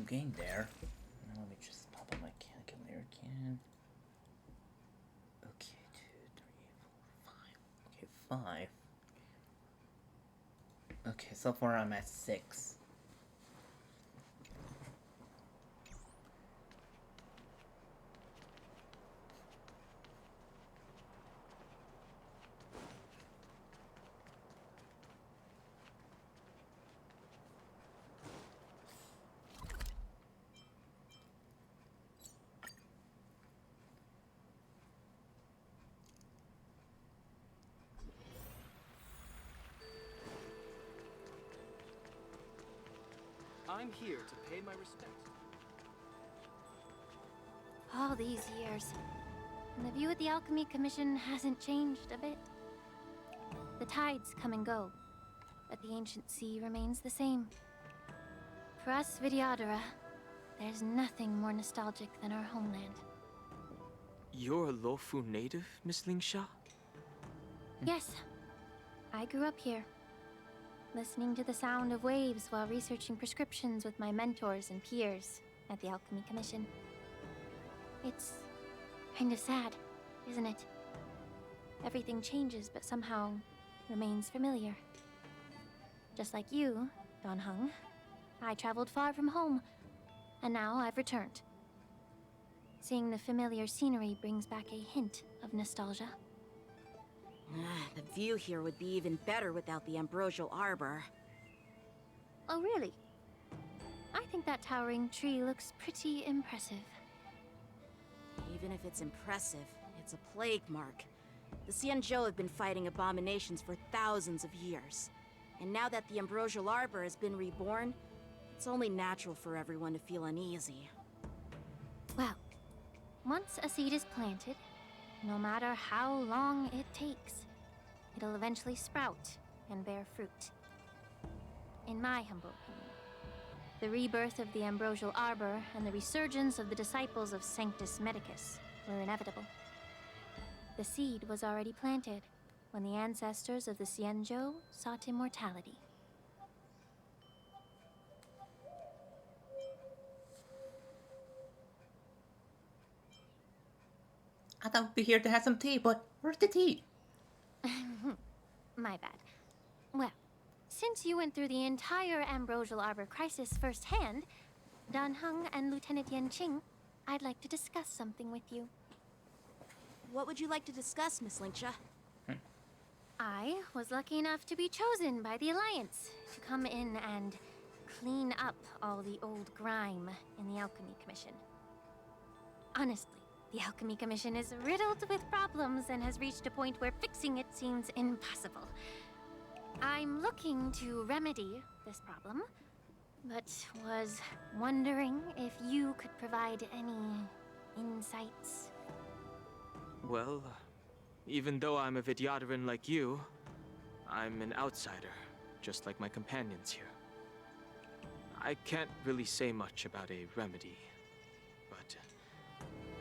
Getting there. Now let me just pop on my calculator again. Okay, 2, 3, 4, 5. Okay, 5. Okay, so far I'm at 6. I'm here to pay my respects. All these years, and the view at the Alchemy Commission hasn't changed a bit. The tides come and go, but the ancient sea remains the same. For us Vidyadhara, there's nothing more nostalgic than our homeland. You're a Luofu native, Miss Lingsha? Yes, I grew up here, listening to the sound of waves while researching prescriptions with my mentors and peers at the Alchemy Commission. It's kind of sad, isn't it? Everything changes, but somehow remains familiar. Just like you, Don Hung, I traveled far from home, and now I've returned. Seeing the familiar scenery brings back a hint of nostalgia. The view here would be even better without the Ambrosial Arbor. Oh, really? I think that towering tree looks pretty impressive. Even if it's impressive, It's a plague mark. The Xianzhou have been fighting abominations for thousands of years. And now that the Ambrosial Arbor has been reborn, it's only natural for everyone to feel uneasy. Well, once a seed is planted, no matter how long it takes, it'll eventually sprout and bear fruit. In my humble opinion, the rebirth of the Ambrosial Arbor and the resurgence of the disciples of Sanctus Medicus were inevitable. The seed was already planted when the ancestors of the Xianzhou sought immortality. I thought we'd be here to have some tea, but where's the tea? My bad. Well, since you went through the entire Ambrosial Arbor crisis firsthand, Dan Heng and Lieutenant Yan Qing, I'd like to discuss something with you. What would you like to discuss, Miss Linksha? I was lucky enough to be chosen by the Alliance to come in and clean up all the old grime in the Alchemy Commission. Honestly, the Alchemy Commission is riddled with problems and has reached a point where fixing it seems impossible. I'm looking to remedy this problem, but was wondering if you could provide any insights. Well, even though I'm a Vidyadharan like you, I'm an outsider, just like my companions here. I can't really say much about a remedy, but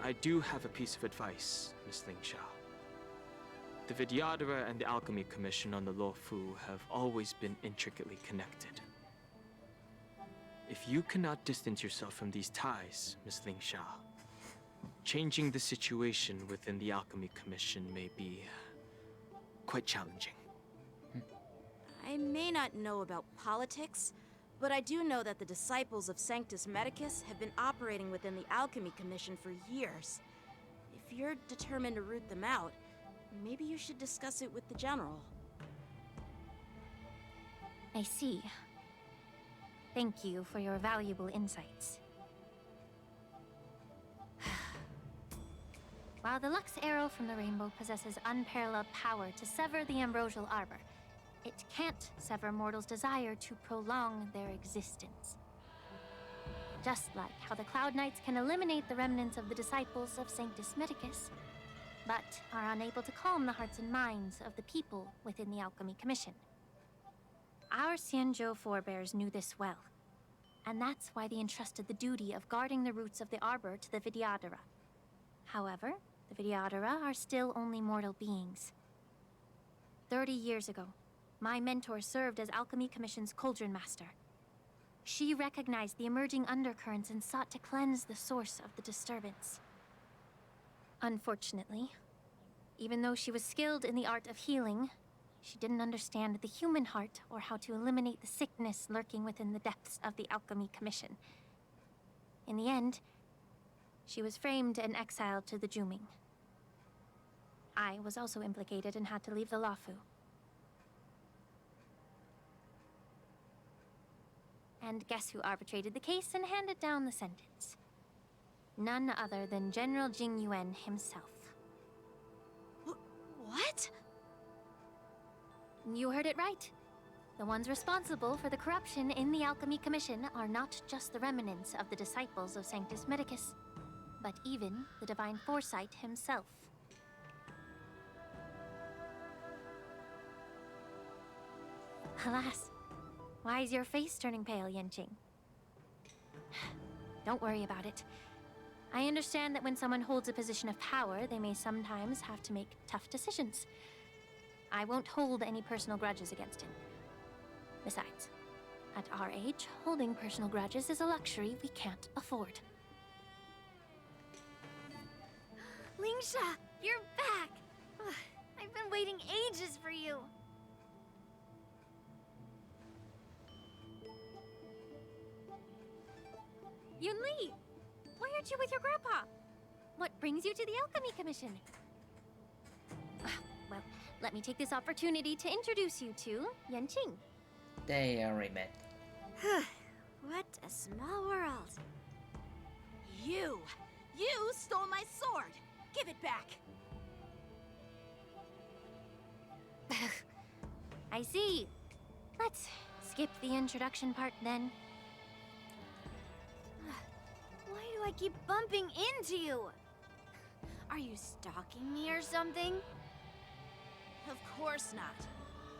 I do have a piece of advice, Miss Lingsha. The Vidyadhara and the Alchemy Commission on the Luofu have always been intricately connected. If you cannot distance yourself from these ties, Miss Lingsha, changing the situation within the Alchemy Commission may be quite challenging. I may not know about politics, but I do know that the disciples of Sanctus Medicus have been operating within the Alchemy Commission for years. If you're determined to root them out, maybe you should discuss it with the General. I see. Thank you for your valuable insights. While the Lux Arrow from the Rainbow possesses unparalleled power to sever the Ambrosial Arbor, it can't sever mortals' desire to prolong their existence. Just like how the Cloud Knights can eliminate the remnants of the disciples of Sanctus Medicus, but are unable to calm the hearts and minds of the people within the Alchemy Commission. Our Xianzhou forebears knew this well, and that's why they entrusted the duty of guarding the roots of the Arbor to the Vidyadhara. However, the Vidyadhara are still only mortal beings. 30 years ago, my mentor served as Alchemy Commission's Cauldron Master. She recognized the emerging undercurrents and sought to cleanse the source of the disturbance. Unfortunately, even though she was skilled in the art of healing, she didn't understand the human heart or how to eliminate the sickness lurking within the depths of the Alchemy Commission. In the end, she was framed and exiled to the Juming. I was also implicated and had to leave the Luofu. And guess who arbitrated the case and handed down the sentence? None other than General Jing Yuan himself. What? You heard it right. The ones responsible for the corruption in the Alchemy Commission are not just the remnants of the disciples of Sanctus Medicus, but even the Divine Foresight himself. Alas, why is your face turning pale, Yanqing? Don't worry about it. I understand that when someone holds a position of power, they may sometimes have to make tough decisions. I won't hold any personal grudges against him. Besides, at our age, holding personal grudges is a luxury we can't afford. Lingsha, you're back! Ugh, I've been waiting ages for you. Yunli! Why aren't you with your grandpa? What brings you to the Alchemy Commission? Well, let me take this opportunity to introduce you to Yanqing. They already met. What a small world. You stole my sword! Give it back! I see. Let's skip the introduction part then. Why do I keep bumping into you? Are you stalking me or something? Of course not.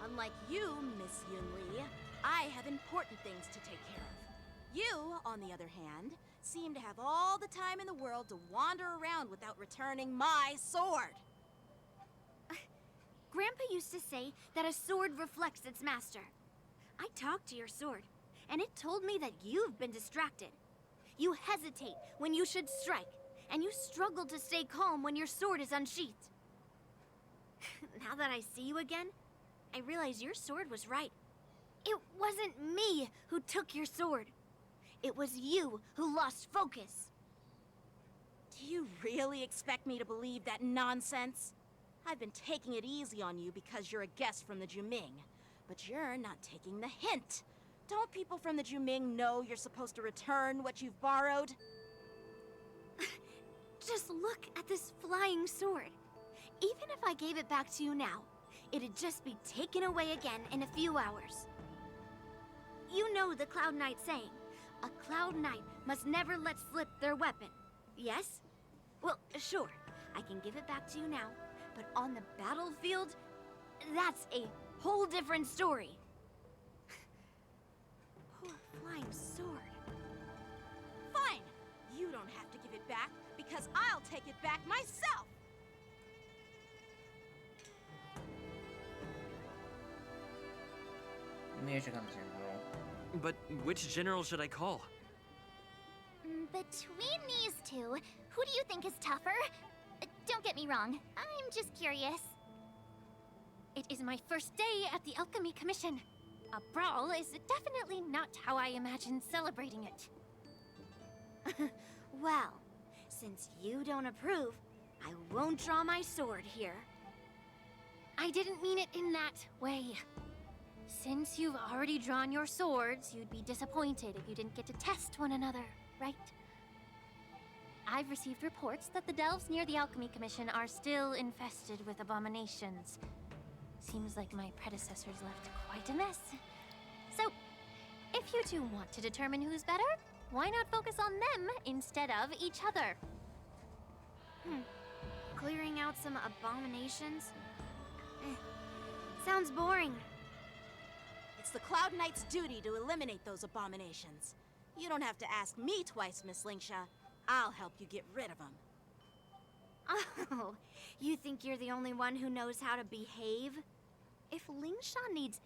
Unlike you, Miss Yunli, I have important things to take care of. You, on the other hand, seem to have all the time in the world to wander around without returning my sword. Grandpa used to say that a sword reflects its master. I talked to your sword, and it told me that you've been distracted. You hesitate when you should strike, and you struggle to stay calm when your sword is unsheathed. Now that I see you again, I realize your sword was right. It wasn't me who took your sword. It was you who lost focus. Do you really expect me to believe that nonsense? I've been taking it easy on you because you're a guest from the Juming, but you're not taking the hint. Don't people from the Juming know you're supposed to return what you've borrowed? Just look at this flying sword. Even if I gave it back to you now, it'd just be taken away again in a few hours. You know the Cloud Knight saying, a Cloud Knight must never let slip their weapon, yes? Well, sure, I can give it back to you now, but on the battlefield, that's a whole different story. Poor flying sword. Fine! You don't have to give it back, because I'll take it back myself! Here she comes, General. But which general should I call? Between these two, who do you think is tougher? Don't get me wrong, I'm just curious. It is my first day at the Alchemy Commission. A brawl is definitely not how I imagined celebrating it. Well, since you don't approve, I won't draw my sword here. I didn't mean it in that way. Since you've already drawn your swords, you'd be disappointed if you didn't get to test one another, right? I've received reports that the delves near the Alchemy Commission are still infested with abominations. Seems like my predecessors left quite a mess. So, if you two want to determine who's better, why not focus on them instead of each other? Clearing out some abominations? Sounds boring. It's the Cloud Knight's duty to eliminate those abominations. You don't have to ask me twice, Miss Lingsha. I'll help you get rid of them. Oh, you think you're the only one who knows how to behave? If Lingsha needs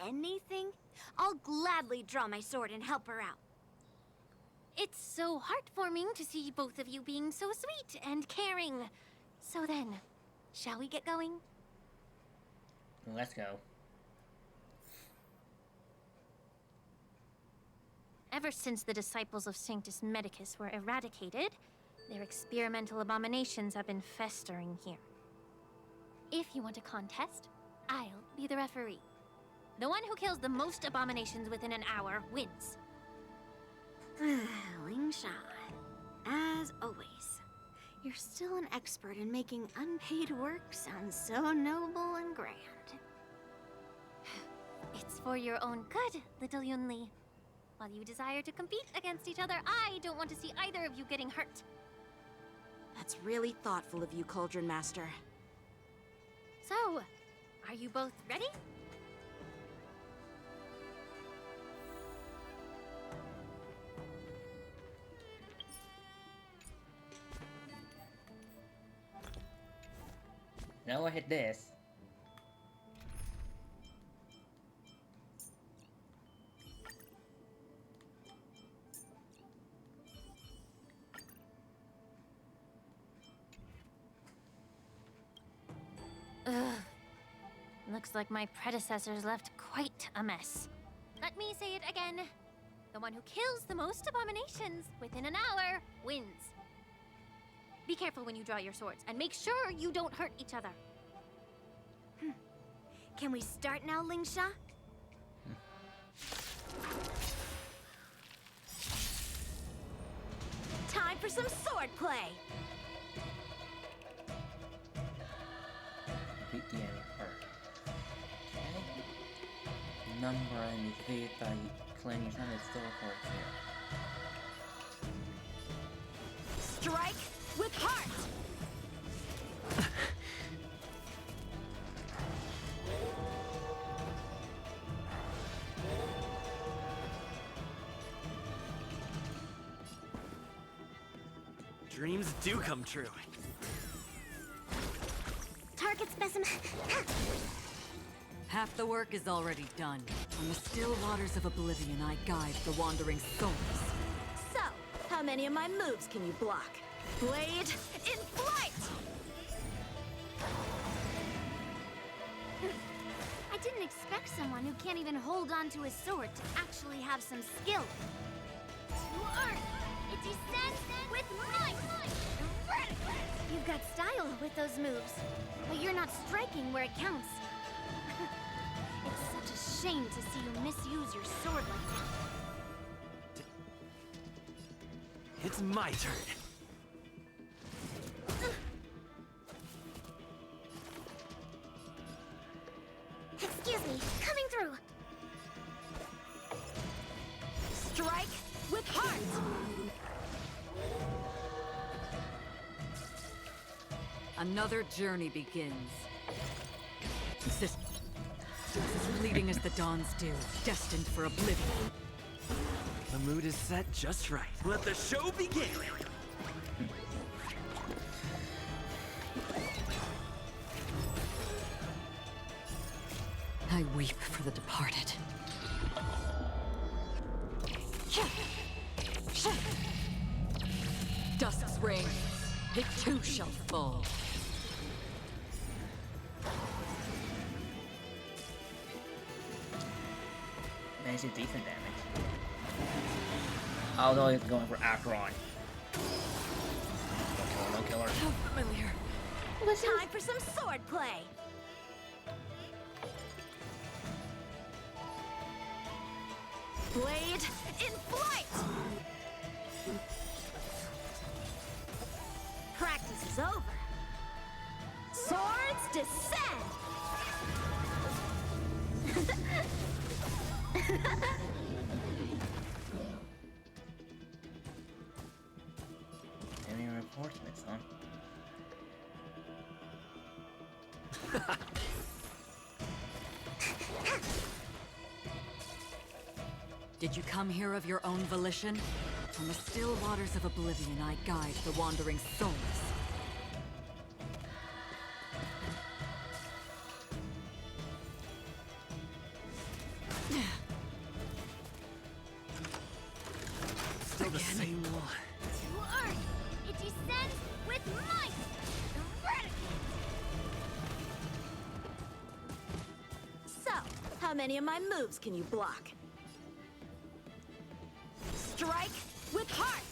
anything, I'll gladly draw my sword and help her out. It's so heartwarming to see both of you being so sweet and caring. So then, shall we get going? Let's go. Ever since the disciples of Sanctus Medicus were eradicated, their experimental abominations have been festering here. If you want a contest, I'll be the referee. The one who kills the most abominations within an hour wins. Lingsha, as always, you're still an expert in making unpaid work sound so noble and grand. It's for your own good, little Yunli. While you desire to compete against each other, I don't want to see either of you getting hurt. That's really thoughtful of you, Cauldron Master. So, are you both ready? Now I hit this. Ugh. Looks like my predecessors left quite a mess. Let me say it again. The one who kills the most abominations within an hour wins. Be careful when you draw your swords, and make sure you don't hurt each other. Can we start now, Lingsha? Time for some sword play! Beat the enemy first. number and defeat by claiming some historical reports here. Strike with heart! Dreams do come true. Target specimen. Half the work is already done. On the still waters of oblivion, I guide the wandering souls. So, how many of my moves can you block? Blade in flight! I didn't expect someone who can't even hold on to his sword to actually have some skill. To Earth! It descends with might! You've got style with those moves, but you're not striking where it counts. It's such a shame to see you misuse your sword like that. It's my turn. Excuse me, coming through. Strike with heart! Another journey begins. This is fleeting as the dawns do, destined for oblivion. The mood is set just right. Let the show begin! I weep for the departed. Dusk's reign, it too shall fall. Manages decent damage. Although he's going for Akron. No killer. How familiar. Time for some sword play! Blade in flight! Practice is over. Swords descend! Any reinforcements, huh? Did you come here of your own volition? From the still waters of oblivion, I guide the wandering souls. Still the same one. To Earth! It descends with might! So, how many of my moves can you block? Strike with heart!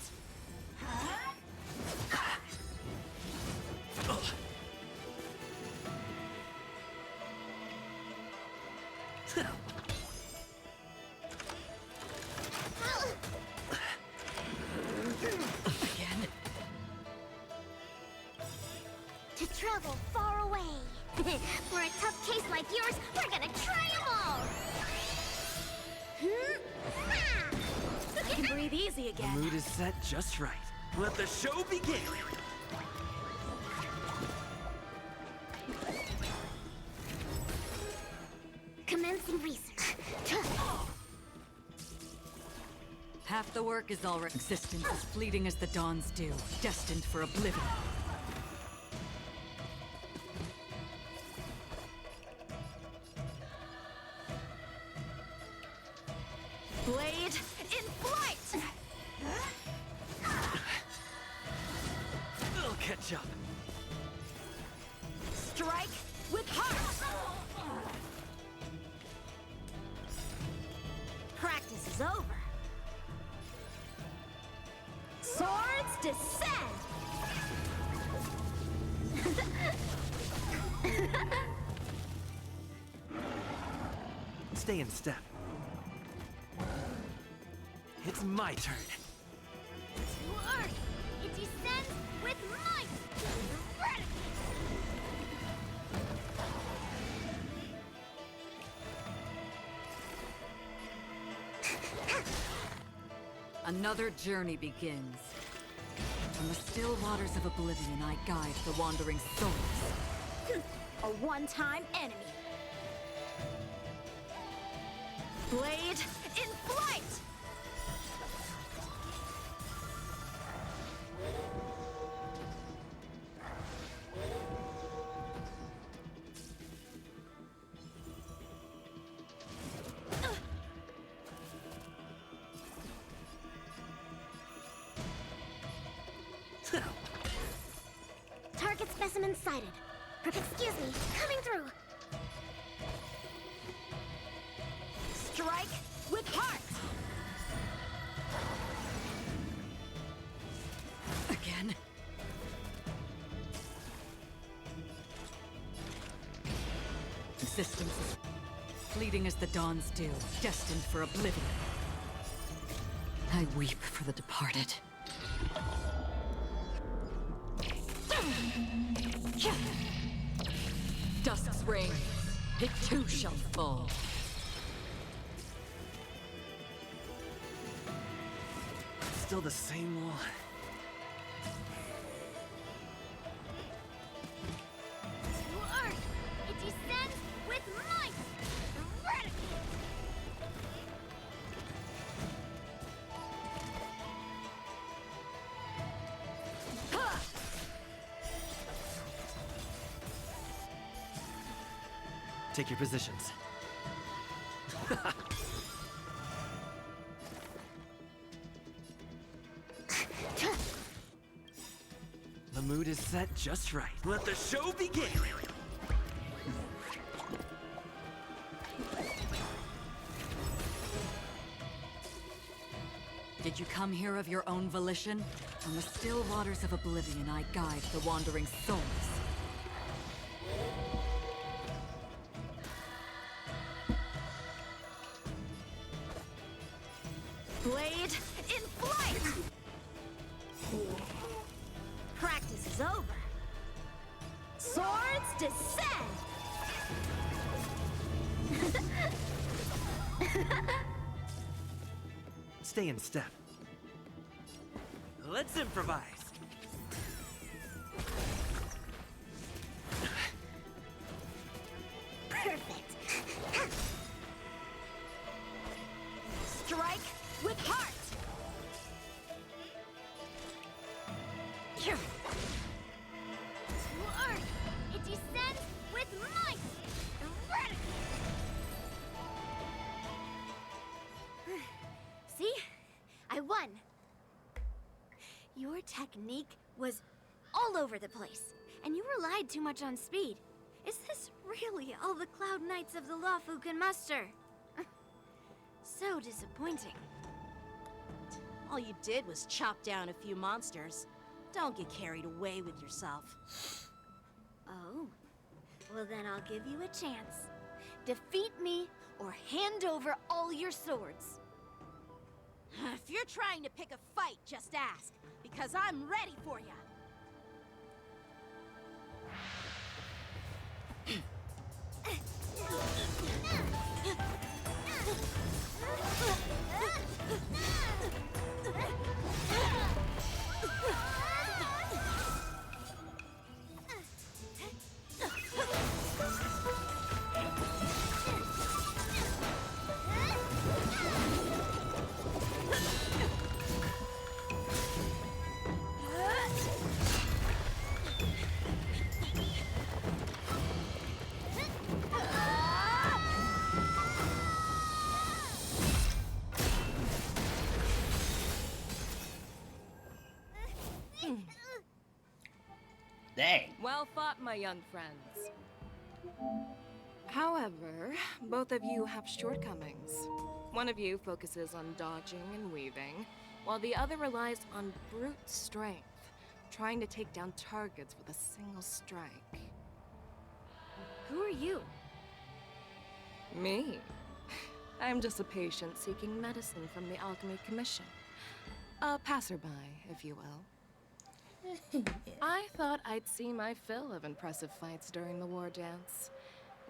Again? To travel far away. For a tough case like yours, we're gonna try 'em all! You can breathe easy The again. mood is set just right. Let the show begin! Commencing research. Half the work is already. Existence is fleeting as the dawns do, destined for oblivion. Blade in flight! I'll catch up. Strike with heart! Practice is over. Swords descend! Stay in step. It's my turn. To Earth! It descends with might! Another journey begins. From the still waters of oblivion, I guide the wandering souls. A one-time enemy. Blade in flight! Target specimen sighted. Excuse me, coming through. Strike with heart! Again? Existence is fleeting as the dawn's dew, destined for oblivion. I weep for the departed. Dusk's reign, it too shall fall. Still the same old... To Earth, it descends with might! Eradicate! Take your positions. The mood is set just right. Let the show begin! Did you come here of your own volition? From the still waters of oblivion, I guide the wandering souls. Blade in flight! Practice is over. Swords descend! Stay in step. Let's improvise. Perfect. Strike with heart! To Earth, it descends with might! Eradicate! See? I won. Your technique was all over the place, and you relied too much on speed. Is this really all the Cloud Knights of the Lawfu can muster? So disappointing. All you did was chop down a few monsters. Don't get carried away with yourself. Oh. Well, then I'll give you a chance. Defeat me, or hand over all your swords. If you're trying to pick a fight, just ask, because I'm ready for you. Dang. Well fought, my young friends. However, both of you have shortcomings. One of you focuses on dodging and weaving, while the other relies on brute strength, trying to take down targets with a single strike. Who are you? Me? I'm just a patient seeking medicine from the Alchemy Commission. A passerby, if you will. I thought I'd see my fill of impressive fights during the war dance.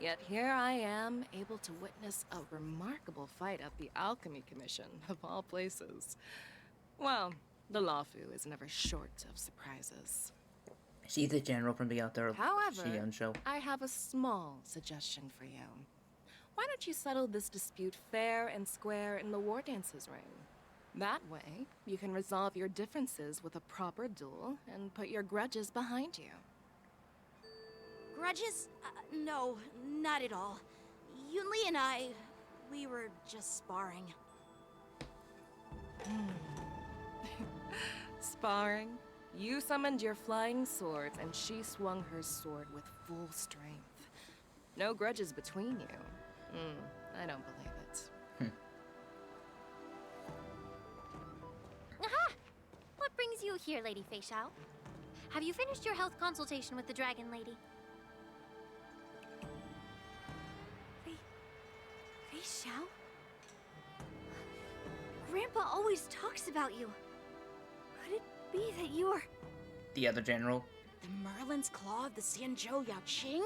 Yet here I am, able to witness a remarkable fight at the Alchemy Commission, of all places. Well, the Lawfu is never short of surprises. She's the general from the other However, Shion show. I have a small suggestion for you. Why don't you settle this dispute fair and square in the War Dances ring? That way, you can resolve your differences with a proper duel and put your grudges behind you. Grudges? No, not at all. Yunli and I, we were just sparring. Sparring? You summoned your flying swords, and she swung her sword with full strength. No grudges between you. I don't believe it. Aha! What brings you here, Lady Fei Xiao? Have you finished your health consultation with the Dragon Lady? Fei Xiao? Grandpa always talks about you. Could it be that you are... The other general. The Merlin's Claw of the Xianzhou Yaoqing?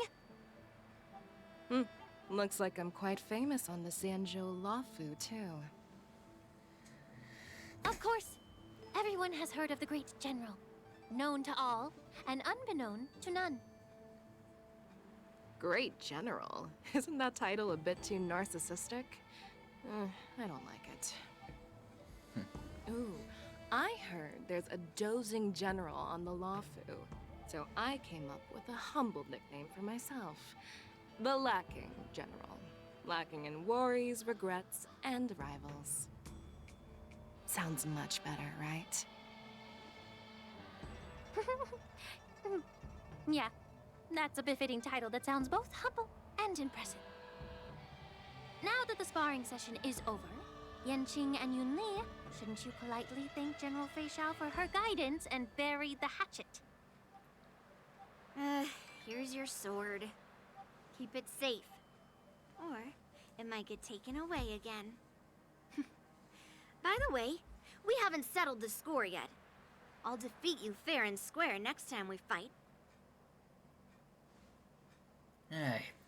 Looks like I'm quite famous on the Xianzhou Lawfu, too. Of course. Everyone has heard of the great general. Known to all, and unbeknown to none. Great General? Isn't that title a bit too narcissistic? I don't like it. Ooh, I heard there's a dozing general on the Lawfu, so I came up with a humble nickname for myself. The Lacking General. Lacking in worries, regrets, and rivals. Sounds much better, right? Yeah, that's a befitting title that sounds both humble and impressive. Now that the sparring session is over, Yanqing and Yunli, shouldn't you politely thank General Fei Xiao for her guidance and bury the hatchet? Here's your sword. Keep it safe. Or it might get taken away again. By the way, we haven't settled the score yet. I'll defeat you fair and square next time we fight.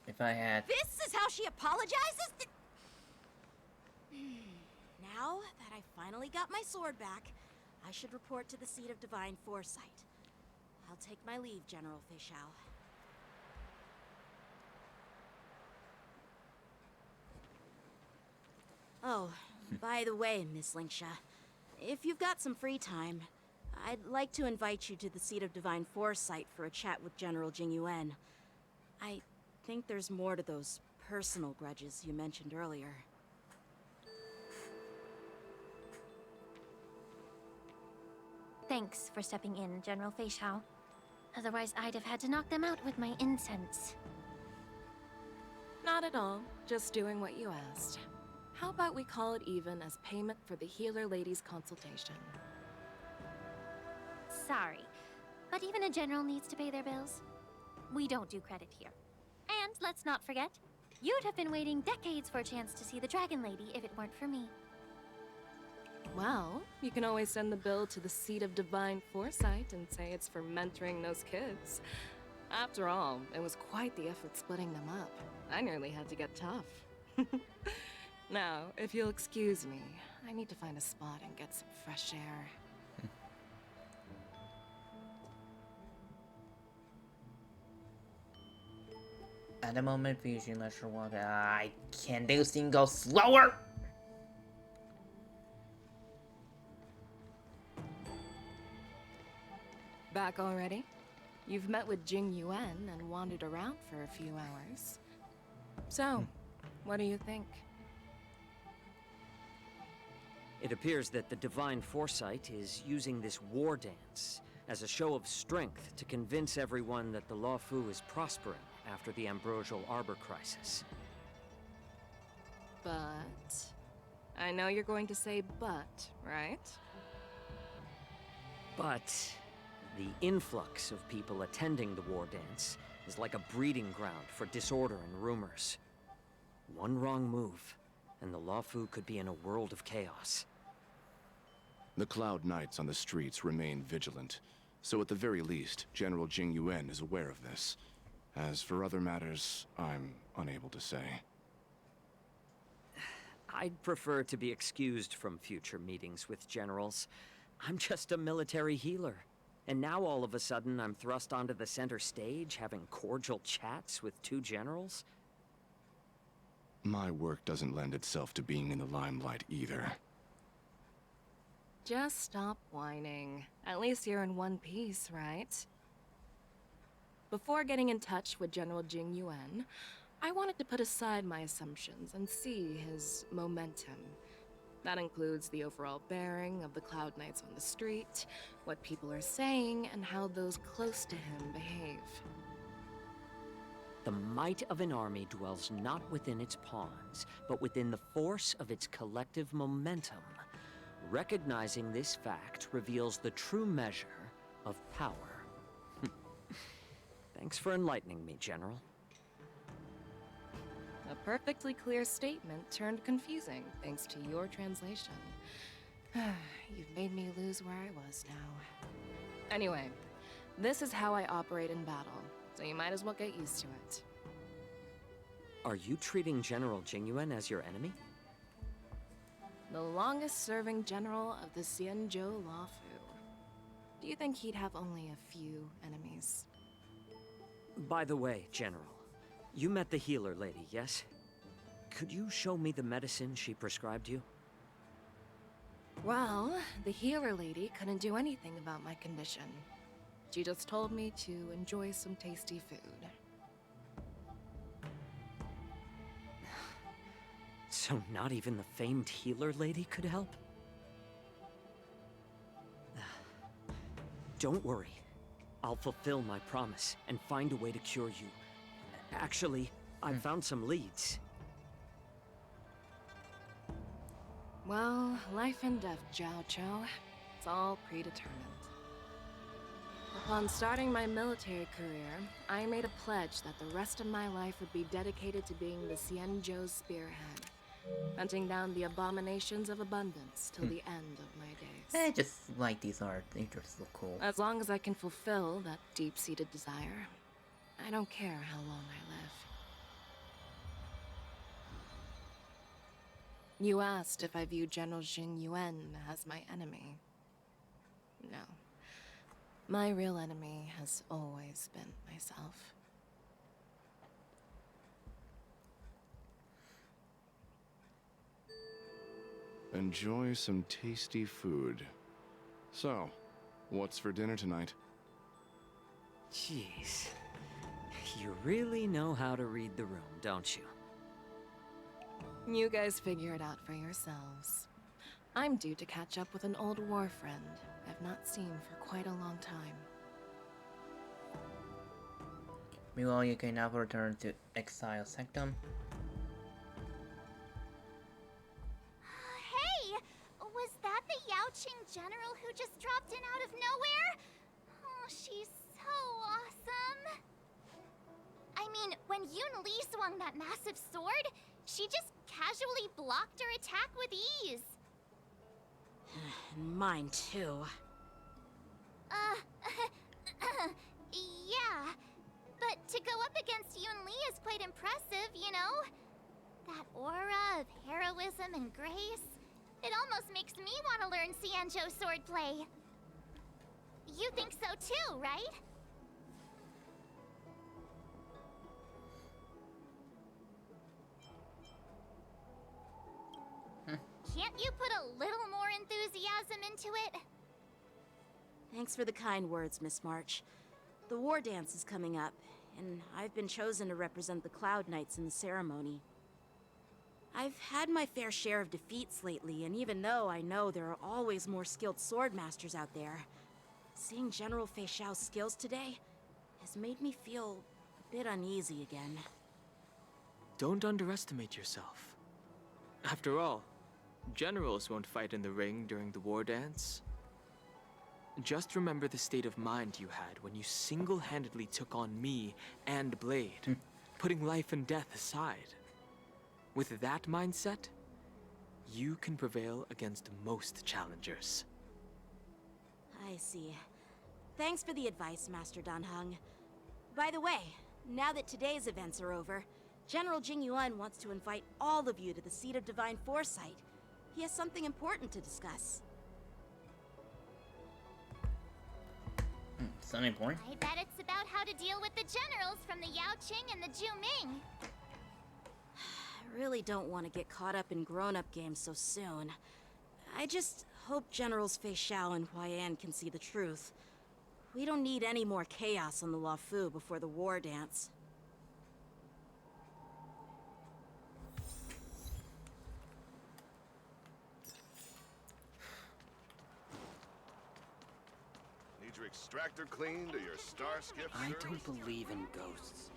If I had... This is how she apologizes? Now that I finally got my sword back, I should report to the seat of divine foresight. I'll take my leave, General Fei Xiao. Oh, by the way, Miss Linksha, if you've got some free time, I'd like to invite you to the seat of divine foresight for a chat with General Jingyuan. I think there's more to those personal grudges you mentioned earlier. Thanks for stepping in, General Fei Xiao. Otherwise, I'd have had to knock them out with my incense. Not at all. Just doing what you asked. How about we call it even as payment for the healer lady's consultation? Sorry, but even a general needs to pay their bills. We don't do credit here. And let's not forget, you'd have been waiting decades for a chance to see the Dragon Lady if it weren't for me. Well, you can always send the bill to the seat of divine foresight and say it's for mentoring those kids. After all, it was quite the effort splitting them up. I nearly had to get tough. Now, if you'll excuse me, I need to find a spot and get some fresh air. At the moment, Fusion Lecture Walk, can this thing go slower? Back already? You've met with Jingyuan and wandered around for a few hours. So, what do you think? It appears that the Divine Foresight is using this war dance as a show of strength to convince everyone that the Lawfu is prospering after the Ambrosial Arbor crisis. But... I know you're going to say but, right? But the influx of people attending the war dance is like a breeding ground for disorder and rumors. One wrong move, and the Lawfu could be in a world of chaos. The Cloud Knights on the streets remain vigilant, so at the very least, General Jingyuan is aware of this. As for other matters, I'm unable to say. I'd prefer to be excused from future meetings with generals. I'm just a military healer. And now all of a sudden I'm thrust onto the center stage having cordial chats with two generals? My work doesn't lend itself to being in the limelight either. Just stop whining. At least you're in one piece, right? Before getting in touch with General Jing Yuan, I wanted to put aside my assumptions and see his momentum. That includes the overall bearing of the Cloud Knights on the street, what people are saying, and how those close to him behave. The might of an army dwells not within its pawns, but within the force of its collective momentum. Recognizing this fact reveals the true measure of power. Thanks for enlightening me, General. A perfectly clear statement turned confusing thanks to your translation. You've made me lose where I was now. Anyway, this is how I operate in battle, so you might as well get used to it. Are you treating General Jingyuan as your enemy? The longest-serving general of the Xianzhou Luofu. Do you think he'd have only a few enemies? By the way, General, you met the healer lady, yes? Could you show me the medicine she prescribed you? Well, the healer lady couldn't do anything about my condition. She just told me to enjoy some tasty food. So not even the famed healer lady could help? Don't worry. I'll fulfill my promise and find a way to cure you. Actually, I've found some leads. Well, life and death, Jiao Chou. It's all predetermined. Upon starting my military career, I made a pledge that the rest of my life would be dedicated to being the Xianzhou spearhead, hunting down the abominations of abundance till the end of my days. I just like these art. They're just so cool. As long as I can fulfill that deep-seated desire, I don't care how long I live. You asked if I view General Jing Yuan as my enemy. No. My real enemy has always been myself. Enjoy some tasty food. So, what's for dinner tonight? Jeez. You really know how to read the room, don't you? You guys figure it out for yourselves. I'm due to catch up with an old war friend I've not seen for quite a long time. Meanwhile, you can now return to Exile Sectum. Hey! Was that the Yaoqing general who just dropped in out of nowhere? Oh, she's so awesome! I mean, when Yun Li swung that massive sword, she just casually blocked her attack with ease. Mine too. Yeah. But to go up against Yun Li is quite impressive, you know? That aura of heroism and grace. It almost makes me want to learn Xianzhou swordplay. You think so too, right? Can't you put a little more enthusiasm into it? Thanks for the kind words, Miss March. The war dance is coming up, and I've been chosen to represent the Cloud Knights in the ceremony. I've had my fair share of defeats lately, and even though I know there are always more skilled swordmasters out there, seeing General Fei Xiao's skills today has made me feel a bit uneasy again. Don't underestimate yourself. After all, generals won't fight in the ring during the war dance. Just remember the state of mind you had when you single-handedly took on me and Blade, putting life and death aside. With that mindset, you can prevail against most challengers. I see. Thanks for the advice, Master Danheng. By the way, now that today's events are over, General Jing Yuan wants to invite all of you to the seat of divine foresight. He has something important to discuss. Something important? I bet it's about how to deal with the generals from the Yaoqing and the Zhuming. I really don't want to get caught up in grown-up games so soon. I just hope Generals Fei Xiao and Huaiyan can see the truth. We don't need any more chaos on the Luofu before the war dance. Need your extractor cleaned or your star skip? I don't believe in ghosts.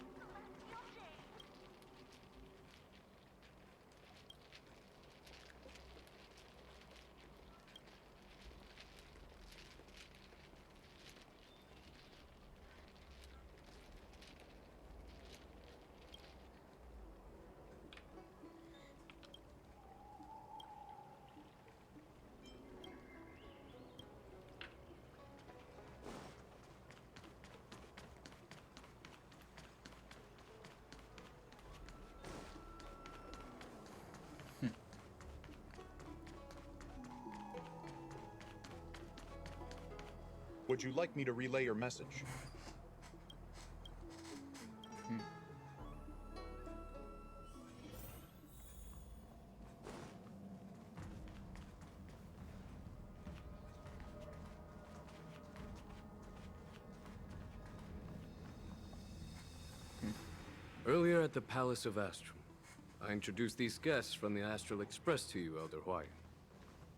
Would you like me to relay your message? Earlier at the Palace of Astrum, I introduced these guests from the Astral Express to you, Elder Huai.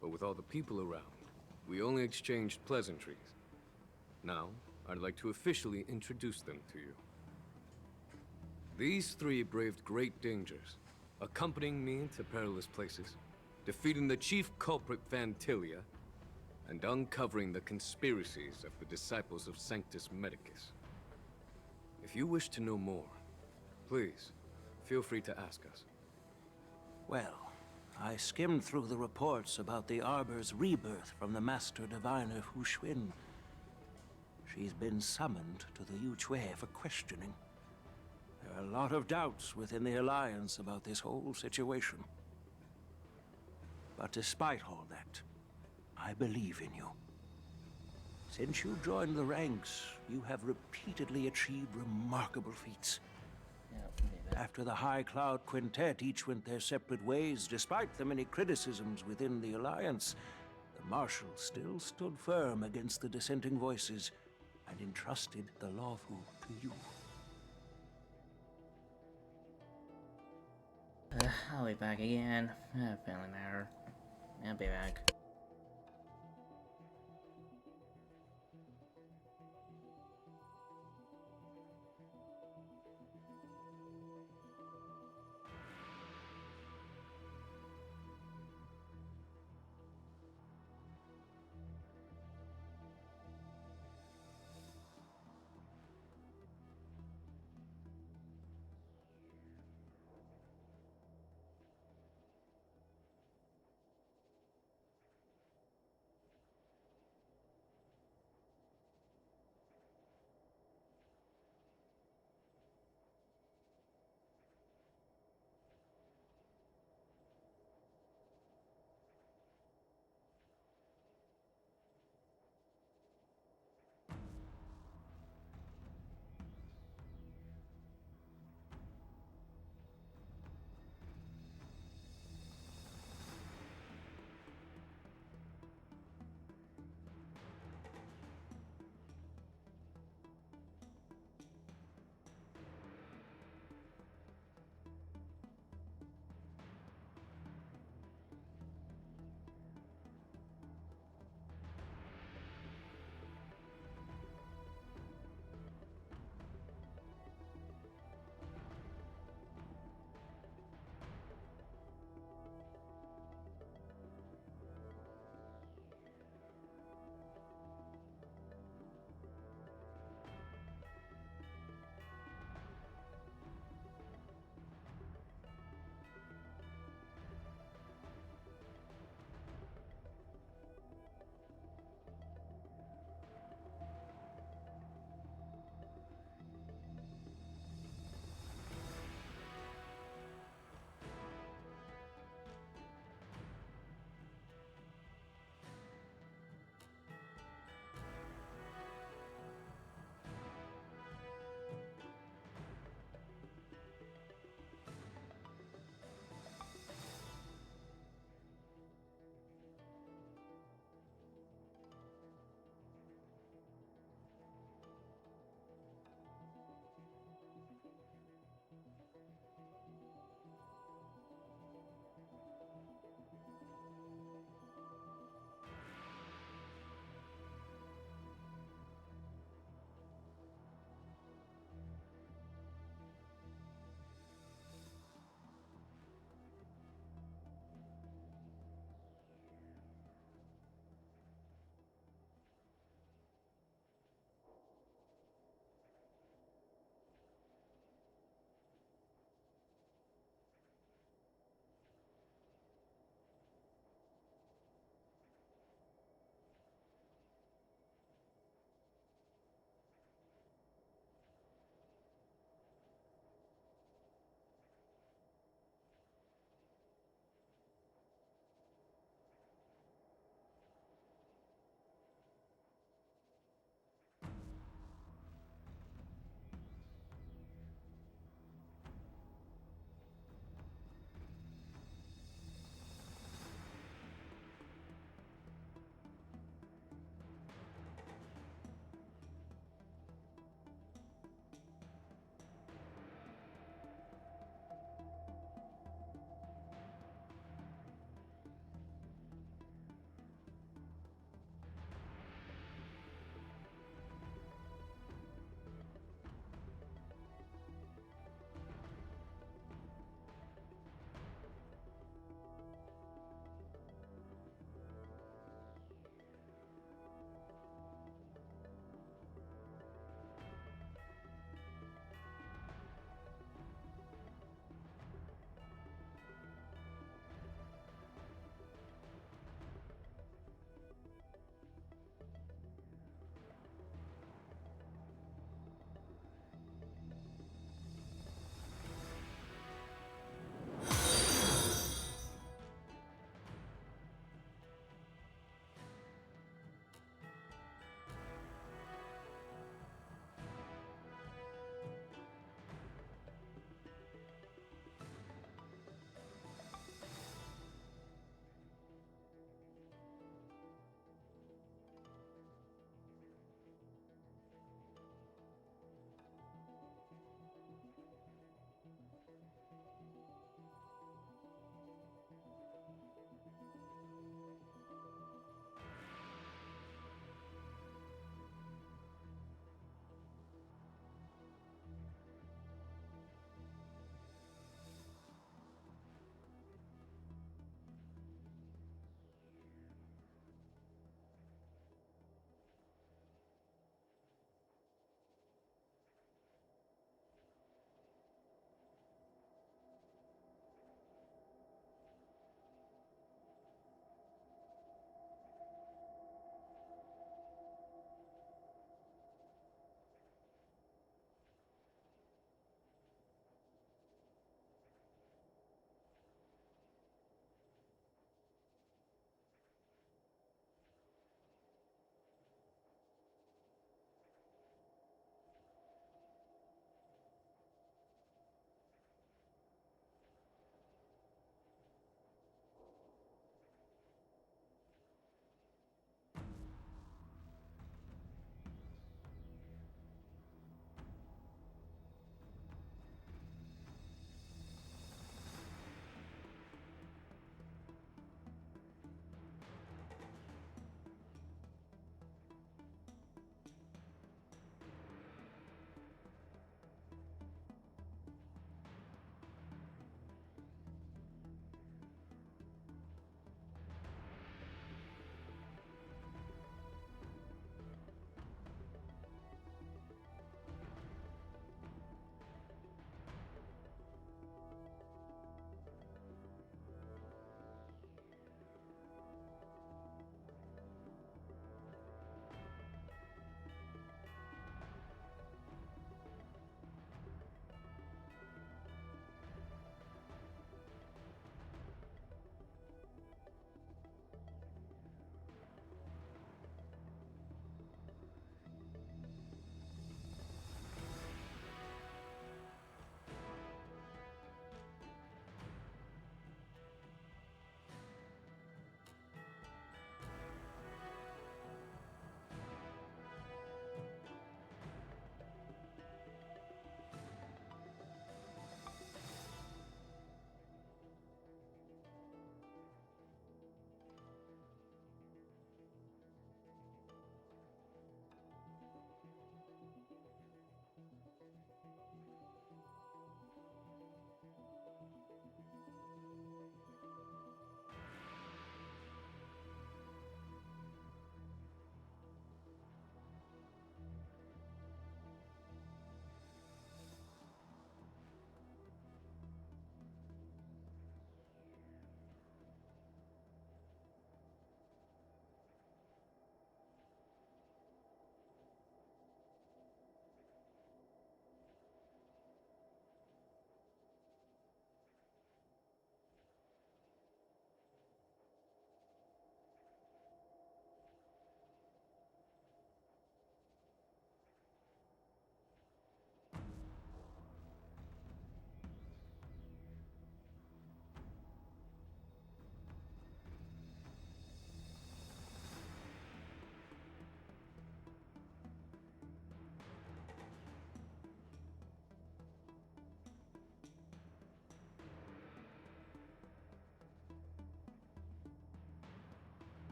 But with all the people around, we only exchanged pleasantries. Now, I'd like to officially introduce them to you. These three braved great dangers, accompanying me to perilous places, defeating the chief culprit Vantilia, and uncovering the conspiracies of the disciples of Sanctus Medicus. If you wish to know more, please, feel free to ask us. Well, I skimmed through the reports about the Arbor's rebirth from the Master Diviner Hu Xuan. She's been summoned to the Yu Chui for questioning. There are a lot of doubts within the Alliance about this whole situation. But despite all that, I believe in you. Since you joined the ranks, you have repeatedly achieved remarkable feats. After the High Cloud Quintet each went their separate ways, despite the many criticisms within the Alliance, the Marshal still stood firm against the dissenting voices and entrusted the Luofu to you. I'll be back again. Family matter. I'll be back.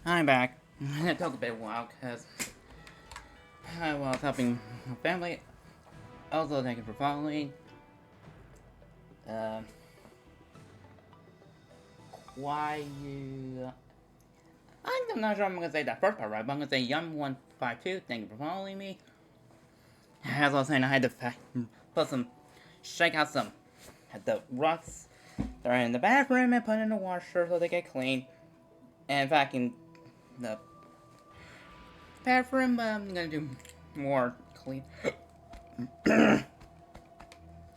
I'm back. It took a bit while because I was helping my family. Also, thank you for following. Why you? I'm not sure I'm gonna say that first part right, but I'm gonna say Yum152. Thank you for following me. As I was saying, I had to shake out some, had the ruts that are in the bathroom and put in the washer so they get clean. And vacuum the bathroom, I'm gonna do more clean.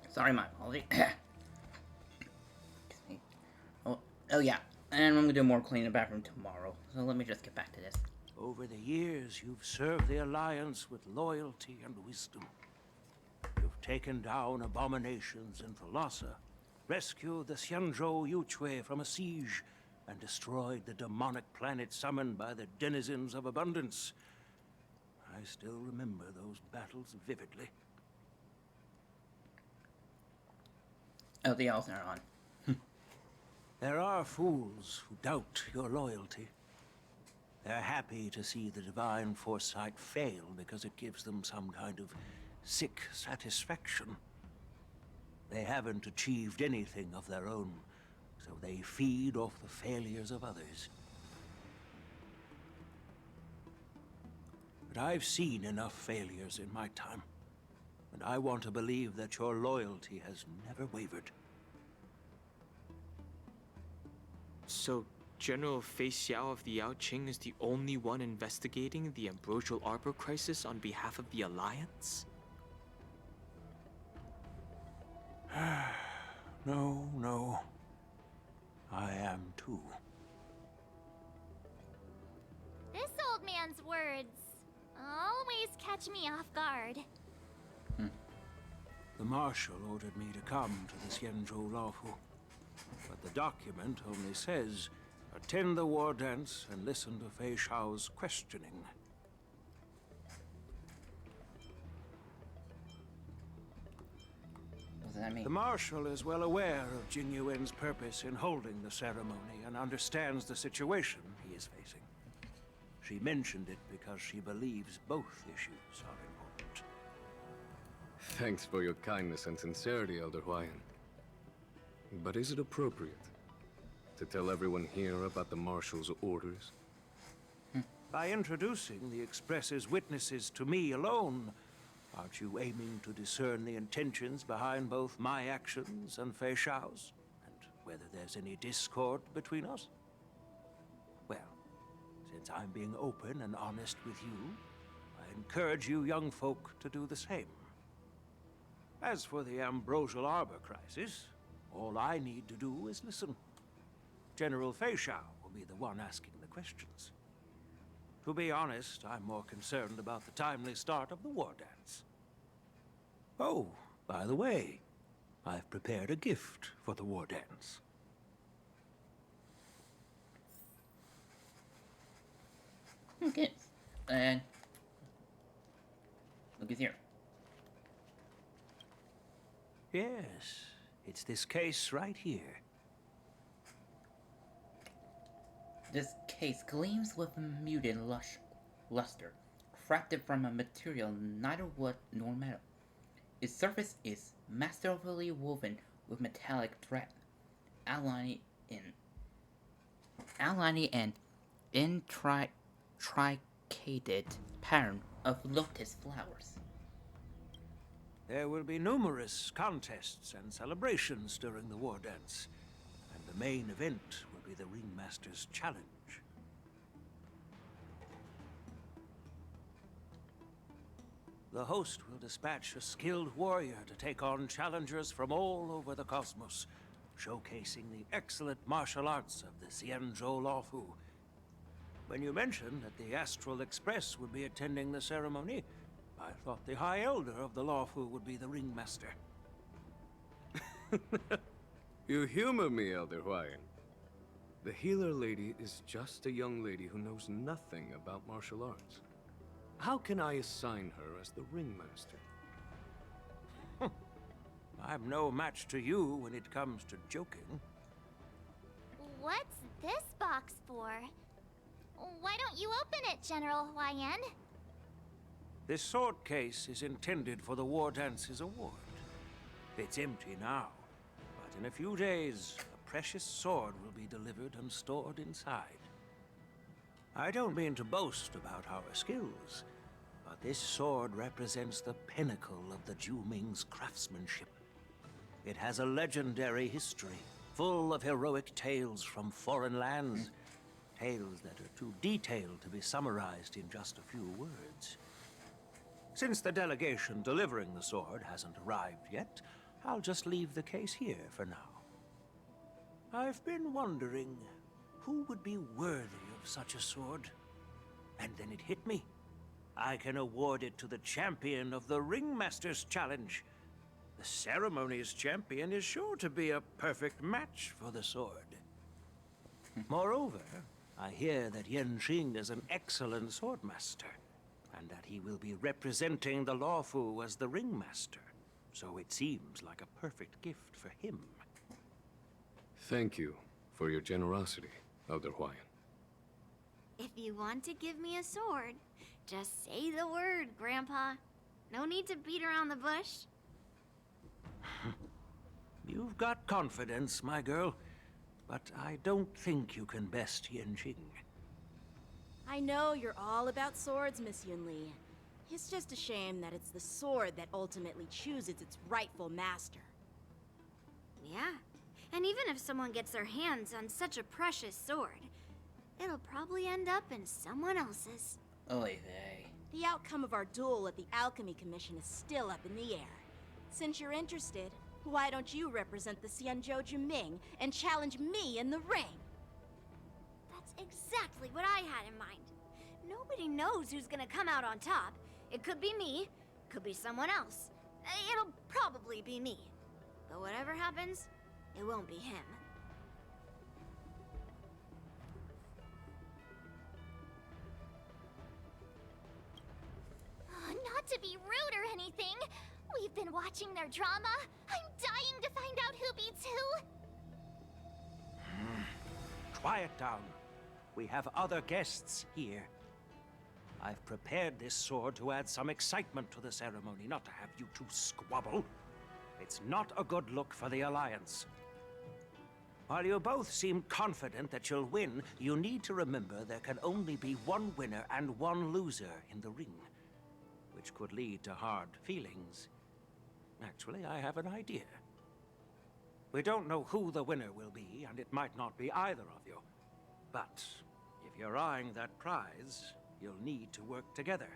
Sorry, my apology. oh yeah, and I'm gonna do more clean in the bathroom tomorrow. So let me just get back to this. Over the years, you've served the Alliance with loyalty and wisdom. You've taken down abominations in Thalassa, rescued the Xianzhou Yuchue from a siege, and destroyed the demonic planet summoned by the denizens of abundance. I still remember those battles vividly. Oh, the elves are on. There are fools who doubt your loyalty. They're happy to see the divine foresight fail because it gives them some kind of sick satisfaction. They haven't achieved anything of their own, so they feed off the failures of others. But I've seen enough failures in my time, and I want to believe that your loyalty has never wavered. So, General Fei Xiao of the Yaoqing is the only one investigating the Ambrosial Arbor crisis on behalf of the Alliance? No. I am too. This old man's words always catch me off guard. The Marshal ordered me to come to the Xianzhou Laofu. But the document only says, attend the war dance and listen to Fei Xiao's questioning. What does that mean? The Marshal is well aware of Jing Yuan's purpose in holding the ceremony and understands the situation he is facing. She mentioned it because she believes both issues are important. Thanks for your kindness and sincerity, Elder Huayan. But is it appropriate to tell everyone here about the Marshal's orders? By introducing the Express's witnesses to me alone, aren't you aiming to discern the intentions behind both my actions and Fei Xiao's? And whether there's any discord between us? Well, since I'm being open and honest with you, I encourage you young folk to do the same. As for the Ambrosial Arbor crisis, all I need to do is listen. General Fei Xiao will be the one asking the questions. To be honest, I'm more concerned about the timely start of the war dance. Oh, by the way, I've prepared a gift for the war dance. Okay. And look at here. Yes, it's this case right here. This case gleams with muted luster, crafted from a material neither wood nor metal. Its surface is masterfully woven with metallic thread, outlining an intricate pattern of lotus flowers. There will be numerous contests and celebrations during the war dance, and the main event will be the Ringmaster's Challenge. The host will dispatch a skilled warrior to take on challengers from all over the cosmos, showcasing the excellent martial arts of the Xianzhou Laofu. When you mentioned that the Astral Express would be attending the ceremony, I thought the High Elder of the Laofu would be the Ringmaster. You humor me, Elder Huayan. The healer lady is just a young lady who knows nothing about martial arts. How can I assign her as the Ringmaster? I'm no match to you when it comes to joking. What's this box for? Why don't you open it, General Huayan? This sword case is intended for the War Dance's award. It's empty now, but in a few days, a precious sword will be delivered and stored inside. I don't mean to boast about our skills, but this sword represents the pinnacle of the Zhuming's craftsmanship. It has a legendary history, full of heroic tales from foreign lands. Tales that are too detailed to be summarized in just a few words. Since the delegation delivering the sword hasn't arrived yet, I'll just leave the case here for now. I've been wondering who would be worthy of such a sword. And then it hit me. I can award it to the champion of the Ringmaster's Challenge. The ceremony's champion is sure to be a perfect match for the sword. Moreover, I hear that Yenqing is an excellent swordmaster, and that he will be representing the Lawfu as the Ringmaster. So it seems like a perfect gift for him. Thank you for your generosity, Elder Huayan. If you want to give me a sword, just say the word, Grandpa. No need to beat around the bush. You've got confidence, my girl, but I don't think you can best Yenqing. I know you're all about swords, Miss Yunli. It's just a shame that it's the sword that ultimately chooses its rightful master. Yeah, and even if someone gets their hands on such a precious sword, it'll probably end up in someone else's. Oy vey. The outcome of our duel at the Alchemy Commission is still up in the air. Since you're interested, why don't you represent the Xianzhou Juming and challenge me in the ring? That's exactly what I had in mind. Nobody knows who's gonna come out on top. It could be me, could be someone else. It'll probably be me. But whatever happens, it won't be him. Not to be rude or anything. We've been watching their drama. I'm dying to find out who beats who. Quiet down. We have other guests here. I've prepared this sword to add some excitement to the ceremony, not to have you two squabble. It's not a good look for the Alliance. While you both seem confident that you'll win, you need to remember there can only be one winner and one loser in the ring, which could lead to hard feelings. Actually, I have an idea. We don't know who the winner will be, and it might not be either of you. But if you're eyeing that prize, you'll need to work together.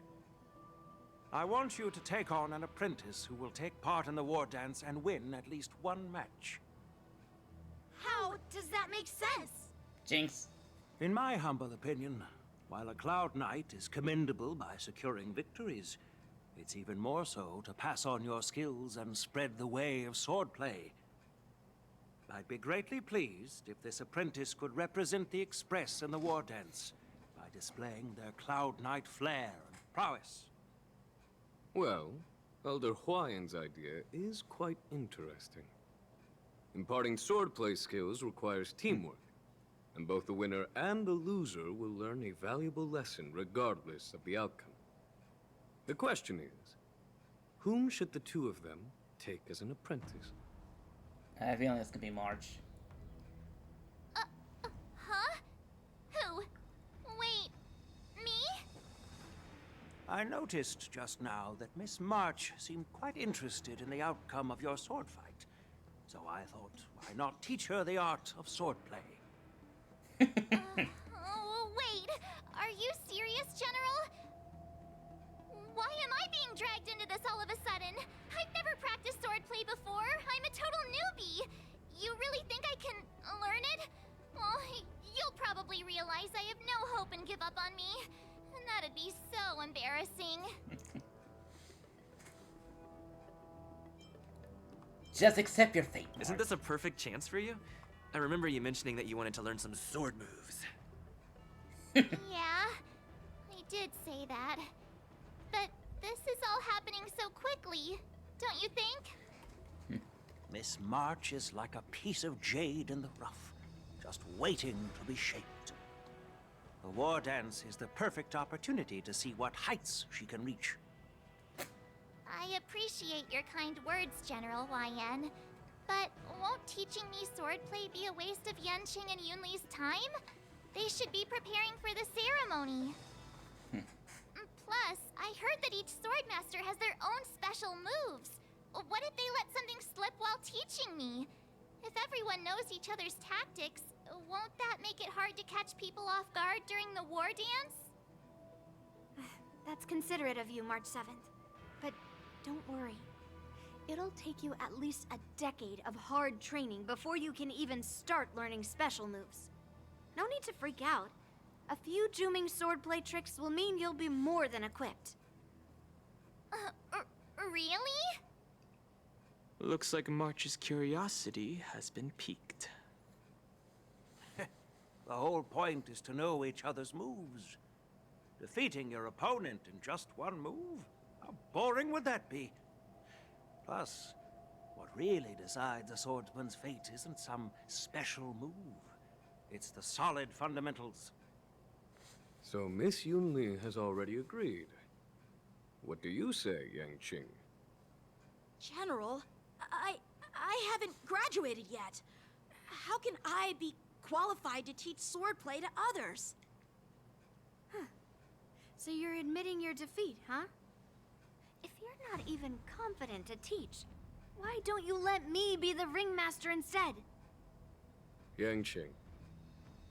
I want you to take on an apprentice who will take part in the war dance and win at least one match. How does that make sense? Jinx. In my humble opinion, while a Cloud Knight is commendable by securing victories, it's even more so to pass on your skills and spread the way of swordplay. I'd be greatly pleased if this apprentice could represent the Express in the war dance by displaying their Cloud Knight flair and prowess. Well, Elder Huayan's idea is quite interesting. Imparting swordplay skills requires teamwork, and both the winner and the loser will learn a valuable lesson regardless of the outcome. The question is, whom should the two of them take as an apprentice? I have a feeling it's gonna be March. Huh? Who? Wait, me? I noticed just now that Miss March seemed quite interested in the outcome of your sword fight. So I thought, why not teach her the art of swordplay? Oh, wait. Are you serious, General? Why am I being dragged into this all of a sudden? I've never practiced swordplay before. I'm a total newbie. You really think I can learn it? Well, you'll probably realize I have no hope and give up on me. And that'd be so embarrassing. Just accept your fate, Mark. Isn't this a perfect chance for you? I remember you mentioning that you wanted to learn some sword moves. Yeah, I did say that. But this is all happening so quickly, don't you think? Miss March is like a piece of jade in the rough, just waiting to be shaped. The The war dance is the perfect opportunity to see what heights she can reach. I appreciate your kind words, General YN. But won't teaching me swordplay be a waste of Yanqing and Yunli's time? They should be preparing for the ceremony. Plus, I heard that each swordmaster has their own special moves. What if they let something slip while teaching me? If everyone knows each other's tactics, won't that make it hard to catch people off guard during the war dance? That's considerate of you, March 7th. But don't worry. It'll take you at least a decade of hard training before you can even start learning special moves. No need to freak out. A few Juming swordplay tricks will mean you'll be more than equipped. Really? Looks like March's curiosity has been piqued. The whole point is to know each other's moves. Defeating your opponent in just one move? How boring would that be? Plus, what really decides a swordsman's fate isn't some special move. It's the solid fundamentals. So Miss Yunli has already agreed. What do you say, Yang Qing? General, I haven't graduated yet. How can I be qualified to teach swordplay to others? So you're admitting your defeat, huh? If you're not even confident to teach, why don't you let me be the ringmaster instead? Yang Qing,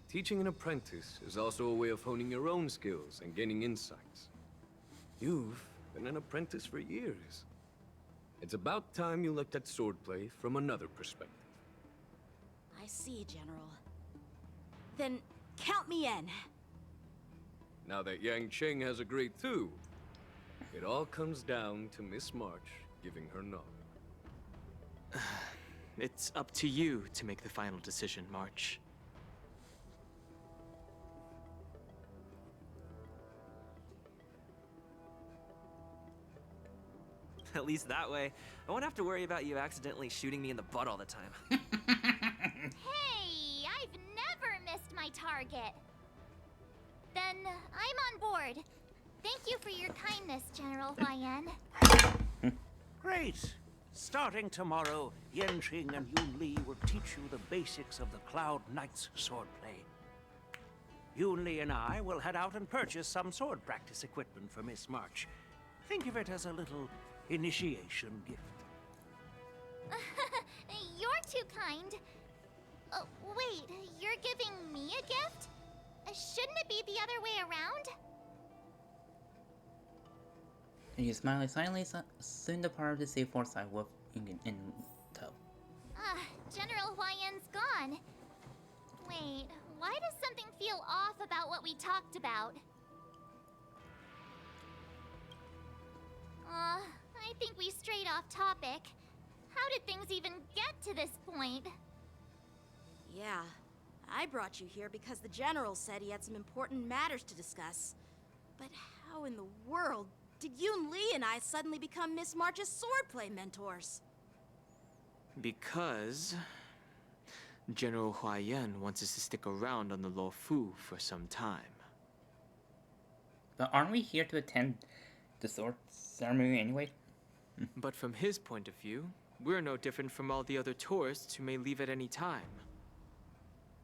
teaching an apprentice is also a way of honing your own skills and gaining insights. You've been an apprentice for years. It's about time you looked at swordplay from another perspective. I see, General. Then count me in. Now that Yang Qing has agreed too, it all comes down to Miss March giving her nod. It's up to you to make the final decision, March. At least that way, I won't have to worry about you accidentally shooting me in the butt all the time. Hey, I've never missed my target. Then I'm on board. Thank you for your kindness, General YN. Great! Starting tomorrow, Yanqing and Yunli will teach you the basics of the Cloud Knight's swordplay. Yunli and I will head out and purchase some sword practice equipment for Miss March. Think of it as a little initiation gift. You're too kind. Wait, you're giving me a gift? Shouldn't it be the other way around? And you smile silently, soon depart to see Foresight with in tow. General YN's gone. Wait, why does something feel off about what we talked about? I think we strayed off topic. How did things even get to this point? Yeah, I brought you here because the General said he had some important matters to discuss. But how in the world did Yun Li and I suddenly become Miss March's swordplay mentors? Because General Huaiyan wants us to stick around on the Luofu for some time. But aren't we here to attend the sword ceremony anyway? But from his point of view, we're no different from all the other tourists who may leave at any time.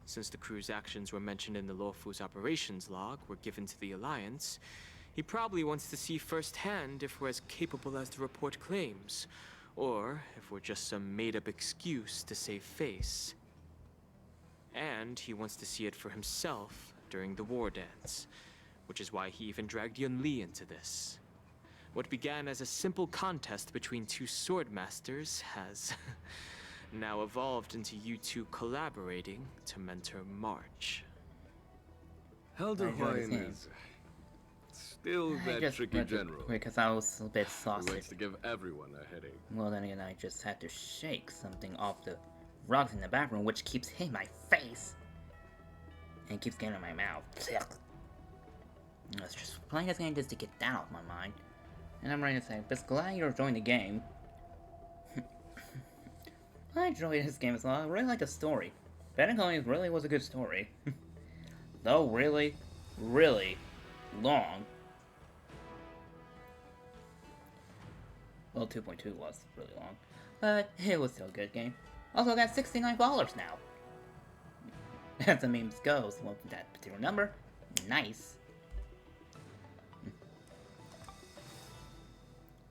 Since the crew's actions were mentioned in the Luofu's operations log were given to the Alliance, he probably wants to see firsthand if we're as capable as the report claims, or if we're just some made-up excuse to save face. And he wants to see it for himself during the war dance, which is why he even dragged Yun Li into this. What began as a simple contest between two sword masters has now evolved into you two collaborating to mentor March. Elder Huaiyan is still that tricky general. Because I was a bit Who saucy. likes to give everyone a headache. Well, then again, I just had to shake something off the rugs in the bathroom, which keeps hitting my face. And keeps getting in my mouth. I was just playing this game just to get that off my mind. And I'm ready to say, but glad you're enjoying the game. I enjoyed this game as well. I really like the story. Penacony really was a good story. Though, really, really long. Well, 2.2 was really long, but it was still a good game. Also got $69 now. As the memes goes, with that particular number, nice.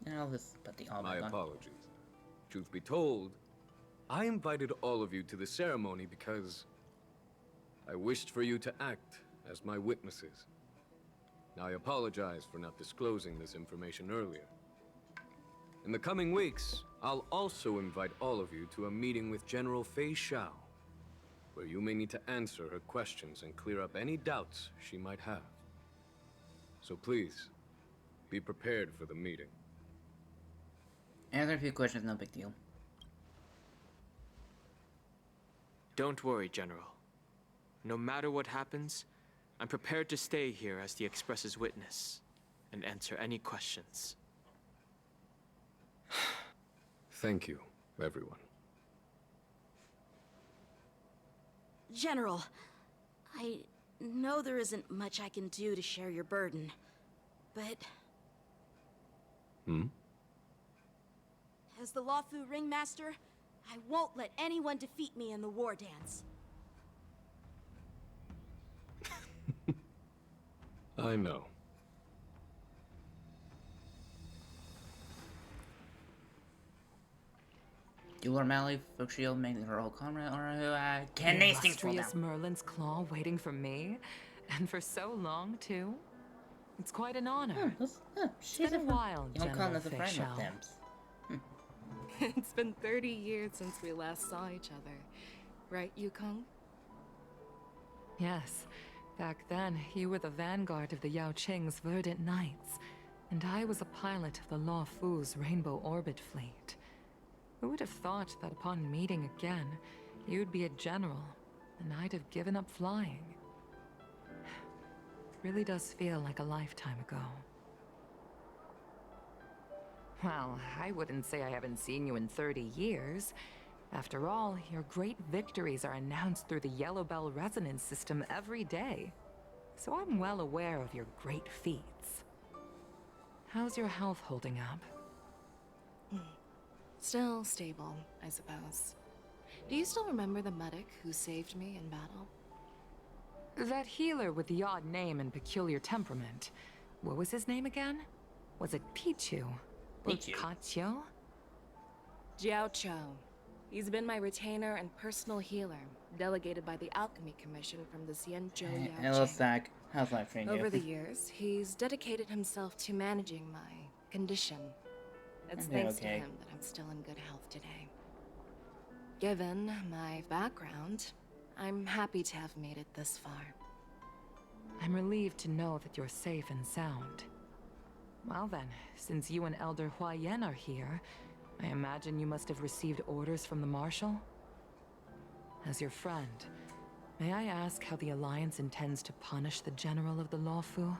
Now let's put the My on. apologies. Truth be told, I invited all of you to the ceremony because I wished for you to act as my witnesses. Now I apologize for not disclosing this information earlier. In the coming weeks, I'll also invite all of you to a meeting with General Fei Xiao, where you may need to answer her questions and clear up any doubts she might have. So please, be prepared for the meeting. Answer a few questions, no big deal. Don't worry, General. No matter what happens, I'm prepared to stay here as the Express's witness and answer any questions. Thank you, everyone. General, I know there isn't much I can do to share your burden, but... As the Lawfu Ringmaster, I won't let anyone defeat me in the war dance. I know. Dueler Mally, Fuxio, making her old comrade, or can these things fall down? Illustrious Merlin's claw waiting for me? And for so long, too? It's quite an honor. It's been a while, General Fei Xiao. It's been 30 years since we last saw each other. Right, Yukong? Yes. Back then, you were the vanguard of the Yao Qing's Verdant Knights, and I was a pilot of the Law Fu's Rainbow Orbit Fleet. Who would have thought that upon meeting again, you'd be a general, and I'd have given up flying? It really does feel like a lifetime ago. Well, I wouldn't say I haven't seen you in 30 years. After all, your great victories are announced through the Yellow Bell resonance system every day. So I'm well aware of your great feats. How's your health holding up? Still stable, I suppose. Do you still remember the medic who saved me in battle? That healer with the odd name and peculiar temperament. What was his name again? Was it Pichu? Katio? Jiao Chou. He's been my retainer and personal healer, delegated by the Alchemy Commission from the Xianzhou Yao Hello, Qing. Zach. How's life treating you? Over the years, he's dedicated himself to managing my condition. It's thanks to him that I'm still in good health today. Given my background, I'm happy to have made it this far. I'm relieved to know that you're safe and sound. Well then, since you and Elder Huayan are here, I imagine you must have received orders from the Marshal? As your friend, may I ask how the Alliance intends to punish the General of the Lawfu?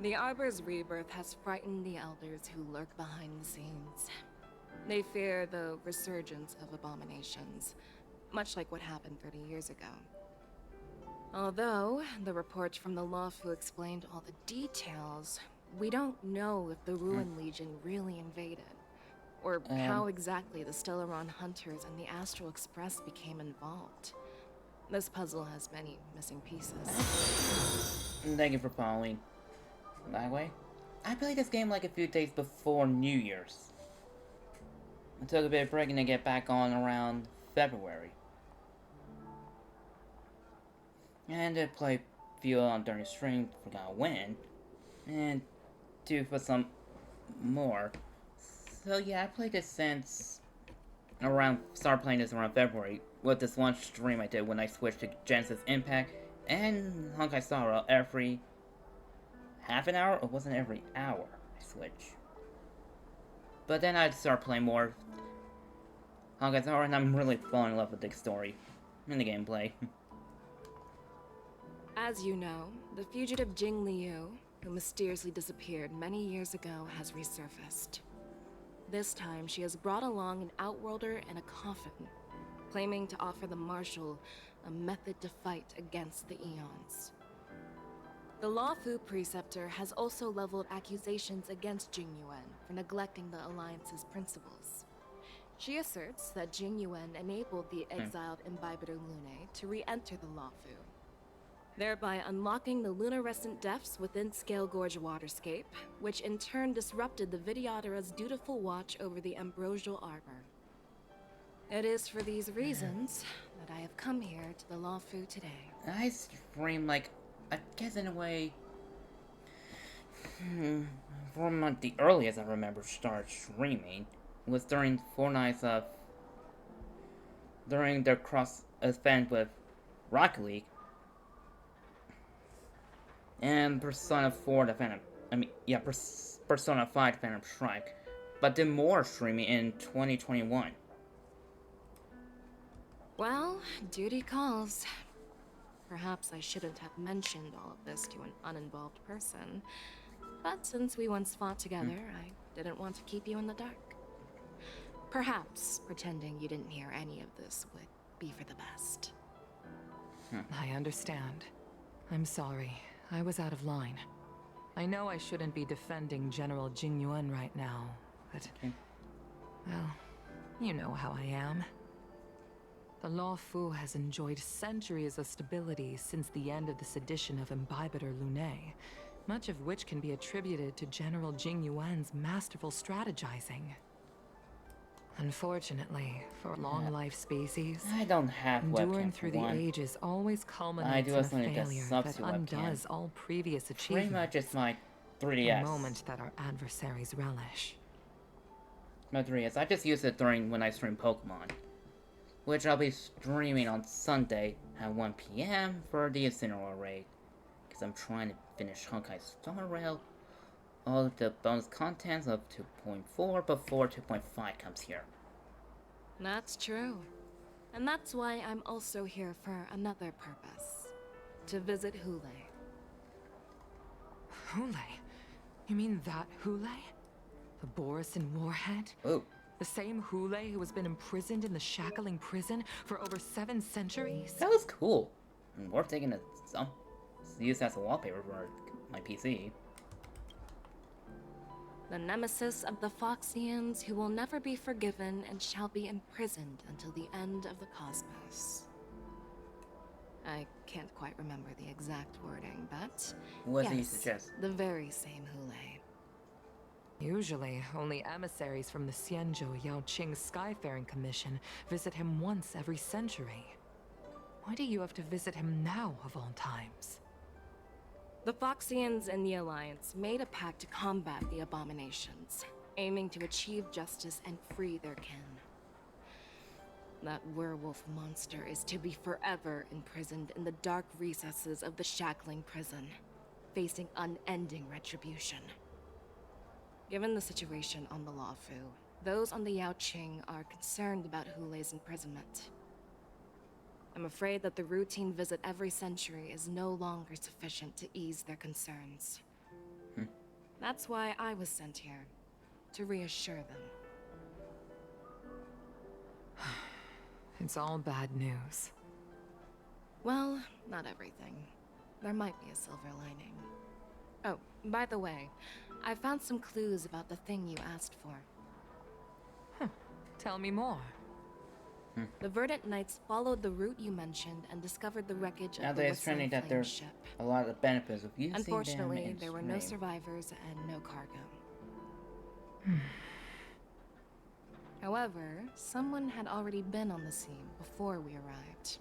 The Arbor's rebirth has frightened the Elders who lurk behind the scenes. They fear the resurgence of abominations, much like what happened 30 years ago. Although the reports from the Lawfu explained all the details, we don't know if the Ruin Legion really invaded, or how exactly the Stellaron Hunters and the Astral Express became involved. This puzzle has many missing pieces. Thank you for following. By the way, I played this game like a few days before New Year's. I took a bit of break and then get back on around February. And I played a few on during stream, forgot when. And do for some more. So yeah, I played this since started playing this around February with this one stream I did when I switched to Genesis Impact and Honkai Star Rail every half an hour, or wasn't every hour I switch. But then I started playing more Honkai Star Rail and I'm really falling in love with the story and the gameplay. As you know, the fugitive Jing Liu, who mysteriously disappeared many years ago, has resurfaced. This time, she has brought along an outworlder and a coffin, claiming to offer the Marshal a method to fight against the Eons. The Lawfu Preceptor has also leveled accusations against Jing Yuan for neglecting the Alliance's principles. She asserts that Jing Yuan enabled the exiled Imbibitor Lunae to re-enter the Lawfu, thereby unlocking the lunarescent depths within Scale Gorge waterscape, which in turn disrupted the Vidyadhara's dutiful watch over the ambrosial arbor. It is for these reasons that I have come here to the Lawfu today. I stream, like, I guess in a way, from like, the earliest I remember start streaming was during Fortnite's during their cross event with Rocket League and Persona 4 the Phantom, Persona 5 the Phantom Strike, but did more streaming in 2021. Well, duty calls. Perhaps I shouldn't have mentioned all of this to an uninvolved person, but since we once fought together, I didn't want to keep you in the dark. Perhaps pretending you didn't hear any of this would be for the best. I understand. I'm sorry. I was out of line. I know I shouldn't be defending General Jing Yuan right now, but... well, you know how I am. The Lawfu has enjoyed centuries of stability since the end of the sedition of Imbibitor Lunae, much of which can be attributed to General Jing Yuan's masterful strategizing. Unfortunately, for long-life species, I don't have enduring webcam through for the one. ages always I culminates do in a also need to failure sub that to webcam. undoes all previous Pretty achievements. much it's my A 3DS. moment that our adversaries relish. My 3DS. I just use it during when I stream Pokemon, which I'll be streaming on Sunday at 1 p.m. for the Incineroar raid, because I'm trying to finish Honkai Star Rail, all of the bonus contents of 2.4 before 2.5 comes here. That's true. And that's why I'm also here for another purpose. To visit Hule. Hule? You mean that Hule? The Borisin Warhead? Oh. The same Hule who has been imprisoned in the shackling prison for over 7 centuries? That was cool. And worth taking some use as a wallpaper for my PC. The nemesis of the Foxians who will never be forgiven and shall be imprisoned until the end of the cosmos. I can't quite remember the exact wording, but What yes, do you suggest? the very same Hule. Usually, only emissaries from the Xianzhou Yaoqing Skyfaring Commission visit him once every century. Why do you have to visit him now, of all times? The Foxians and the Alliance made a pact to combat the abominations, aiming to achieve justice and free their kin. That werewolf monster is to be forever imprisoned in the dark recesses of the shackling prison, facing unending retribution. Given the situation on the Lawfu, those on the Yaoqing are concerned about Hule's imprisonment. I'm afraid that the routine visit every century is no longer sufficient to ease their concerns. That's why I was sent here, to reassure them. It's all bad news. Well, not everything. There might be a silver lining. Oh, by the way, I found some clues about the thing you asked for. Tell me more. The Verdant Knights followed the route you mentioned and discovered the wreckage Now of the they're Whistling trending that Flame there's ship. a lot of benefits of using them Unfortunately, in there were no stream. survivors and no cargo. However, someone had already been on the scene before we arrived.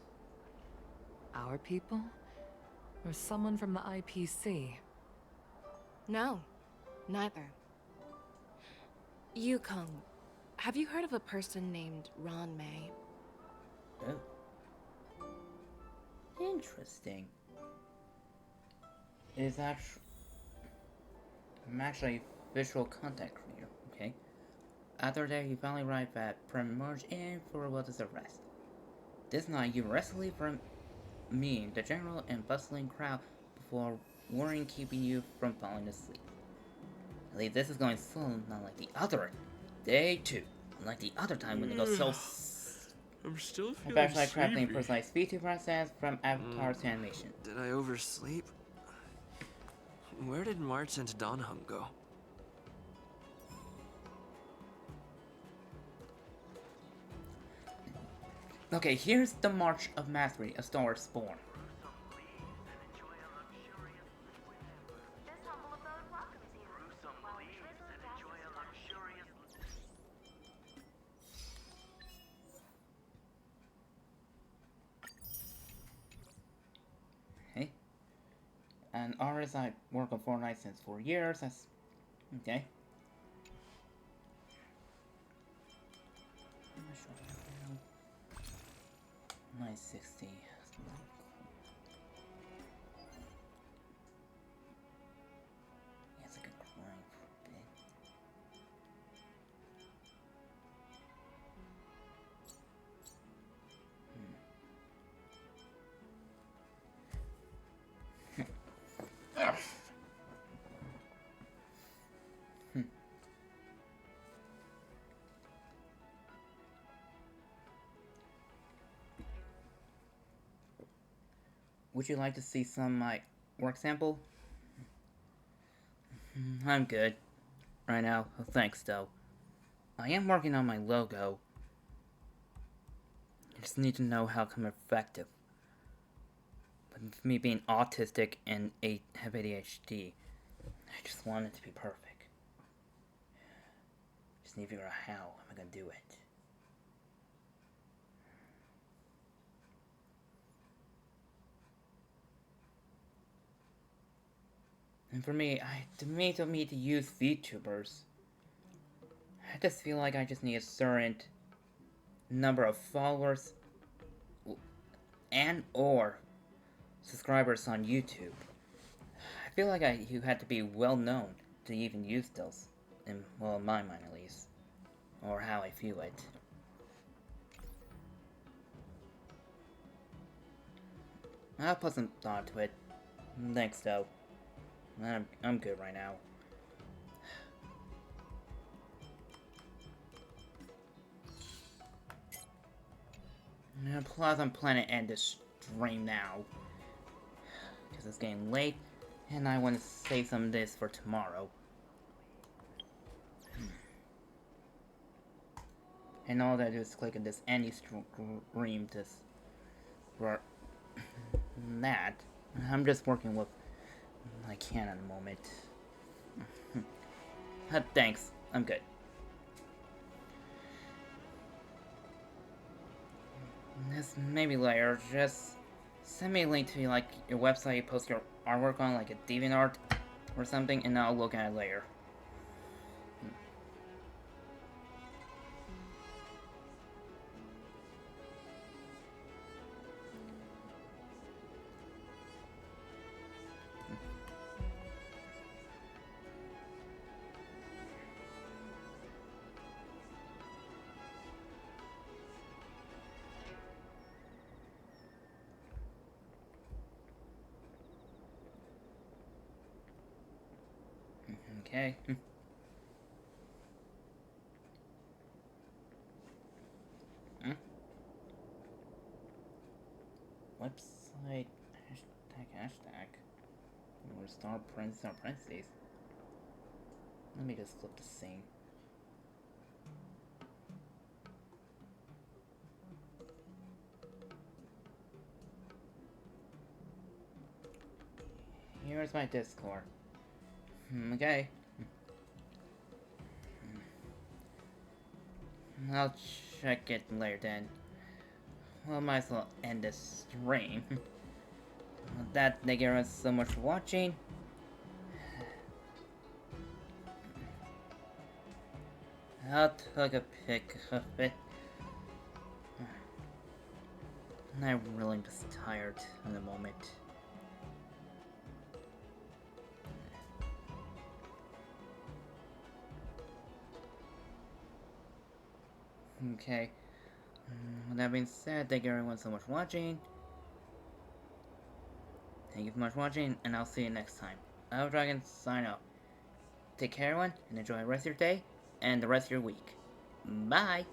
Our people? Or someone from the IPC? No, neither. Yukong, have you heard of a person named Ron May? Oh. Interesting. It is actually... I'm actually visual contact creator, okay? After that, he finally arrived at Primarch Inn for Wilda's arrest. This night, you wrestled from me, the general and bustling crowd, before worrying keeping you from falling asleep. At least this is going slow, not like the other day 2. Unlike the other time when it goes so... I'm still feeling Backslide crafting sleepy. precise speed to process from Avatar's animation. Did I oversleep? Where did March and Donhum go? Okay, here's the March of Mastery, A Star is Born. Okay. An artist I work on Fortnite since 4 years. That's okay. $960. Yes, I could grind for a bit. Would you like to see some of my work sample? I'm good. Right now, thanks though. I am working on my logo. I just need to know how to come effective. But with me being autistic and have ADHD, I just want it to be perfect. Just need to figure out how I'm gonna do it. And for me, to use VTubers, I just feel like I just need a certain number of followers and or subscribers on YouTube. I feel like you had to be well known to even use those, in my mind at least, or how I feel it. I'll put some thought to it. Thanks though. I'm good right now. And plus, I'm planning to end this stream now. Because it's getting late, and I want to save some of this for tomorrow. And all that I do is click on this any stream, this... that. I'm just working with I can at the moment. Thanks, I'm good. This maybe later, just send me a link to like your website you post your artwork on, like a DeviantArt or something, and I'll look at it later. Okay. Website hashtag or star parentheses. Let me just flip the scene. Here's my Discord. Okay. I'll check it later then. Well, might as well end this stream. Thank you everyone so much for watching. I'll take a pic of it. I'm really just tired at the moment. Okay. With that being said, thank you everyone so much for watching. Thank you so much for watching, and I'll see you next time. I'll Dragon, sign out. Take care everyone, and enjoy the rest of your day, and the rest of your week. Bye!